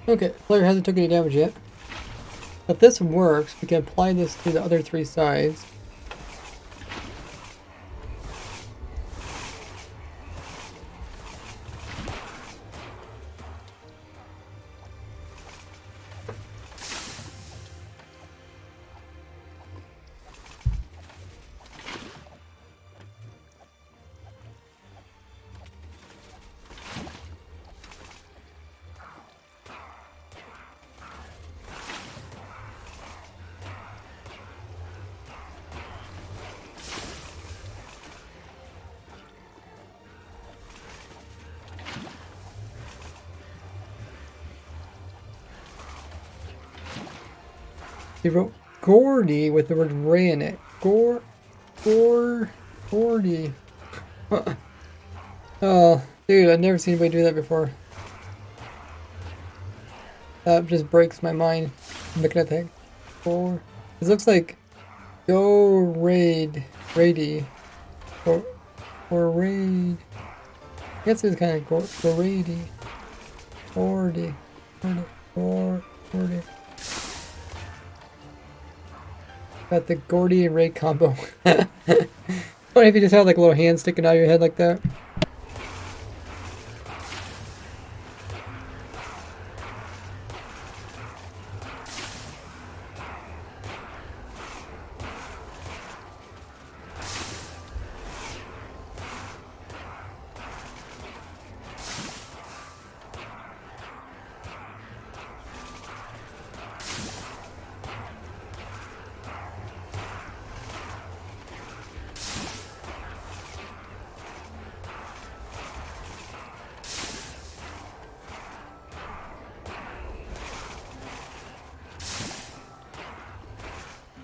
Okay, player hasn't took any damage yet. If this works, we can apply this to the other three sides. He wrote Gordy with the word Ray in it. Gordy. Oh, dude, I've never seen anybody do that before. That just breaks my mind. I'm looking at that. This looks like Go Raid. Raidy. Or Raid. I guess it's kind of Go Raidy. Gordy. Gordy. Got the Gordy and Ray combo. Funny if you just have like a little hand sticking out of your head like that.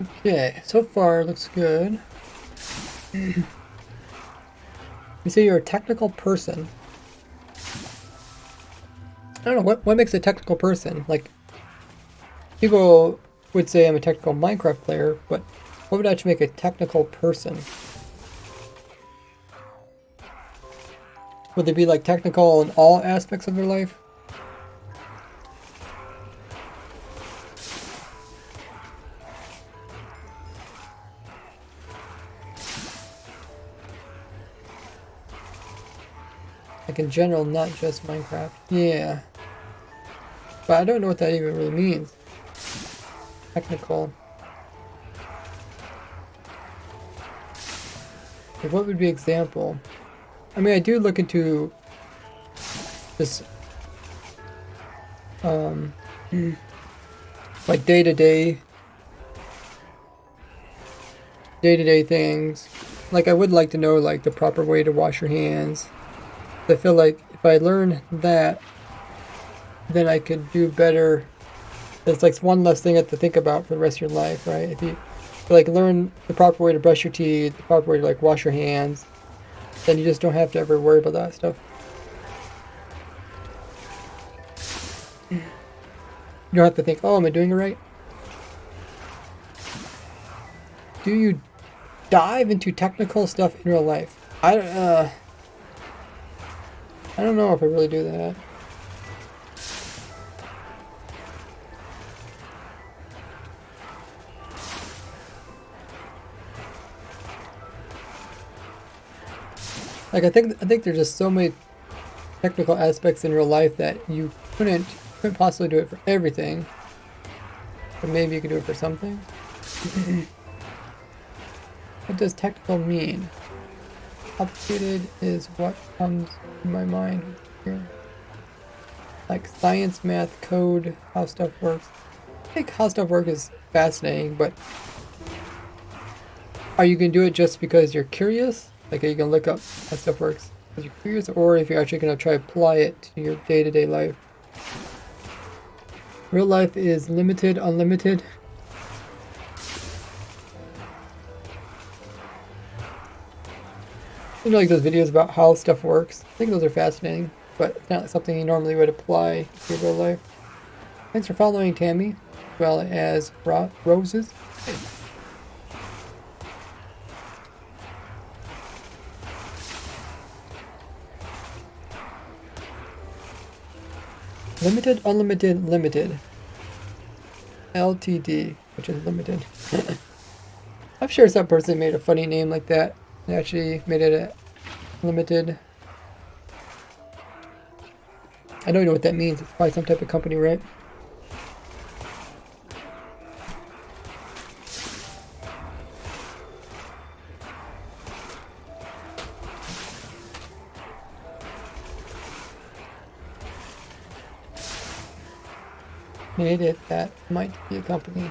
Okay, so far looks good. You say you're a technical person. I don't know, what makes a technical person? Like, people would say I'm a technical Minecraft player, but what would actually make a technical person? Would they be like technical in all aspects of their life? Like in general, not just Minecraft. Yeah. But I don't know what that even really means. Technical. Like what would be example? I mean, I do look into this, like day-to-day things. Like I would like to know like the proper way to wash your hands. I feel like if I learn that, then I could do better. It's like one less thing you have to think about for the rest of your life, right? If you like learn the proper way to brush your teeth, the proper way to like wash your hands, then you just don't have to ever worry about that stuff. You don't have to think, oh, am I doing it right? Do you dive into technical stuff in real life? I don't know if I really do that. Like I think there's just so many technical aspects in real life that you couldn't possibly do it for everything. But maybe you could do it for something. What does technical mean? Complicated is what comes to my mind here. Like science, math, code, how stuff works. I think how stuff works is fascinating, but are you going to do it just because you're curious? Like, are you going to look up how stuff works because you're curious? Or if you're actually going to try to apply it to your day-to-day life? Real life is limited, unlimited. You know, like those videos about how stuff works. I think those are fascinating, but it's not something you normally would apply to your real life. Thanks for following, Tammy, as well as Roses. Limited, unlimited, limited. LTD, which is limited. I'm sure some person made a funny name like that and actually made it a limited. I don't know what that means. It's probably some type of company, right? Made it, that might be a company.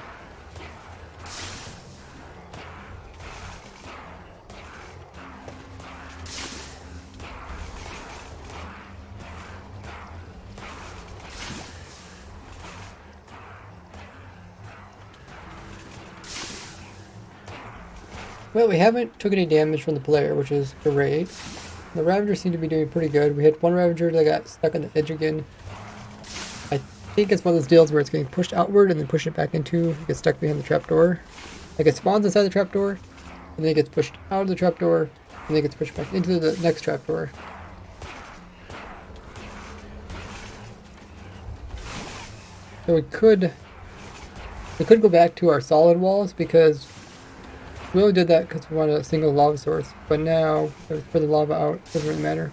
Well, we haven't took any damage from the player, which is great. The Ravagers seem to be doing pretty good. We had one Ravager that got stuck on the edge again. I think it's one of those deals where it's getting pushed outward and then push it back into, it gets stuck behind the trapdoor. Like it spawns inside the trapdoor, and then it gets pushed out of the trapdoor, and then it gets pushed back into the next trapdoor. So we could go back to our solid walls because we only did that because we wanted a single lava source, but now for the lava out, it doesn't really matter.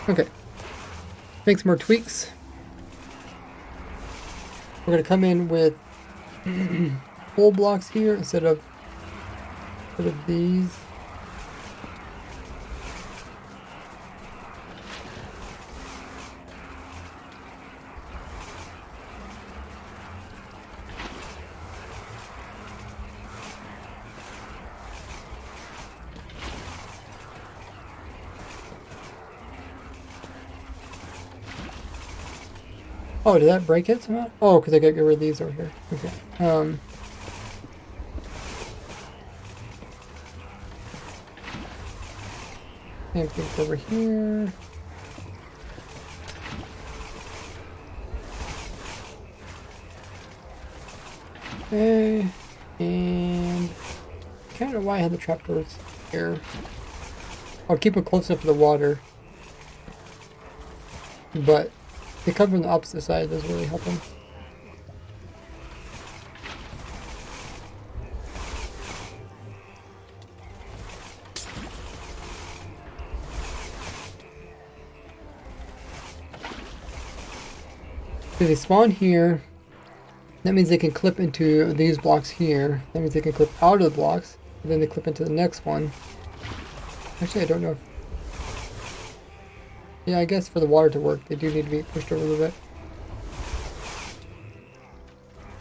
Okay. Make some more tweaks. We're going to come in with full blocks here instead of these. Oh, did that break it somehow? Oh, because I got to get rid of these over here. Okay. Same thing over here. Okay. And I don't know why I had the trapdoors here. I'll keep it close enough to the water. But they come from the opposite side, doesn't really help them. So they spawn here. That means they can clip into these blocks here. That means they can clip out of the blocks. And then they clip into the next one. Actually, I don't know if... Yeah, I guess for the water to work, they do need to be pushed over a little bit.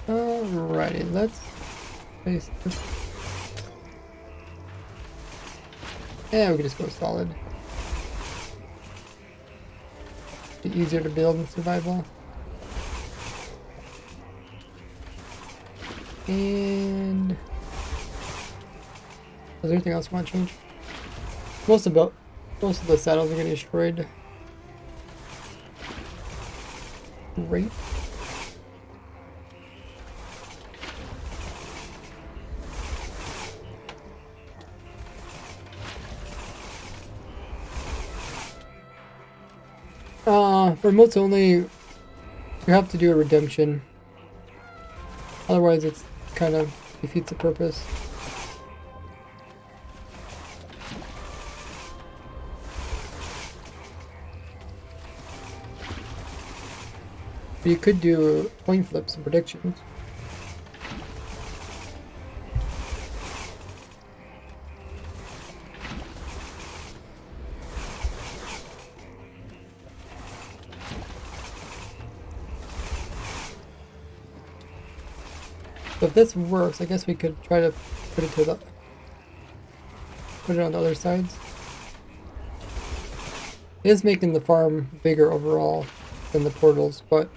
Alrighty, let's place this. Yeah, we can just go solid. Be easier to build in survival. And is there anything else you want to change? Most of the saddles are getting destroyed. Great. For remotes only, you have to do a redemption. Otherwise, it's kind of defeats the purpose. But you could do coin flips and predictions. So if this works, I guess we could try to put it on the other sides. It is making the farm bigger overall than the portals, but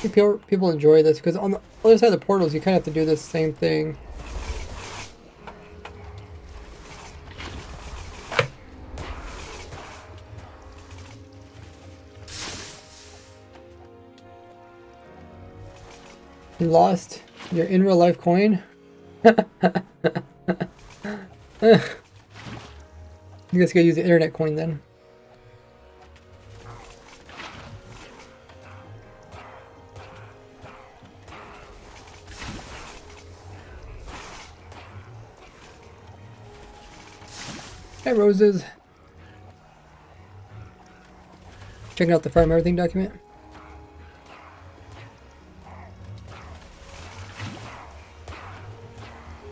I think people enjoy this because on the other side of the portals, you kind of have to do this same thing. You lost your in real life coin? You guys gotta use the internet coin then. Hi, Roses. Checking out the farm everything document.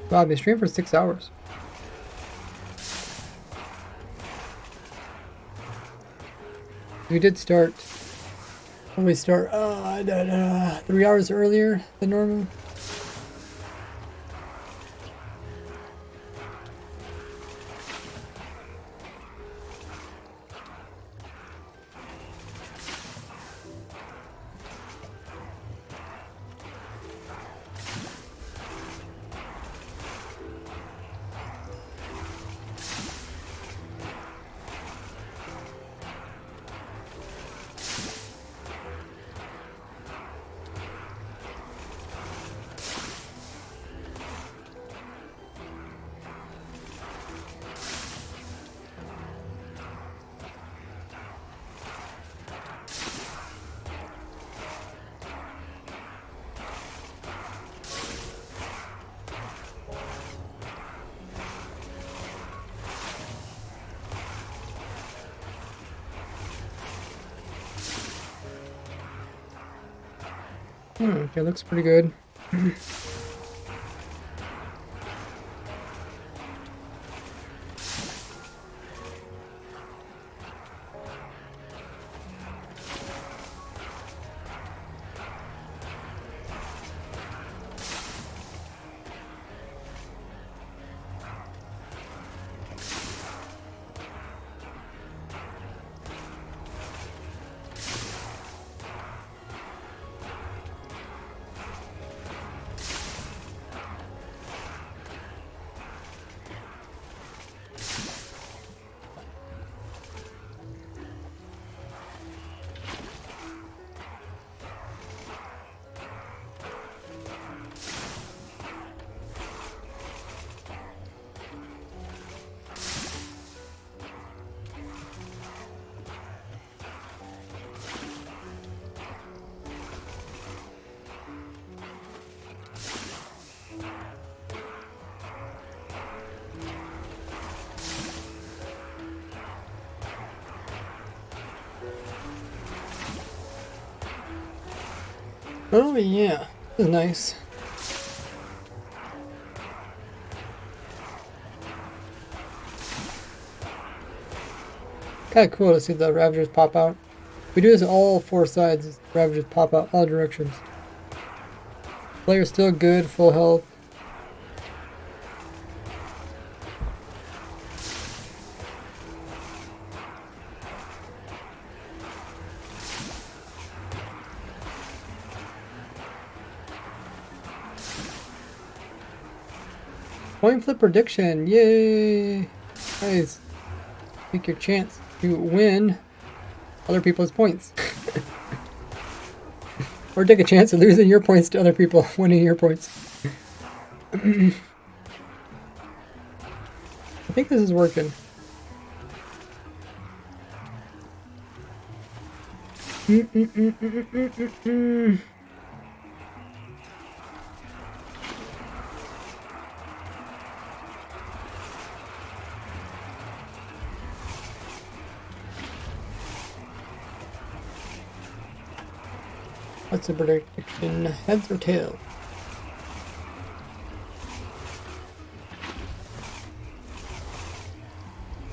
Wow, I've been streaming for 6 hours. We did start. When we start 3 hours earlier than normal. Okay, looks pretty good. Oh yeah, this is nice. Kind of cool to see the Ravagers pop out. We do this on all 4 sides. Ravagers pop out all directions. Player's still good, full health. Coin flip prediction, yay! Nice. Take your chance to win other people's points. Or take a chance of losing your points to other people winning your points. I think this is working. What's the prediction? Heads or tails?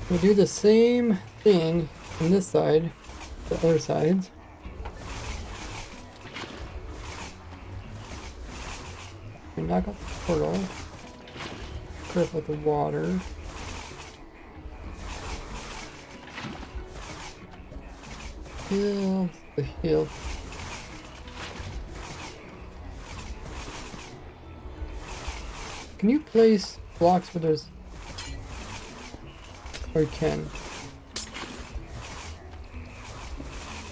We'll do the same thing on this side, the other sides. We knock out the portal. Careful with the water. Heal the heal. Can you place blocks where there's... Or you can.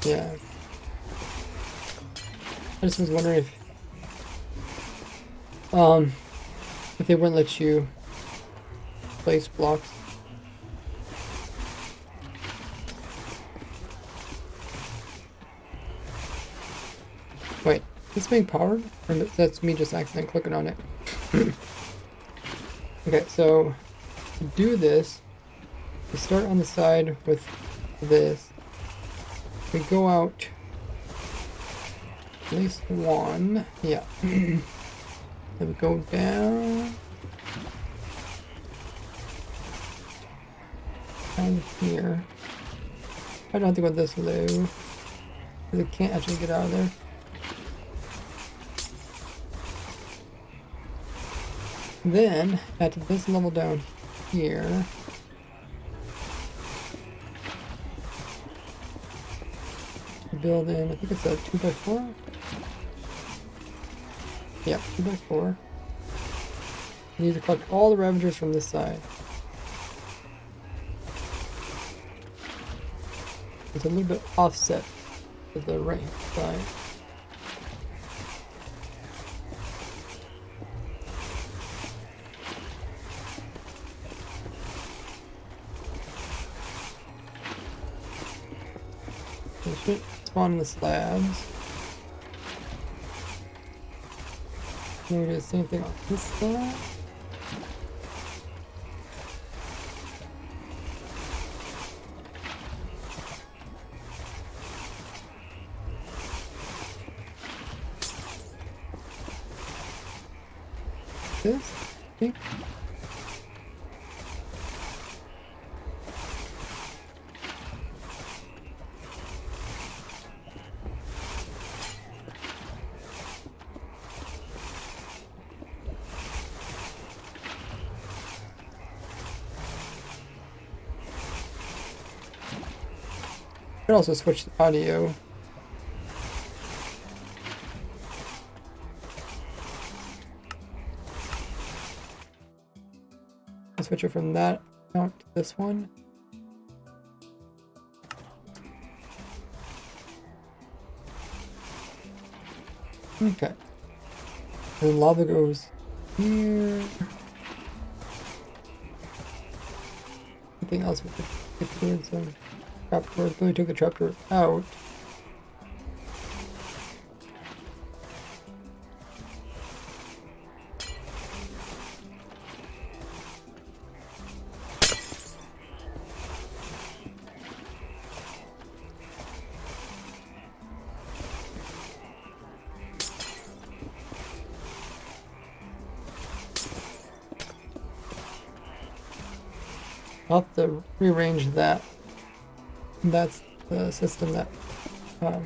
Yeah. I just was wondering if they wouldn't let you place blocks. Wait, is this being powered? Or that's me just accidentally clicking on it. Okay, so to do this, we start on the side with this. We go out at least one, yeah. Then we go down here. I don't think with this low, because it can't actually get out of there. Then, at this level down here, build in, I think it's a 2x4? Yep, 2x4. You need to collect all the Ravagers from this side. It's a little bit offset to the right side. Should spawn in the slabs. Then we do the same thing on this side. This, I think. I can also switch the audio. I'll switch it from that out to this one. Okay. And lava goes here. Anything else we could get doing some trapdoors? We took the trapdoors out. I'll have to rearrange that. That's the system that what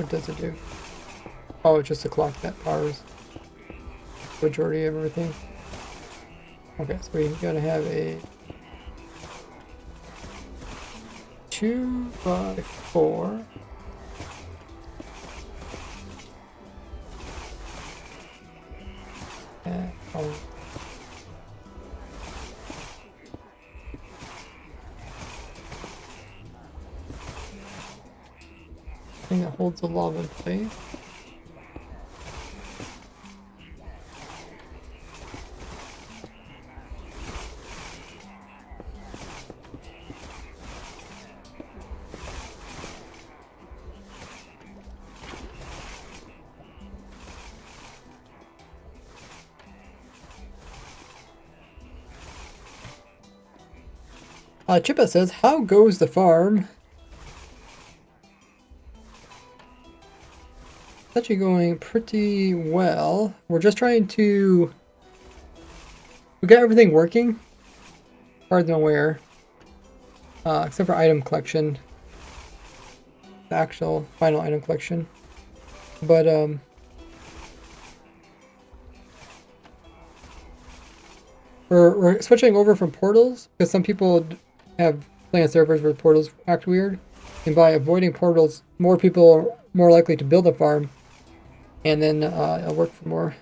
does it do? Oh, it's just a clock that powers majority of everything. Okay, so we gotta have a 2x4. And thing that holds the lava in place. Chippa says, how goes the farm? It's actually going pretty well. We're just trying to... We got everything working, as far as I'm aware. Except for item collection. The actual final item collection. But, we're switching over from portals, because some people have play on servers where portals act weird. And by avoiding portals, more people are more likely to build a farm. And then it'll work for more.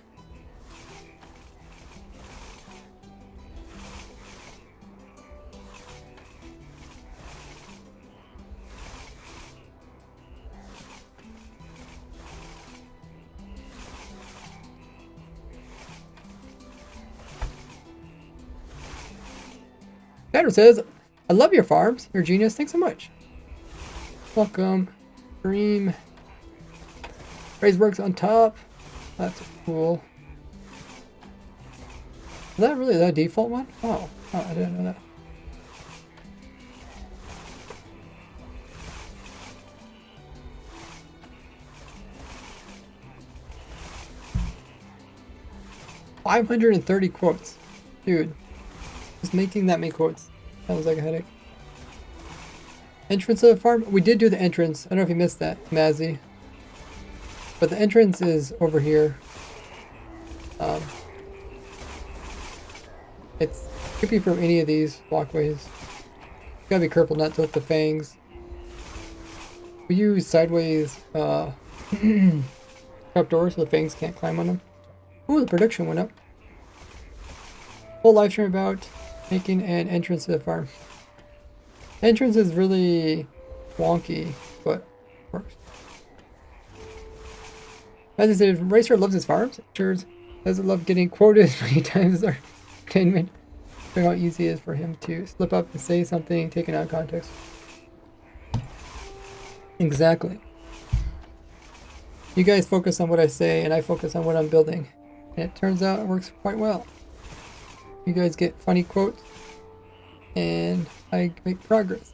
Sandra says, I love your farms. You're a genius. Thanks so much. Welcome. Dream. Raise works on top. That's cool. Is that really the default one? Oh, I didn't know that. $530 quotes. Dude. Just making that many quotes. Sounds like a headache. Entrance of the farm? We did do the entrance. I don't know if you missed that, Mazzy. But the entrance is over here. It could be from any of these walkways. You gotta be careful not to hit the fangs. We use sideways trapdoors so the fangs can't climb on them. Ooh, the production went up. Whole live stream about making an entrance to the farm. Entrance is really wonky, but works. As I said, Racer loves his farms. Sure doesn't love getting quoted many times or entertainment. Look how easy it is for him to slip up and say something taken out of context. Exactly. You guys focus on what I say and I focus on what I'm building. And it turns out it works quite well. You guys get funny quotes and I make progress.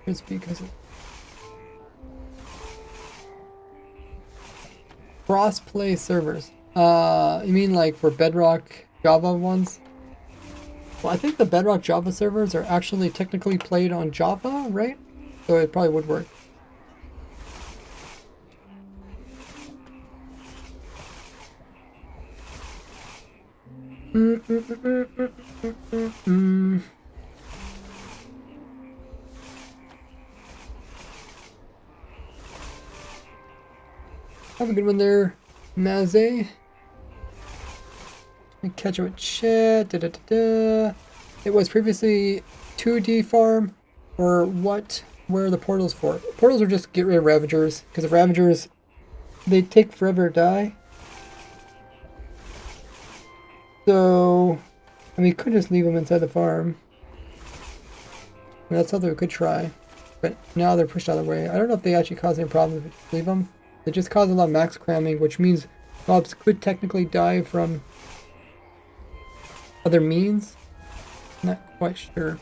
Just because of cross-play servers. You mean like for Bedrock Java ones? Well, I think the Bedrock Java servers are actually technically played on Java, right? So it probably would work. Have a good one there, Maze. Catch up with chat. It was previously 2D farm, or what? Where are the portals for? Portals are just get rid of Ravagers, because the Ravagers, they take forever to die. So, I mean, we could just leave them inside the farm. That's something we could try. But now they're pushed out of the way. I don't know if they actually cause any problems if we leave them. They just cause a lot of max cramming, which means mobs could technically die from other means. Not quite sure.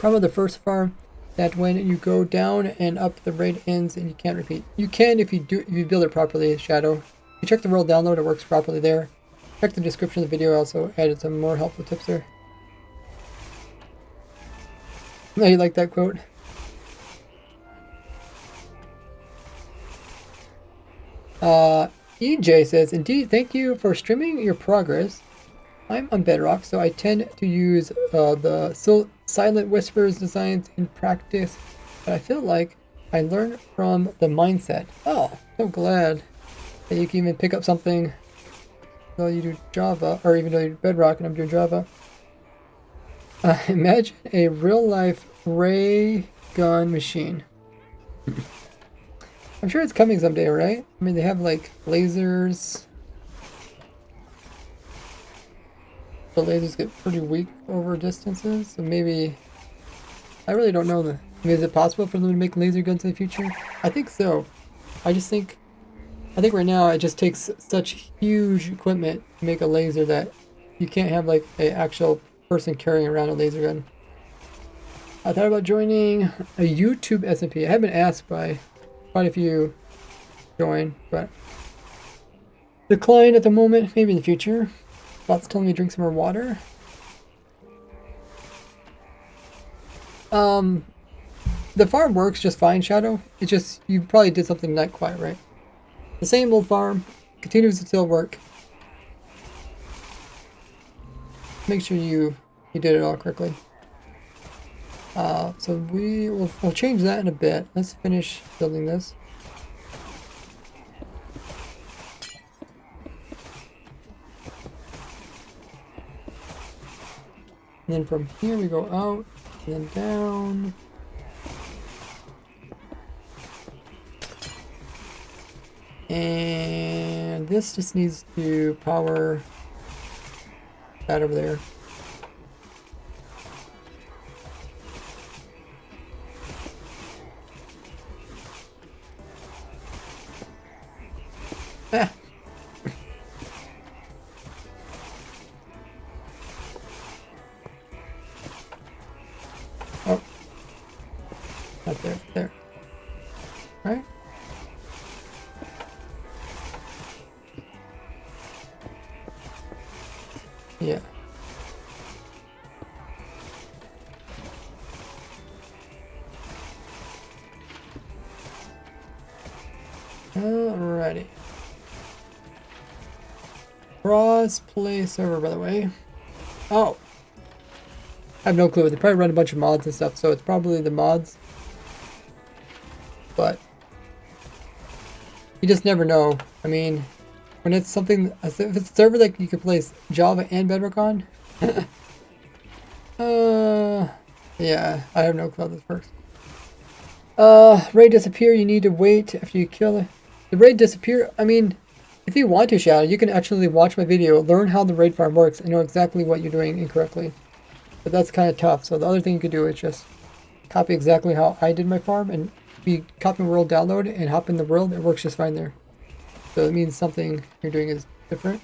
Probably the first farm that when you go down and up the raid ends and you can't repeat. You can if you build it properly, Shadow. If you check the world download, it works properly there. Check the description of the video, I also added some more helpful tips there. Now you like that quote? EJ says, indeed, thank you for streaming your progress. I'm on Bedrock, so I tend to use the Silent Whispers designs in practice, but I feel like I learned from the mindset. Oh, so glad that you can even pick up something though you do Java, or even though you do Bedrock and I'm doing Java. Imagine a real-life ray gun machine. I'm sure it's coming someday, right? I mean, they have like lasers. The lasers get pretty weak over distances, so maybe... I really don't know. I mean, is it possible for them to make laser guns in the future? I think so. I think right now it just takes such huge equipment to make a laser that you can't have like an actual person carrying around a laser gun. I thought about joining a YouTube SMP. I have been asked by quite a few join, but declined at the moment, maybe in the future. Bot's telling me to drink some more water. The farm works just fine, Shadow. It's just, you probably did something not quite right. The same old farm continues to still work. Make sure you did it all correctly. So we'll change that in a bit. Let's finish building this. And then from here we go out and then down. And this just needs to power that over there. Ah. Oh. Not there. There. Right? Yeah. Alrighty. Cross-play server, by the way. Oh. I have no clue. They probably run a bunch of mods and stuff, so it's probably the mods. But you just never know. I mean, when it's something, if it's a server that you can place Java and Bedrock on, yeah, I have no clue how this works. Raid disappear, you need to wait after you kill it. The raid disappear, I mean, if you want to, Shadow, you can actually watch my video, learn how the raid farm works, and know exactly what you're doing incorrectly. But that's kind of tough, so the other thing you could do is just copy exactly how I did my farm, and if you copy world download and hop in the world, it works just fine there. So it means something you're doing is different.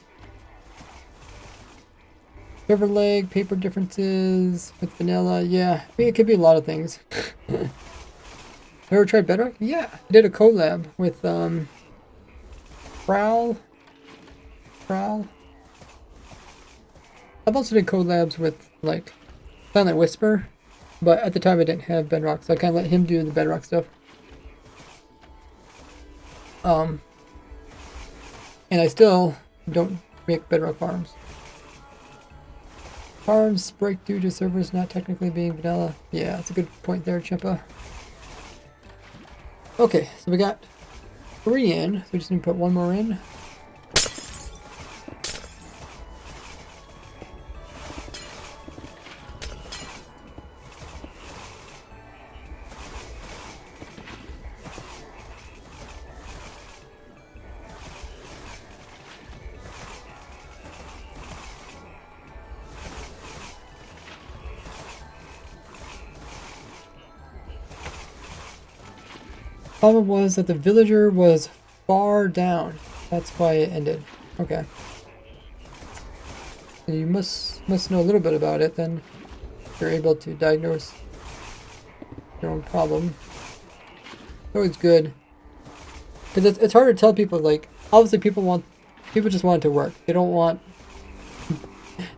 Server lag, paper differences with vanilla, yeah. I mean, it could be a lot of things. Ever tried Bedrock? Yeah, I did a collab with Prowl. I've also did collabs with like Silent Whisper, but at the time I didn't have Bedrock, so I kind of let him do the Bedrock stuff. And I still don't make Bedrock farms. Farms break due to servers not technically being vanilla. Yeah, that's a good point there, Chimpa. Okay, so we got 3 in, so we just need to put 1 more in. Problem was that the villager was far down. That's why it ended. Okay. And you must know a little bit about it then. You're able to diagnose their own problem. It's always good. Because it's hard to tell people, like, obviously people just want it to work. They don't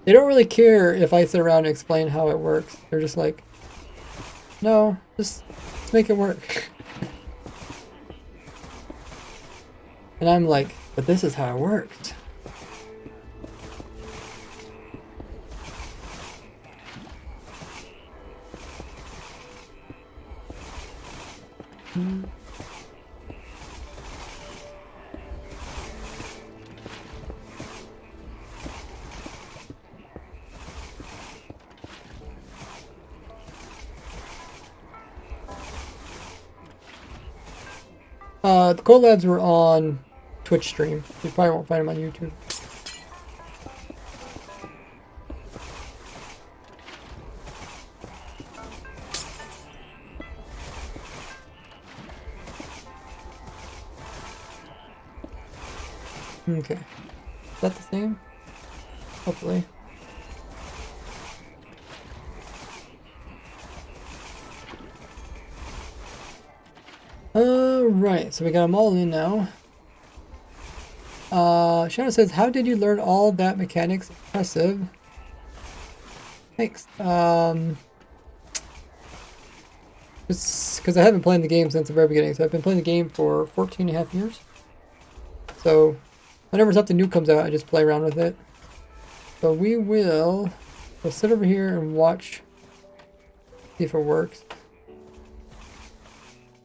really care if I sit around and explain how it works. They're just like, no, just make it work. And I'm like, but this is how it works. The collabs were on Twitch stream. You probably won't find them on YouTube. Okay. Is that the same? Hopefully. Right, so we got them all in now. Shadow says, how did you learn all that mechanics? Impressive. Thanks. Just because I haven't played the game since the very beginning, so I've been playing the game for 14 and a half years. So, whenever something new comes out, I just play around with it. So we'll sit over here and watch, see if it works.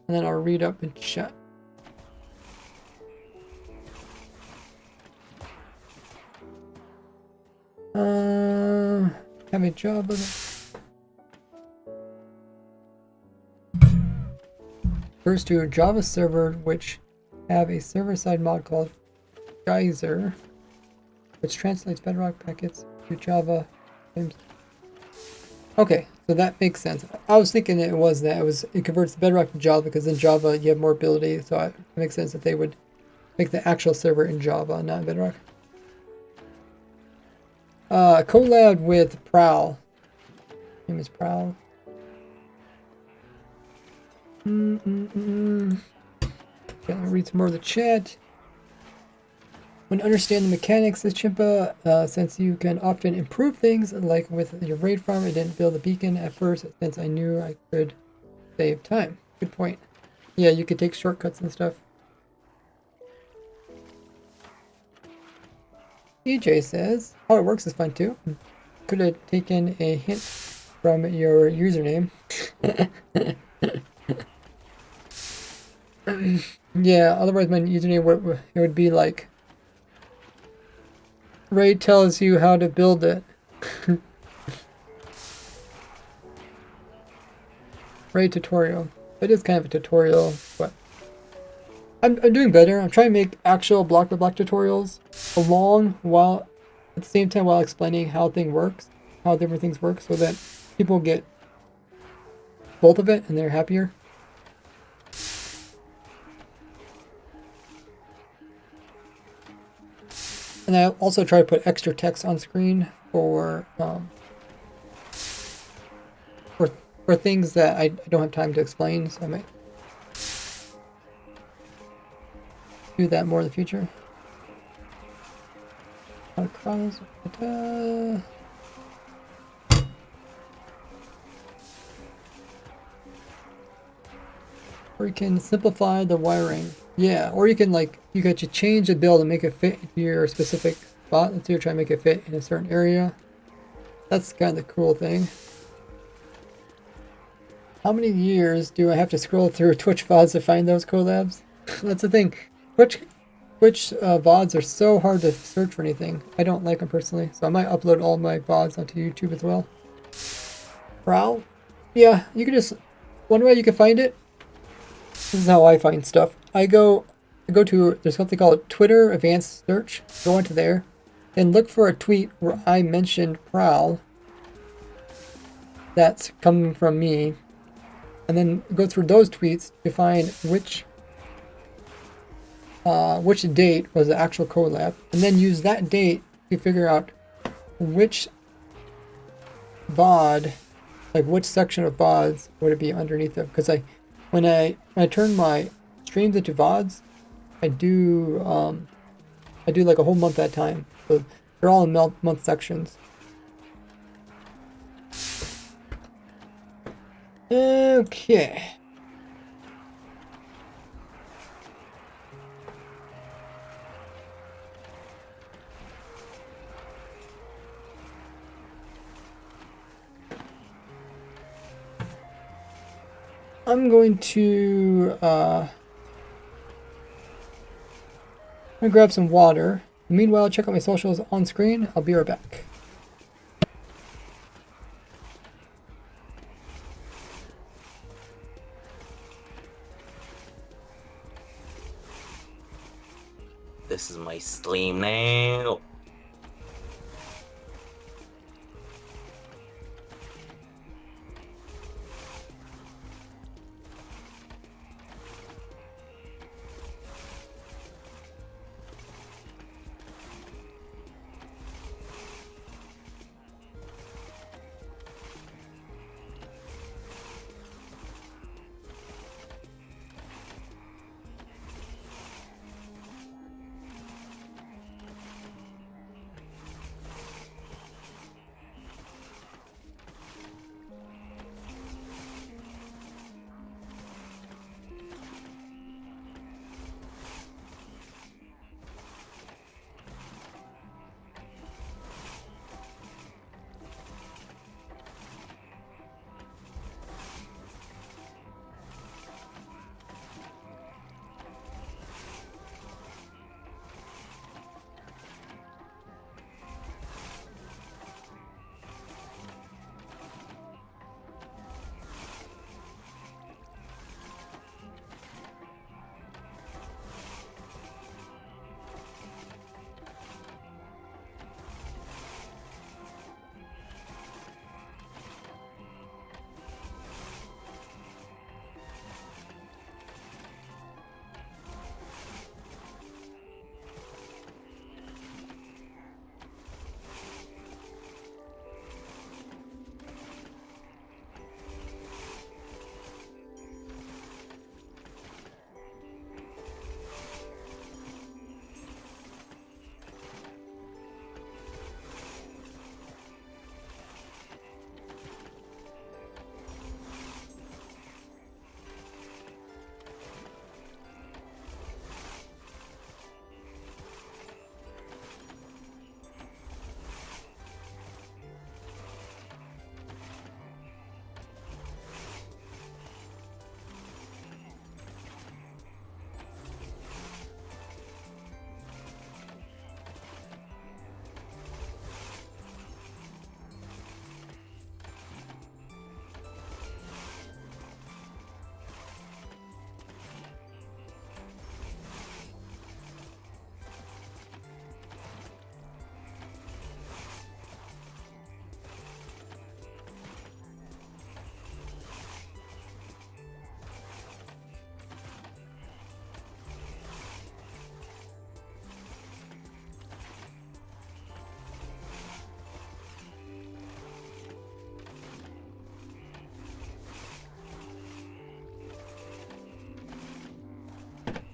And then I'll read up in chat. Have a job with it. First to a Java server, which have a server-side mod called Geyser, which translates Bedrock packets to Java. Okay, so that makes sense. I was thinking it was that it converts Bedrock to Java because in Java you have more ability, so it makes sense that they would make the actual server in Java, not in Bedrock. Collab with Prowl. Name is Prowl. Okay, I'll read some more of the chat. When understanding the mechanics, says Chimpa, since you can often improve things, like with your raid farm, I didn't build a beacon at first, since I knew I could save time. Good point. Yeah, you could take shortcuts and stuff. EJ says, how it works is fun too. Could have taken a hint from your username. Yeah, otherwise my username would be like, Ray tells you how to build it. Ray tutorial. It is kind of a tutorial, but I'm doing better. I'm trying to make actual block by block tutorials along while at the same time while explaining how different things work, so that people get both of it and they're happier. And I also try to put extra text on screen for things that I don't have time to explain, so I might do that more in the future. Or you can simplify the wiring. Yeah, or you can change the build and make it fit your specific spot. Let's say you're trying to make it fit in a certain area. That's kind of the cool thing. How many years do I have to scroll through Twitch VODs to find those collabs? That's the thing. Twitch VODs are so hard to search for anything. I don't like them personally, so I might upload all my VODs onto YouTube as well. Prowl? Yeah, you can just... One way you can find it, this is how I find stuff. I go to, there's something called Twitter Advanced Search. Go into there and look for a tweet where I mentioned Prowl. That's coming from me. And then go through those tweets to find which date was the actual collab, and then use that date to figure out which VOD like which section of VODs would it be underneath of? Because when I turn my streams into VODs, I do like a whole month at a time. So they're all in month sections. Okay. I'm going to grab some water. Meanwhile, check out my socials on screen. I'll be right back. This is my stream now.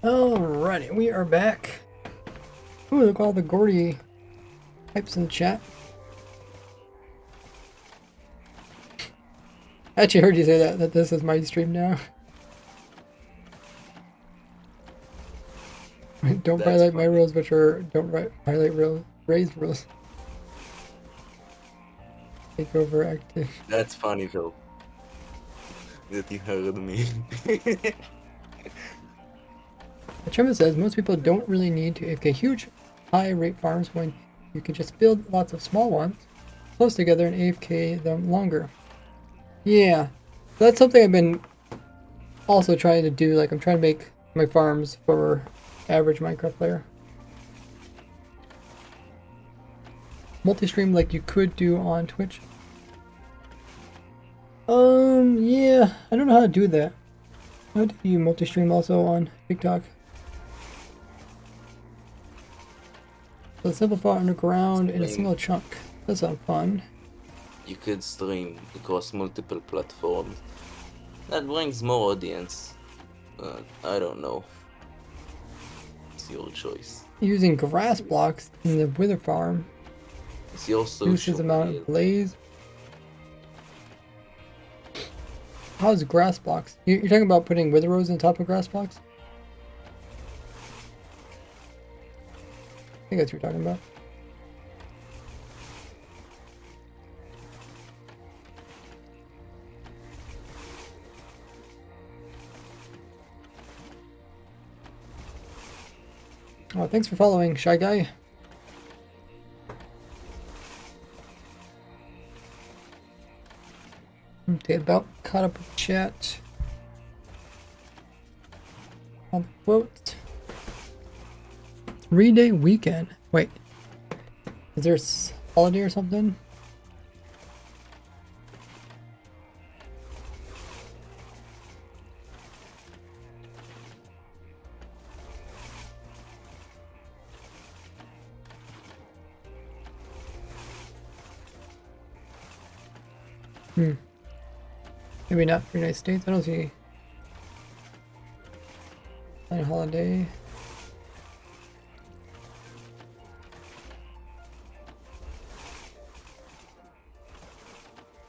Alrighty, we are back. Ooh, look at all the Gordy types in the chat. I actually heard you say that this is my stream now. Don't That's violate my funny. rules, which are don't violate raised rules. Take over active. That's funny, Phil. That you heard me. Trema says most people don't really need to AFK huge high rate farms when you can just build lots of small ones close together and AFK them longer. Yeah, that's something I've been also trying to do. Like I'm trying to make my farms for average Minecraft player. Multi-stream like you could do on Twitch. Yeah, I don't know how to do that. How do you multi-stream also on TikTok? So simplify underground in a single chunk. That sounds fun. you could stream across multiple platforms. That brings more audience. I don't know. It's your choice. Using grass blocks in the wither farm It's your reduces social amount media. of blaze. How's grass blocks? You're talking about putting wither rows on top of grass blocks? I think that's what you're talking about. Oh, thanks for following, Shy Guy. Okay, about caught up with chat. On the quote. 3-day weekend. Wait. Is there a holiday or something? Maybe not 3 nice days. I don't see a holiday.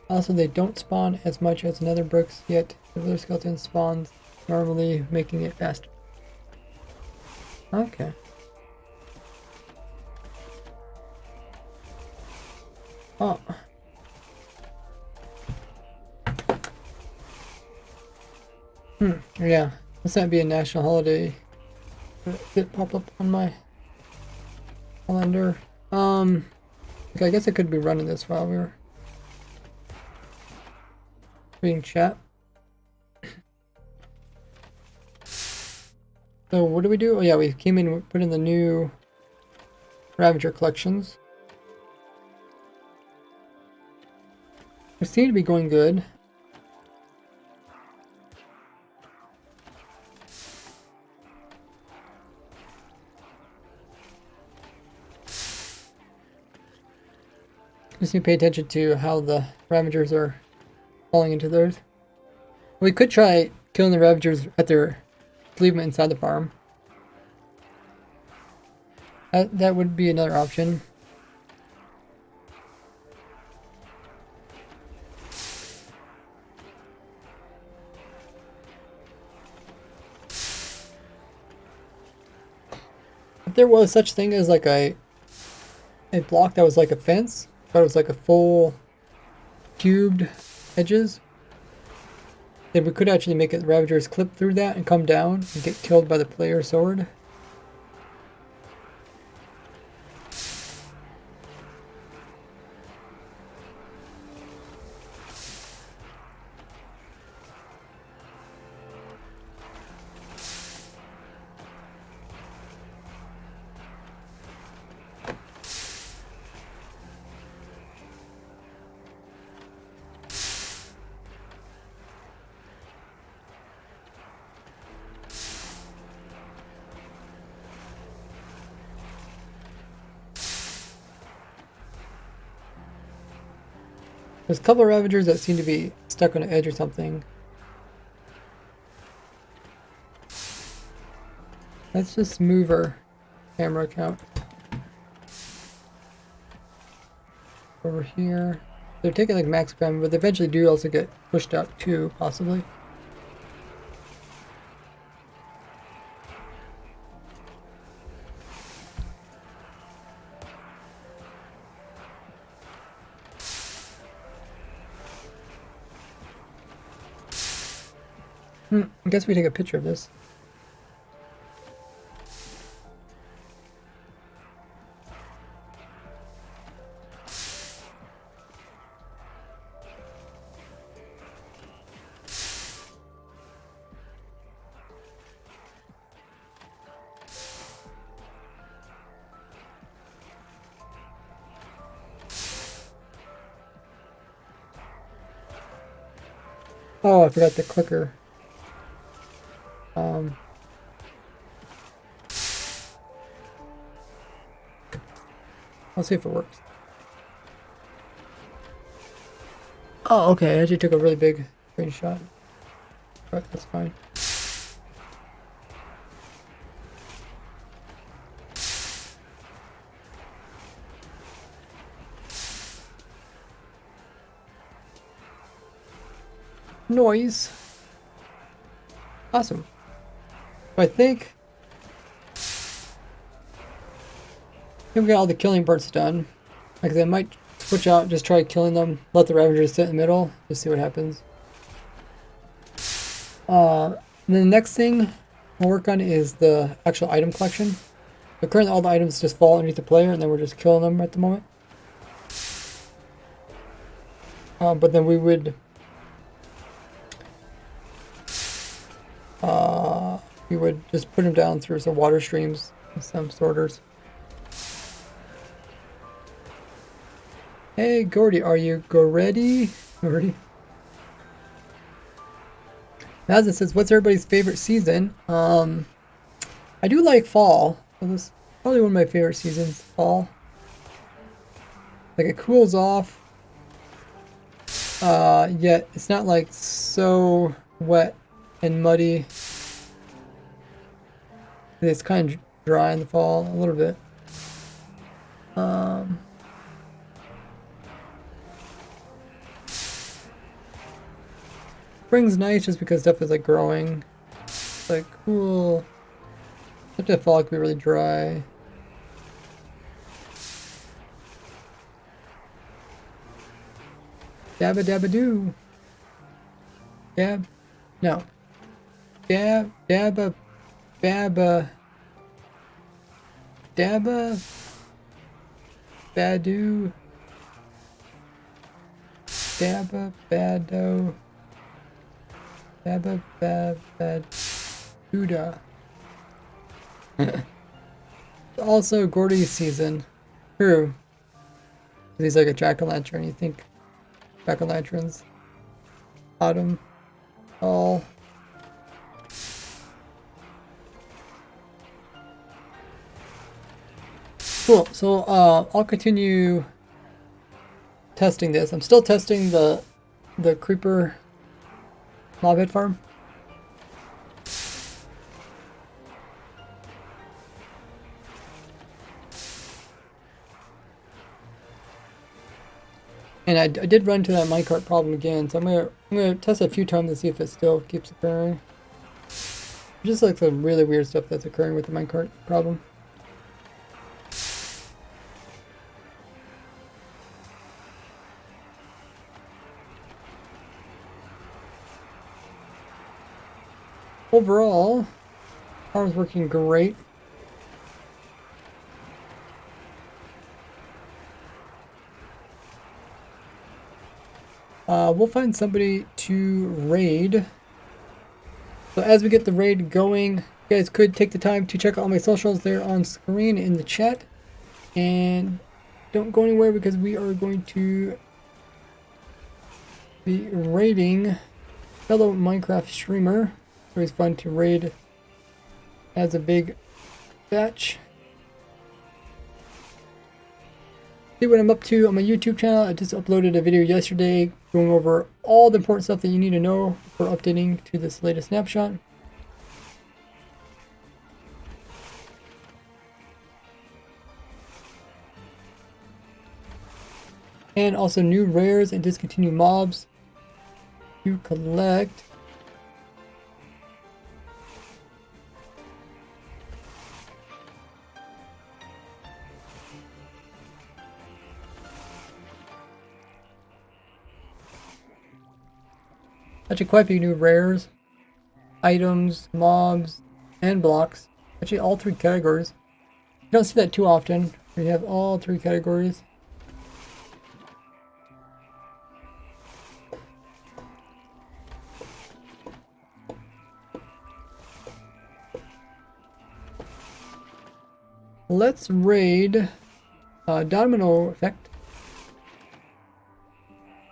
Also, they don't spawn as much as Nether bricks, yet the Wither Skeleton spawns normally, making it faster. Okay. Oh. Yeah. This might be a national holiday. It pop up on my calendar. Okay, I guess I could be running this while we were reading chat. So what do we do? Oh yeah, we came in and put in the new Ravager collections. They seem to be going good. Just need to pay attention to how the Ravagers are falling into theirs. We could try killing the Ravagers at their... leave them inside the farm. That would be another option. If there was such thing as like a block that was like a fence, but it was like a full cubed edges, then we could actually make it Ravagers clip through that and come down and get killed by the player sword. There's a couple of Ravagers that seem to be stuck on an edge or something. Let's just move our camera count over here. They're taking like max damage, but they eventually do also get pushed out too, possibly. I guess we take a picture of this. Oh, I forgot the clicker. I'll see if it works. Oh, okay. I actually took a really big screenshot. But that's fine. Noise. Awesome. I think we got all the killing parts done. Like I might switch out, just try killing them, let the Ravagers sit in the middle, just see what happens. And then the next thing we'll work on is the actual item collection. But currently all the items just fall underneath the player and then we're just killing them at the moment. But then we would just put them down through some water streams and some sorters. Hey Gordy, are you ready? Gordy? Mazda says, what's everybody's favorite season? I do like fall. So this is probably one of my favorite seasons, fall. Like it cools off. Yet it's not like so wet and muddy. It's kind of dry in the fall, a little bit. Spring's nice just because stuff is like growing. It's like cool. Except that fall can be really dry. Dabba dabba doo. Dab. No. Dab. Dabba. Babba. Dabba. Badu. Dabba. Bado. Dabba. Bad. Buddha. Also Gordy's season. True. He's like a jack-o'-lantern, you think jack-o'-lanterns. Autumn. Fall. Cool, so I'll continue testing this. I'm still testing the creeper mob head farm. And I did run into that minecart problem again, so I'm gonna test it a few times to see if it still keeps occurring. Just like some really weird stuff that's occurring with the minecart problem. Overall, farm's working great. We'll find somebody to raid. So as we get the raid going, you guys could take the time to check out all my socials there on screen in the chat. And don't go anywhere because we are going to be raiding fellow Minecraft streamer. Always fun to raid as a big batch. See what I'm up to on my YouTube channel. I just uploaded a video yesterday going over all the important stuff that you need to know for updating to this latest snapshot. And also new rares and discontinued mobs to collect. Actually quite a few new rares, items, mobs, and blocks. Actually all three categories. You don't see that too often. We have all three categories. Let's raid Domino Effect.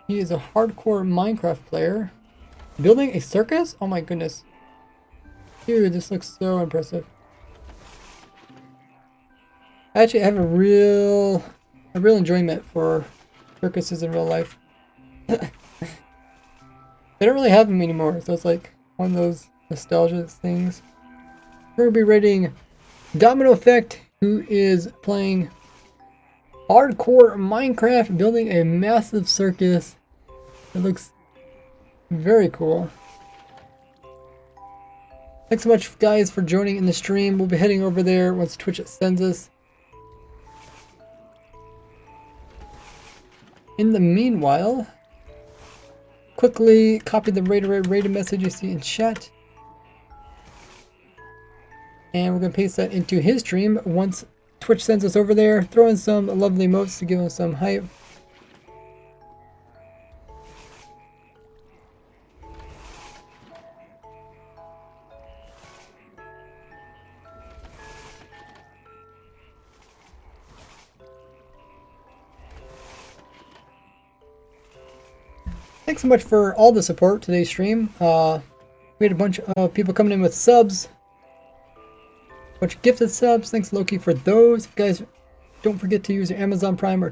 He is a hardcore Minecraft player. Building a circus? Oh my goodness. Dude, this looks so impressive. Actually, I have a real enjoyment for circuses in real life. They don't really have them anymore, so it's like one of those nostalgia things. We're going to be rating Domino Effect, who is playing hardcore Minecraft, building a massive circus. It looks very cool. Thanks so much, guys, for joining in the stream. We'll be heading over there once Twitch sends us. In the meanwhile, quickly copy the rated message you see in chat. And we're going to paste that into his stream once Twitch sends us over there. Throw in some lovely emotes to give him some hype. Thanks so much for all the support today's stream. We had a bunch of people coming in with subs. A bunch of gifted subs. Thanks, Loki, for those. If you guys don't forget to use your Amazon Prime or